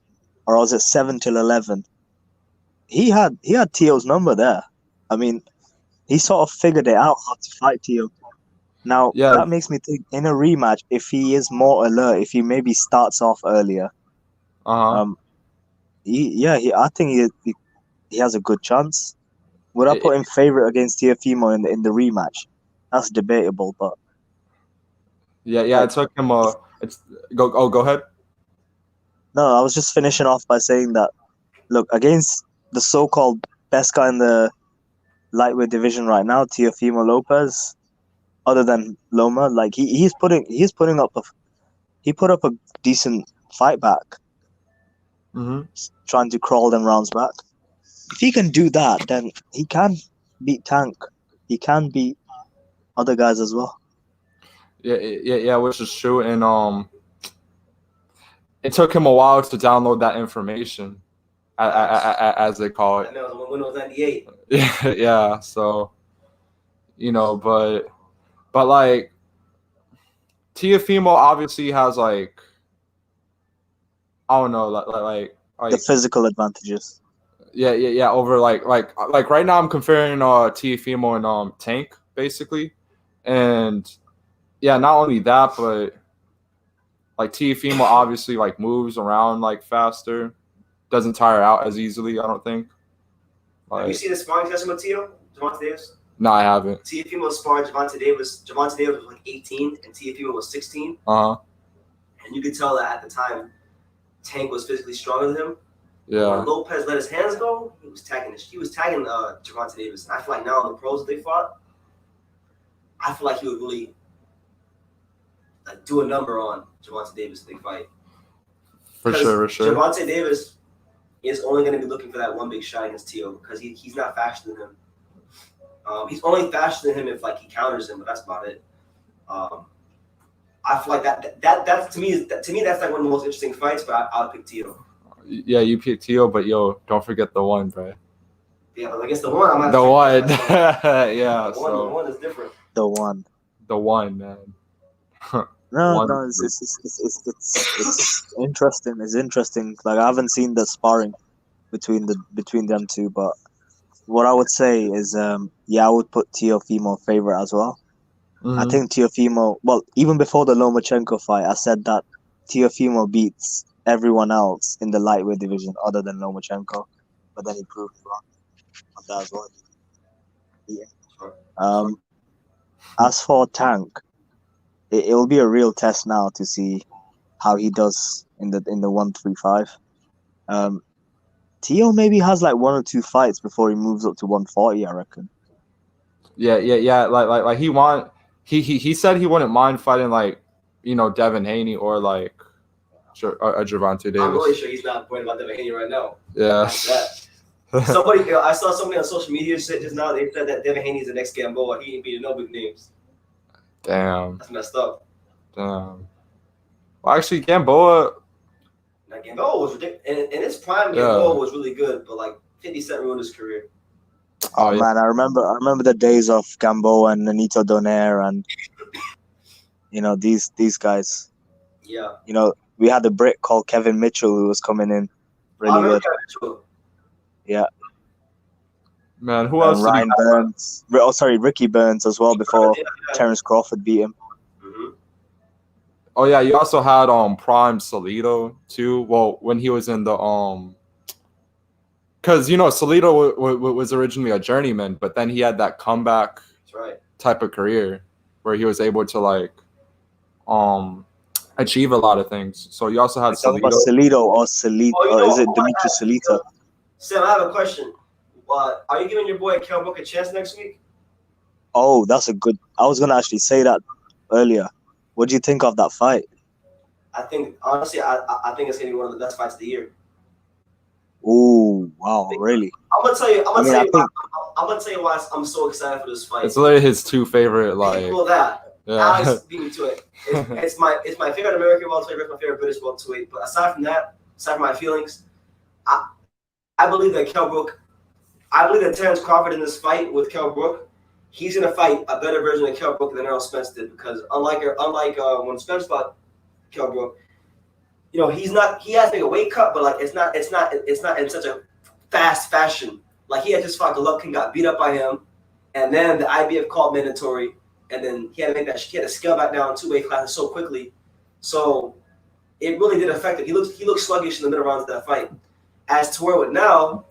or was it 7 till 11? He had Tio's number there. I mean, he sort of figured it out how to fight Tio. Now that makes me think in a rematch, if he is more alert, if he maybe starts off earlier, I think he has a good chance. Would I put him favorite against Teofimo in the rematch? That's debatable, but it took him go ahead. No, I was just finishing off by saying that look, against the so-called best guy in the lightweight division right now, Teofimo Lopez, other than Loma, like he put up a decent fight back. Trying to crawl them rounds back. If he can do that, then he can beat Tank. He can beat other guys as well. Yeah, which is true. And it took him a while to download that information, as they call it. I know, it was Windows 98. Yeah. So, you know, but like Teofimo obviously has like, I don't know, like the physical advantages. Yeah. Over like right now I'm comparing Teofimo and Tank basically, and yeah, not only that, but like Teofimo obviously like moves around like faster, doesn't tire out as easily. I don't think. Have you seen the sparring session with Gervonta Davis? No, I haven't. Teofimo sparred Gervonta Davis. Gervonta Davis was like 18, and Teofimo was 16. And you could tell that at the time, Tank was physically stronger than him. Yeah. When Lopez let his hands go, he was tagging Gervonta Davis. And I feel like now in the pros that they fought, I feel like he would really like do a number on Gervonta Davis if they fight. For sure. Gervonta Davis is only going to be looking for that one big shot against Tio because he's not faster than him. He's only faster than him if like he counters him, but that's about it. I feel like that's to me that's like one of the most interesting fights, but I'll pick Tio. Yeah, you pick Tio, but don't forget the one, bro. Yeah, but I guess the one. The one. Yeah. The one is different. The one, man. No, it's interesting. It's interesting. Like I haven't seen the sparring between them two, but what I would say is, I would put Teofimo favorite as well. I think Teofimo. Well, even before the Lomachenko fight, I said that Teofimo beats everyone else in the lightweight division other than Lomachenko, but then he proved me wrong on that as well. Yeah. As for Tank, it'll be a real test now to see how he does in the 135. Teo maybe has like 1 or 2 fights before he moves up to 140, I reckon. Yeah. Like he said he wouldn't mind fighting like, you know, Devin Haney or like Gervonta Davis. I'm really sure he's not worried about Devin Haney right now. Yeah. Somebody, I saw somebody on social media said just now, they said that Devin Haney is the next Gamboa. He ain't beating no big names. Damn. That's messed up. Damn. Well, actually, Gamboa. Now, Gamboa was ridiculous. In his prime, Gamboa was really good, but like 50 Cent ruined his career. Oh man, I remember the days of Gamboa and Nonito Donaire and you know these guys. Yeah. You know, we had a Brit called Kevin Mitchell who was coming in really good. Yeah. Man, who else? Ryan Burns. Ricky Burns as well before Terence Crawford beat him. Oh yeah, you also had Prime Salido too. Well, when he was in the because you know Salido was originally a journeyman, but then he had that comeback type of career where he was able to like achieve a lot of things. So you also had Talking about Salido or Salito, or is it Dimitri Salita? Sam, I have a question. Are you giving your boy Kell Brook a chance next week? Oh, that's a good. I was gonna actually say that earlier. What do you think of that fight? I think honestly, I think it's gonna be one of the best fights of the year. Oh wow, really? I'm gonna tell you. I'm gonna tell you why I'm so excited for this fight. It's literally his 2 favorite like. Well, that. Yeah. Alex beat me to it. It's my favorite American welterweight. It's my favorite British welterweight. But aside from that, aside from my feelings, I believe that Kell Brook. I believe that Terence Crawford in this fight with Kell Brook, he's gonna fight a better version of Kell Brook than Errol Spence did, because unlike when Spence fought Kell Brook, you know, he has to make a weight cut, but like it's not in such a fast fashion. Like he had just fought Golovkin, got beat up by him, and then the IBF called mandatory, and then he had to scale back down 2 weight classes so quickly. So it really did affect it. He looked sluggish in the middle rounds of that fight. As to where with now,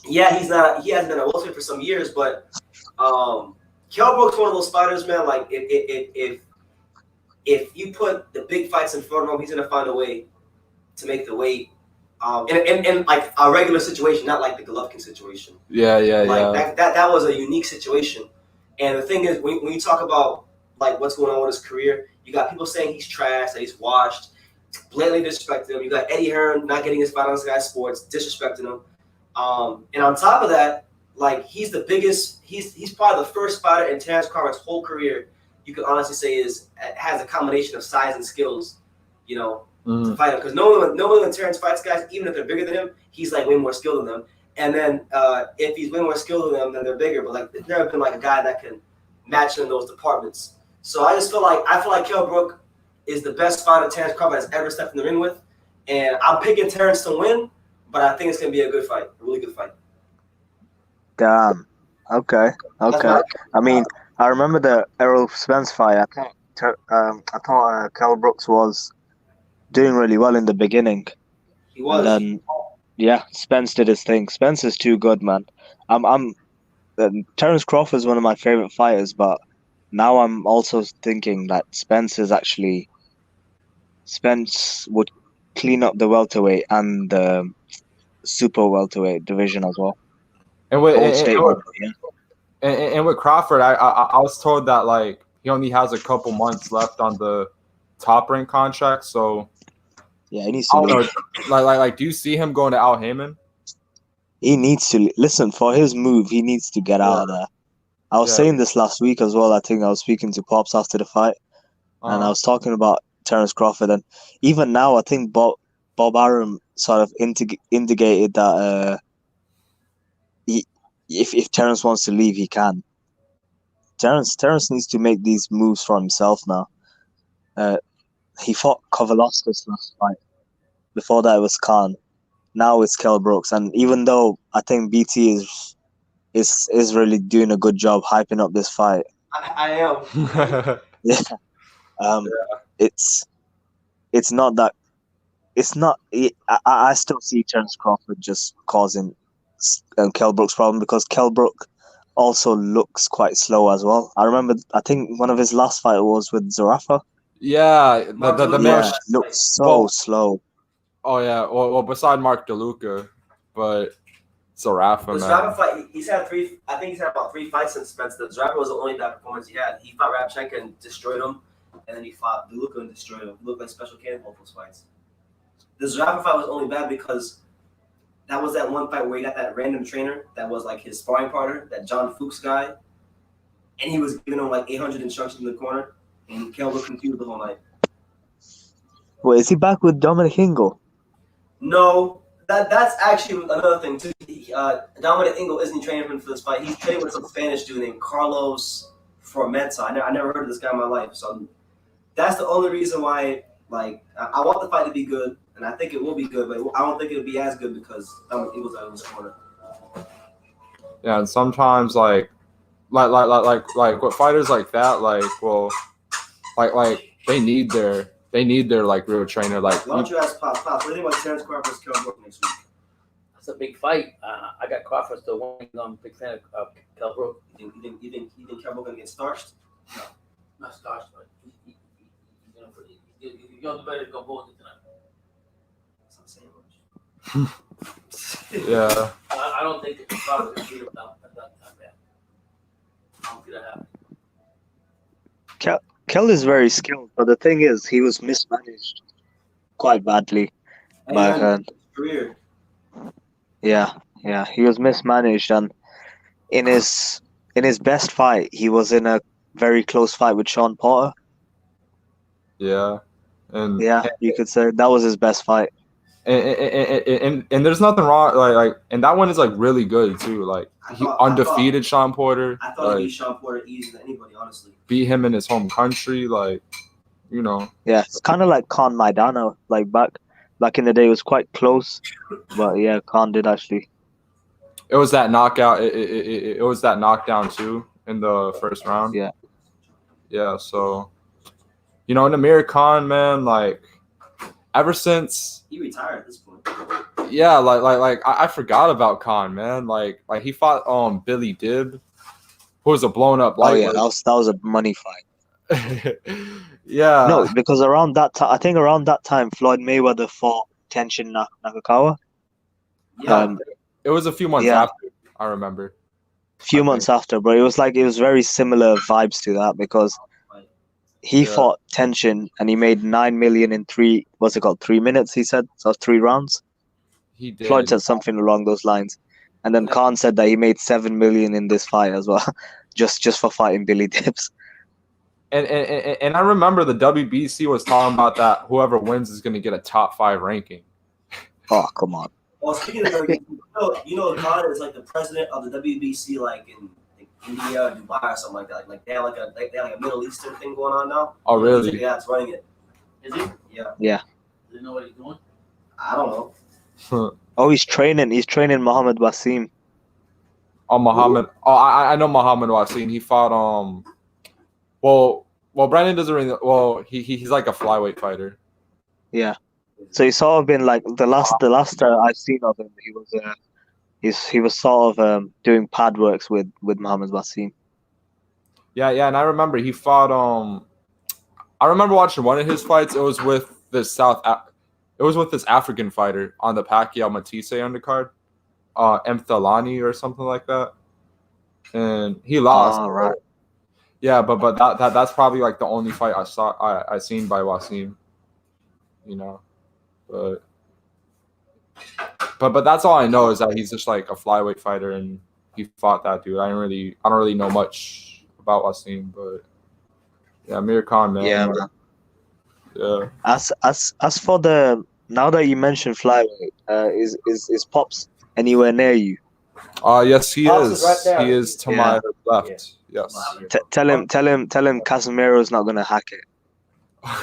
yeah, he hasn't been a welterweight for some years, but Kell Brook's one of those fighters, man. Like if you put the big fights in front of him, he's gonna find a way to make the weight. In like a regular situation, not like the Golovkin situation. Yeah. That was a unique situation. And the thing is, when you talk about like what's going on with his career, you got people saying he's trash, that he's washed, blatantly disrespecting him. You got Eddie Hearn not getting his fight on Sky Sports, disrespecting him. And on top of that, like he's the biggest. He's probably the first fighter in Terence Crawford's whole career you could honestly say has a combination of size and skills, you know, to fight him. Because normally when Terence fights guys, even if they're bigger than him, he's like way more skilled than them. And then if he's way more skilled than them, then they're bigger. But like there's never been like a guy that can match him in those departments. So I feel like Kell Brook is the best fighter Terence Crawford has ever stepped in the ring with. And I'm picking Terence to win, but I think it's gonna be a good fight, a really good fight. Damn. Okay. I mean, I remember the Errol Spence fight. I thought Kell Brooks was doing really well in the beginning. He was. And then, Spence did his thing. Spence is too good, man. Terence Crawford is one of my favorite fighters, but now I'm also thinking that Spence would clean up the welterweight and the super welterweight division as well. And with Crawford, I was told that like he only has a couple months left on the Top Rank contract, so yeah, he needs to leave. Like, do you see him going to Al Heyman? He needs to listen for his move. He needs to get out of there. I was saying this last week as well. I think I was speaking to Pops after the fight, and I was talking about Terence Crawford, and even now, I think Bob Arum sort of indicated that if Terence wants to leave, he can. Terence needs to make these moves for himself now. He fought Kovalevskis last fight. Before that, it was Khan. Now it's Kell Brooks, and even though I think BT is really doing a good job hyping up this fight, I am. It's it's not that. It's not. I still see Terence Crawford just causing Kell Brook's problem because Kell Brook also looks quite slow as well. I remember. I think one of his last fight was with Zarafa. Yeah, the match looks so slow. Oh yeah, well, beside Mark DeLuca, but Zarafa, The man. Zarafa fight, he's had three. I think he's had about 3 fights since Spence. The Zarafa was the only bad performance he had. He fought Rabchenko and destroyed him, and then he fought DeLuca and destroyed him. He looked like Special K in both those fights. The Zarafa fight was only bad because that was that one fight where he got that random trainer that was like his sparring partner, that John Fuchs guy, and he was giving him like 800 instructions in the corner, and Kell looked confused the whole night. Wait, is he back with Dominic Ingle? No, that's actually another thing too. Dominic Ingle isn't training him for this fight. He's training with some Spanish dude named Carlos Formenta. I never heard of this guy in my life, so that's the only reason why. Like, I want the fight to be good, and I think it will be good, but I don't think it'll be as good because Dominic Ingle's out in his corner. Yeah, and sometimes like with fighters like that, like they need their like real trainer. Like, why don't you ask Pop? What do you think about Terence Crawford versus Kell Brook next week? That's a big fight. I got Crawford still winning. I'm a big fan of Kell Brook. You think Kell Brook gonna get starched? No, not starched, but you're the better Gamboa tonight. That's not saying much. Yeah. I don't think Crawford can beat him that bad. I don't see that happening. Kell is very skilled, but the thing is, he was mismanaged quite badly by Hearn. Career. Yeah, he was mismanaged, and in his best fight, he was in a very close fight with Sean Porter. Yeah, and you could say that was his best fight. And there's nothing wrong, like, and that one is like really good too. Like, undefeated Sean Porter. I thought he beat Sean Porter easier than anybody, honestly. Beat him in his home country, like, you know. Yeah, it's kind of like Khan Maidana. Like back in the day, it was quite close, but yeah, Khan did actually. It was that knockout. It was that knockdown too in the first round. Yeah. So, you know, Amir Khan, man, like, ever since he retired at this point. Yeah, like I forgot about Khan, man. Like he fought Billy Dibb, who was a blown up lightweight. Oh yeah, that was a money fight. Yeah. No, because around that time, I think around that time, Floyd Mayweather fought Tenshin Nakagawa. Yeah. It was a few months after, I remember. Few months after, but it was very similar vibes to that because he fought Tenshin and he made 9 million in 3 minutes, he said. So 3 rounds. He did. Floyd said something along those lines. And then Khan said that he made 7 million in this fight as well, just for fighting Billy Dibbs. And I remember the WBC was talking about that whoever wins is going to get a top 5 ranking. Oh, come on. Well, speaking of WWE, Khan is like the president of the WBC, like in India, or Dubai, or something like that. Like they have like a Middle Eastern thing going on now. Oh, really? Yeah, it's running it. Is he? Yeah. Does he know what he's doing? I don't know. Oh, he's training Mohammed Wasim. Oh, Muhammad. Oh, I know Muhammad Wasim. He fought Well, Brandon doesn't really. Well, he's like a flyweight fighter. Yeah. So he's sort of been like the last I've seen of him. He was sort of doing pad works with Muhammad Wasim. Yeah, and I remember he fought. I remember watching one of his fights. It was with this African fighter on the Pacquiao Matisse undercard, Mthalani or something like that, and he lost. Oh, right. Yeah, but that's probably like the only fight I seen by Wasim. You know, but that's all I know is that he's just like a flyweight fighter and he fought that dude. I don't really know much about Wasim, but yeah, Amir Khan, man. Yeah, man. Yeah. As for the now that you mentioned flyweight, is Pops anywhere near you? Yes, he Pops is. right there. He is to my left. Yes. Tell him Casemiro's not gonna hack it.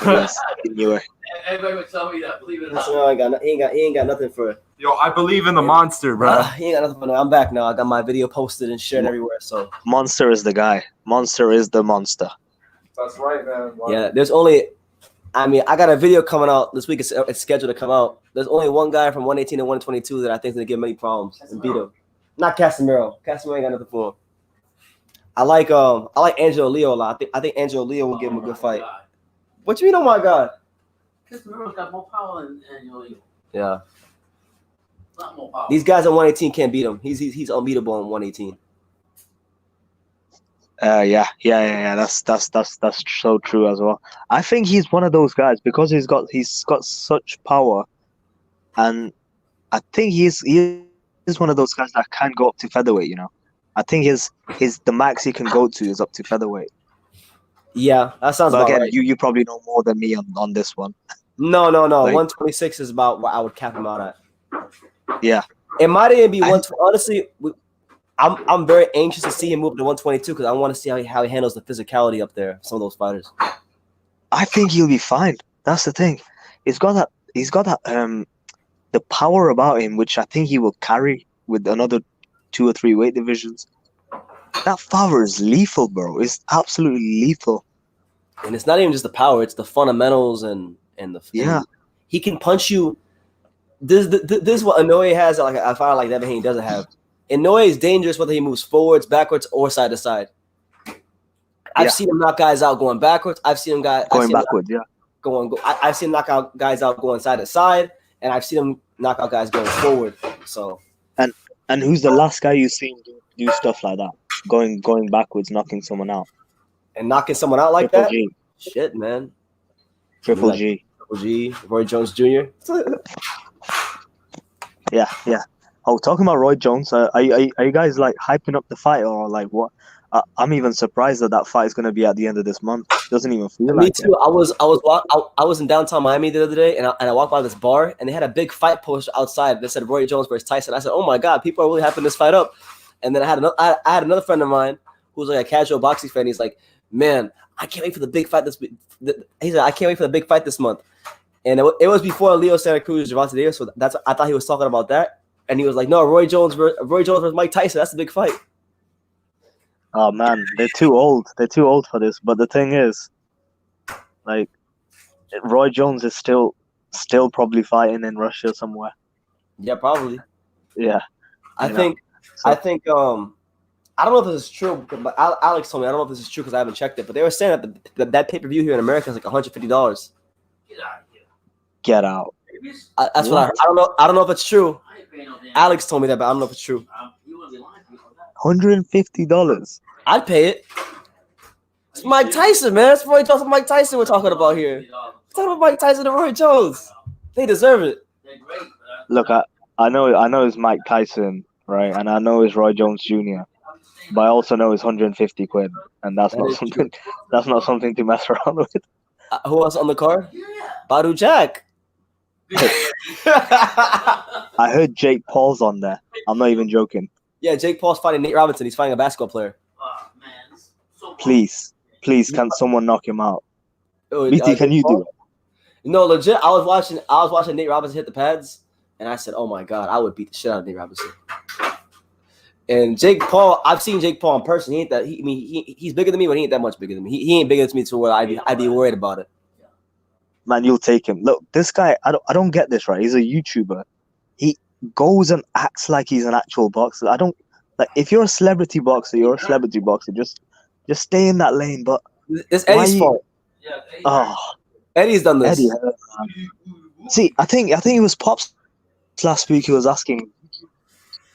Yes, anyway. Everybody would tell me that. Believe it or Listen, not. he ain't got nothing for. Yo, I believe in the monster, bro. He ain't got nothing for now. I'm back now. I got my video posted and shared everywhere. So Monster is the guy. Monster is the monster. That's right, man. Wow. Yeah, there's only I mean, I got a video coming out this week. It's scheduled to come out. There's only one guy from 118 to 122 that I think is gonna give him any problems and beat him. Not Casemiro. Casemiro ain't got nothing for him. I like Angelo Leo a lot. I think Angelo Leo will give him a good fight. What you mean? Oh my God. Casemiro's got more power than Leo. Yeah. A lot more power. These guys at 118 can't beat him. He's unbeatable on 118. Yeah. That's so true as well. I think he's one of those guys because he's got such power, and I think he's one of those guys that can go up to featherweight. You know, I think the max he can go to is up to featherweight. Yeah, that sounds but about again, right. You probably know more than me on this one. No. Like, 126 is about what I would cap him out at. Yeah. It might even be 120. Honestly, I'm very anxious to see him move to 122 because I want to see how he handles the physicality up there. Some of those fighters. I think he'll be fine. That's the thing. He's got that the power about him, which I think he will carry with another 2 or 3 weight divisions. That power is lethal, bro. It's absolutely lethal. And it's not even just the power; it's the fundamentals and the. Yeah. And he can punch you. This is what Inoue has. Like I find like Devin Haney doesn't have. Inoue is dangerous whether he moves forwards, backwards, or side to side. I've seen him knock guys out going backwards. I've seen him going backwards. I've seen him knock out guys out going side to side, and I've seen him knock out guys going forward. So. And who's the last guy you've seen do stuff like that? Going backwards, knocking someone out. And knocking someone out like Triple that? G. Shit, man. Triple G. Triple G. Roy Jones Jr. Yeah. Oh, talking about Roy Jones, are you guys like hyping up the fight or like what? I'm even surprised that fight is going to be at the end of this month. Doesn't even feel like it. Me too. I was in downtown Miami the other day, and I walked by this bar, and they had a big fight poster outside that said Roy Jones versus Tyson. I said, "Oh my God, people are really hyping this fight up." And then I had another friend of mine who's like a casual boxing fan. He's like, "Man, I can't wait for the big fight this week." He said, "I can't wait for the big fight this month." And it was before Leo Santa Cruz, Gervonta Davis. So I thought he was talking about that. And he was like, "No, Roy Jones versus Mike Tyson. That's the big fight." Oh man, they're too old. They're too old for this. But the thing is, like, Roy Jones is still probably fighting in Russia somewhere. Yeah, probably. Yeah. I think I don't know if this is true, but Alex told me, I don't know if this is true because I haven't checked it, but they were saying that pay-per-view here in America is like $150. Get out. That's what I heard. I don't know if it's true. Alex told me that, but I don't know if it's true. $150. I'd pay it. It's Mike Tyson, man. It's Roy Jones and Mike Tyson we're talking about here. We're talking about Mike Tyson and Roy Jones. They deserve it. Look, I know it's Mike Tyson, right? And I know it's Roy Jones Jr. But I also know it's 150 quid, and that's not something to mess around with. Who else on the card? Badu Jack. I heard Jake Paul's on there. I'm not even joking. Yeah, Jake Paul's fighting Nate Robinson. He's fighting a basketball player. Please, can someone knock him out? BT, can you do it? No, legit. I was watching Nate Robinson hit the pads, and I said, "Oh my God, I would beat the shit out of Nate Robinson." And Jake Paul, I've seen Jake Paul in person. He's bigger than me, but he ain't that much bigger than me. He ain't bigger than me to where I'd be worried about it. Man, you'll take him. Look, this guy, I don't get this right. He's a YouTuber. He goes and acts like he's an actual boxer. I don't like. If you're a celebrity boxer, you're a celebrity boxer. Just stay in that lane. But it's Eddie's fault. Eddie's done this. Eddie, see, I think it was Pops last week. He was asking,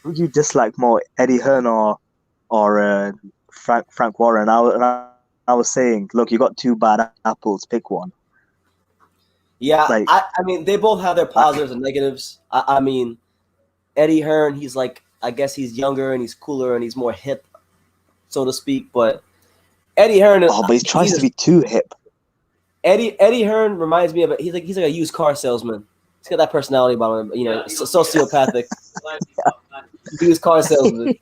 who do you dislike more, Eddie Hearn or Frank Warren? And I was saying, look, you got two bad apples. Pick one. Yeah, like, I mean, they both have their positives and negatives. I mean, Eddie Hearn, he's like, I guess he's younger and he's cooler and he's more hip, so to speak. But Eddie Hearn is. Oh, but he tries to be too hip. Eddie Hearn reminds me of he's like a used car salesman. He's got that personality about him, sociopathic. Used car salesman.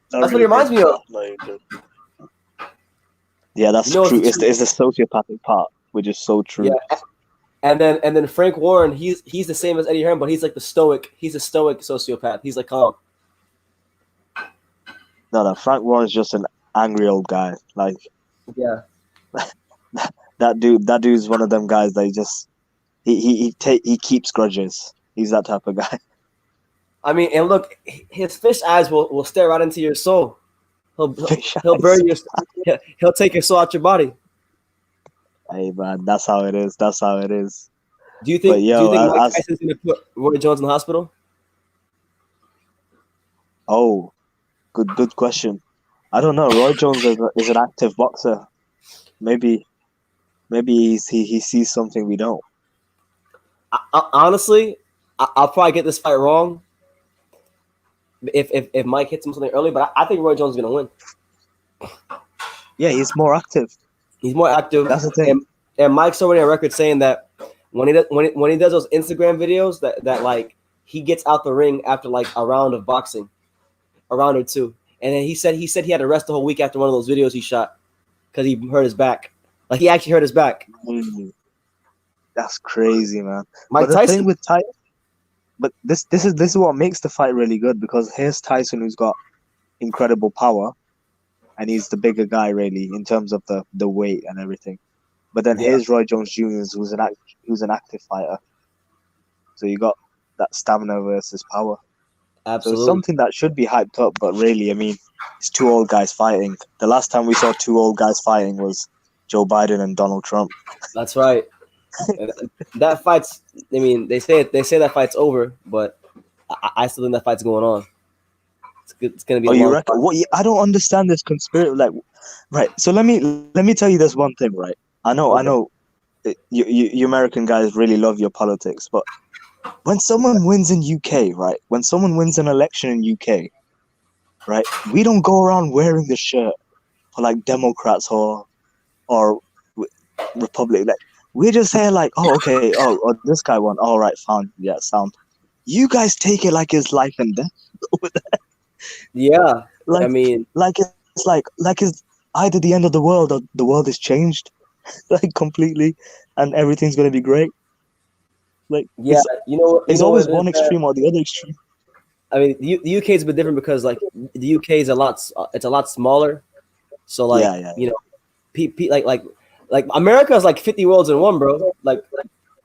That's what he reminds me of. Yeah, that's true. It's the sociopathic part, which is so true. Yeah. And then Frank Warren, he's the same as Eddie Hearn, but he's like he's a stoic sociopath. He's like calm. No, Frank Warren's just an angry old guy. Like, Yeah. That dude's one of them guys that he keeps grudges. He's that type of guy. I mean, and look, his fish eyes will stare right into your soul. He'll bury your. He'll take your soul out your body. Hey man, that's how it is. That's how it is. Do you think? But, yo, do you think Mike as- Tyson's gonna put Roy Jones in the hospital? Oh, good question. I don't know. Roy Jones is an active boxer. Maybe he sees something we don't. Honestly, I'll probably get this fight wrong. If Mike hits him something early, but I think Roy Jones is gonna win. Yeah, he's more active. He's more active. That's the thing. And Mike's already on record saying that when he does those Instagram videos that like he gets out the ring after like a round of boxing, a round or two, and then he said he had to rest the whole week after one of those videos he shot because he hurt his back. Like he actually hurt his back. That's crazy, man. Mike but the Tyson? thing with Tyson, but this is what makes the fight really good, because here's Tyson, who's got incredible power, and he's the bigger guy really in terms of the weight and everything. But then here's Roy Jones Jr., who's an active fighter. So you got that stamina versus power. Absolutely. So it's something that should be hyped up, but really, I mean, it's two old guys fighting. The last time we saw two old guys fighting was Joe Biden and Donald Trump. That's right. That fight's. I mean, they say that fight's over, but I still think that fight's going on. It's gonna be. Oh, you reckon? What? I don't understand this conspiracy. Like, right. So let me tell you this one thing, right? I know. You American guys really love your politics, but when someone wins in UK, right? When someone wins an election in UK, right? We don't go around wearing the shirt for like Democrats or Republic. Like, we just say like, oh, okay, oh, this guy won. All right, fine, yeah, sound. You guys take it like it's life and death over there. Yeah, like, I mean, like it's like it's either the end of the world or the world is changed, like completely, and everything's gonna be great. Like, yeah, it's always one extreme or the other extreme. I mean, the UK is a bit different because like the UK is a lot smaller, so like like America is like 50 worlds in one, bro. Like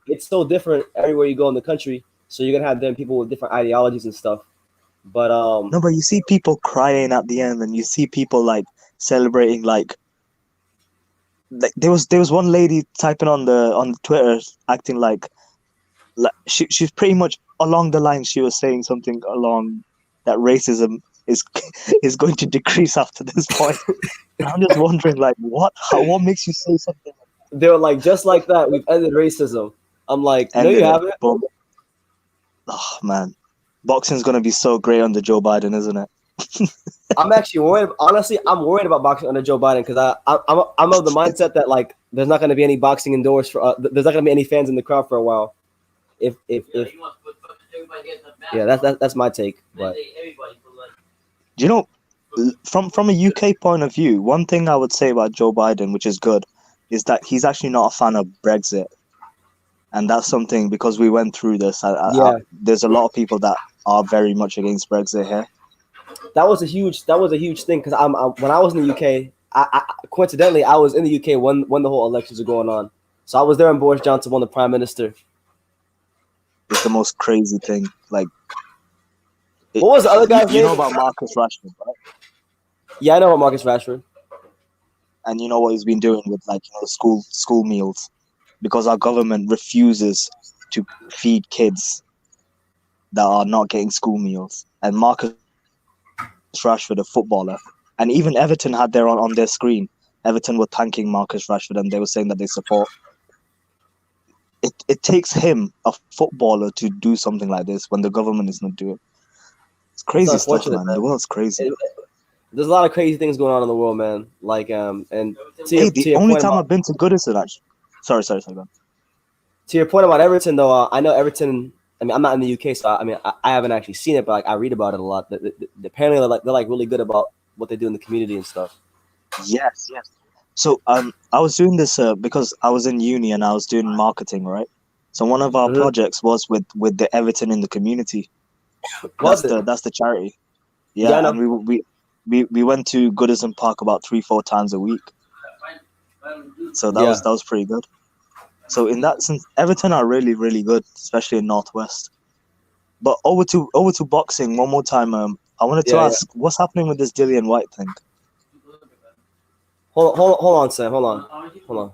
it's so different everywhere you go in the country. So you're gonna have them people with different ideologies and stuff. But no, but you see people crying at the end, and you see people like celebrating. Like there was one lady typing on the Twitter, acting like she's pretty much along the line. She was saying something along that racism is going to decrease after this point. I'm just wondering, like, what makes you say something? They were like, just like that, we've ended racism. I'm like, no, you haven't. Boom. Oh man, boxing's gonna be so great under Joe Biden, isn't it? I'm actually worried. Honestly, I'm worried about boxing under Joe Biden because I'm of the mindset that like there's not going to be any boxing indoors for. There's not going to be any fans in the crowd for a while. If that's my take. But do you know, from a UK point of view, one thing I would say about Joe Biden, which is good, is that he's actually not a fan of Brexit, and that's something because we went through this. There's a lot of people that are very much against Brexit here. That was a huge thing because when I was in the UK, I coincidentally I was in the UK when the whole elections were going on, so I was there when Boris Johnson won the prime minister. It's the most crazy thing. Like, what was the other guy's name? You know about Marcus Rashford, right? Yeah, I know about Marcus Rashford. And you know what he's been doing with school meals, because our government refuses to feed kids that are not getting school meals. And Marcus Rashford, a footballer, and even Everton had their on their screen. Everton were thanking Marcus Rashford, and they were saying that they support. It takes him, a footballer, to do something like this when the government is not doing. It's crazy stuff, man. The world's crazy. There's a lot of crazy things going on in the world, man. Like and the only time I've been to Goodison, actually. Sorry, go on. To your point about Everton, though, I know Everton. I mean, I'm not in the UK, so I haven't actually seen it, but like I read about it a lot. Apparently, they're like really good about what they do in the community and stuff. Yes. So I was doing this because I was in uni and I was doing marketing, right? So one of our projects was with the Everton in the community. That's the charity. Yeah, and we went to Goodison Park about 3-4 times a week. So that was pretty good. So in that sense, Everton are really, really good, especially in Northwest. But over to boxing one more time. I wanted to ask, what's happening with this Dillian White thing? Hold on, Sam. Hold on.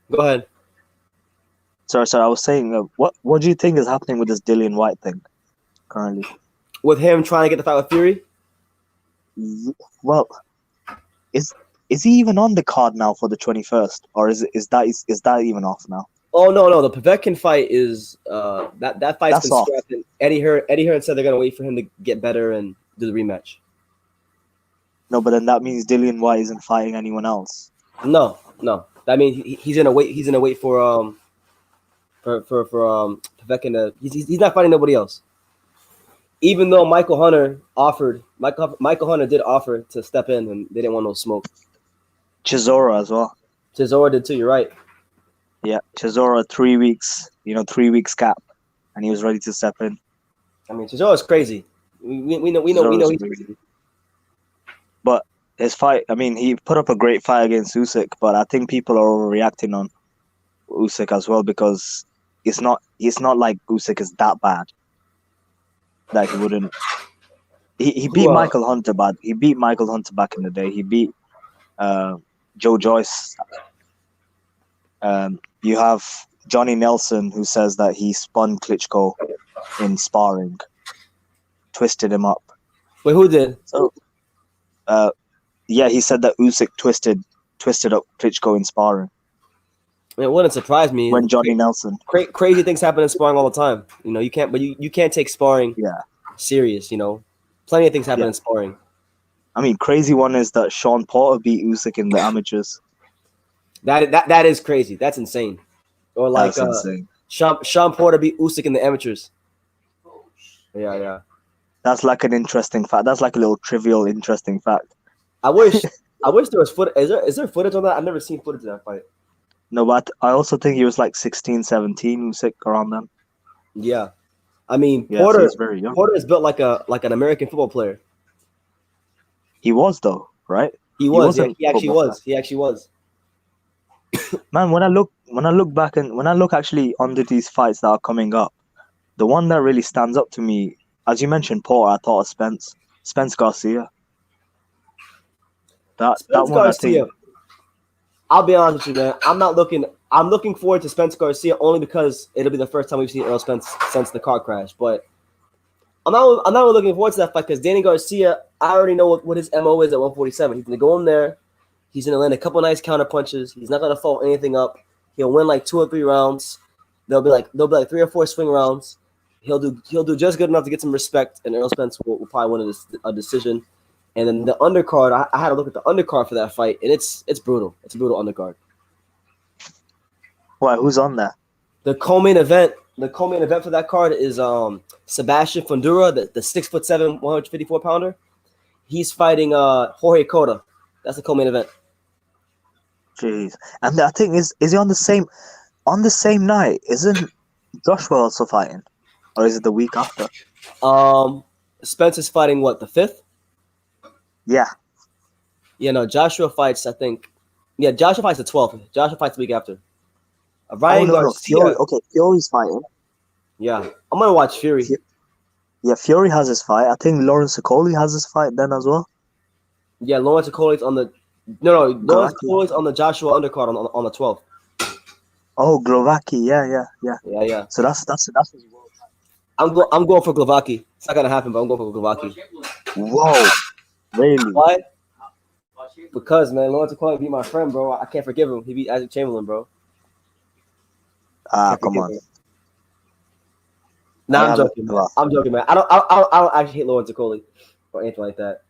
Go ahead. Sorry. I was saying, what do you think is happening with this Dillian White thing currently? With him trying to get the fight with Fury? Well, is he even on the card now for the 21st, or is that even off now? Oh no, the Povetkin fight is that fight's been scrapped. And Eddie Hearn said they're gonna wait for him to get better and do the rematch. No, but then that means Dillian White isn't fighting anyone else. No. That means he's gonna wait. He's gonna wait for Povetkin to. He's not fighting nobody else. Even though Michael Hunter did offer to step in, and they didn't want no smoke. Chisora as well. Chisora did too. You're right. Yeah, Chisora 3 weeks. 3 weeks cap, and he was ready to step in. I mean, Chisora's crazy. We know he's crazy. But his fight, I mean, he put up a great fight against Usyk, but I think people are overreacting on Usyk as well because it's not like Usyk is that bad. That he wouldn't. He beat Michael Hunter, but he beat Michael Hunter back in the day. He beat Joe Joyce. You have Johnny Nelson, who says that he spun Klitschko in sparring, twisted him up. Wait, who did? So, he said that Usyk twisted up Klitschko in sparring. It wouldn't surprise me when Johnny Nelson. Crazy things happen in sparring all the time. You can't, but you can't take sparring serious. Plenty of things happen in sparring. I mean, crazy one is that Sean Porter beat Usyk in the amateurs. That is crazy. That's insane. Or like Sean Porter beat Usyk in the amateurs. Yeah. That's like an interesting fact. That's like a little trivial, interesting fact. I wish there was footage. Is there footage on that? I've never seen footage of that fight. No, but I also think he was like 16, 17, Usyk around them. Yeah, I mean Porter is very young. Porter is built like an American football player. He was though, right? He actually was. Man, when I look back and when I look actually under these fights that are coming up, the one that really stands up to me, as you mentioned, Porter, I thought of Spence Garcia. That one, Garcia. I think. I'll be honest with you, man. I'm looking forward to Spence Garcia only because it'll be the first time we've seen Errol Spence since the car crash. But I'm not really looking forward to that fight because Danny Garcia, I already know what his MO is at 147. He's gonna go in there. He's gonna land a couple nice counter punches. He's not gonna follow anything up. He'll win like 2 or 3 rounds. There'll be like 3 or 4 swing rounds. He'll do just good enough to get some respect, and Errol Spence will probably win a decision. And then the undercard, I had to look at the undercard for that fight, and it's brutal. It's a brutal undercard. Why? Who's on there? The co-main event for that card is Sebastian Fundura, the 6'7", 154 pounder. He's fighting Jorge Cota. That's the co-main event. Jeez, and I think is he on the same night? Isn't Joshua also fighting, or is it the week after? Spence is fighting what, the 5th? Yeah. Yeah, no, Joshua fights, I think. Yeah, Joshua fights the 12th. Joshua fights the week after. Ryan Garcia. Fury, okay, Fury's fighting. Yeah, I'm going to watch Fury. Yeah, Fury has his fight. I think Lawrence Okoli has his fight then as well. Yeah, Lawrence Okoli's on the... No, Lawrence Okoli's on the Joshua undercard on the 12th. Oh, Glovacki. Yeah. So that's his world. I'm going for Glovacki. It's not going to happen, but I'm going for Glovacki. Whoa. Really? Why? Because, man, Lawrence Okoli beat my friend, bro. I can't forgive him. He beat Isaac Chamberlain, bro. Come on. No, I'm joking, man. I'm joking, man. I don't actually hate Lawrence Okoli or anything like that.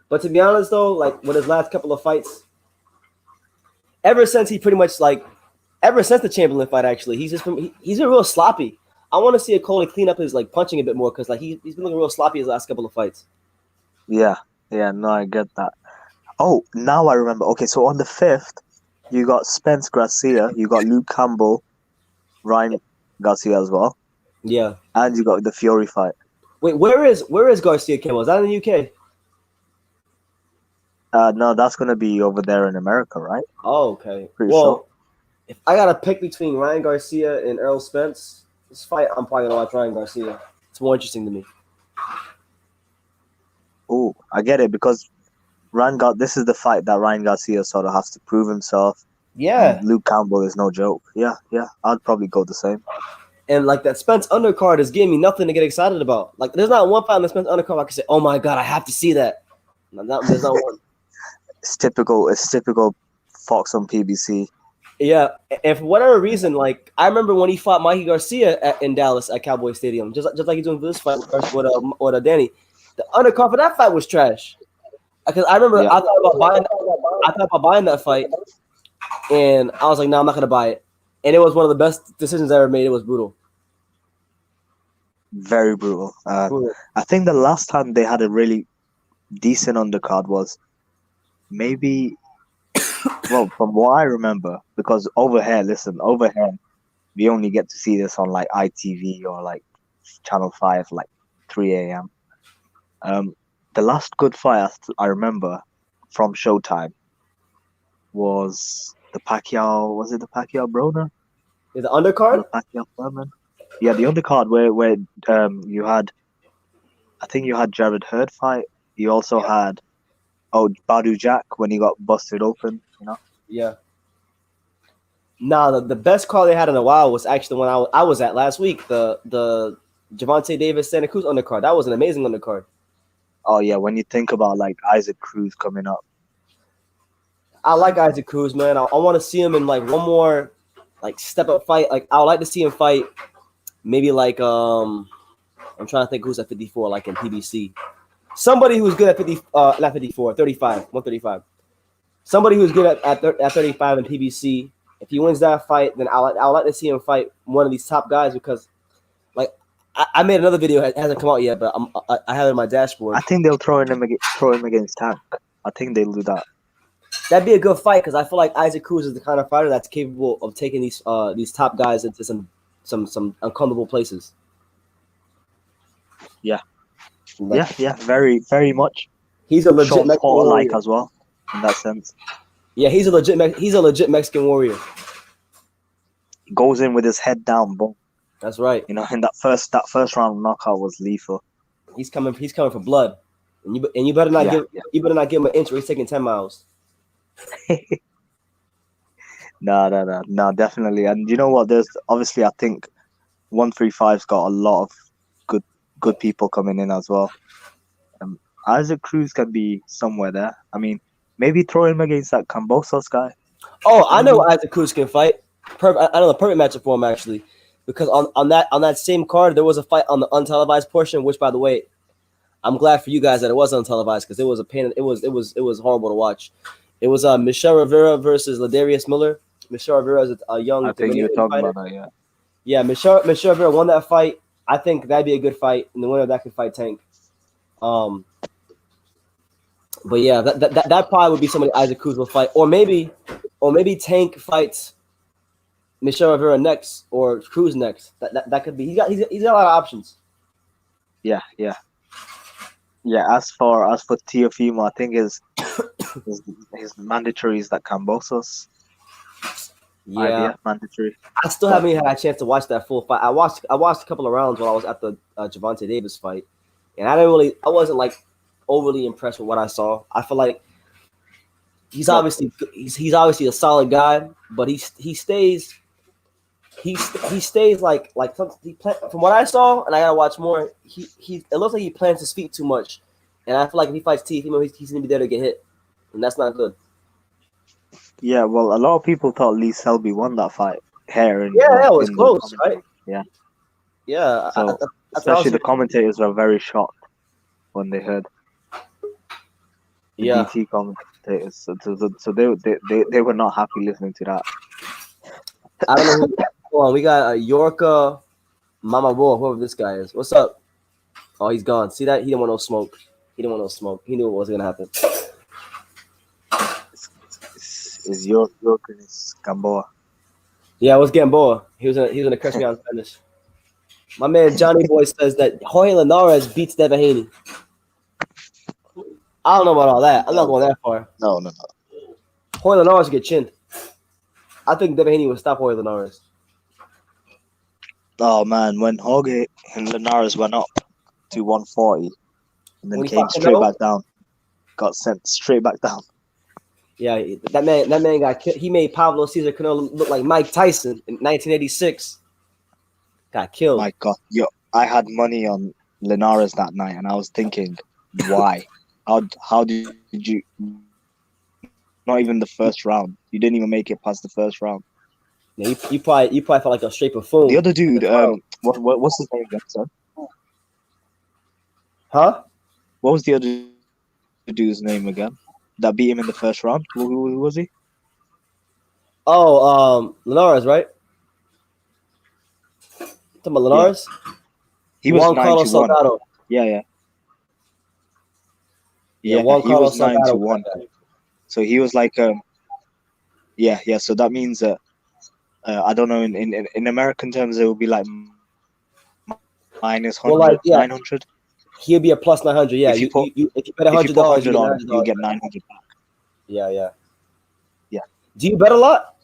But to be honest, though, like with his last couple of fights, ever since the Chamberlain fight, actually, he's been real sloppy. I want to see Okoli clean up his punching a bit more because he's been looking real sloppy his last couple of fights. Yeah, no, I get that. Oh, now I remember. Okay, so on the 5th, you got Spence Garcia, you got Luke Campbell, Ryan Garcia as well. Yeah. And you got the Fury fight. Wait, where is Garcia Campbell? Is that in the UK? No, that's gonna be over there in America, right? Oh, okay. Pretty Well, sure. if I gotta pick between Ryan Garcia and Errol Spence, this fight I'm probably gonna watch Ryan Garcia. It's more interesting to me. Oh, I get it because this is the fight that Ryan Garcia sort of has to prove himself. Yeah. And Luke Campbell is no joke. Yeah. I'd probably go the same. And like that Spence undercard is giving me nothing to get excited about. Like there's not one fight on the Spence undercard I can say, oh my god, I have to see that. There's not one. It's typical Fox on PBC. Yeah, and for whatever reason, like I remember when he fought Mikey Garcia in Dallas at Cowboy Stadium, just like he's doing this fight with Danny. The undercard for that fight was trash. Because I remember I thought about buying that fight, and I was like, no, I'm not gonna buy it. And it was one of the best decisions I ever made. It was brutal. Very brutal. I think the last time they had a really decent undercard was maybe, well, from what I remember, because over here, we only get to see this on like ITV or like Channel 5, like 3 a.m. The last good fight I remember from Showtime was the Pacquiao. Was it the Pacquiao Broner? Is the undercard? The Pacquiao Furman? Yeah, the undercard where you had, I think you had Jared Hurd fight. You also had Badu Jack when he got busted open. You know. Yeah. Nah, the best call they had in a while was actually the one I was at last week. The Gervonta Davis Santa Cruz undercard. That was an amazing undercard. Oh yeah, when you think about like Isaac Cruz coming up. I like Isaac Cruz, man. I want to see him in like one more like step up fight. Like I would like to see him fight maybe like I'm trying to think who's at 54 like in PBC. Somebody who's good at 135. Somebody who's good at 35 in PBC. If he wins that fight, then I'll like to see him fight one of these top guys because like I made another video. It hasn't come out yet, but I have it in my dashboard. I think they'll throw him against Tank. I think they'll do that. That'd be a good fight because I feel like Isaac Cruz is the kind of fighter that's capable of taking these top guys into some uncomfortable places. Yeah. Yeah, very, very much. He's a legit Mexican warrior as well, in that sense. Yeah, he's a legit Mexican warrior. He goes in with his head down, boom. That's right. You know, in that first round knockout was lethal. He's coming for blood, and you better not give him an inch or he's taking 10 miles. No, definitely. And you know what? There's obviously, I think 135's got a lot of good people coming in as well. Isaac Cruz can be somewhere there. I mean, maybe throw him against that Cambosos guy. Oh, I know Isaac Cruz can fight. I know the perfect matchup for him actually, because on that same card there was a fight on the untelevised portion. Which, by the way, I'm glad for you guys that it was untelevised because it was a pain. It was horrible to watch. It was Michelle Rivera versus Ladarius Miller. Michelle Rivera is a young. I think you're talking about that, yeah. Yeah, Michelle Rivera won that fight. I think that'd be a good fight, and the winner of that could fight Tank. But yeah, that probably would be somebody Isaac Cruz will fight, or maybe Tank fights Michelle Rivera next, or Cruz next. That could be. He's got a lot of options. Yeah. As for Teofimo, I think his mandatory is that Cambosos. Yeah, IBF mandatory. I still haven't even had a chance to watch that full fight. I watched a couple of rounds while I was at the Gervonta Davis fight, and I wasn't like overly impressed with what I saw. I feel like he's obviously a solid guy, but he stays like from what I saw, and I gotta watch more. It looks like he plants his feet too much, and I feel like if he fights Teofimo, he's gonna be there to get hit, and that's not good. Yeah, well, a lot of people thought Lee Selby won that fight here. It was close, right? Yeah. So, especially the commentators were very shocked when they heard. The BT commentators, so they were not happy listening to that. I don't know. Hold on, we got Yorka Mama Raw, whoever this guy is. What's up? Oh, he's gone. See that? He didn't want no smoke. He knew what was gonna happen. Is Yuriorkis Gamboa? Yeah, it was Gamboa. He was gonna catch me on Spanish. My man Johnny Boy says that Jorge Linares beats Devin Haney. I don't know about all that. I'm not going that far. No. Jorge Linares get chinned. I think Devin Haney would stop Jorge Linares. Oh man, when Jorge and Linares went up to 140 and then came straight back down, got sent straight back down. Yeah, that man got killed. He made Pablo Cesar Canelo look like Mike Tyson in 1986. Got killed. My God, yo, I had money on Linares that night, and I was thinking, why? How did you? Not even the first round. You didn't even make it past the first round. Yeah, you probably felt like a straight buffoon. The other dude, what's his name again, son? Huh? What was the other dude's name again? That beat him in the first round? Who was he? Oh, Linares, right? Talking about Linares? Yeah. He was Juan Carlos 9-1. Salgado. Yeah, Juan he Carlos was 9-1. So he was like, yeah. So that means that I don't know. In American terms, it would be like minus 100, well, like, 900. He'll be a plus 900. Yeah, if you bet $100, you get 900 back. Yeah. Yeah. Do you bet a lot?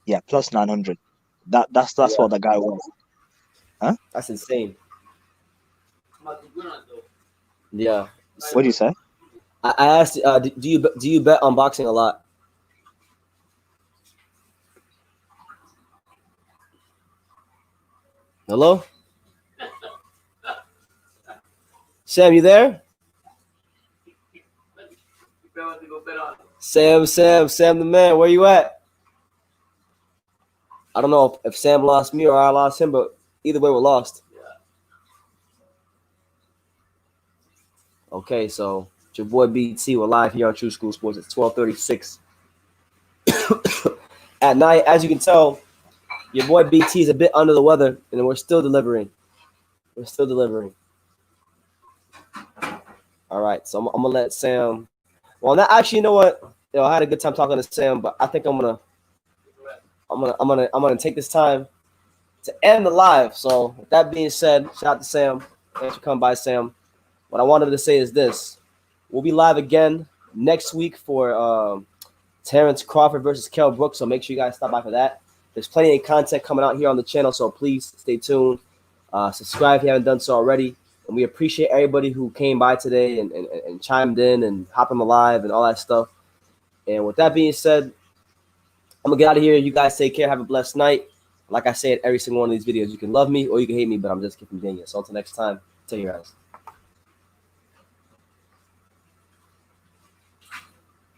Yeah, plus 900. That's what the guy was. Huh? That's insane. Yeah. What do you say? I asked, do you bet on boxing a lot? Hello? Sam, you there? Sam the man, where you at? I don't know if Sam lost me or I lost him, but either way, we're lost. Okay, so it's your boy BT. We're live here on True School Sports at 12:36 at night. As you can tell, your boy BT is a bit under the weather, and we're still delivering. All right, so I'm gonna let Sam. Well, not actually. You know what? I had a good time talking to Sam, but I think I'm gonna take this time to end the live. So with that being said, shout out to Sam. Thanks for coming by, Sam. What I wanted to say is this: we'll be live again next week for Terrence Crawford versus Kell Brooks. So make sure you guys stop by for that. There's plenty of content coming out here on the channel, so please stay tuned. Subscribe if you haven't done so already. And we appreciate everybody who came by today and chimed in and hopped on the live and all that stuff. And with that being said, I'm going to get out of here. You guys take care. Have a blessed night. Like I say in every single one of these videos, you can love me or you can hate me, but I'm just keeping doing it. So until next time, take care, guys.